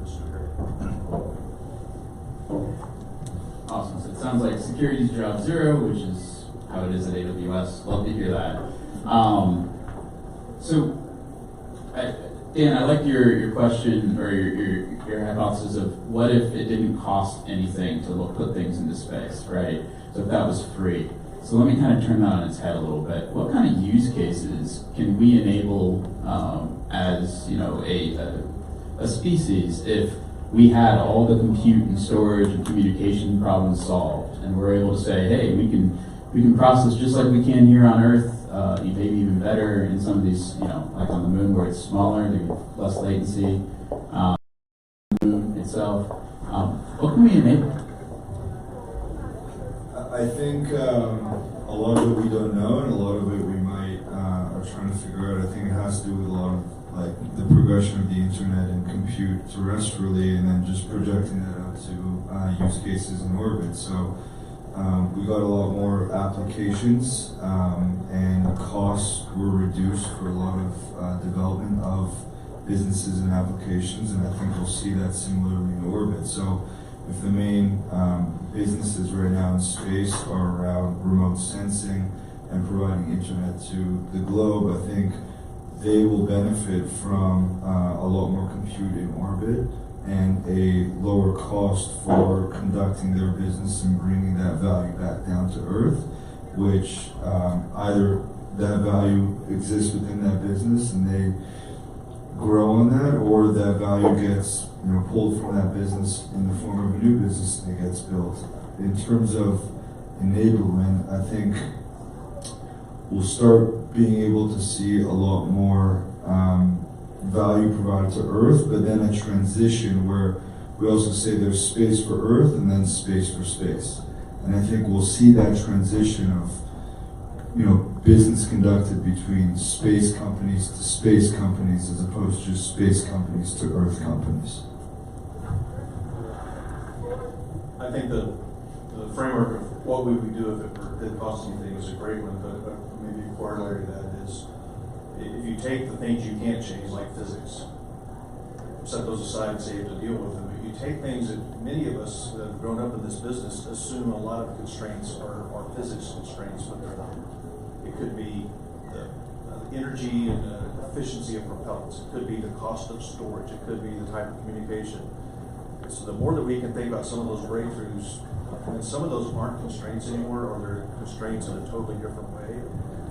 S18: this area.
S22: Awesome. So it sounds like security is job zero, which is how it is at AWS. Love to hear that. Dan, I like your question or your hypothesis of what if it didn't cost anything to put things into space, right? So if that was free. So let me kind of turn that on its head a little bit. What kind of use cases can we enable as a species if we had all the compute and storage and communication problems solved, and we're able to say, hey, we can process just like we can here on Earth, maybe even better in some of these, like on the moon where it's smaller, there's less latency. The moon itself, what can we enable?
S9: I I think a lot of it we don't know, and a lot of it we might are trying to figure out. I think it has to do with a lot of like the progression of the internet and compute terrestrially, and then just projecting that out to use cases in orbit. So we got a lot more applications, and costs were reduced for a lot of development of businesses and applications, and I think we'll see that similarly in orbit. So if the main businesses right now in space are around remote sensing and providing internet to the globe, I think they will benefit from a lot more compute in orbit and a lower cost for conducting their business and bringing that value back down to Earth, which either that value exists within that business and they grow on that, or that value gets pulled from that business in the form of a new business that gets built. In terms of enablement, I think we'll start being able to see a lot more value provided to Earth, but then a transition where we also say there's space for Earth and then space for space. And I think we'll see that transition of business conducted between space companies to space companies as opposed to just space companies to Earth companies.
S18: I think the framework of what we would do if it did cost anything is a great one, but maybe a corollary to that is if you take the things you can't change, like physics, set those aside and say you have to deal with them. If you take things that many of us that have grown up in this business assume a lot of constraints are physics constraints, but they're not. It could be the energy and efficiency of propellants. It could be the cost of storage. It could be the type of communication. So the more that we can think about some of those breakthroughs, and some of those aren't constraints anymore, or they're constraints in a totally different way,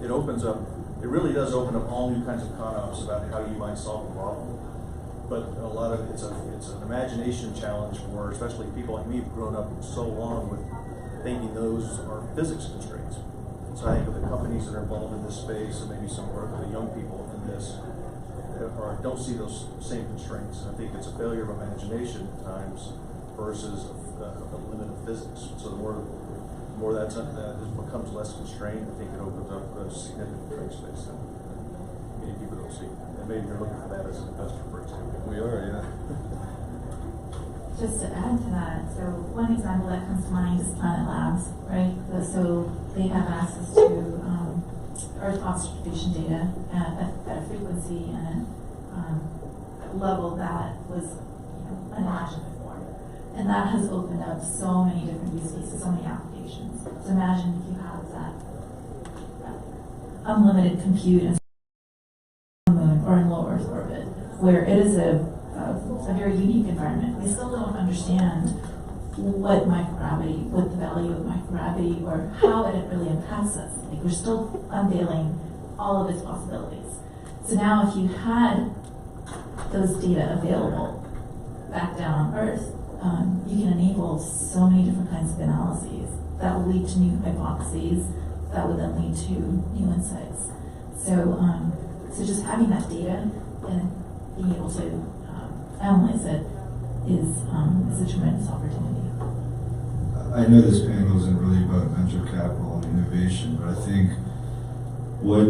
S18: it opens up, it really does open up all new kinds of concepts about how you might solve a problem. But a lot of it's an imagination challenge for especially people like me who've grown up so long with thinking those are physics constraints. So I think of the companies that are involved in this space, and maybe some of the young people in this, don't see those same constraints. And I think it's a failure of imagination at times versus a limit of physics. So the more that becomes less constrained, I think it opens up a significant trade space that many people don't see. And maybe you're looking for that as an investor, for example.
S1: We are, yeah.
S5: Just to add to that, so one example that comes to mind is Planet Labs, right? So they have access to Earth observation data at a frequency and a level that was unimagined before. And that has opened up so many different use cases, so many applications. So imagine if you have that unlimited compute in the moon or in low Earth orbit, where it is a very unique environment. We still don't understand what the value of microgravity, or how it really impacts us. Like, we're still unveiling all of its possibilities. So now if you had those data available back down on Earth, you can enable so many different kinds of analyses that will lead to new hypotheses that would then lead to new insights. So just having that data and being able to analyze it is a tremendous opportunity.
S9: I know this panel isn't really about venture capital and innovation, but I think what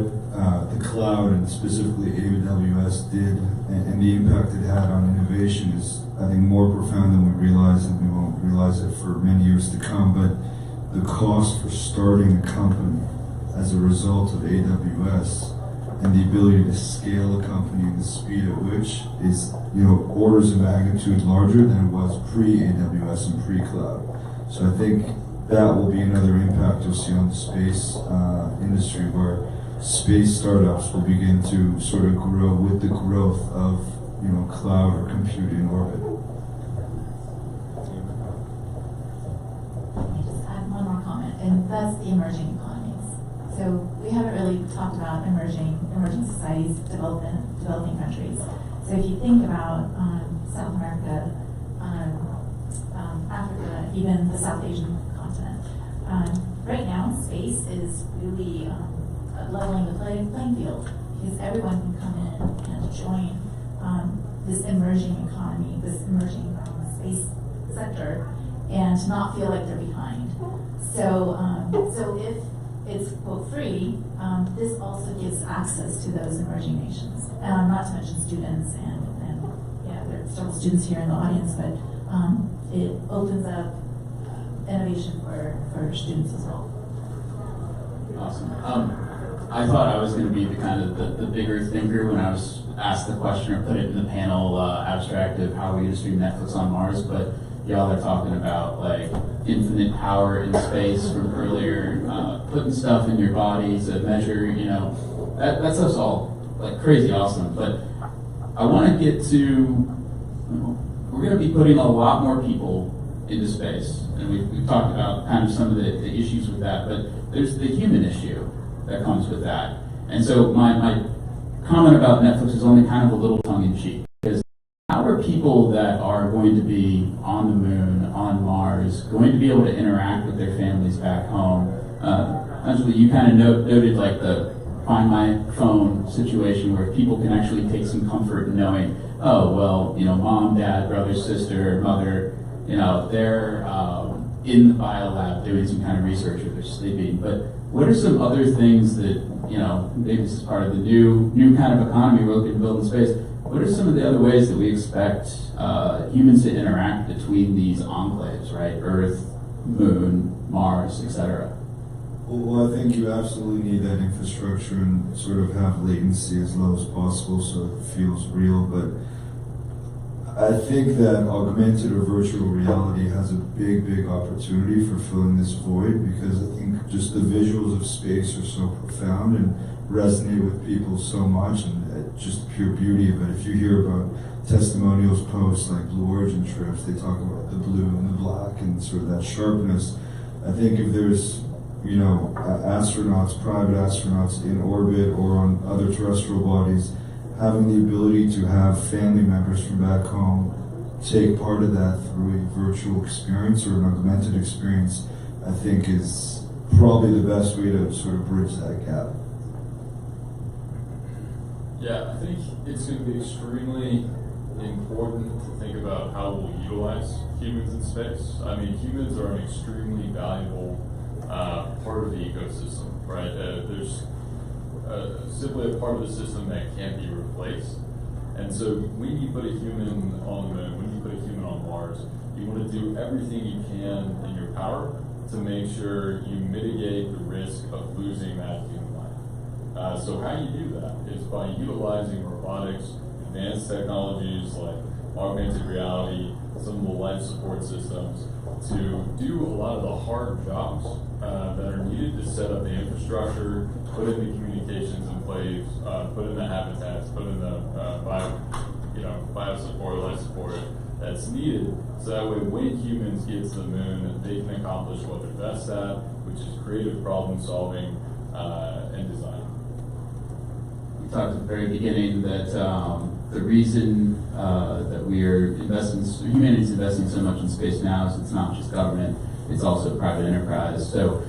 S9: the cloud and specifically AWS did and the impact it had on innovation is, I think, more profound than we realize, and we won't realize it for many years to come. But the cost for starting a company as a result of AWS and the ability to scale a company and the speed at which is, orders of magnitude larger than it was pre-AWS and pre-cloud. So I think that will be another impact you'll see on the space industry, where space startups will begin to sort of grow with the growth of, cloud or compute in orbit.
S5: Let me just add one more comment, and that's the emerging economies. So we haven't really talked about emerging societies, developing countries. So if you think about South America, Africa, even the South Asian continent, right now space is really leveling the playing field, because everyone can come in and join this emerging economy, this emerging space sector, and not feel like they're behind. So, so if it's quote free, this also gives access to those emerging nations. Not to mention students and yeah, there are several students here in the audience, but it opens up innovation for students as well.
S2: Awesome. I thought I was going to be the kind of the bigger thinker when I was asked the question or put it in the panel abstract of how we going to stream Netflix on Mars, but y'all are talking about like infinite power in space from earlier, putting stuff in your bodies to measure, you know, that stuff's all like crazy awesome. But I want to get to, we're going to be putting a lot more people into space, and we've talked about kind of some of the issues with that, but there's the human issue that comes with that. And so my comment about Netflix is only kind of a little tongue-in-cheek, because how are people that are going to be on the moon, on Mars, going to be able to interact with their families back home? Angela, you kind of noted like the Find My Phone situation where people can actually take some comfort in knowing, oh, well, you know, mom, dad, brother, sister, mother, you know, they're in the biolab doing some kind of research or they're sleeping. But what are some other things that, you know, maybe this is part of the new kind of economy we're looking to build in space? What are some of the other ways that we expect humans to interact between these enclaves, right? Earth, Moon, Mars, etc.
S9: Well, I think you absolutely need that infrastructure and sort of have latency as low as possible so it feels real. But I think that augmented or virtual reality has a big opportunity for filling this void, because I think just the visuals of space are so profound and resonate with people so much, and just the pure beauty of it. If you hear about testimonials posts like Blue Origin trips, they talk about the blue and the black and sort of that sharpness. I think if there's, you know, astronauts, private astronauts in orbit or on other terrestrial bodies, having the ability to have family members from back home take part of that through a virtual experience or an augmented experience, I think is probably the best way to sort of bridge that gap.
S6: Yeah, I think it's going to be extremely important to think about how we'll utilize humans in space. I mean, humans are an extremely valuable part of the ecosystem, right? There's simply a part of the system that can't be replaced. And so when you put a human on the moon, when you put a human on Mars, you want to do everything you can in your power to make sure you mitigate the risk of losing that human life. So how you do that is by utilizing robotics, advanced technologies like augmented reality, some of the life support systems, to do a lot of the hard jobs that are needed to set up the infrastructure, put in the communications in place, put in the habitats, put in the bio support, life support that's needed, so that way when humans get to the moon, they can accomplish what they're best at, which is creative problem solving and design.
S2: We talked at the very beginning that the reason that humanity's investing so much in space now is it's not just government, it's also private enterprise. So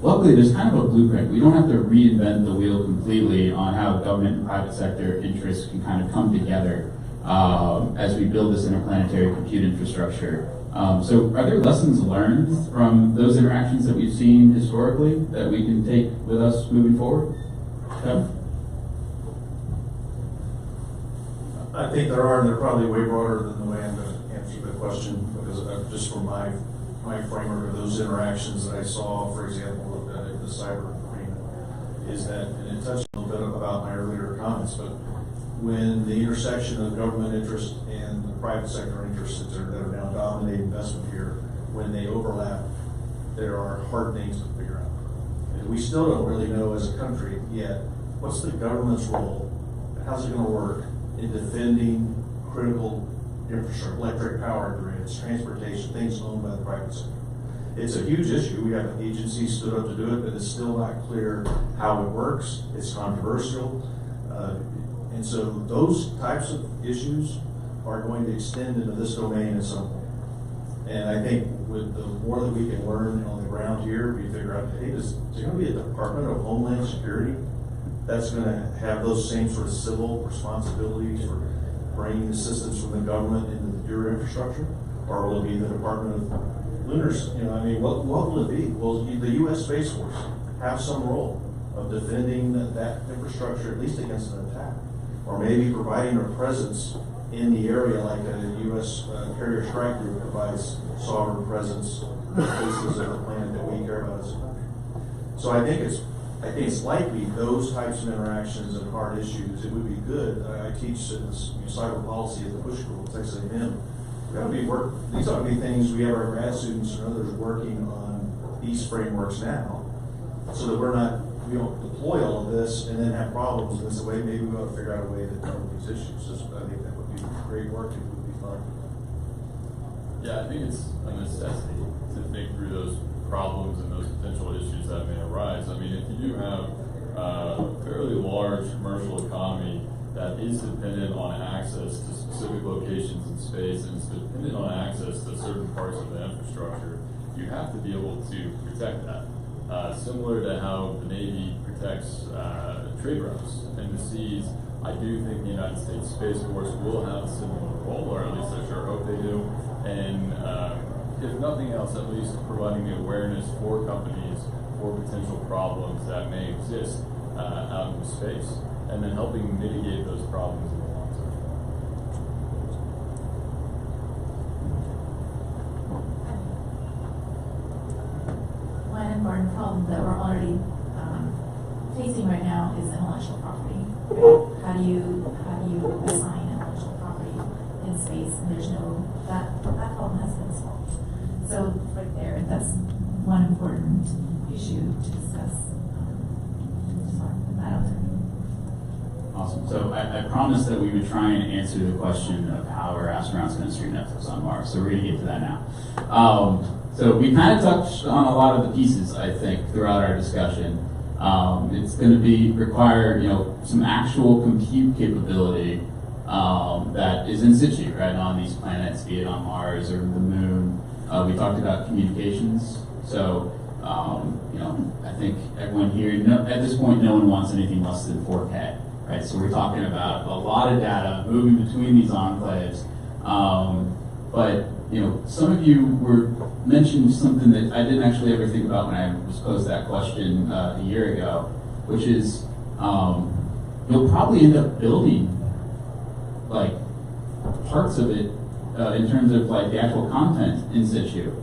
S2: luckily there's kind of a blueprint. We don't have to reinvent the wheel completely on how government and private sector interests can kind of come together as we build this interplanetary compute infrastructure. So are there lessons learned from those interactions that we've seen historically that we can take with us moving forward? Kevin?
S18: I think there are, and they're probably way broader than the way I'm going to answer the question, because just from my framework of those interactions that I saw, for example, in the cyber arena, is that, and it touched a little bit about my earlier comments, but when the intersection of government interest and the private sector interests that are now dominating investment here, when they overlap, there are hard things to figure out. And we still don't really know as a country yet, what's the government's role, and how's it going to work in defending critical infrastructure, electric power grids, transportation, things owned by the private sector. It's a huge issue. We have agencies stood up to do it, but it's still not clear how it works. It's controversial. And so those types of issues are going to extend into this domain at some point. And I think with the more that we can learn on the ground here, we figure out, hey, is there going to be a Department of Homeland Security that's going to have those same sort of civil responsibilities for bringing assistance from the government into your infrastructure? Or will it be the Department of Lunar, I mean, what will it be? Will the U.S. Space Force have some role of defending that infrastructure, at least against an attack? Or maybe providing a presence in the area like a U.S. Carrier Strike Group provides sovereign presence in places of the planet that we care about. So I think it's likely those types of interactions and hard issues. It would be good. I teach in this cyber policy at the Push School, Texas A&M. These ought to be things we have our grad students and others working on these frameworks now, so that we don't deploy all of this and then have problems. And it's a way maybe we ought to figure out a way to deal with these issues. I think that would be great work. It would be fun.
S6: Yeah, I think it's a necessity to think through those problems and those potential issues that may arise. I mean, if you do have a fairly large commercial economy that is dependent on access to specific locations in space and is dependent on access to certain parts of the infrastructure, you have to be able to protect that. Similar to how the Navy protects trade routes in the seas, I do think the United States Space Force will have a similar role, or at least I sure hope they do. And if nothing else, at least providing the awareness for companies for potential problems that may exist out in space, and then helping mitigate those problems in the long term.
S5: One important problem that we're already facing right now is intellectual property. How do you assign intellectual property in space? And there's no that problem has been solved. So right there, that's one important issue to discuss. Sorry, that out there.
S14: Awesome. So I promised that we would try and answer the question of how are astronauts going to stream Netflix on Mars. So we're going to get to that now. So we kind of touched on a lot of the pieces, I think, throughout our discussion. It's going to require some actual compute capability that is in situ, right, on these planets, be it on Mars or the Moon. We talked about communications. So I think everyone here, at this point, no one wants anything less than 4K. Right, so we're talking about a lot of data moving between these enclaves. But some of you mentioned something that I didn't actually ever think about when I was posed that question a year ago, which is you'll probably end up building like parts of it in terms of like the actual content in situ.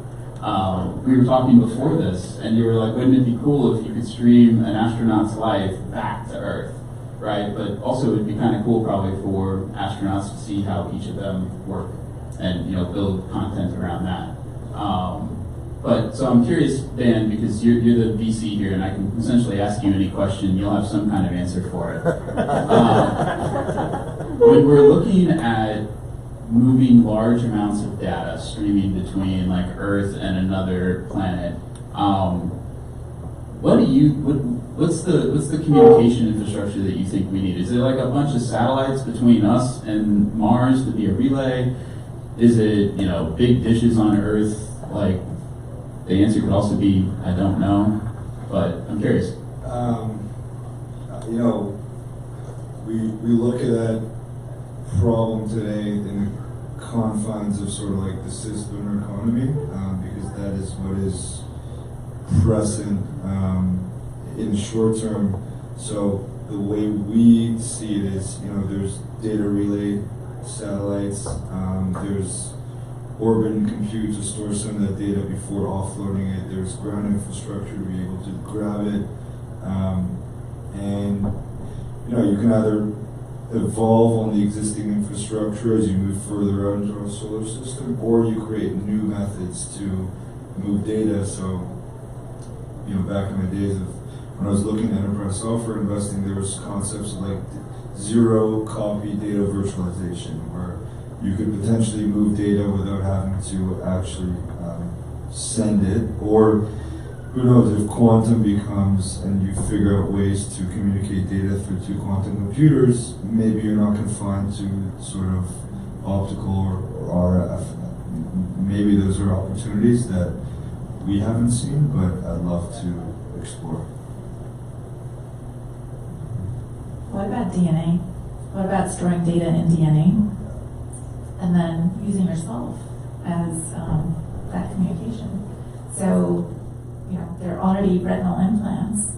S14: We were talking before this, and you were like, wouldn't it be cool if you could stream an astronaut's life back to Earth? Right, but also it'd be kind of cool probably for astronauts to see how each of them work and build content around that. But so I'm curious, Dan, because you're the VC here, and I can essentially ask you any question. You'll have some kind of answer for it. When we're looking at moving large amounts of data, streaming between like Earth and another planet, what's the communication infrastructure that you think we need? Is it like a bunch of satellites between us and Mars to be a relay? Is it big dishes on Earth? Like the answer could also be I don't know, but I'm curious.
S9: We look at that problem today in the confines of sort of like the cislunar economy, because that is what is present in short term. So the way we see it is, there's data relay satellites, there's orbit and compute to store some of that data before offloading it, there's ground infrastructure to be able to grab it, and you can either evolve on the existing infrastructure as you move further out into our solar system, or you create new methods to move data. So back in my days of when I was looking at enterprise software investing, there was concepts of like zero copy data virtualization, where you could potentially move data without having to actually send it. Or who knows, if quantum becomes and you figure out ways to communicate data through two quantum computers, maybe you're not confined to sort of optical or RF. Maybe those are opportunities that we haven't seen, but I'd love to explore.
S5: What about DNA? What about storing data in DNA and then using yourself as that communication. So, there are already retinal implants.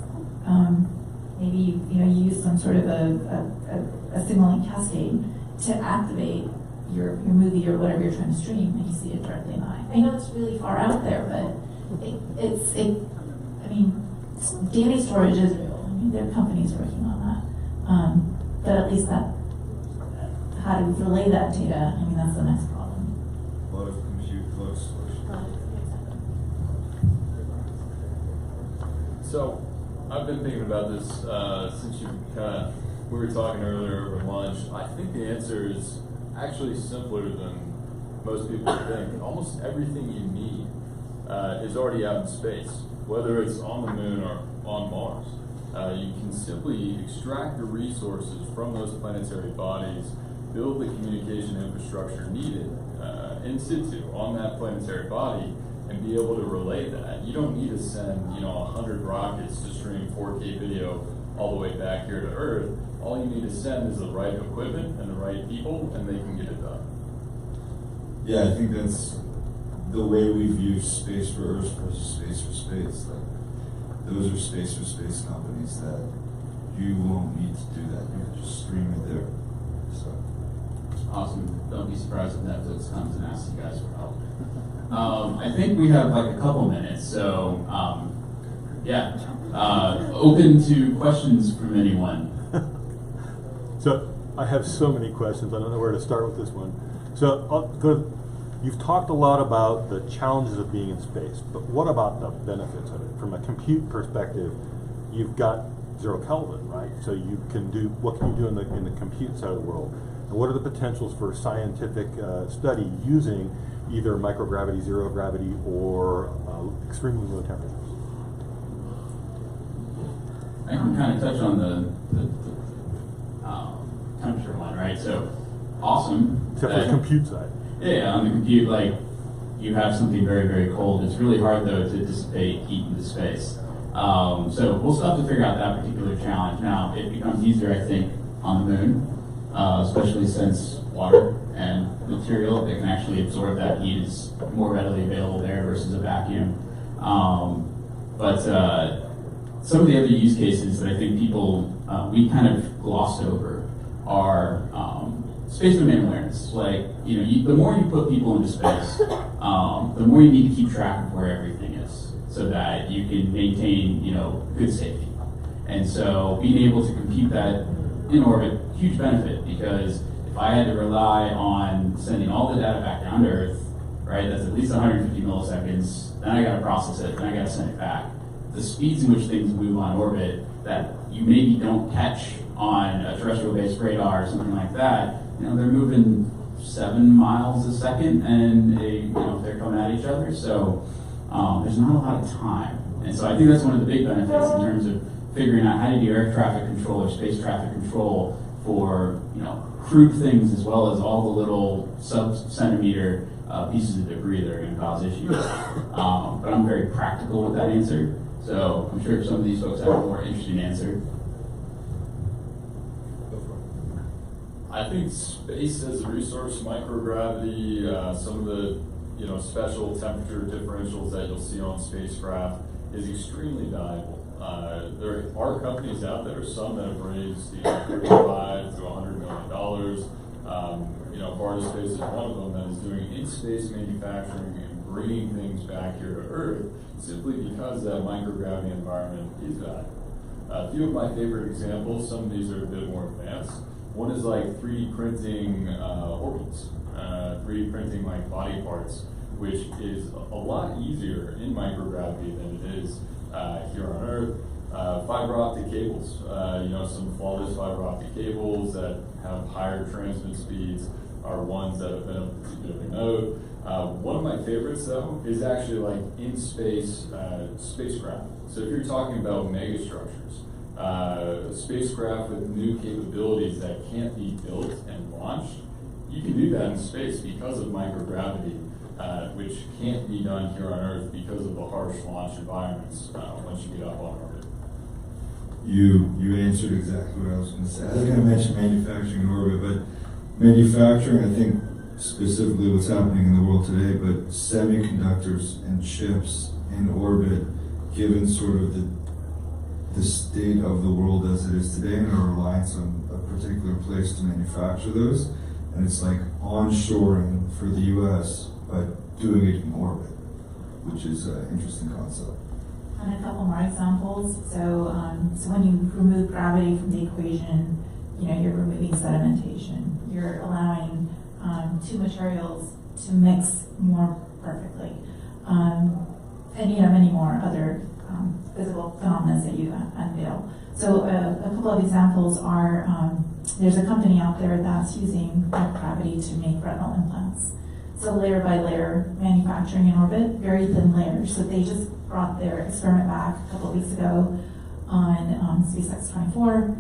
S5: Maybe you use some sort of a signaling cascade to activate your movie or whatever you're trying to stream, and you see it directly in the eye. I know it's really far out there, but data storage is real. There are companies working on that. But at least how to relay that data, that's the next problem.
S9: A lot of compute flux.
S6: So, I've been thinking about this since we were talking earlier over lunch. I think the answer is actually simpler than most people think. Almost everything you need is already out in space, whether it's on the moon or on Mars. You can simply extract the resources from those planetary bodies, build the communication infrastructure needed in situ on that planetary body, and be able to relay that. You don't need to send 100 rockets to stream 4K video all the way back here to Earth. All you need to send is the right equipment and the right people, and they can get it done.
S9: Yeah, I think that's the way we view space for Earth versus space for space. Like, those are space for space companies that you won't need to do that. You can just stream it there. So.
S14: Awesome. Don't be surprised if Netflix comes and asks you guys for help. I think we have like a couple minutes, so open to questions from anyone.
S4: So I have so many questions. I don't know where to start with this one. So you've talked a lot about the challenges of being in space, but what about the benefits of it? From a compute perspective, you've got 0 Kelvin, right? So you can do, what can you do in the compute side of the world? And what are the potentials for scientific study using either microgravity, zero gravity, or extremely low temperatures?
S14: I can kind of touch on the temperature one, right? So, awesome.
S4: Except for the compute side.
S14: Yeah, on the compute, you have something very, very cold. It's really hard, though, to dissipate heat into space. So we'll still have to figure out that particular challenge. Now, it becomes easier, I think, on the moon, especially since water and material that can actually absorb that heat is more readily available there versus a vacuum. But some of the other use cases that I think we kind of glossed over are space domain awareness. The more you put people into space, the more you need to keep track of where everything is so that you can maintain, good safety. And so being able to compute that in orbit, huge benefit, because if I had to rely on sending all the data back down to Earth, right, that's at least 150 milliseconds, then I gotta process it, then I gotta send it back. The speeds in which things move on orbit that you maybe don't catch on a terrestrial-based radar or something like that, they're moving 7 miles a second, and they're coming at each other, so there's not a lot of time. And so I think that's one of the big benefits in terms of figuring out how to do air traffic control or space traffic control for crude things as well as all the little sub-centimeter pieces of debris that are going to cause issues. But I'm very practical with that answer, so I'm sure some of these folks have a more interesting answer.
S6: I think space as a resource, microgravity, some of the special temperature differentials that you'll see on spacecraft is extremely valuable. There are companies out there, some that have raised $35 to $100 million. Aws Space is one of them that is doing in-space manufacturing and bringing things back here to Earth simply because that microgravity environment is valuable. A few of my favorite examples, some of these are a bit more advanced. One is like 3D printing orbits, 3D printing like body parts, which is a lot easier in microgravity than it is here on Earth. Fiber optic cables, some flawless fiber optic cables that have higher transmit speeds are ones that have been particularly noted. One of my favorites, though, is actually like in-space spacecraft. So if you're talking about megastructures, a spacecraft with new capabilities that can't be built and launched, you can do that in space because of microgravity, which can't be done here on Earth because of the harsh launch environments once you get up on orbit.
S9: You answered exactly what I was going to say. I was going to mention manufacturing in orbit, but manufacturing, I think specifically what's happening in the world today, but semiconductors and chips in orbit, given sort of the state of the world as it is today and our reliance on a particular place to manufacture those. And it's like onshoring for the US, but doing it in orbit, which is an interesting concept.
S5: And a couple more examples. So, so when you remove gravity from the equation, you're removing sedimentation. You're allowing two materials to mix more perfectly. And many more other physical phenomena that you unveil. So a couple of examples are, there's a company out there that's using gravity to make retinal implants. So layer by layer manufacturing in orbit, very thin layers. So they just brought their experiment back a couple of weeks ago on SpaceX 24.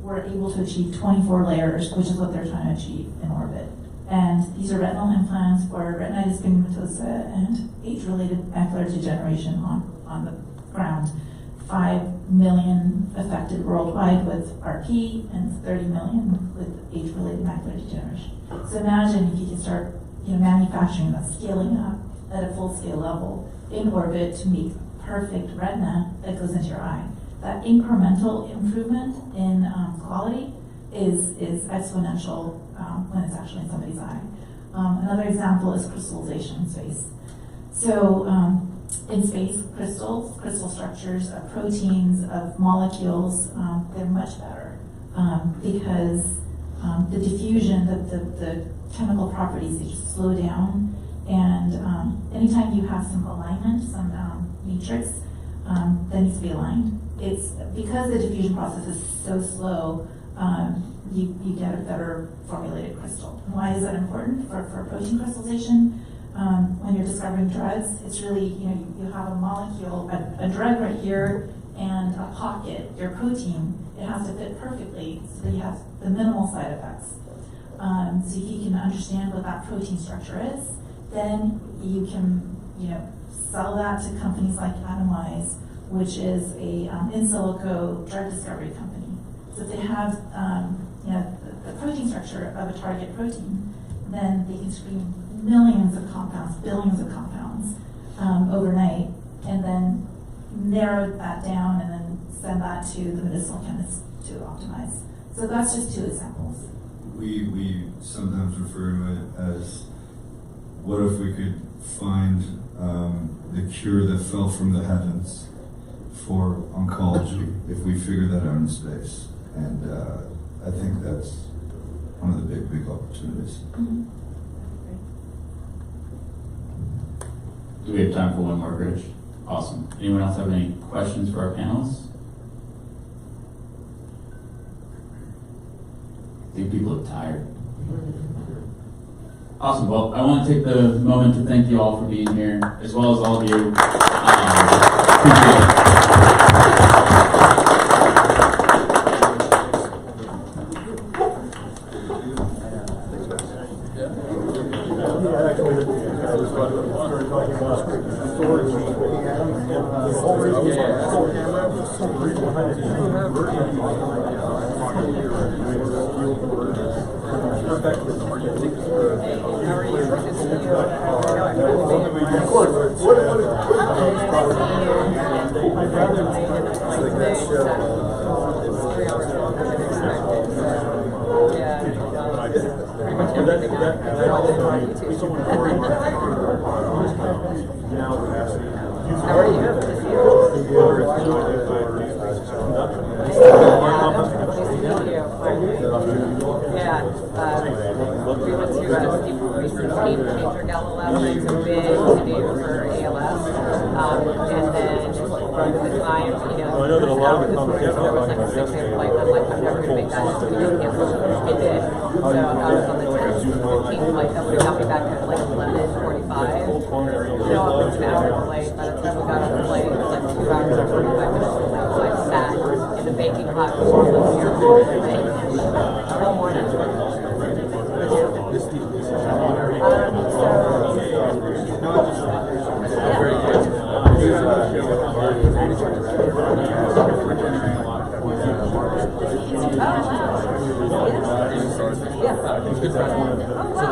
S5: We're able to achieve 24 layers, which is what they're trying to achieve in orbit. And these are retinal implants for retinitis pigmentosa and age-related macular degeneration on the ground. 5 million affected worldwide with RP and 30 million with age-related macular degeneration. So imagine if you could start manufacturing that, scaling up at a full-scale level in orbit to make perfect retina that goes into your eye. That incremental improvement in quality is exponential when it's actually in somebody's eye. Another example is crystallization in space. So in space, crystal structures of proteins, of molecules, they're much better because the diffusion, the chemical properties, they just slow down. And anytime you have some alignment, some matrix that needs to be aligned, it's because the diffusion process is so slow, you get a better formulated crystal. And why is that important for protein crystallization? When you're discovering drugs, it's really, you have a molecule, a drug right here, and a pocket, your protein. It has to fit perfectly so that you have the minimal side effects. So you can understand what that protein structure is. Then you can, sell that to companies like Atomwise, which is a in silico drug discovery company. So if they have, the protein structure of a target protein, then they can screen millions of compounds, billions of compounds overnight, and then narrow that down and then send that to the medicinal chemists to optimize. So that's just two examples.
S9: We sometimes refer to it as, what if we could find the cure that fell from the heavens for oncology if we figure that out in space? And I think that's one of the big opportunities.
S5: Mm-hmm.
S14: Do we have time for one more bridge? Awesome. Anyone else have any questions for our panelists? I think people are tired. Awesome. Well, I want to take the moment to thank you all for being here, as well as all of you.
S20: So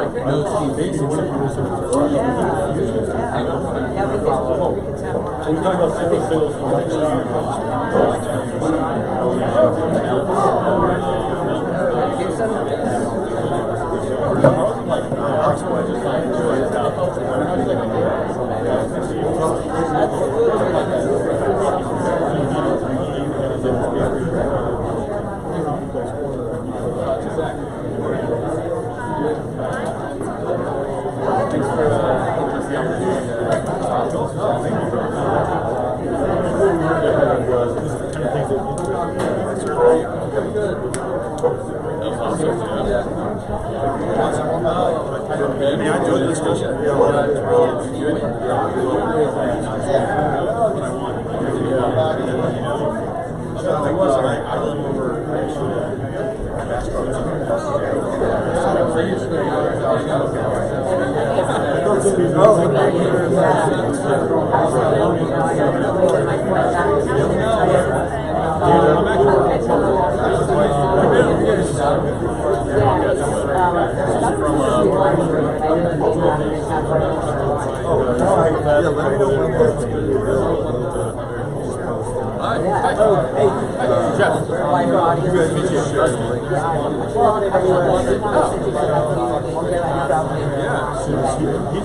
S4: we talked about sales
S6: I enjoyed the discussion.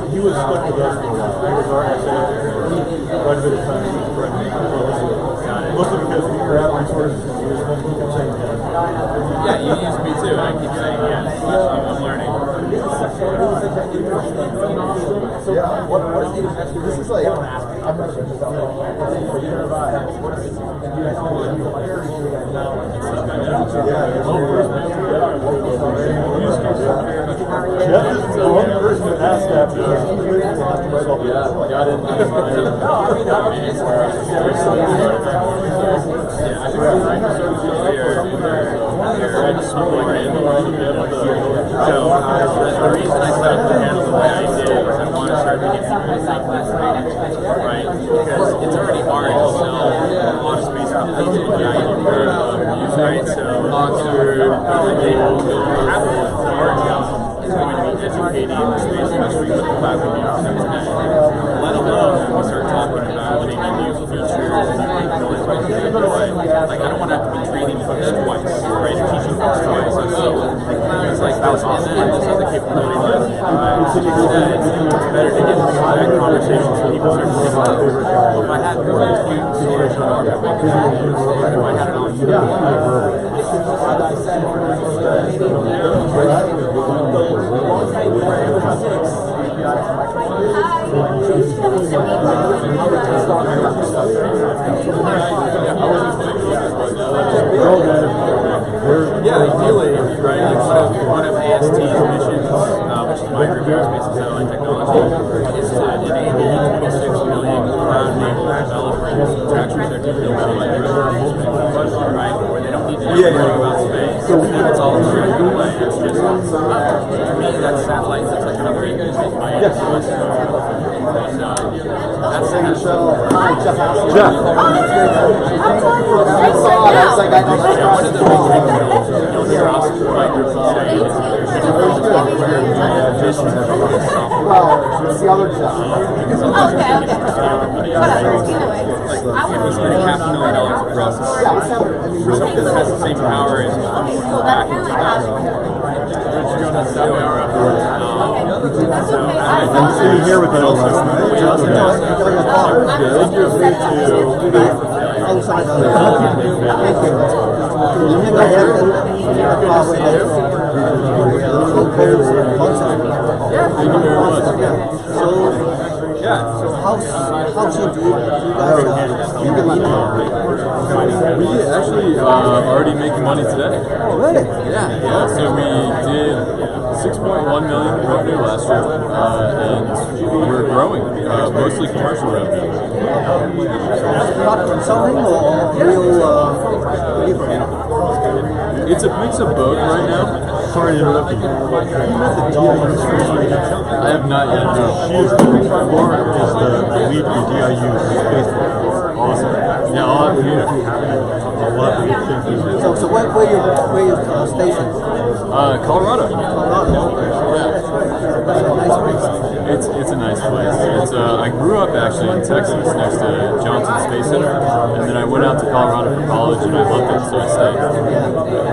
S4: He was stuck with us for a while. He was our SAO quite a bit of time. Mostly because we were out resources and we were supposed to change that.
S2: Yeah, you use me too, and I keep saying yes. I'm learning.
S19: This is like, I'm not sure.
S4: Jeff is the one person who asked that because he was going to have to write all the
S6: Got it.
S2: So the reason I set up the panel the way I did was I wanted to start to get people to think less right? Because it's already hard to sell a lot of space applications right? So half of our job is going to be educating the space industry with the cloud computing let alone when we start talking about putting in new features and new capabilities we can deploy. Like I don't want to have to be training folks twice, right? And teaching folks twice. It's like that was awesome. This is the capability list. Instead, it's better to get that conversation so people start to think about it. Well, if I had more compute storage on if I had it on yeah, ideally, right? Like one of AST's missions, which is my group, Aws Space Accelerator technology, is to enable 26 million cloud-enabled developers to actually start to build right? Where they don't need to worry about space. It's all straight away. It's just to me, that's satellite. That's like another yes. That's the show. Hi, Jeff.
S19: Jeff.
S2: One of the big you'll hear us providers say
S19: well, it's the other Jeff.
S2: If we spend $500 million to process something that has the same power as back in 2000.
S4: I'm sitting here with that last night.
S19: So how soon do you guys
S6: We actually already making money today.
S19: Oh, really?
S6: Yeah. So we did 6.1 million in revenue last year, and we're growing, mostly commercial revenue.
S19: Not consulting or real
S6: It's a mix of both right now.
S4: Sorry to interrupt you.
S6: I have not yet.
S4: Laura is the lead for DIU Space Force. Awesome. Yeah, I'll have to do
S19: So where you stationed?
S6: Colorado.
S19: Colorado. Okay.
S6: It's a nice place. It's I grew up actually in Texas next to Johnson Space Center, and then I went out to Colorado for college, and I loved it, so I stayed.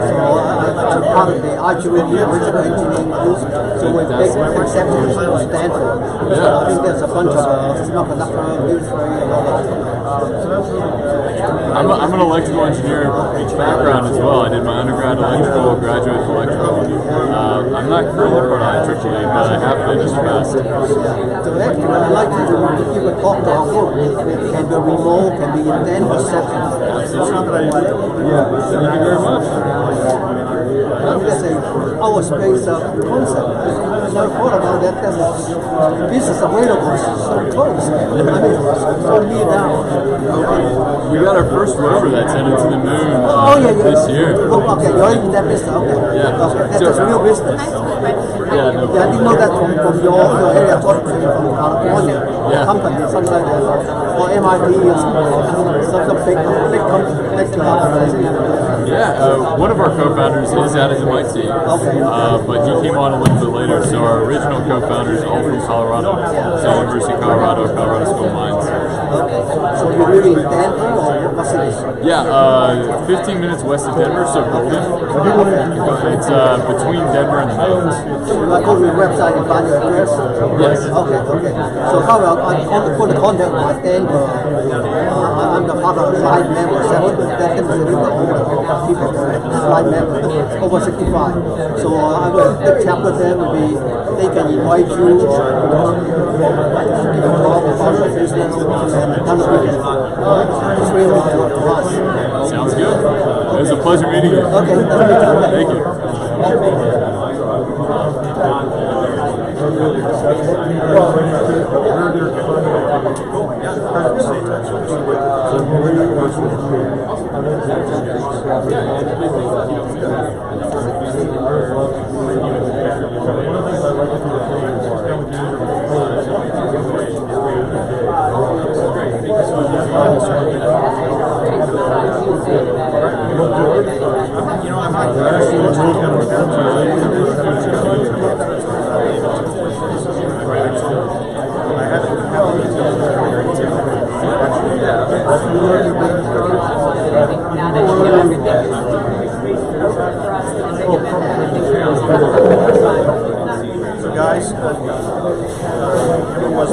S20: So part of the RQE, the original engineering group, so we take exceptions to Stanford. So I think there's a bunch of semiconductor, military, and all that.
S6: I'm an electrical engineer background as well. I did my undergrad electrical, graduate electrical. I'm not currently part of IEEE, but I have been in the past.
S20: So actually, I'd like to give a talk to our group. Can be remote, can be in Denver section.
S6: Absolutely. Thank you very much.
S20: There's our space concept. So I thought about that. This is available so close. I mean, so near down.
S6: We got our first rover that's headed to the moon this year.
S20: Oh, okay, you're in that business. Okay.
S6: Yeah.
S20: Okay. That's real business.
S6: Yeah, no
S20: I didn't know that from your area. I thought it came from California company, something like that, or MIT or some big company.
S6: Yeah, one of our co-founders is at MIT, but he came on a little bit later. So our original co-founders all from Colorado, so University of Colorado, Colorado School of Mines.
S20: So you're really in Denver or what city?
S6: Yeah, 15 minutes west of Denver, so Golden. It's between Denver and the mountains.
S20: So I go to your website and find your address?
S6: Yes.
S20: Okay. So how about I put the contact with Denver? I'm the part of the line member section. That can be people, line member, over 65. So I will big chapter there will be, they can invite you or give a talk about the business and kind of it's really to us.
S6: Sounds good. It was a pleasure meeting you.
S20: Okay.
S6: Thank you.
S21: So guys, it was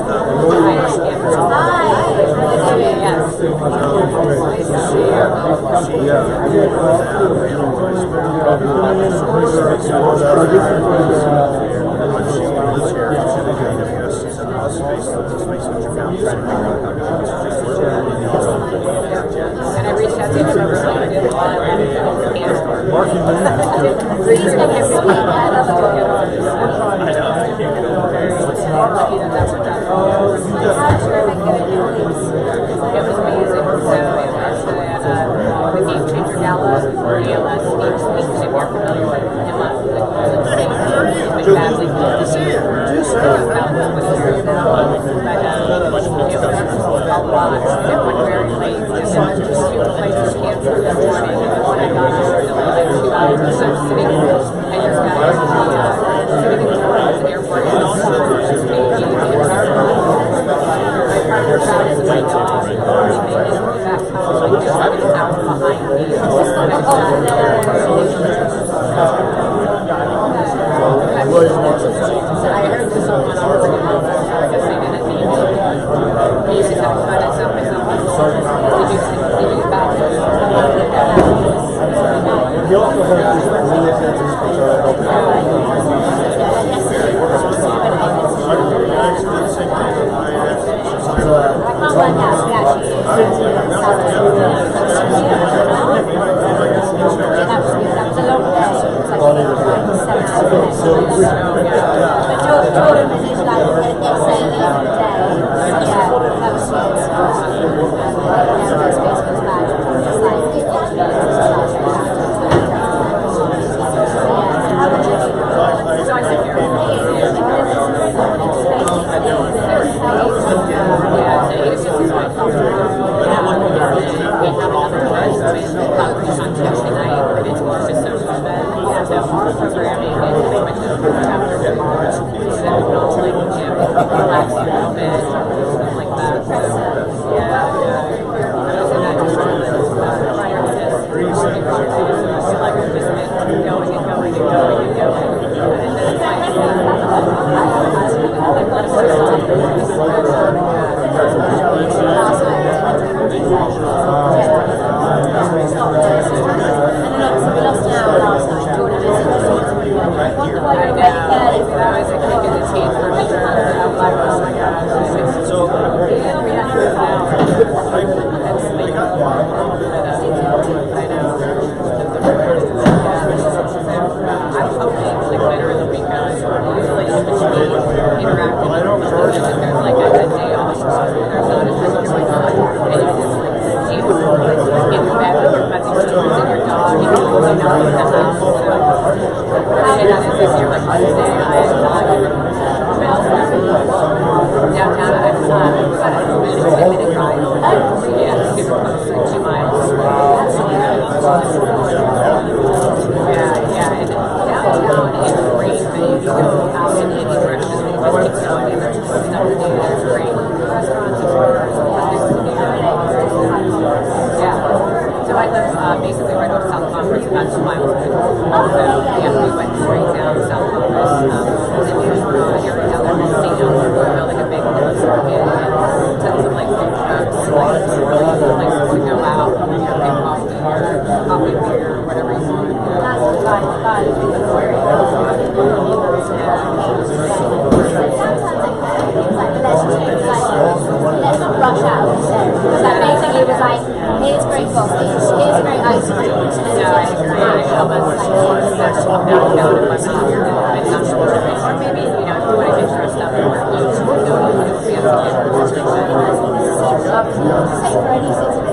S23: and I reached out to him over stuff to do there, great restaurants and bars, yeah. So I live basically right off South Congress, about 2 miles away. So yeah, we went straight down to South Congress. And we were area down there called St. Elmo, like a big market, and tons of like food trucks, like really cool places to go out, get coffee, beer, whatever you want.
S7: Let's not rush out. So basically it was like, here's great coffee, here's great ice cream.
S23: No, I agree. I almost like or maybe, you know, if you want to get your stuff more each, you know, you have to
S7: Say for any six of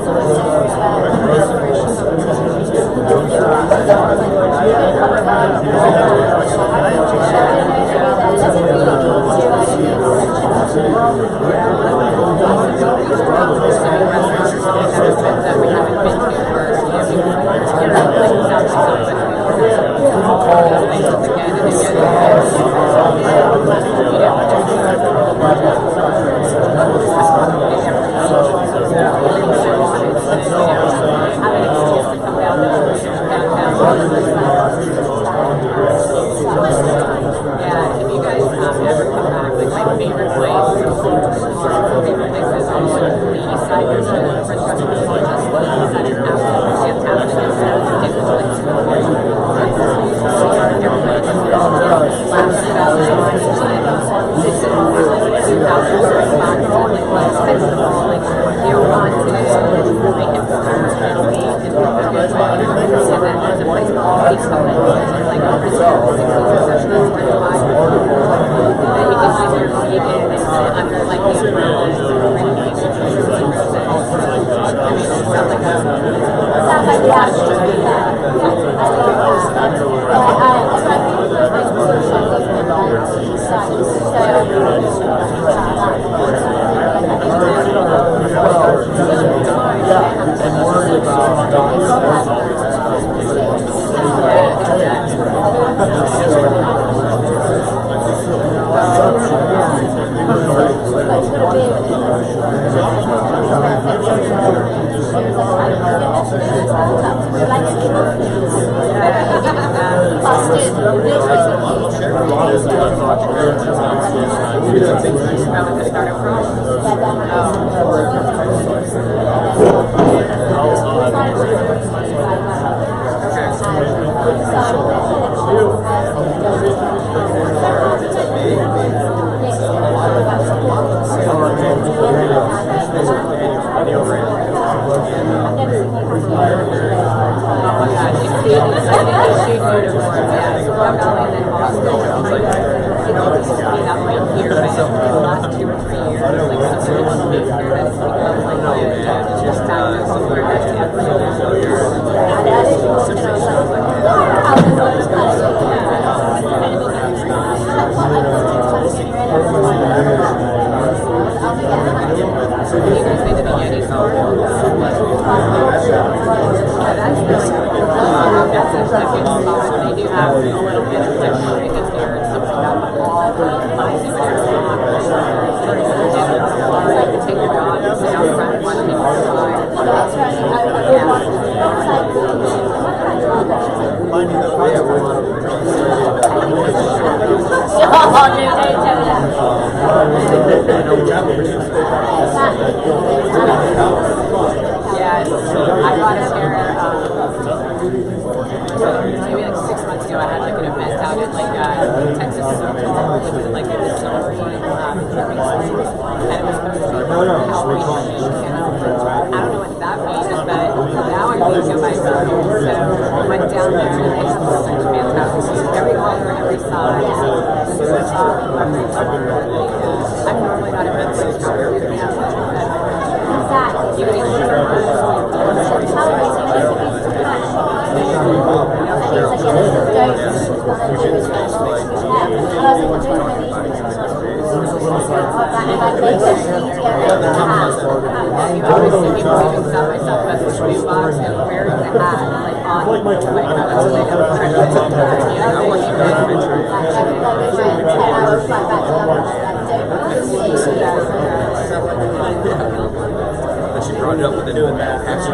S12: But she brought it up with the new passion.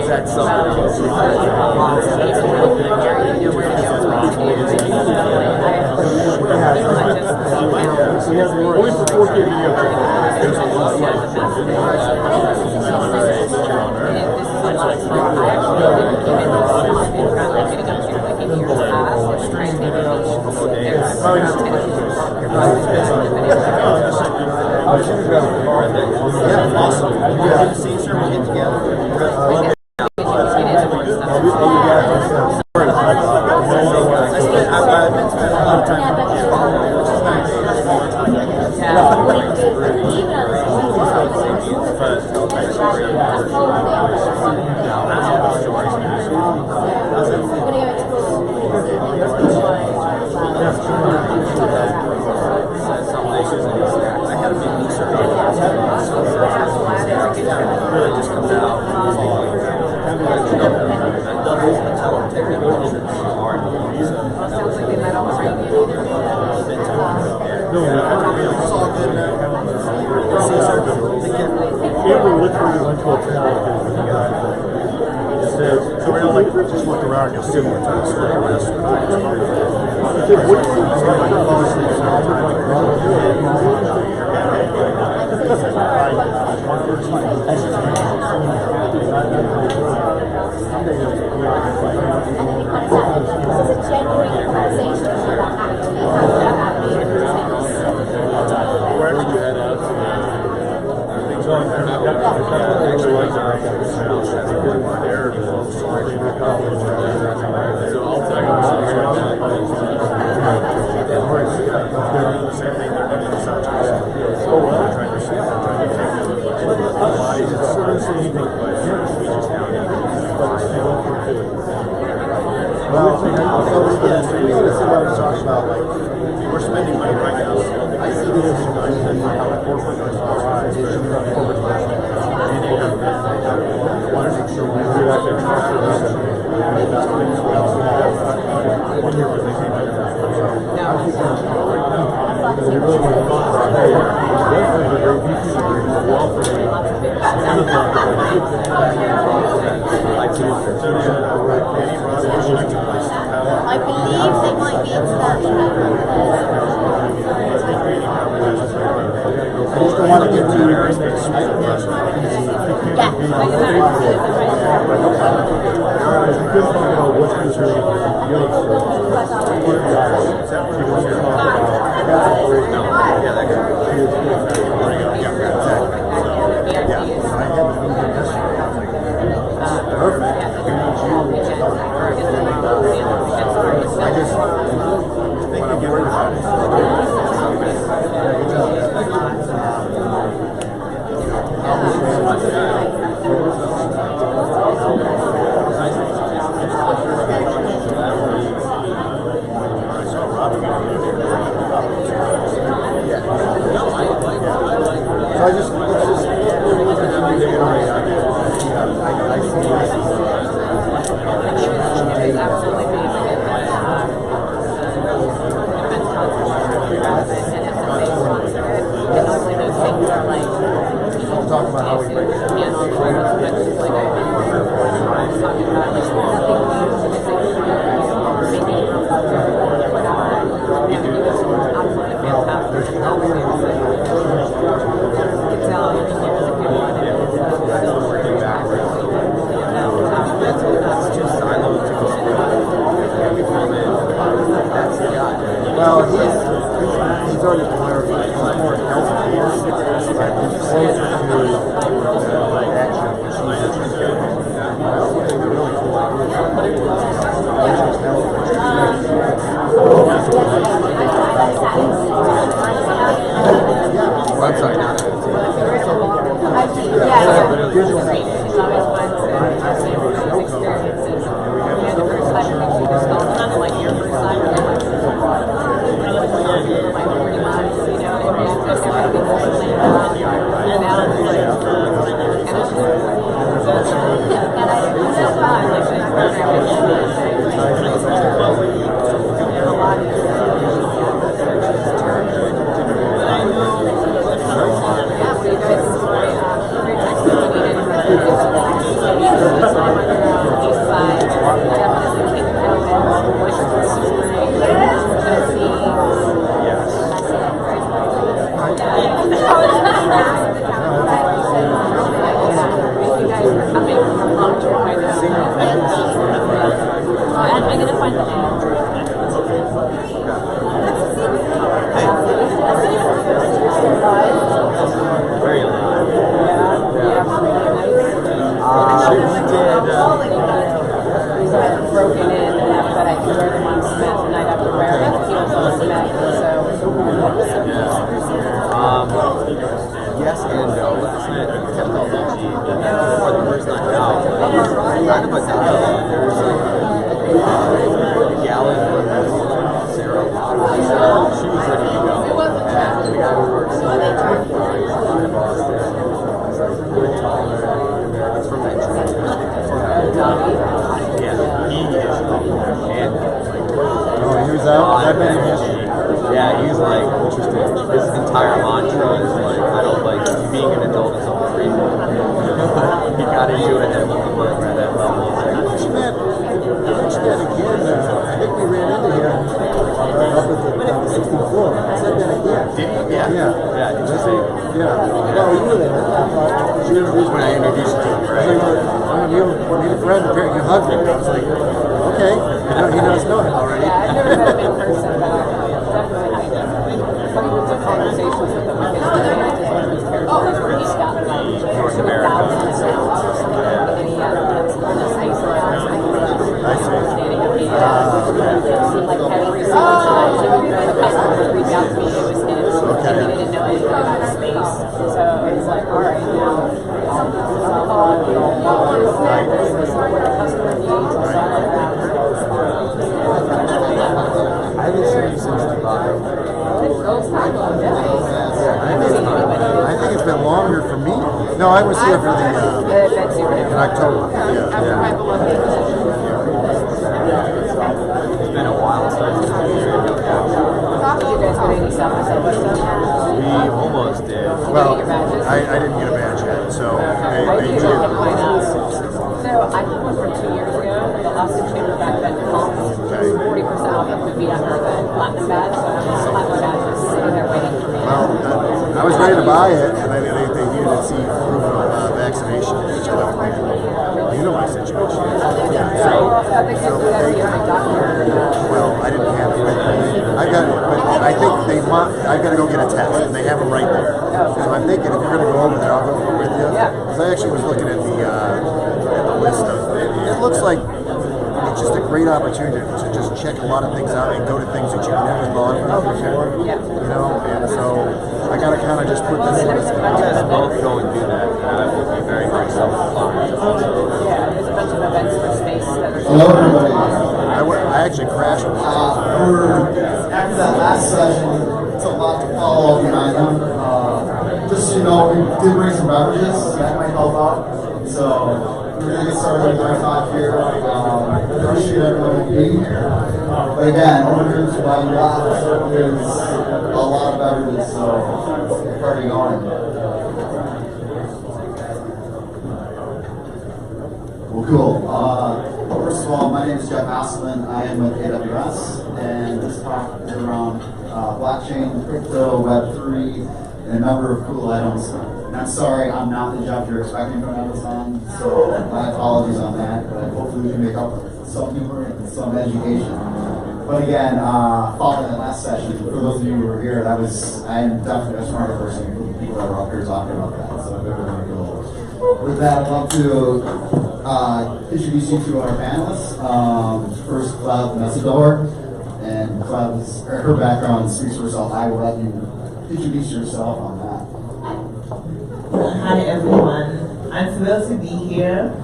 S12: That's
S19: Only for 4K video.
S21: Yeah, awesome. Yeah, see, sir, we'll get together.
S19: Just look around, you'll see more times. We're spending money right now. I see this
S7: I believe they might be into that.
S21: I just don't want to get too Well, he's already clarified. He's more healthy. He's closer to action. Really cool website.
S12: is like, his entire mantra is like, I don't like, being an adult is all crazy. He got into it at that level.
S20: I mentioned that again. I think we ran into him up at the 60th floor. I said that again.
S12: Did he? Yeah. Yeah, did you say?
S20: Yeah. Well, you were there.
S12: When I introduced you to him, right?
S20: You need a friend, apparently you hugged him. I was like, okay. He does know him already.
S23: Yeah, I've never met him in person, but definitely had conversations with him because his characters where he's got
S12: North
S23: thousands
S12: America.
S23: of sounds and he has this space around understanding of the like having received the customer would reach out to me, it was his, and he didn't know anything about space. So it's like, all right, now what a customer needs and stuff like that.
S20: I haven't seen you since Dubai. I think it's been longer for me. No, I was here for the in October. Yeah.
S12: It's been a while since we almost did.
S20: Well, I didn't get a badge yet, so they did.
S23: So I had one from 2 years ago. The last chamber back then cost 40% off of the VMware than Platinum badge. So the Platinum badge is sitting there waiting for me.
S20: Well, I was ready to buy it, and they needed to see proof of vaccination, which I don't think you know my situation. Well, I didn't have it. But I think I've got to go get a test, and they have them right there. So I'm thinking if you're going to go over there, I'll go with you. Because I actually was looking at the list of it. It looks like it's just a great opportunity to just check a lot of things out and go to things that you've never gone before. You know, and so I got to kind of just put this list in.
S12: You guys both go and do that. That would be very, very self-defined.
S23: Yeah, there's a bunch of events for space that are.
S20: Hello, everybody. I actually crashed with
S10: after that last session, it's a lot to follow behind them. Just so you know, we did bring some beverages, that might help out. So we're going to get started with our talk here. Appreciate everyone being here. But again, overdrinks will buy you lots. There's a lot of beverages, so let's get the party going. Well, cool. First of all, my name is Jeff Hasselman. I am with AWS, and this talk is around blockchain, crypto, Web3, and a number of cool items. And I'm sorry, I'm not the Jeff you're expecting from Amazon, so my apologies on that, but hopefully we can make up with some humor and some education. But again, following that last session, for those of you who were here, I am definitely a smarter person than the people that were up here talking about that, so I'm very, very cool. With that, I'd love to introduce you to our panelists. First, Cloud Messidor, and Cloud's her background speaks for herself. I will let you introduce yourself on that.
S11: Hi everyone, I'm thrilled to be here.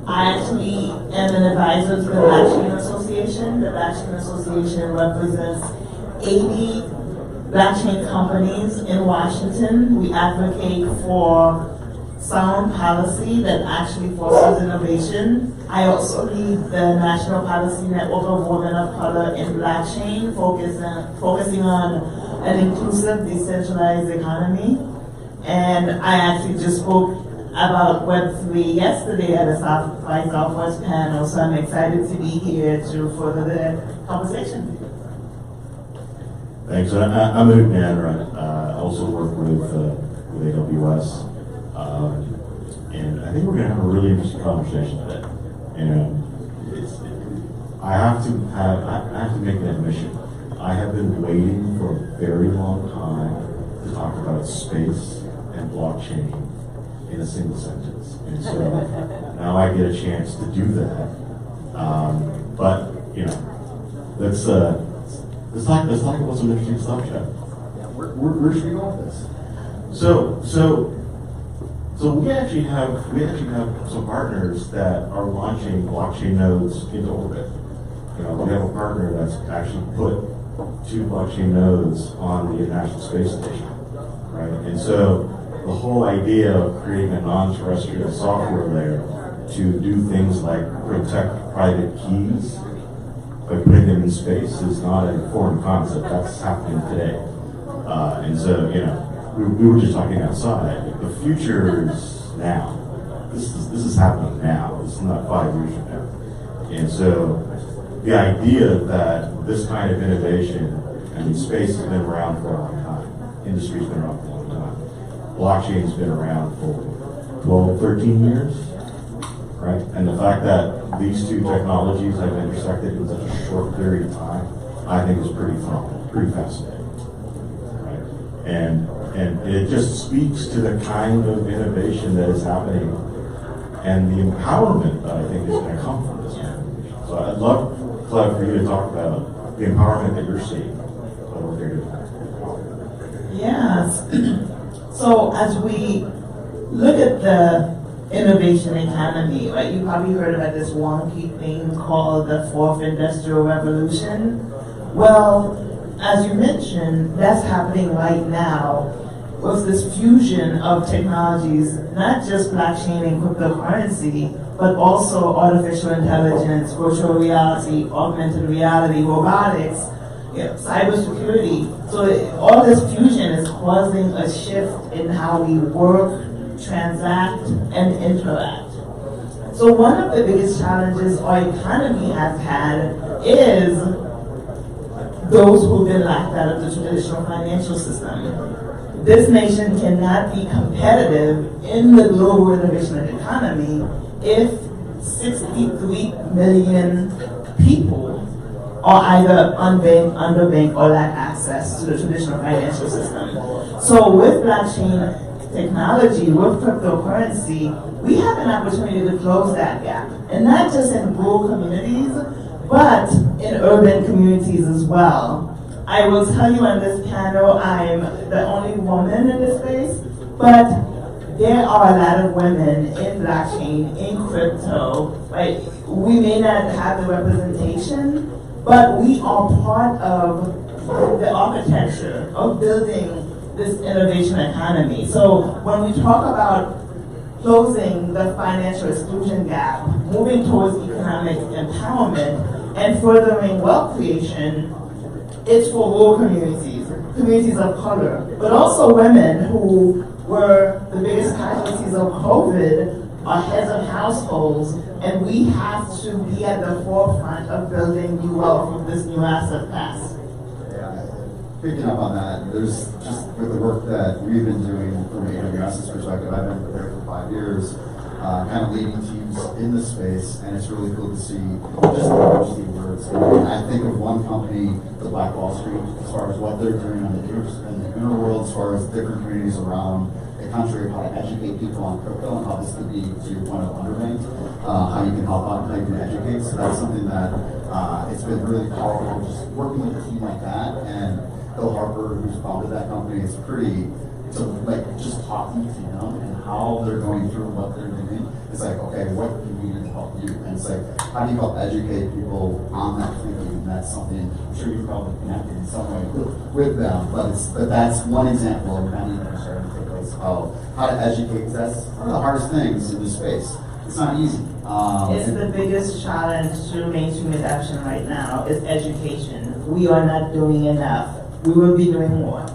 S11: I actually am an advisor to the Blockchain Association. The Blockchain Association represents 80 blockchain companies in Washington. We advocate for sound policy that actually fosters innovation. I also lead the National Policy Network of Women of Color in Blockchain, focusing on an inclusive, decentralized economy. And I actually just spoke about Web3 yesterday at a Southwest panel, so I'm excited to be here to further the conversation.
S17: Thanks. I'm Luke Nanner. I also work with AWS. And I think we're going to have a really interesting conversation today. And I have to make an admission. I have been waiting for a very long time to talk about space and blockchain in a single sentence. And so now I get a chance to do that. But you know, let's talk about some interesting stuff, Jeff.
S10: Where should we go with this?
S17: So we actually have some partners that are launching blockchain nodes into orbit. You know, we have a partner that's actually put 2 blockchain nodes on the International Space Station, right? And so the whole idea of creating a non-terrestrial software layer to do things like protect private keys by putting them in space is not a foreign concept. That's happening today. And so, we were just talking outside. The future is now. This is happening now. This is not 5 years from now. And so, the idea that this kind of innovation, space has been around for a long time. Industry's been around for a long time. Blockchain's been around for 12, 13 years, right? And the fact that these two technologies have intersected in such a short period of time, I think is pretty phenomenal, pretty fascinating, right? And it just speaks to the kind of innovation that is happening and the empowerment that I think is going to come from this innovation. So I'd love, Cleve, for you to talk about the empowerment that you're seeing.
S11: Yes. So as we look at the innovation economy, right? You probably heard about this wonky thing called the fourth industrial revolution. Well, as you mentioned, that's happening right now with this fusion of technologies, not just blockchain and cryptocurrency, but also artificial intelligence, virtual reality, augmented reality, robotics, cybersecurity. So all this fusion is causing a shift in how we work, transact, and interact. So one of the biggest challenges our economy has had is those who've been locked out of the traditional financial system. This nation cannot be competitive in the global innovation economy if 63 million people are either unbanked, underbanked, or lack access to the traditional financial system. So with blockchain technology, with cryptocurrency, we have an opportunity to close that gap. And not just in rural communities, but in urban communities as well. I will tell you on this panel, I'm the only woman in this space, but there are a lot of women in blockchain, in crypto, right? We may not have the representation, but we are part of the architecture of building this innovation economy. So when we talk about closing the financial exclusion gap, moving towards economic empowerment, and furthering wealth creation, it's for rural communities, communities of color, but also women who were the biggest casualties of COVID, are heads of households, and we have to be at the forefront of building new wealth with this new asset class.
S10: Picking up on that, there's just with the work that we've been doing from AWS's perspective, I've been there for 5 years, kind of leading teams in this space, and it's really cool to see just the diversity of words. And I think of one company, the Black Wall Street, as far as what they're doing in the inner world, as far as different communities around the country, how to educate people on crypto, and how this could be, to your point of underbanked, how you can help out, how you can educate. So that's something that it's been really powerful, just working with a team like that. And Bill Harper, who's founded that company, it's pretty to just talking to them and how they're going through what they're doing. It's like, okay, what do we need to help you? And it's like, how do you help educate people on that thinking? And that's something I'm sure you've probably connected in some way with them. But that's one example of many that are starting to take place. How to educate, that's one of the hardest things in this space. It's not easy.
S11: It's the biggest challenge to mainstream adoption right now is education. We are not doing enough. We will be doing more.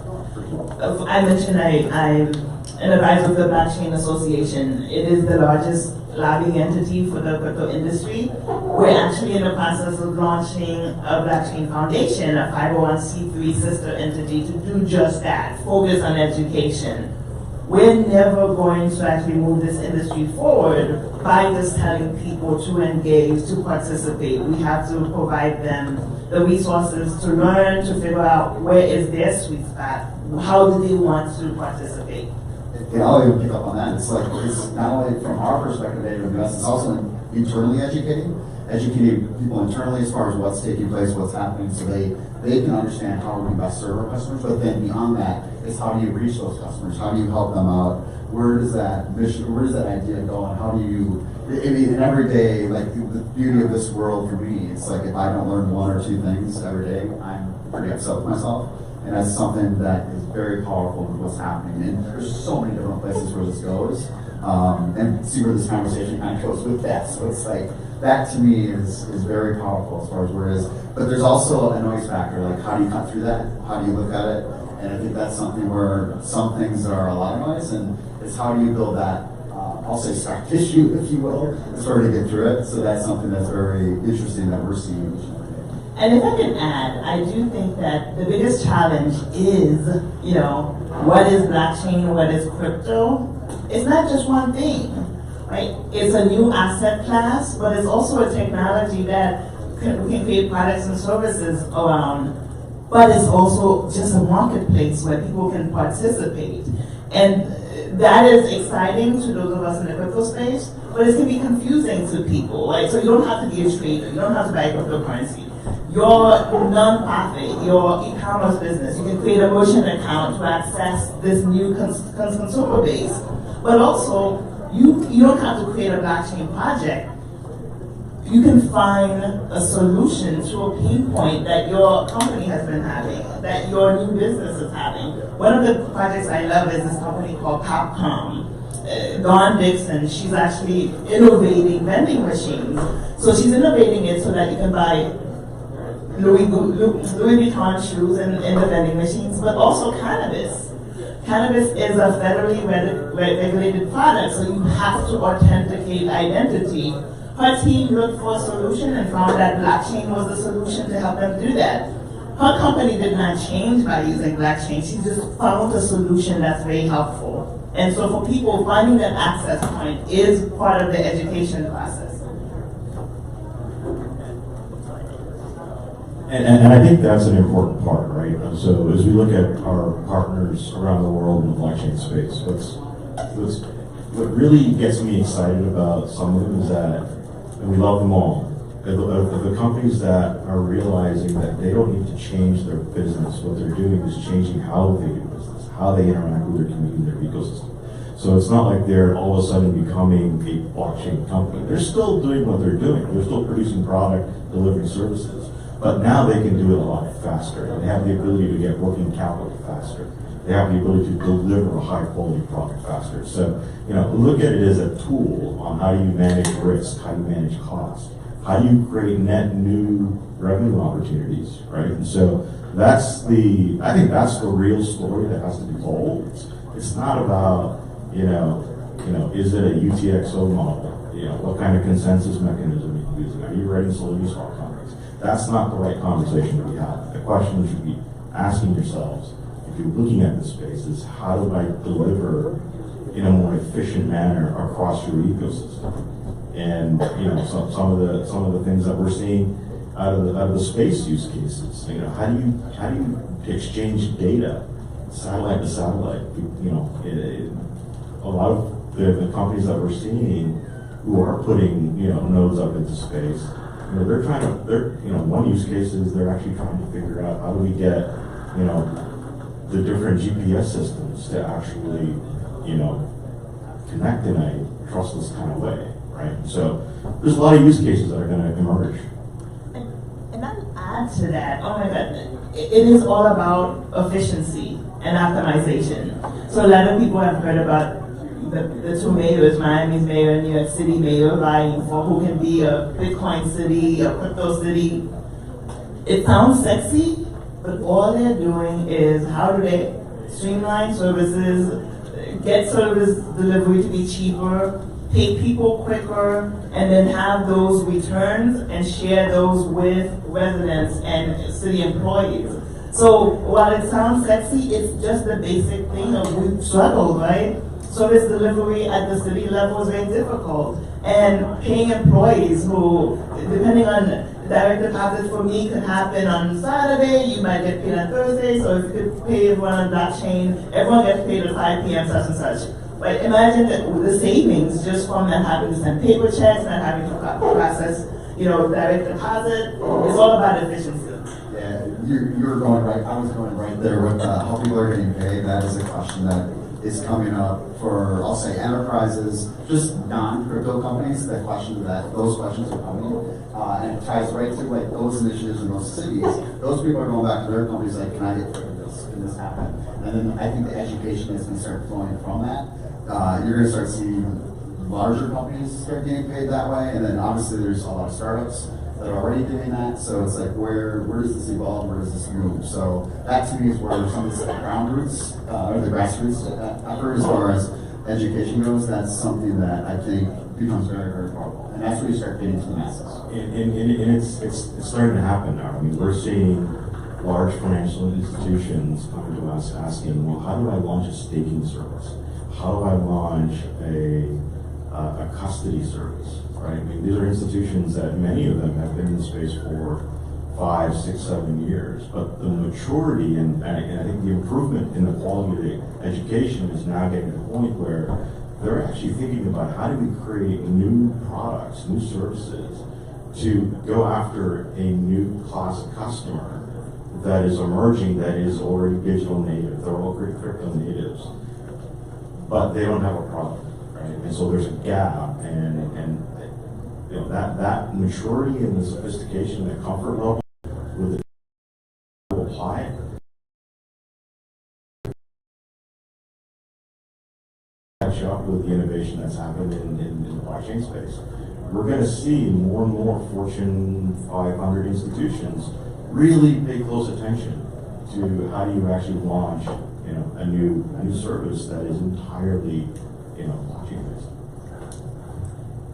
S11: I mentioned I'm an advisor of the Blockchain Association. It is the largest lobbying entity for the crypto industry. We're actually in the process of launching a blockchain foundation, a 501c3 sister entity to do just that, focus on education. We're never going to actually move this industry forward by just telling people to engage, to participate. We have to provide them the resources to learn, to figure out where is their sweet spot, how do they want to participate.
S10: And I'll even pick up on that. It's like, it's not only from our perspective at AWS, it's also internally educating people internally as far as what's taking place, what's happening, so they can understand how we best serve our customers. But then beyond that, is how do you reach those customers? How do you help them out? Where does that mission, where does that idea go? And how do you, in every day, like the beauty of this world for me, it's like if I don't learn one or two things every day, I'm pretty upset with myself. And that's something that is very powerful with what's happening. And there's so many different places where this goes. And see where this conversation kind of goes with that. So it's like, that to me is very powerful as far as where it is. But there's also a noise factor, like how do you cut through that? How do you look at it? And I think that's something where some things are a lot of noise, and it's how do you build that, I'll say soft tissue, if you will, in order to get through it. So that's something that's very interesting that we're seeing each and every day.
S11: And if I can add, I do think that the biggest challenge is, what is blockchain, what is crypto? It's not just one thing, right? It's a new asset class, but it's also a technology that we can create products and services around, but it's also just a marketplace where people can participate. And that is exciting to those of us in the crypto space, but it can be confusing to people, right? So you don't have to be a trader, you don't have to buy cryptocurrency. Your non-profit, your e-commerce business, you can create a merchant account to access this new consumer base. But also, you don't have to create a blockchain project. You can find a solution to a pain point that your company has been having, that your new business is having. One of the projects I love is this company called Popcom. Dawn Dixon, she's actually innovating vending machines. So she's innovating it so that you can buy Louis Vuitton shoes in the vending machines, but also cannabis. Cannabis is a federally regulated product, so you have to authenticate identity. Her team looked for a solution and found that blockchain was the solution to help them do that. Her company did not change by using blockchain, she just found a solution that's very helpful. And so for people, finding that access point is part of the education process.
S17: And I think that's an important part, right? So as we look at our partners around the world in the blockchain space, what really gets me excited about some of them is that, and we love them all, the companies that are realizing that they don't need to change their business. What they're doing is changing how they do business, how they interact with their community, their ecosystem. So it's not like they're all of a sudden becoming a blockchain company. They're still doing what they're doing. They're still producing product, delivering services. But now they can do it a lot faster. They have the ability to get working capital faster. They have the ability to deliver a high quality product faster. So, look at it as a tool on how do you manage risk, how do you manage cost, how do you create net new revenue opportunities, right? And so I think that's the real story that has to be told. It's not about, is it a UTXO model? What kind of consensus mechanism are you using? Are you writing Solidity smart contracts? That's not the right conversation to be had. The question you should be asking yourselves, if you're looking at this space, is how do I deliver in a more efficient manner across your ecosystem? And some of the things that we're seeing out of the space use cases. How do you exchange data, satellite to satellite? A lot of the companies that we're seeing who are putting nodes up into space. One use case is they're actually trying to figure out how do we get, the different GPS systems to actually, connect in a trustless kind of way, right? So there's a lot of use cases that are going to emerge.
S11: And I'll add to that, oh my God, it is all about efficiency and optimization. So a lot of people have heard about the two mayors, Miami's mayor and New York City mayor, vying for who can be a Bitcoin city, a crypto city. It sounds sexy, but all they're doing is how do they streamline services, get service delivery to be cheaper, pay people quicker, and then have those returns and share those with residents and city employees. So while it sounds sexy, it's just the basic thing of we've struggled, right? Service delivery at the city level is very difficult. And paying employees who, depending on direct deposits for me, could happen on Saturday, you might get paid on Thursday, so if you could pay everyone on blockchain, everyone gets paid at 5 p.m. such and such. But imagine the savings just from not having to send paper checks, not having to process, direct deposit. It's all about efficiency.
S10: Yeah, you're going right. I was going right there with how people are getting paid. That is a question that is coming up for, I'll say, enterprises, just non-crypto companies. Those questions are coming, and it ties right to like those initiatives in those cities. Those people are going back to their companies like, can I get paid for this? Can this happen? And then I think the education is going to start flowing from that. You're going to start seeing larger companies start getting paid that way, and then obviously there's a lot of startups that are already doing that. So it's like, where does this evolve? Where does this move? So that to me is where some of this ground roots, or the grassroots effort as far as education goes, that's something that I think becomes very, very powerful. And that's where you start getting to the masses.
S17: And it's starting to happen now. I mean, we're seeing large financial institutions coming to us asking, well, how do I launch a staking service? How do I launch a custody service, right? I mean, these are institutions that many of them have been in the space for 5, 6, 7 years, but the maturity and I think the improvement in the quality of the education is now getting to the point where they're actually thinking about how do we create new products, new services to go after a new class of customer that is emerging, that is already digital native. They're all crypto natives, but they don't have a product, right? And so there's a gap, and you know, that maturity and the sophistication, the comfort level with the apply catch up with the innovation that's happened in the blockchain space. We're going to see more and more Fortune 500 institutions really pay close attention to how do you actually launch, you know, a new service that is entirely, you know, blockchain based.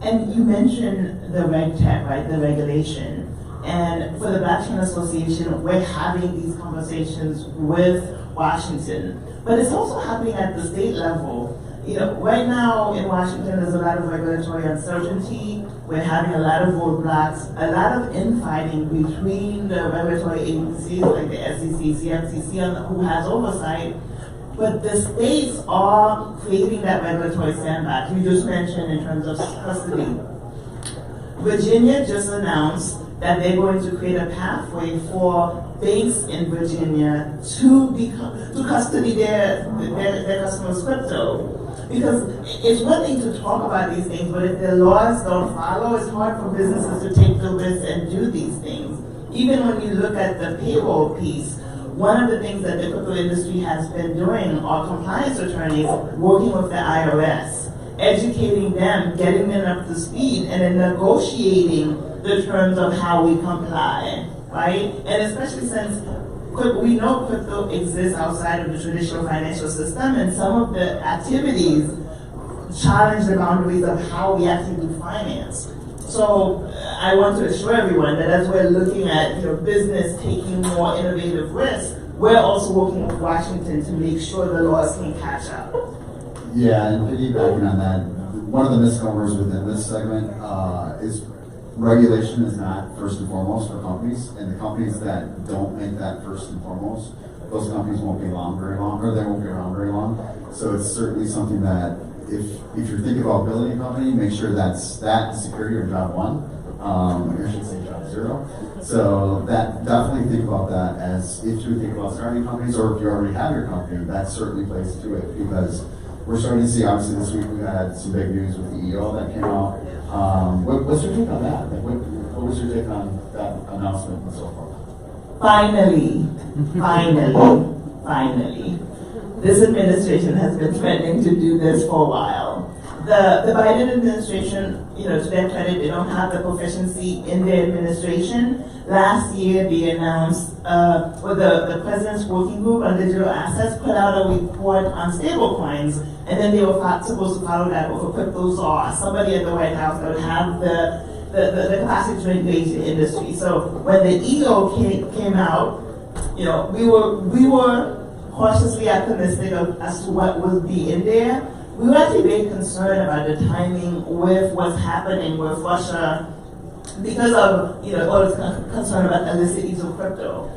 S11: And you mentioned the reg tech, right? The regulation. And for the Blockchain Association, we're having these conversations with Washington, but it's also happening at the state level. You know, right now in Washington, there's a lot of regulatory uncertainty. We're having a lot of roadblocks, a lot of infighting between the regulatory agencies like the SEC, CFTC, who has oversight. But the states are creating that regulatory sandbox. You just mentioned in terms of custody. Virginia just announced that they're going to create a pathway for banks in Virginia to custody their customers' crypto. Because it's one thing to talk about these things, but if the laws don't follow, it's hard for businesses to take the risk and do these things. Even when you look at the payroll piece, one of the things that the crypto industry has been doing are compliance attorneys working with the IRS, educating them, getting them up to speed, and then negotiating the terms of how we comply, right? And especially since we know crypto exists outside of the traditional financial system, and some of the activities challenge the boundaries of how we actually do finance. So I want to assure everyone that as we're looking at business taking more innovative risks, we're also working with Washington to make sure the laws can catch up.
S10: Yeah, and piggybacking on that, one of the misnomers within this segment is regulation is not first and foremost for companies, and the companies that don't make that first and foremost, those companies won't be around very long, or they won't be around very long. So it's certainly something that if you're thinking about building a company, make sure that security are job one. I should say job zero. So that definitely think about that as if you think about starting companies, or if you already have your company, that certainly plays to it, because we're starting to see, obviously this week we had some big news with the EO that came out. What's your take on that? Like, what was your take on that announcement and so forth?
S11: Finally, this administration has been threatening to do this for a while. The Biden administration, to their credit, they don't have the proficiency in their administration. Last year, they announced, the President's Working Group on Digital Assets put out a report on stablecoins, and then they were supposed to follow that with a crypto czar, somebody at the White House that would have the capacity to engage the industry. So when the EO came out, we were cautiously optimistic as to what would be in there. We were actually very concerned about the timing with what's happening with Russia because of all this concern about illicit use of crypto.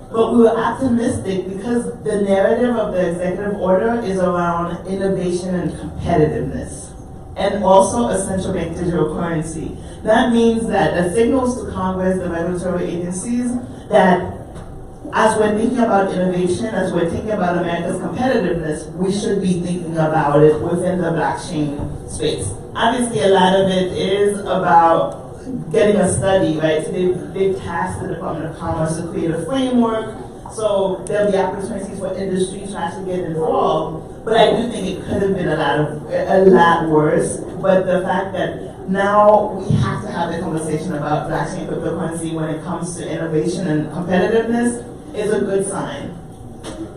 S11: But we were optimistic because the narrative of the executive order is around innovation and competitiveness, and also a central bank digital currency. That means that it signals to Congress, the regulatory agencies, that as we're thinking about innovation, as we're thinking about America's competitiveness, we should be thinking about it within the blockchain space. Obviously, a lot of it is about getting a study, right? So they've tasked the Department of Commerce to create a framework, so there'll be opportunities for industry to actually get involved. But I do think it could have been a lot worse. But the fact that now we have to have a conversation about blockchain cryptocurrency when it comes to innovation and competitiveness is a good sign.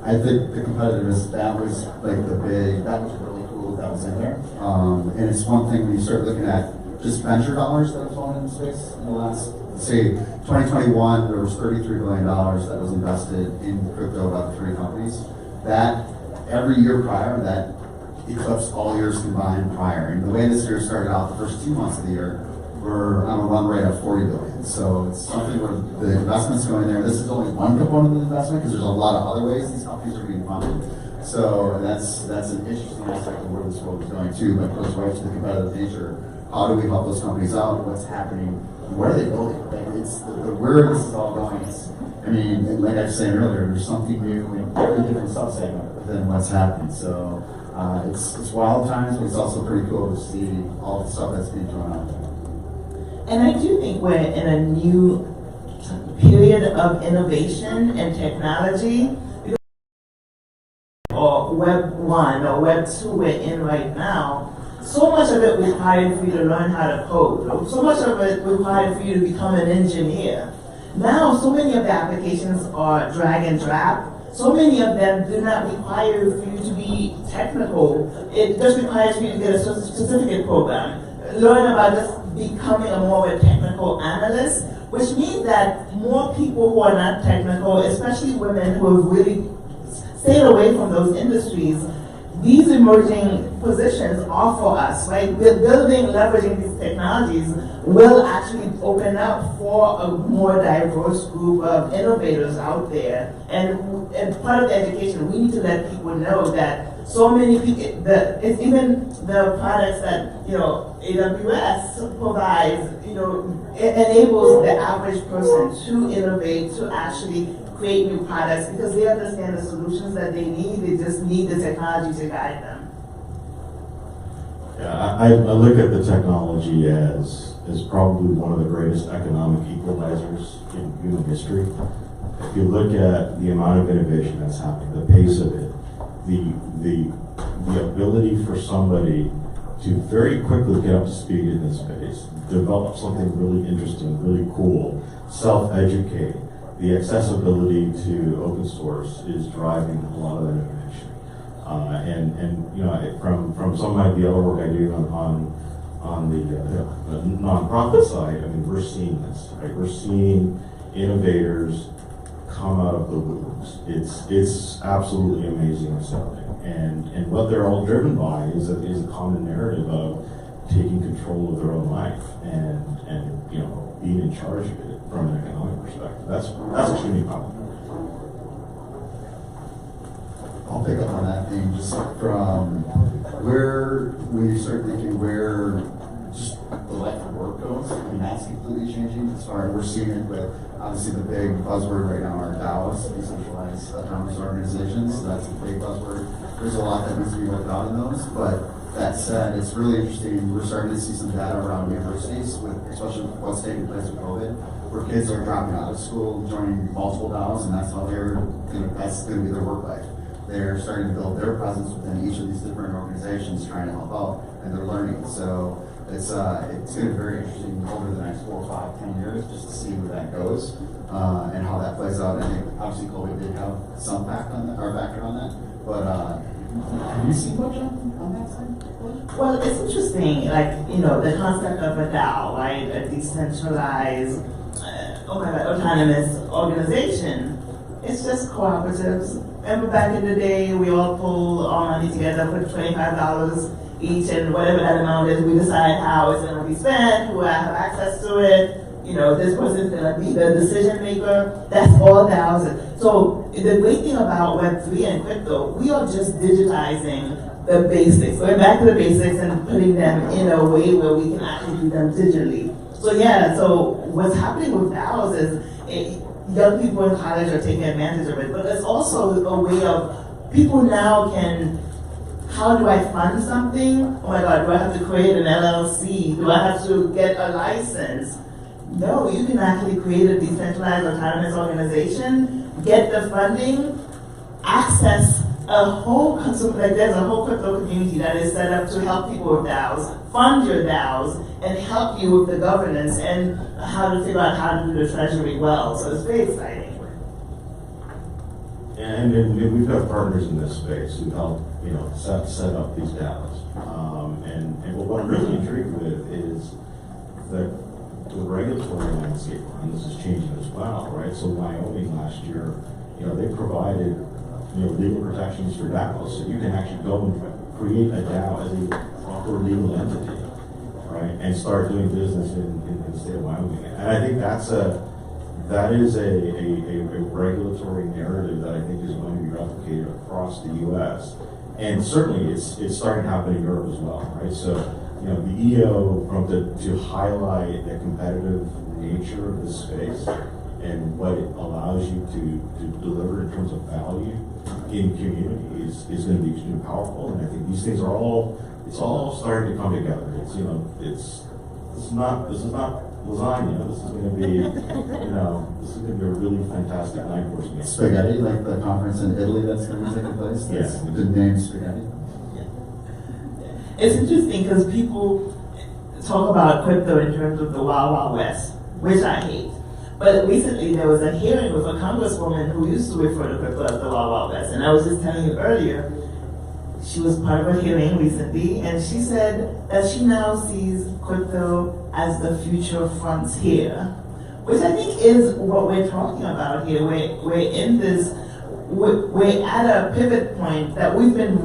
S10: I think the competitiveness, that was really cool that was in there. And it's one thing when you start looking at just venture dollars that have flown into space in the last, say, 2021, there was $33 billion that was invested in crypto by 3 companies. That, every year prior, that eclipsed all years combined prior. And the way this year started out, the first 2 months of the year, we're on a run rate of 40 billion. So it's something where the investment's going there. This is only one component of the investment because there's a lot of other ways these companies are being funded. So that's an interesting aspect of where this world is going too, but it goes right to the competitive nature. How do we help those companies out? What's happening? What are they building? Like it's where this is all going. I mean, like I was saying earlier, there's something new in every different subsegment within what's happening. So it's wild times, but it's also pretty cool to see all the stuff that's being thrown out there.
S11: And I do think we're in a new period of innovation and technology. Or Web 1 or Web 2 we're in right now, so much of it required for you to learn how to code. So much of it required for you to become an engineer. Now, so many of the applications are drag and drop. So many of them do not require for you to be technical. It just requires for you to get a certificate program. Learn about just becoming a more technical analyst, which means that more people who are not technical, especially women who have really stayed away from those industries, these emerging positions are for us, right? Building, leveraging these technologies will actually open up for a more diverse group of innovators out there. And part of the education, we need to let people know that so many people, it's even the products that, AWS provides, it enables the average person to innovate, to actually create new products because they understand the solutions that they need. They just need the technology to guide them.
S17: Yeah, I look at the technology as probably one of the greatest economic equalizers in human history. If you look at the amount of innovation that's happening, the pace of it, the ability for somebody to very quickly get up to speed in this space, develop something really interesting, really cool, self-educate. The accessibility to open source is driving a lot of that innovation. From some of the other work I do on the nonprofit side, I mean, we're seeing this, right? We're seeing innovators come out of the wombs. It's absolutely amazing and astounding. And what they're all driven by is a common narrative of taking control of their own life and being in charge of it from an economic perspective. That's extremely powerful.
S10: I'll pick up on that thing just from when you start thinking where just the life of work goes. I mean, that's completely changing. As far as we're seeing it with, obviously the big buzzword right now are DAOs, decentralized autonomous organizations. That's a big buzzword. There's a lot that needs to be worked out in those, but that said, it's really interesting. We're starting to see some data around universities, especially with what's taking place with COVID, where kids are dropping out of school, joining multiple DAOs, and that's how that's going to be their work life. They're starting to build their presence within each of these different organizations, trying to help out, and they're learning. So it's going to be very interesting over the next 4, 5, 10 years, just to see where that goes and how that plays out. I think obviously COVID did have some factor on that, but have you seen much on that side?
S11: Well, it's interesting, the concept of a DAO, right? A decentralized, autonomous organization. It's just cooperatives. Remember back in the day, we all pull our money together, put $25 each, and whatever that amount is, we decide how it's going to be spent, who have access to it. This person's going to be the decision maker. That's all DAOs. So the great thing about Web3 and crypto, we are just digitizing the basics. Going back to the basics and putting them in a way where we can actually do them digitally. So what's happening with DAOs is young people in college are taking advantage of it, but it's also a way of people now can, how do I fund something? Oh my God, do I have to create an LLC? Do I have to get a license? No, you can actually create a decentralized autonomous organization, get the funding, access a there's a whole crypto community that is set up to help people with DAOs, fund your DAOs, and help you with the governance and how to figure out how to do the treasury well. So it's very exciting.
S17: And we've got partners in this space who help, set up these DAOs. And what I'm really intrigued with is the regulatory landscape, and this is changing as well, right? So Wyoming last year, they provided, legal protections for DAOs, so you can actually go and create a DAO as a proper legal entity, right? And start doing business in the state of Wyoming. And I think that is a regulatory narrative that I think is going to be replicated across the U.S. And certainly it's starting to happen in Europe as well, right? So, the EO, to highlight the competitive nature of this space and what it allows you to deliver in terms of value in communities is going to be extremely powerful. And I think these things it's all starting to come together. This is not lasagna. This is going to be, this is going to be a really fantastic night for us.
S10: Spaghetti, like the conference in Italy that's going to be taking place? That's the name Spaghetti.
S11: It's interesting because people talk about crypto in terms of the Wild Wild West, which I hate. But recently there was a hearing with a congresswoman who used to refer to crypto as the Wild Wild West. And I was just telling you earlier, she was part of a hearing recently, and she said that she now sees crypto as the future frontier, which I think is what we're talking about here. We're in this, we're at a pivot point that we've been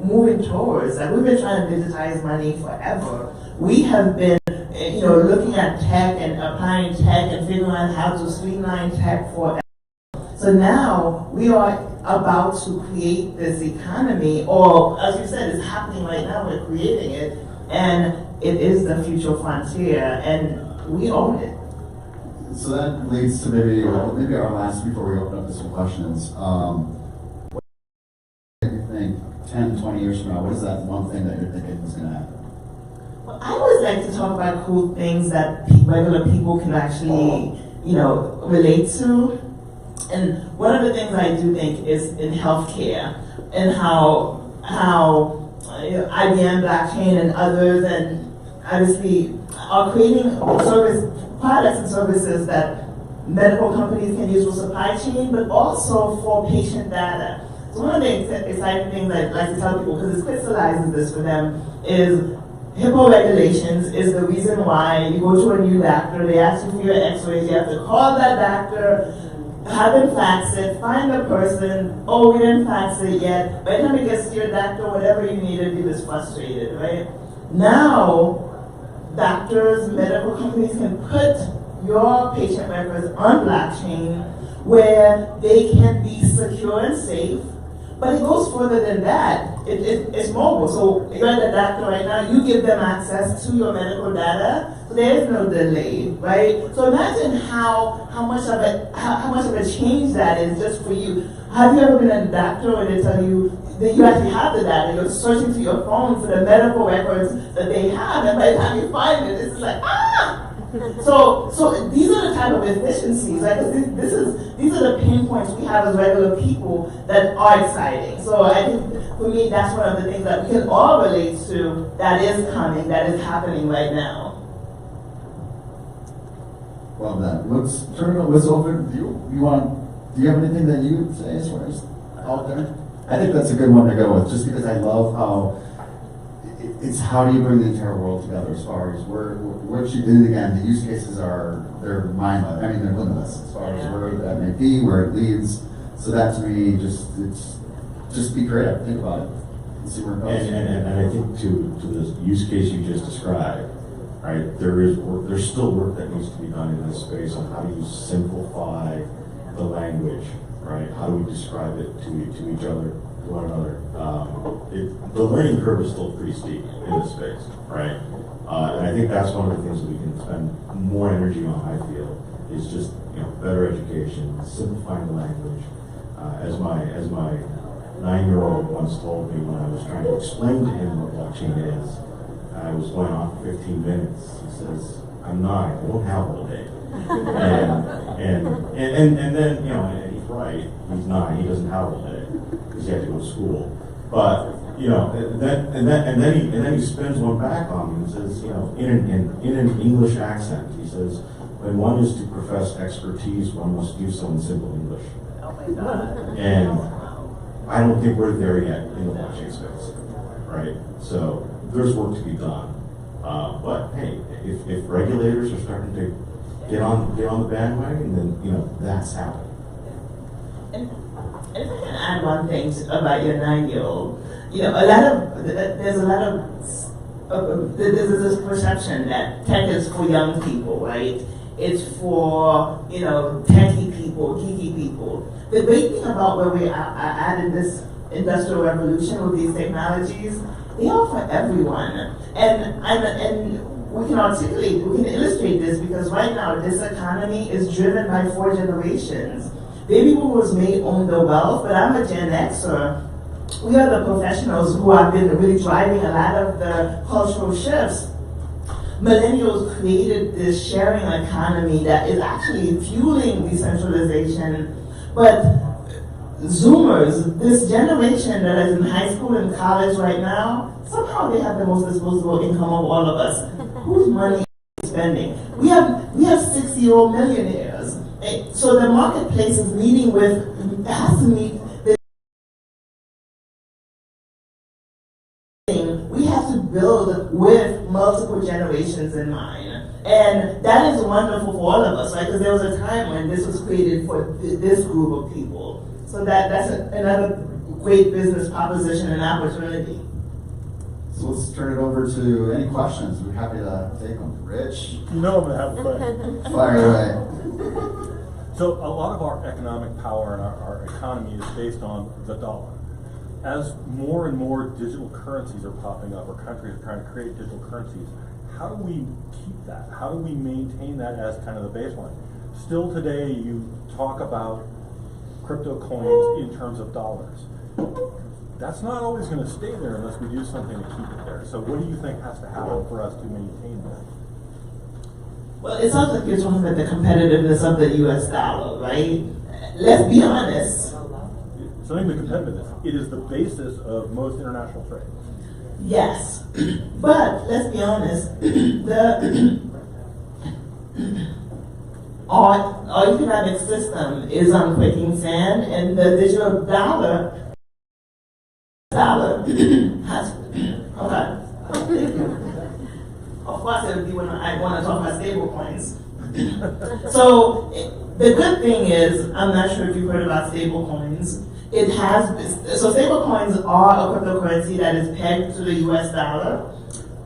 S11: moving towards. Like we've been trying to digitize money forever. We have been, looking at tech and applying tech and figuring out how to streamline tech forever. So now we are about to create this economy, or as you said, it's happening right now, we're creating it, and it is the future frontier, and we own it.
S10: So that leads to maybe our last, before we open up to some questions. What do you think 10, 20 years from now, what is that one thing that you're thinking is going to happen?
S11: Well, I always like to talk about cool things that regular people can actually, relate to. And one of the things I do think is in healthcare and how IBM, blockchain, and others, and obviously are creating products and services that medical companies can use for supply chain, but also for patient data. So one of the exciting things I'd like to tell people, because it crystallizes this for them, is HIPAA regulations is the reason why you go to a new doctor, they ask you for your x-rays, you have to call that doctor, have them fax it, find the person, oh, we didn't fax it yet. By the time it gets to your doctor, whatever you needed, you're just frustrated, right? Now, doctors, medical companies can put your patient records on blockchain where they can be secure and safe. But it goes further than that. It's mobile. So you're at the doctor right now, you give them access to your medical data, so there is no delay, right? So imagine how much of a change that is just for you. Have you ever been at a doctor where they tell you that you actually have the data, you're searching through your phone for the medical records that they have, and by the time you find it, it's like, ah! So these are the type of efficiencies, right? These are the pain points we have as regular people that are exciting. So I think for me, that's one of the things that we can all relate to that is coming, that is happening right now.
S10: Well then, let's turn it over. Do you have anything that you would say as far as out there? I think that's a good one to go with, just because I love how it's how do you bring the entire world together as far as what you did. Again, the use cases they're mindless. I mean, they're limitless as far as where that may be, where it leads. So that to me, just be creative, think about it, and see where it goes.
S17: And I think to this use case you just described, right? There's still work that needs to be done in this space on how do you simplify the language, right? How do we describe it to each other, to one another? The learning curve is still pretty steep in this space, right? And I think that's one of the things that we can spend more energy on, I feel, is just better education, simplifying the language. As my 9-year-old once told me when I was trying to explain to him what blockchain is, I was going on for 15 minutes. He says, "I'm 9, I don't have all day." and then and he's right. He's 9, he doesn't have all day. because he had to go to school. But and then he spins one back on me and says, in an English accent, he says, when one is to profess expertise, one must do so in simple English.
S11: Oh my God.
S17: And I don't think we're there yet in the blockchain space, right? So there's work to be done. But hey, if regulators are starting to get on the bandwagon, then that's happening.
S11: And if I can add one thing about your 9-year-old, there's this perception that tech is for young people, right? It's for techie people, geeky people. The great thing about where we are at in this industrial revolution with these technologies, they are for everyone. And we can illustrate this because right now this economy is driven by 4 generations. Baby boomers may own the wealth, but I'm a Gen Xer. We are the professionals who have been really driving a lot of the cultural shifts. Millennials created this sharing economy that is actually fueling decentralization. But Zoomers, this generation that is in high school and college right now, somehow they have the most disposable income of all of us. Whose money are we spending? We have 60-year-old millionaires. So the marketplace is has to meet the we have to build with multiple generations in mind. And that is wonderful for all of us, right? Because there was a time when this was created for this group of people. So that's another great business proposition and opportunity.
S10: So let's turn it over to any questions. We're happy to take them. Rich?
S4: I'm going to have a question.
S10: Fire away.
S4: So a lot of our economic power and our economy is based on the dollar. As more and more digital currencies are popping up, or countries are trying to create digital currencies, how do we keep that? How do we maintain that as kind of the baseline? Still today, you talk about crypto coins in terms of dollars. That's not always going to stay there unless we do something to keep it there. So what do you think has to happen for us to maintain that?
S11: Well, it sounds like you're talking about the competitiveness of the US dollar, right? Let's be honest.
S4: Something the competitiveness. It is the basis of most international trade.
S11: Yes. But let's be honest, our economic system is on quicksand, and the digital dollar has of course it would be when I want to talk about stable coins. So the good thing is, I'm not sure if you've heard about stable coins. So stable coins are a cryptocurrency that is pegged to the US dollar.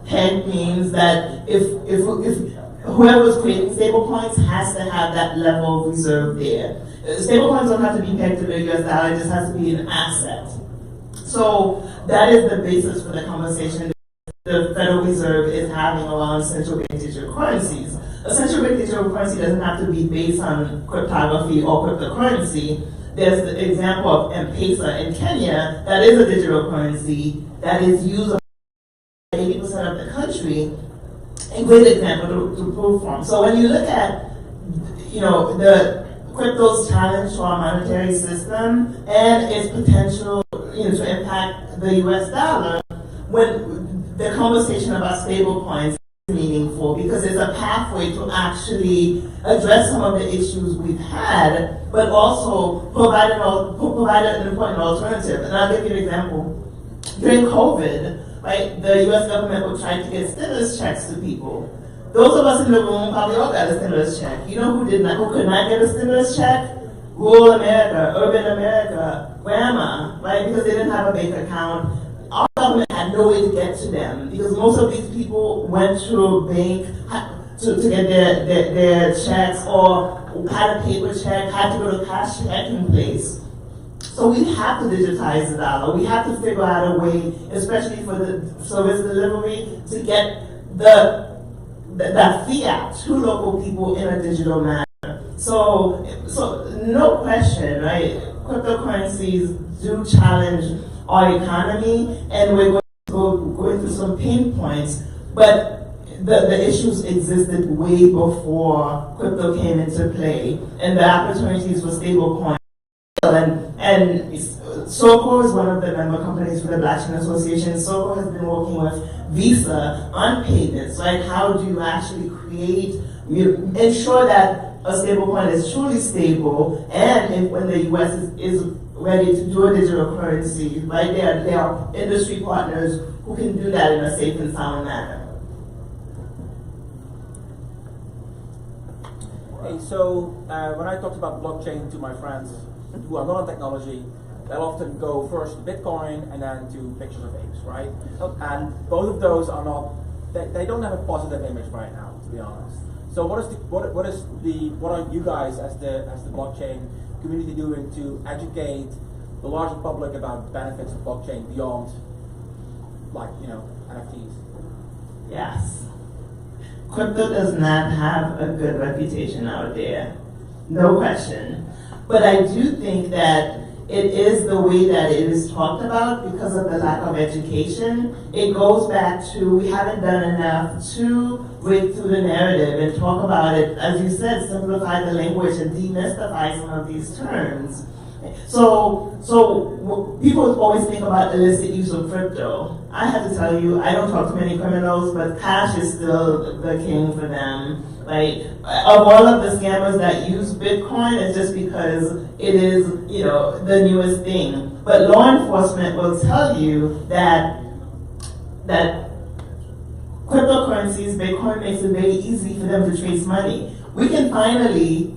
S11: Pegged means that if whoever is creating stable coins has to have that level of reserve there. Stable coins don't have to be pegged to the US dollar, it just has to be an asset. So that is the basis for the conversation the Federal Reserve is having around central bank digital currencies. A central bank digital currency doesn't have to be based on cryptography or cryptocurrency. There's the example of M-Pesa in Kenya, that is a digital currency that is used by 80% of the country. A great example to prove from. So when you look at, the crypto's challenge to our monetary system and its potential, to impact the US dollar, when the conversation about stable coins is meaningful because it's a pathway to actually address some of the issues we've had, but also provide an important alternative. And I'll give you an example. During COVID, right, the US government would try to get stimulus checks to people. Those of us in the room probably all got a stimulus check. You know who could not get a stimulus check? Rural America, urban America, grandma, right? Because they didn't have a bank account. Our government had no way to get to them because most of these people went to a bank to get their checks or had a paper check, had to go to cash checking place. So we have to digitize the dollar. We have to figure out a way, especially for the service delivery, to get that fiat to local people in a digital manner. So no question, right? Cryptocurrencies do challenge our economy, and we're going through some pain points, but the issues existed way before crypto came into play, and the opportunities for stable coins. And SOCO is one of the member companies for the Blockchain Association. SOCO has been working with Visa on payments, like how do you actually ensure that a stablecoin is truly stable, and if when the US is ready to do a digital currency, right there are industry partners who can do that in a safe and sound manner.
S13: Hey, so when I talked about blockchain to my friends who are not on technology, they'll often go first to Bitcoin and then to pictures of apes, right? And both of those are not, they don't have a positive image right now, to be honest. So what are you guys as the blockchain community doing to educate the larger public about the benefits of blockchain beyond, like, NFTs?
S11: Yes. Crypto does not have a good reputation out there, no question. But I do think that it is the way that it is talked about because of the lack of education. It goes back to we haven't done enough to break through the narrative and talk about it, as you said, simplify the language and demystify some of these terms. So people always think about illicit use of crypto. I have to tell you, I don't talk to many criminals, but cash is still the king for them. Like, of all of the scammers that use Bitcoin, it's just because it is, the newest thing. But law enforcement will tell you that cryptocurrencies, Bitcoin makes it very easy for them to trace money. We can finally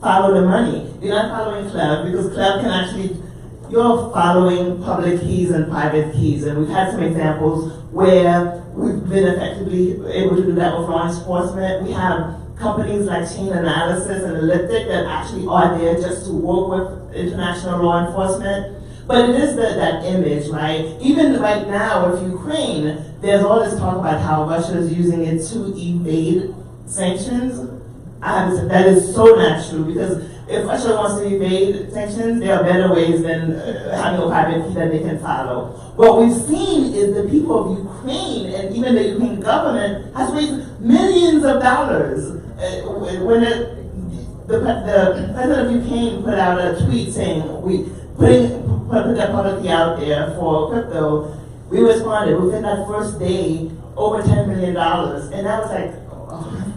S11: follow the money. You're not following Clev because Clev can actually, you're following public keys and private keys. And we've had some examples where we've been effectively able to do that with law enforcement. We have companies like Chain Analysis and Elliptic that actually are there just to work with international law enforcement. But it is that image, right? Even right now with Ukraine, there's all this talk about how Russia is using it to evade sanctions. I have to say, that is so not true, because if Russia wants to evade sanctions, there are better ways than having a private key that they can follow. What we've seen is the people of Ukraine and even the Ukrainian government has raised millions of dollars. When the president of Ukraine put out a tweet saying put that publicly out there for crypto, we responded within that first day over $10 million, and that was like.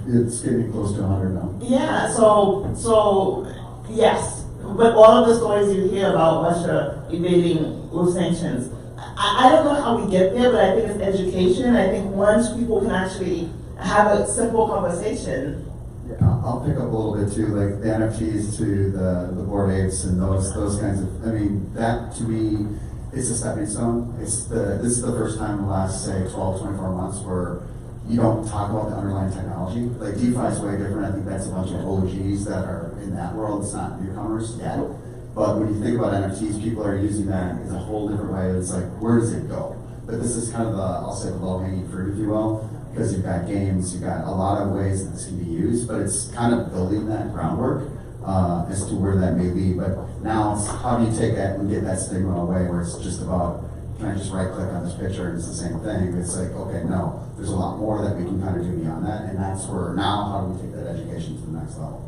S10: It's getting close to 100 now.
S11: Yeah, so yes, but all of the stories you hear about Russia evading with sanctions, I don't know how we get there, but I think it's education. I think once people can actually have a simple conversation.
S10: Yeah, I'll pick up a little bit too, like the NFTs to the Bored Apes and those kinds of. I mean, that to me, it's a stepping stone. This is the first time in the last, say, 12, 24 months where you don't talk about the underlying technology. Like DeFi is way different. I think that's a bunch of OGs that are in that world. It's not newcomers yet. But when you think about NFTs, people are using that as a whole different way. It's like, where does it go? But this is kind of I'll say the low-hanging fruit, if you will, because you've got games, you've got a lot of ways that this can be used, but it's kind of building that groundwork as to where that may lead. But now it's how do you take that and get that stigma away where it's just about, can I just right-click on this picture and it's the same thing? It's like, okay, no, there's a lot more that we can kind of do beyond that, and that's where now how do we take that education to the next level?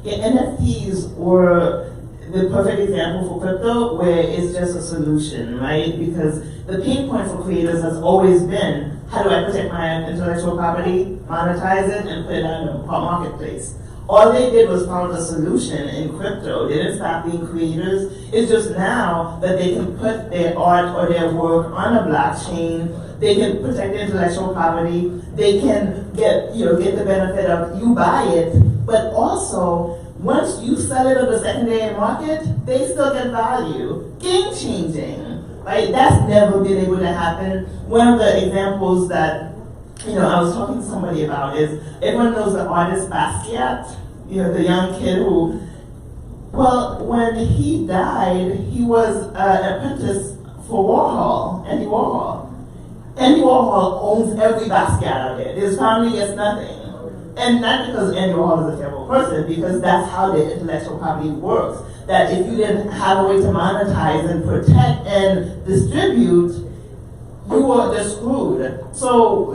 S11: Yeah, NFTs were the perfect example for crypto where it's just a solution, right? Because the pain point for creators has always been, how do I protect my intellectual property, monetize it, and put it on the marketplace? All they did was found a solution in crypto. They didn't stop being creators. It's just now that they can put their art or their work on a blockchain. They can protect their intellectual property. They can get the benefit of you buy it, but also once you sell it on the secondary market, they still get value. Game changing, right? That's never been able to happen. One of the examples that I was talking to somebody about is, everyone knows the artist Basquiat, the young kid who, well, when he died, he was an apprentice for Warhol, Andy Warhol. Andy Warhol owns every Basquiat out there. His family gets nothing. And not because Andy Warhol is a terrible person, because that's how the intellectual property works. That if you didn't have a way to monetize and protect and distribute, you were just screwed. So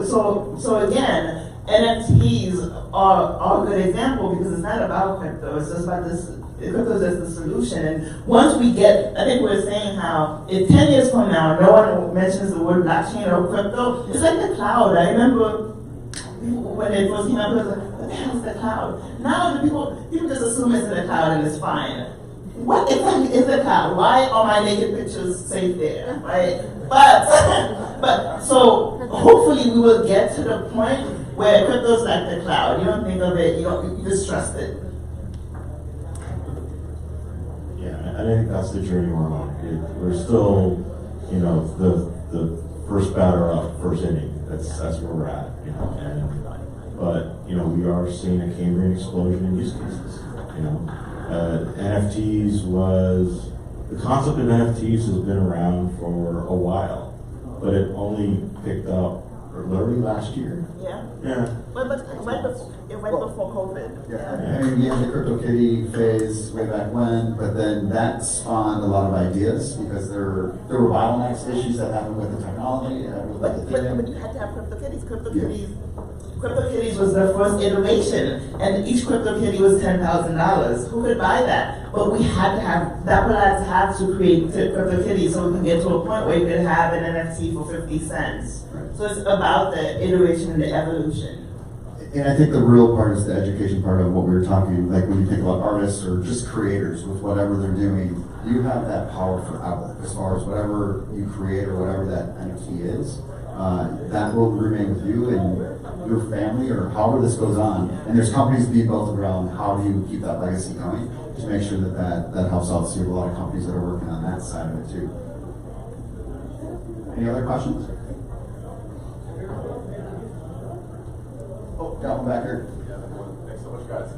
S11: again, NFTs are a good example because it's not about crypto. It's just about this Crypto is just the solution. And once we get, I think we're saying how if 10 years from now, no one mentions the word blockchain or crypto, it's like the cloud. I remember when it first came out, it was like, what the hell is the cloud? Now the people just assume it's in the cloud and it's fine. What exactly is the cloud? Why are my naked pictures safe there? Right? But so hopefully we will get to the point where crypto is like the cloud. You don't think of it, you just trust it.
S17: Yeah, and I think that's the journey we're on. We're still, the first batter up, first inning. That's where we're at, but we are seeing a Cambrian explosion in use cases. NFTs the concept of NFTs has been around for a while, but it only picked up literally last year.
S11: Yeah.
S17: Yeah.
S11: But it went before COVID.
S10: Yeah. I mean, we had the CryptoKitty phase way back when, but then that spawned a lot of ideas because there were bottlenecks, issues that happened with the technology.
S11: But you had to have CryptoKitties. CryptoKitties was the first iteration, and each CryptoKitty was $10,000. Who could buy that? But we had to have, that would have to create CryptoKitties so we can get to a point where you could have an NFT for 50 cents. Right. So it's about the iteration and the evolution.
S10: And I think the real part is the education part of what we were talking, like when you think about artists or just creators with whatever they're doing, you have that power forever as far as whatever you create or whatever that NFT is. That will remain with you and your family or however this goes on. And there's companies being built around how do you keep that legacy going to make sure that helps out. So you have a lot of companies that are working on that side of it too. Any other questions? Oh, got one back here.
S3: Thanks so much, guys.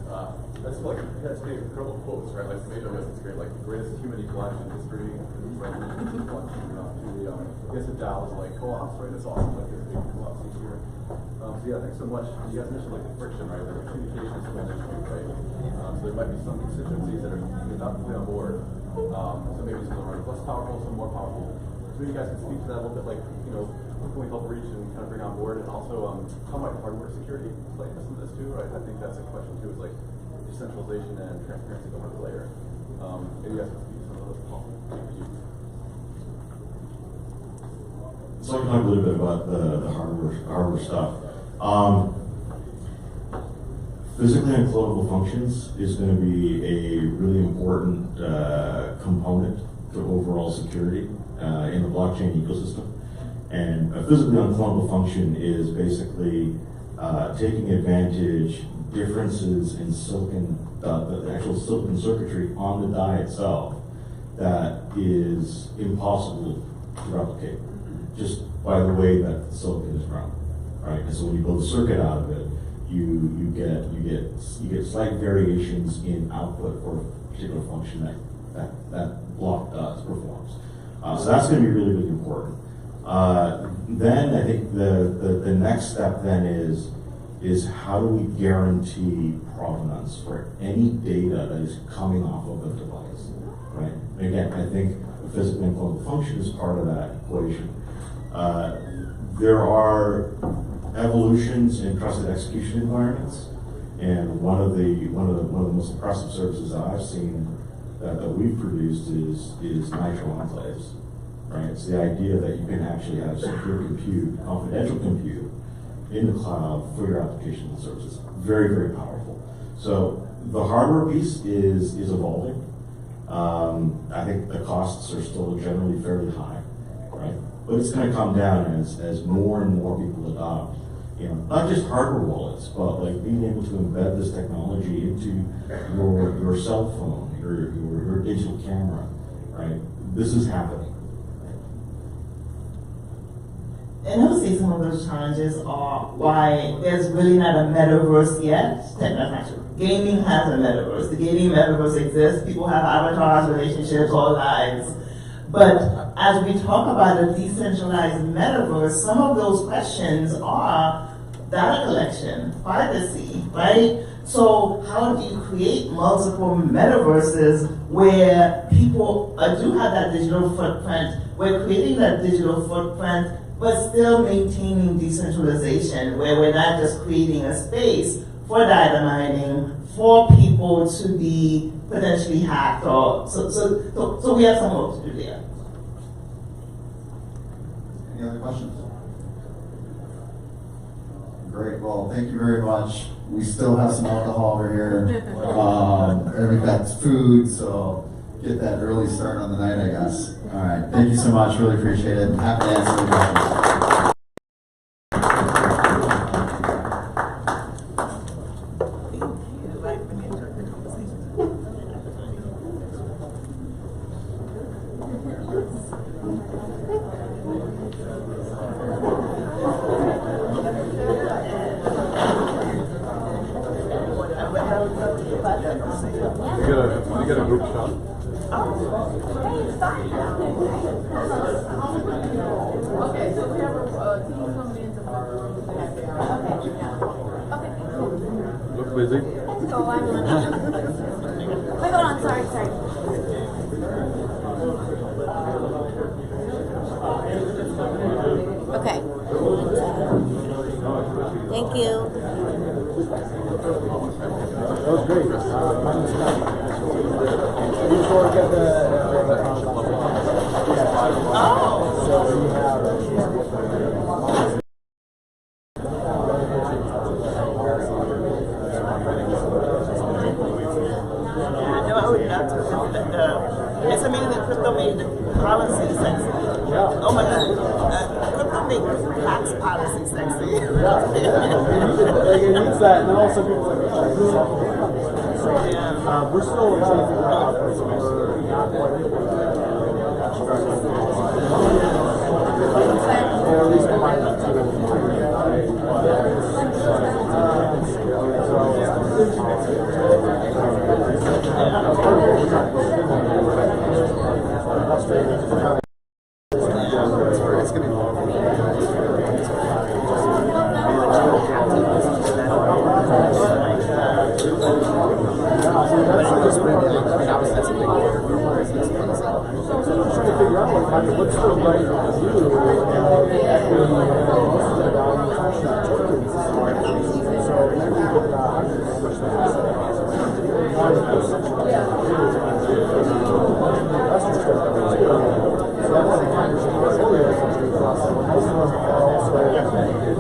S3: That's like that's big incredible quotes, right? Like maybe it's great, like the greatest human collection in history. Like, I guess the Dow is like co-ops, right? It's awesome. Like there's big co-ops each year. So yeah, thanks so much. You guys mentioned like the friction, right? The communication is so interesting, right? So there might be some constituencies that are not fully on board. So maybe some are less powerful, some more powerful. So you guys can speak to that a little bit, like what can we help reach and kind of bring on board, and also how might hardware security play into some of this too, right? I think that's a question too, is like decentralization and transparency at the hardware layer. Maybe you guys can speak to some of those.
S17: So I can talk a little bit about the hardware stuff. Physically unclonable functions is going to be a really important component to overall security in the blockchain ecosystem. And a physically unclonable function is basically taking advantage differences in silicon, the actual silicon circuitry on the die itself that is impossible to replicate, just by the way that the silicon is run, right? And so when you build a circuit out of it, you get slight variations in output for a particular function that block performs. So that's going to be really, really important. Then I think the next step then is how do we guarantee provenance for any data that is coming off of a device, right? And again, I think a physically unclonable function is part of that equation. There are evolutions in trusted execution environments, and one of the most impressive services that I've seen that we've produced is Nitro enclaves. Right? It's the idea that you can actually have secure compute, confidential compute in the cloud for your applications and services. Very, very powerful. So the hardware piece is evolving. I think the costs are still generally fairly high, right? But it's going to come down as more and more people adopt, not just hardware wallets, but like being able to embed this technology into your cell phone, your digital camera, right? This is happening.
S11: And I would say some of those challenges are why there's really not a metaverse yet. Gaming has a metaverse. The gaming metaverse exists. People have avatars, relationships, all lives. But as we talk about a decentralized metaverse, some of those questions are data collection, privacy, right? So how do you create multiple metaverses where people do have that digital footprint? We're creating that digital footprint, but still maintaining decentralization, where we're not just creating a space for dynamiting, for people to be potentially hacked, or so we have some work to do there.
S10: Any other questions? Great. Well, thank you very much. We still have some alcohol over here, and we've got food, so get that early start on the night, I guess. All right. Thank you so much. Really appreciate it. Happy to answer the questions.
S4: We get a group shot.
S8: Okay, so we have a team coming in tomorrow. Okay.
S4: Look busy.
S7: So I'm wait, hold on, sorry. Okay. Thank you.
S19: That was great. My name's Scott. Before we get so we have
S11: it's amazing that crypto made the policy sexy. Yeah. Oh my God. Crypto made tax policy sexy.
S19: Yeah. It needs that, and then also people like, yeah. We're still trying to figure out how we're not quite at least
S21: it's going to be long.
S19: What's the right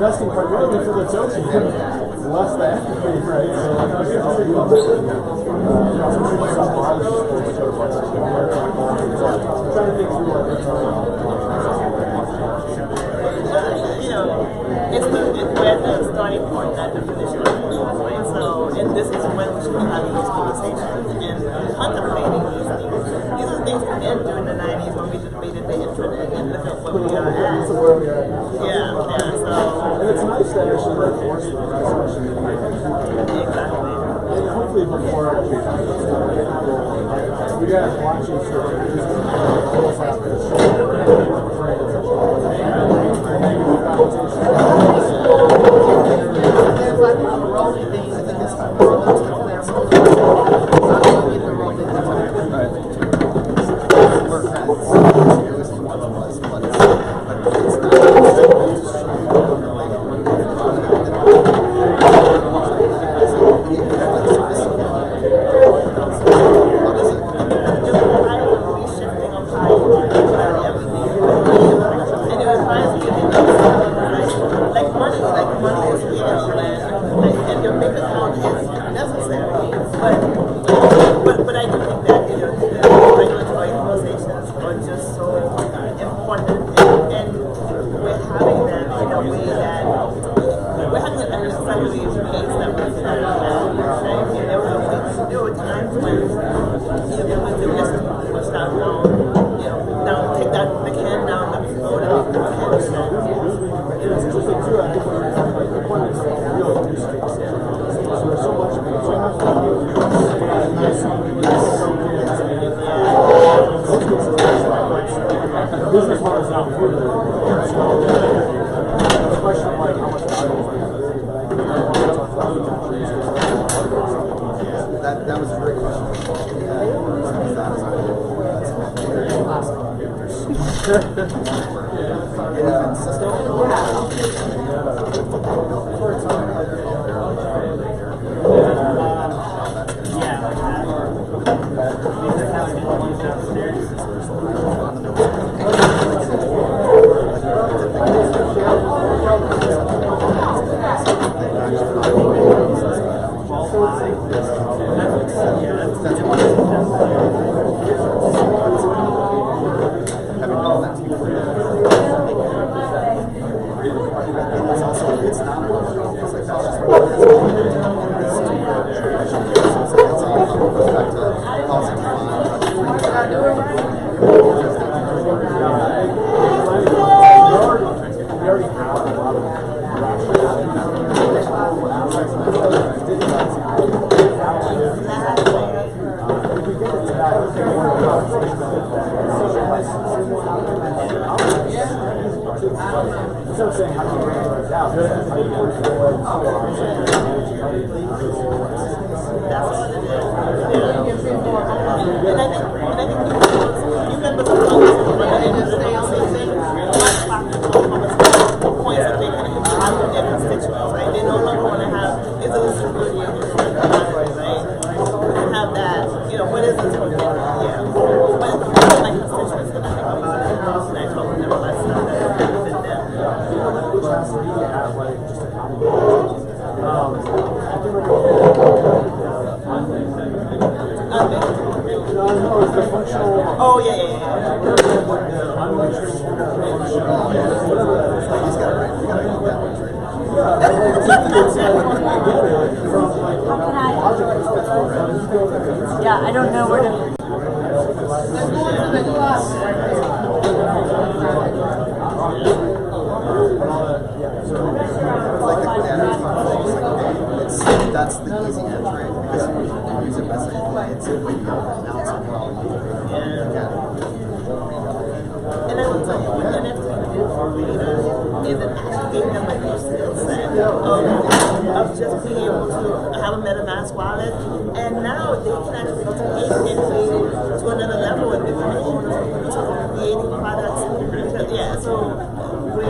S19: investing primarily for the token, less the equity, right?
S11: It's we're at the starting point, not the finishing point, right? So, and this is when we should be having these conversations and contemplating these things. These are things that ended during the 90s when we debated the internet and look at what we are at. Yeah, so.
S19: And it's nice to actually reinforce the discussion.
S11: Exactly.
S19: And hopefully before you guys watching
S11: but I do think that the regulatory conversations are just so important, and we're having them in a way that we're having an assembly pace that was right? And there were times when the risk was down low, down, take that the can down the road and the can was down.
S19: so much business model is not good. It's a question of like how much
S21: That was a great question.
S15: Yeah, I don't know where to.
S10: That's the easy entry because you can use it as it's a window and now it's a problem.
S11: And I will tell you, what NFT did for readers is it actually gave them a new skill set of just being able to have a MetaMask wallet, and now they can actually take it to another level and become owners of creating products. Yeah, so we.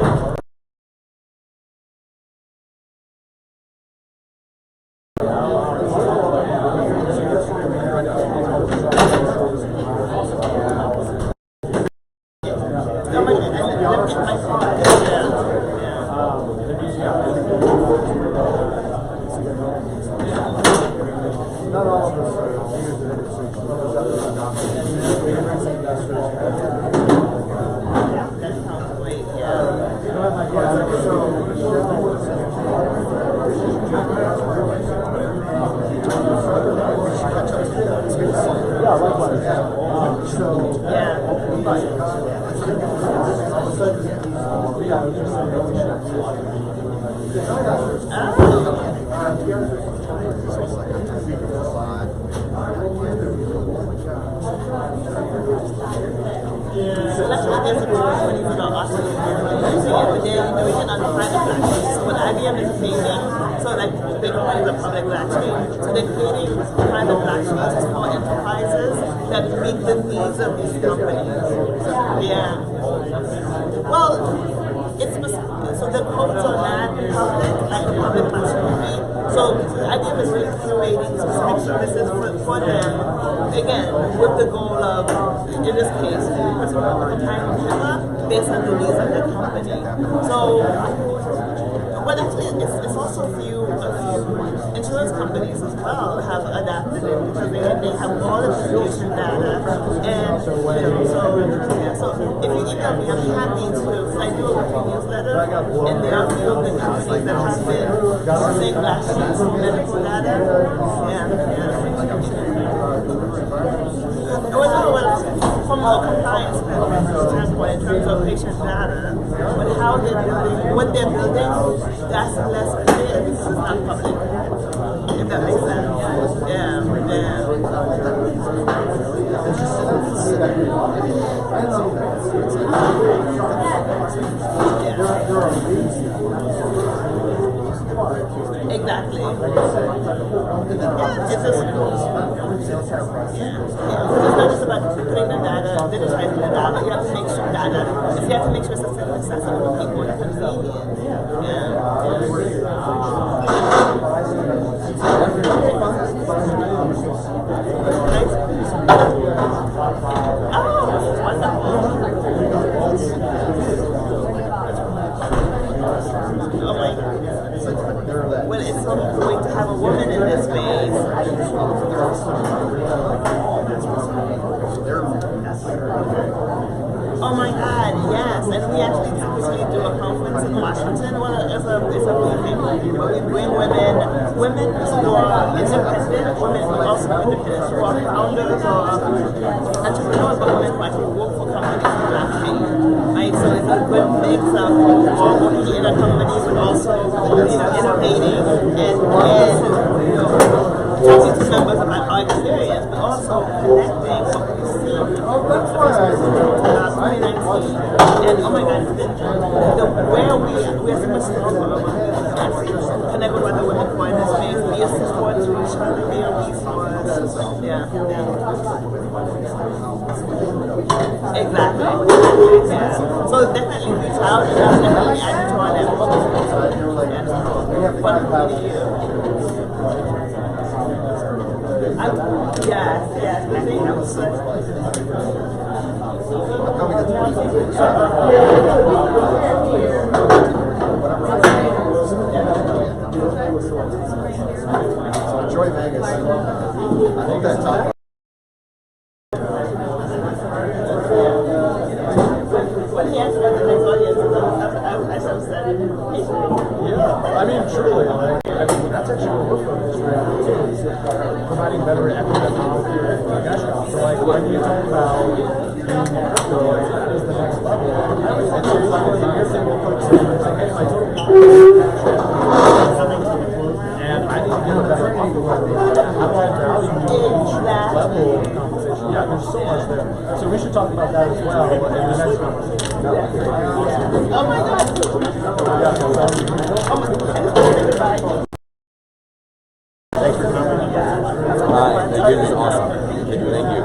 S11: Based on the needs of the company. So, but actually, it's also a few insurance companies as well have adapted it because they have all the distribution data, and so if you email me, I'm happy to, because I do a weekly newsletter, and there are a few of the companies that have been using black sheets for medical data. From a compliance standpoint, in terms of patient data, but how they're building, what they're building, that's less clear because it's not public. If that makes sense. Exactly. It's just it's not just about putting the data, digitizing the data. You have to make sure data. You have to make sure it's accessible to people and convenient. Oh, wonderful. Oh my God. Well, it's so great to have a woman in this space. Oh my God, yes. And we actually obviously do a conference in Washington. Well, it's a big thing. But we bring women who are independent, women who also independent, who are founders or entrepreneurs, but women who actually work for companies in blockchain. Right? So it's a good mix of all working in a company, but also innovating and talking to members about our experience, but also connecting what we see in 2019. And oh my God, where we are so much stronger. Connect with other women who are in this space, be a support to each other, be a resource. Yeah. Exactly. Yeah. So definitely reach out and definitely add to our network. Yes, I think that was
S21: Joy Vegas. I think that's top.
S19: Yeah, I mean, truly, that's actually what we're focused on, is providing better epidemiology. So, when you talk about being crypto, that is the next level. And so, you're saying we'll focus on saying, hey, my total and I need to get a better handle on how do I value each level of compensation? Yeah, there's so much there. So we should talk about that as well in the next conversation.
S11: Oh my God!
S12: Thanks for coming. Thank you. This is awesome. Thank you.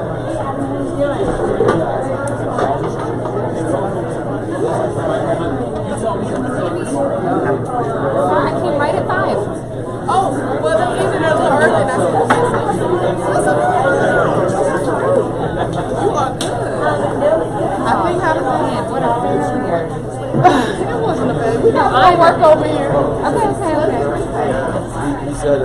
S8: I came right at 5. Oh, well, they gave it a little early, and I said, you are good. I think how to plan. What a failure. It wasn't a failure. I work over here. Okay.
S12: He said,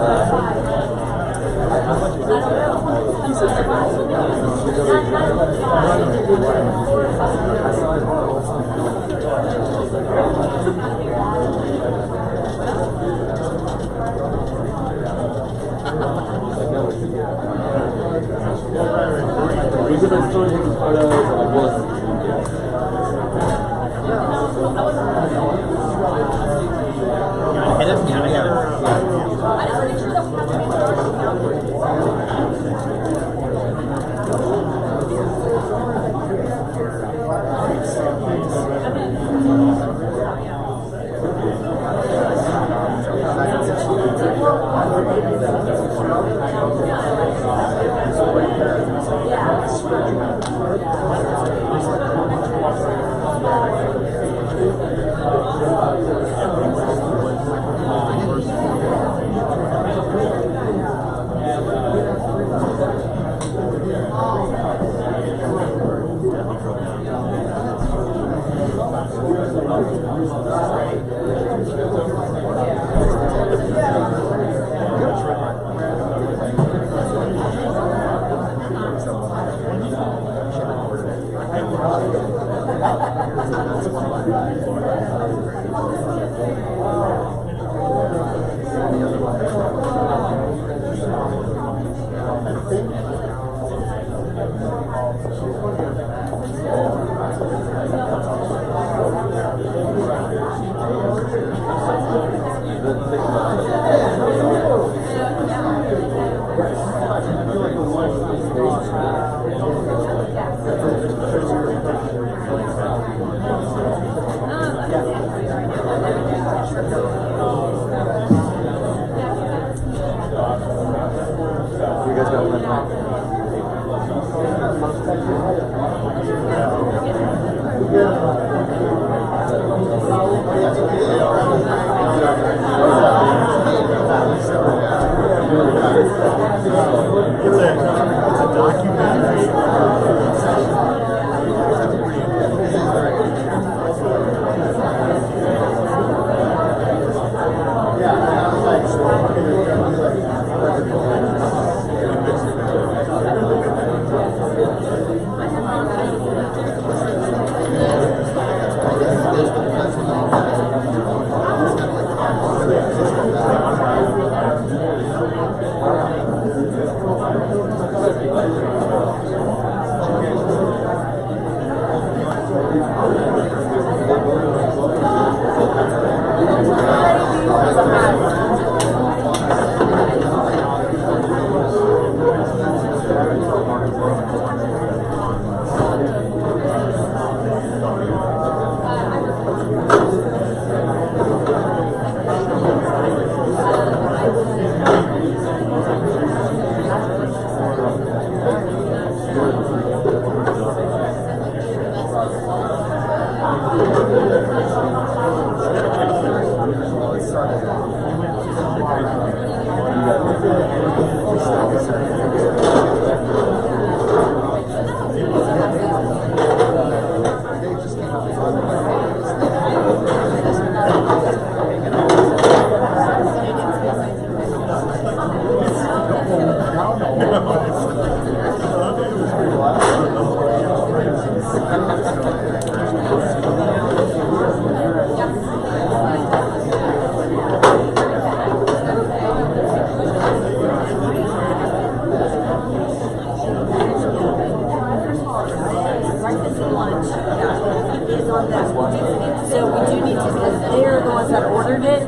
S15: do need to because they're the ones that ordered it.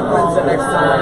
S2: When's the next time?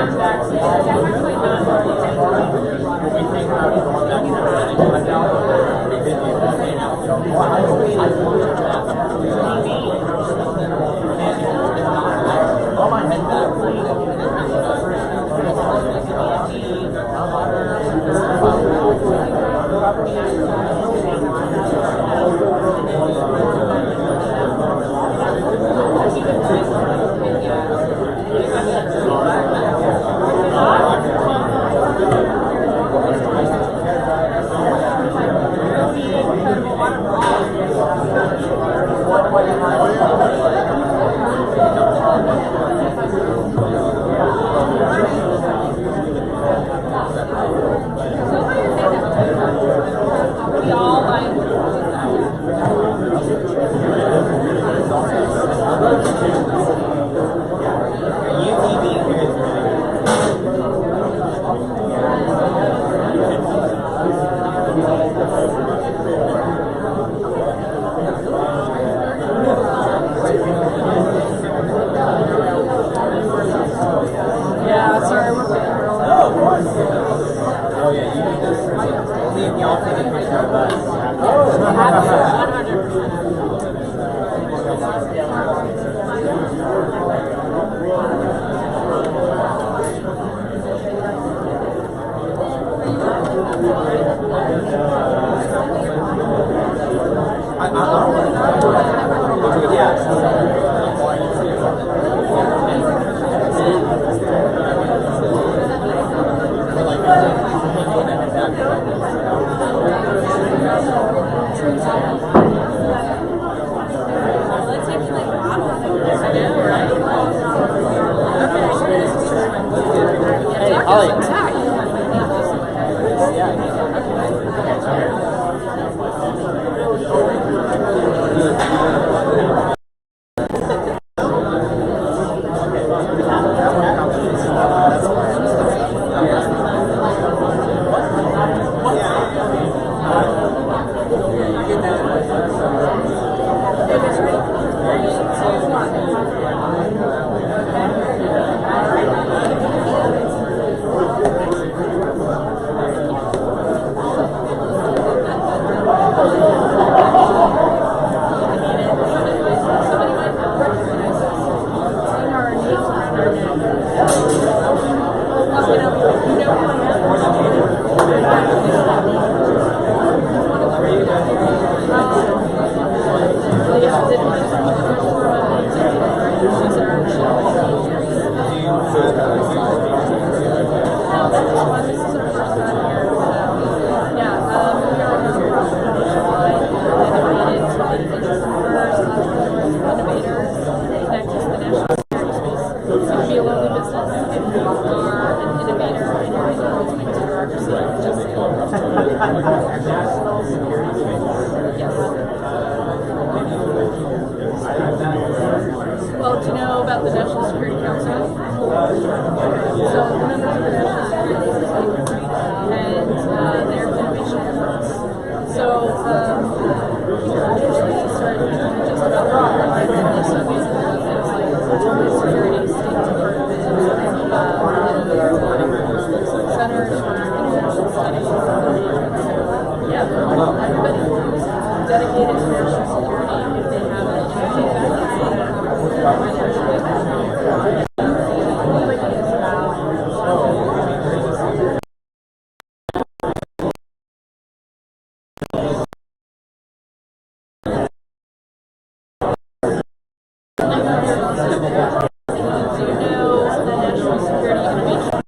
S8: Well, do you know about the National Security Council? So, the members of the National Security Council and their innovation efforts. So, usually started just about rock, so basically things like security, state department, centers for international studies. Yeah, everybody the National Security Innovation?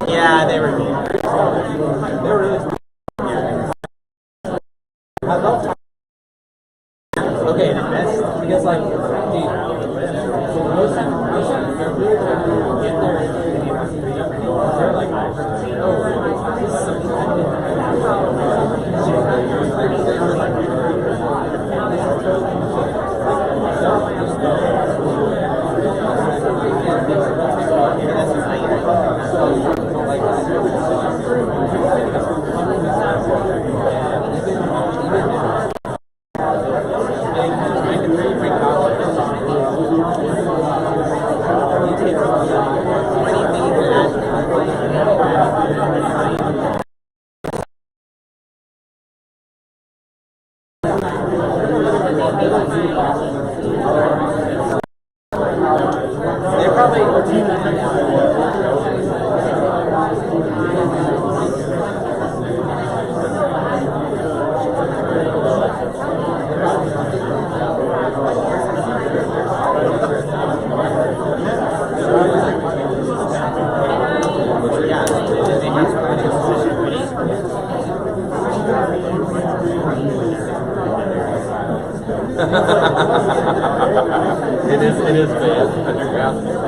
S21: Yeah, they were cool. They were really cool. Yeah. I love okay, the best because like dude, so most they're really trying to get there and they're like this is so
S12: It is bad. Underground.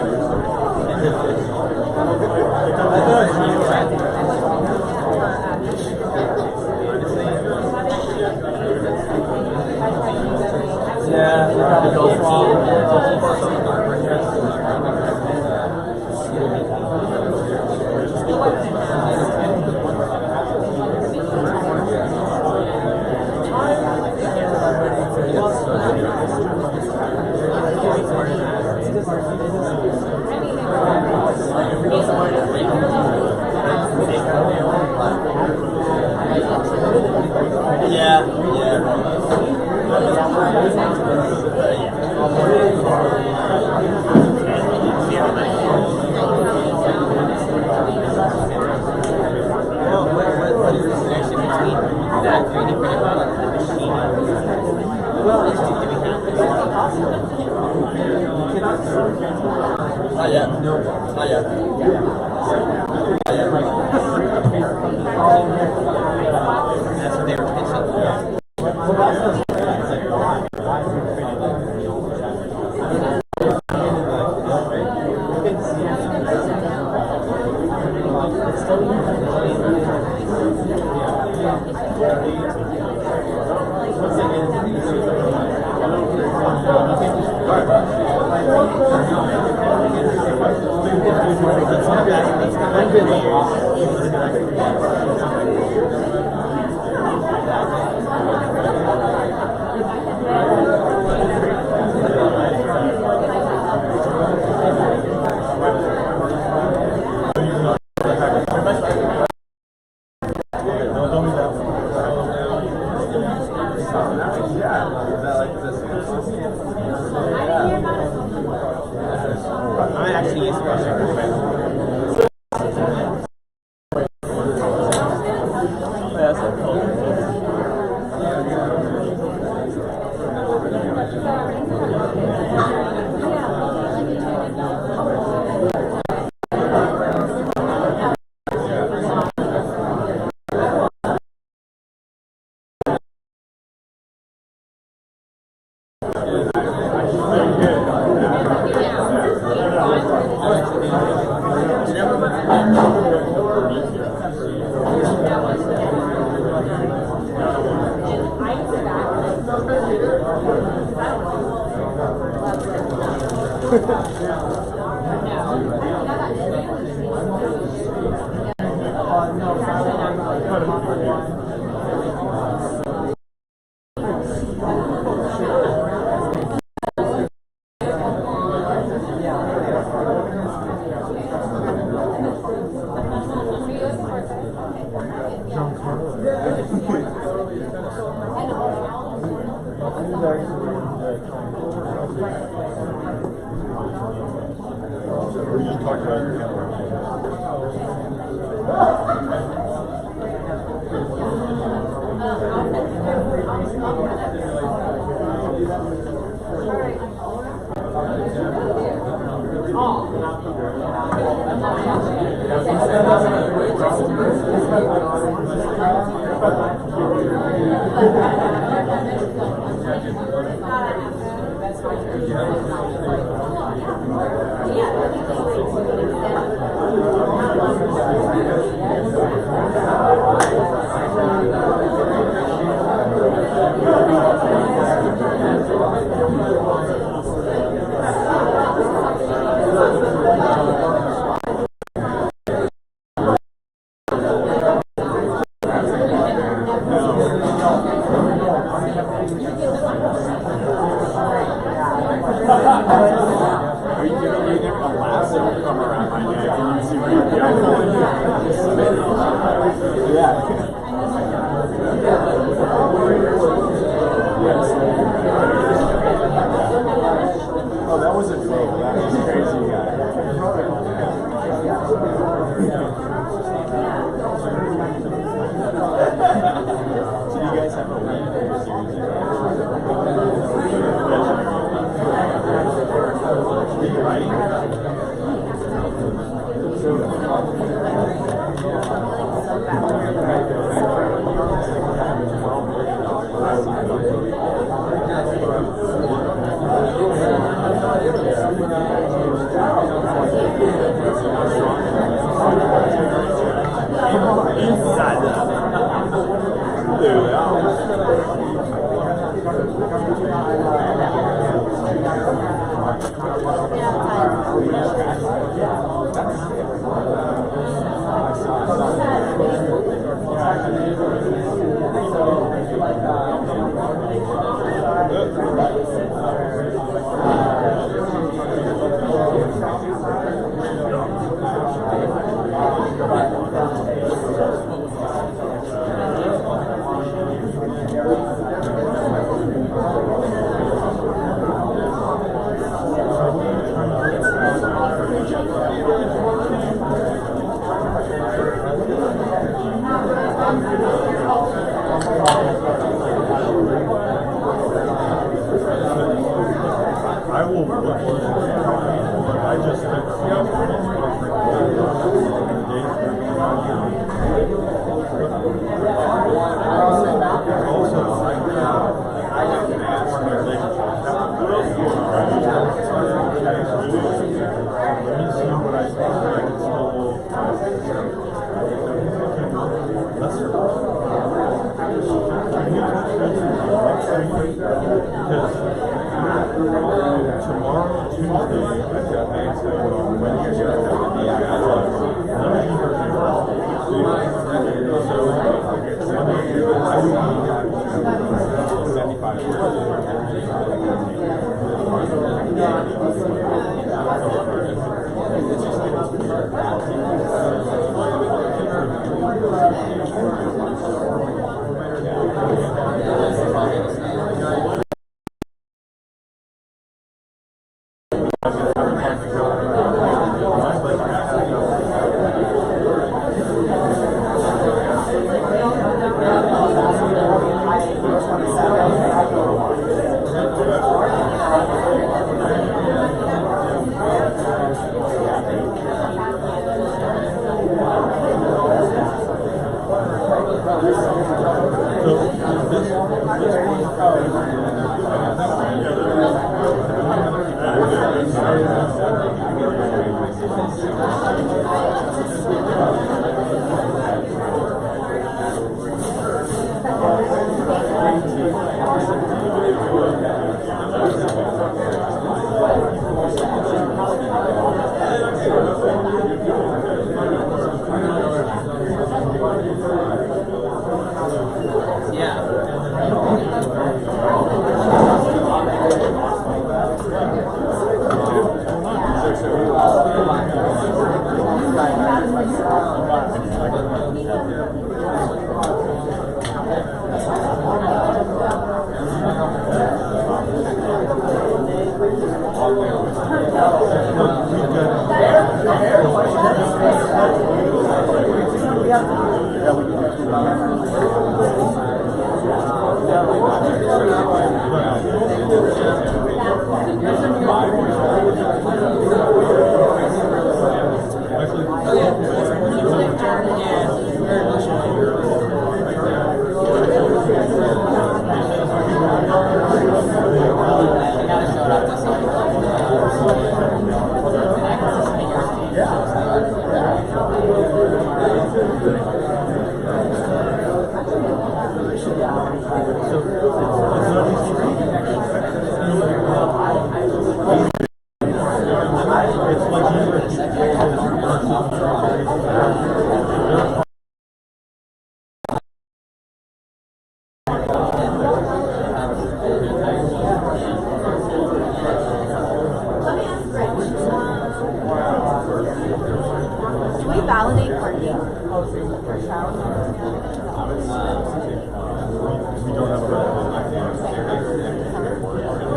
S19: Oh, that wasn't fake.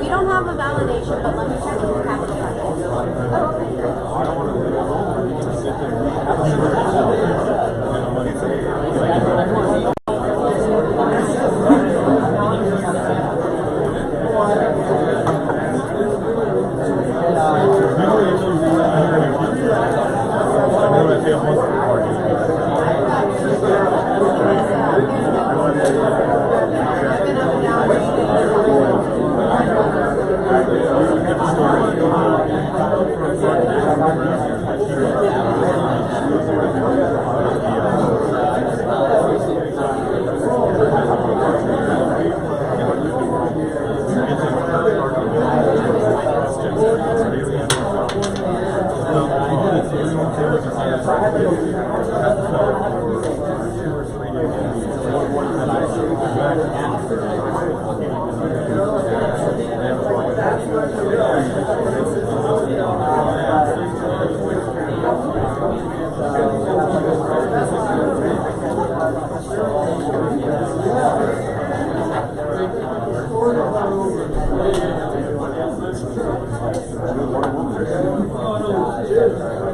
S7: We don't have a validation, but let me check with the capital.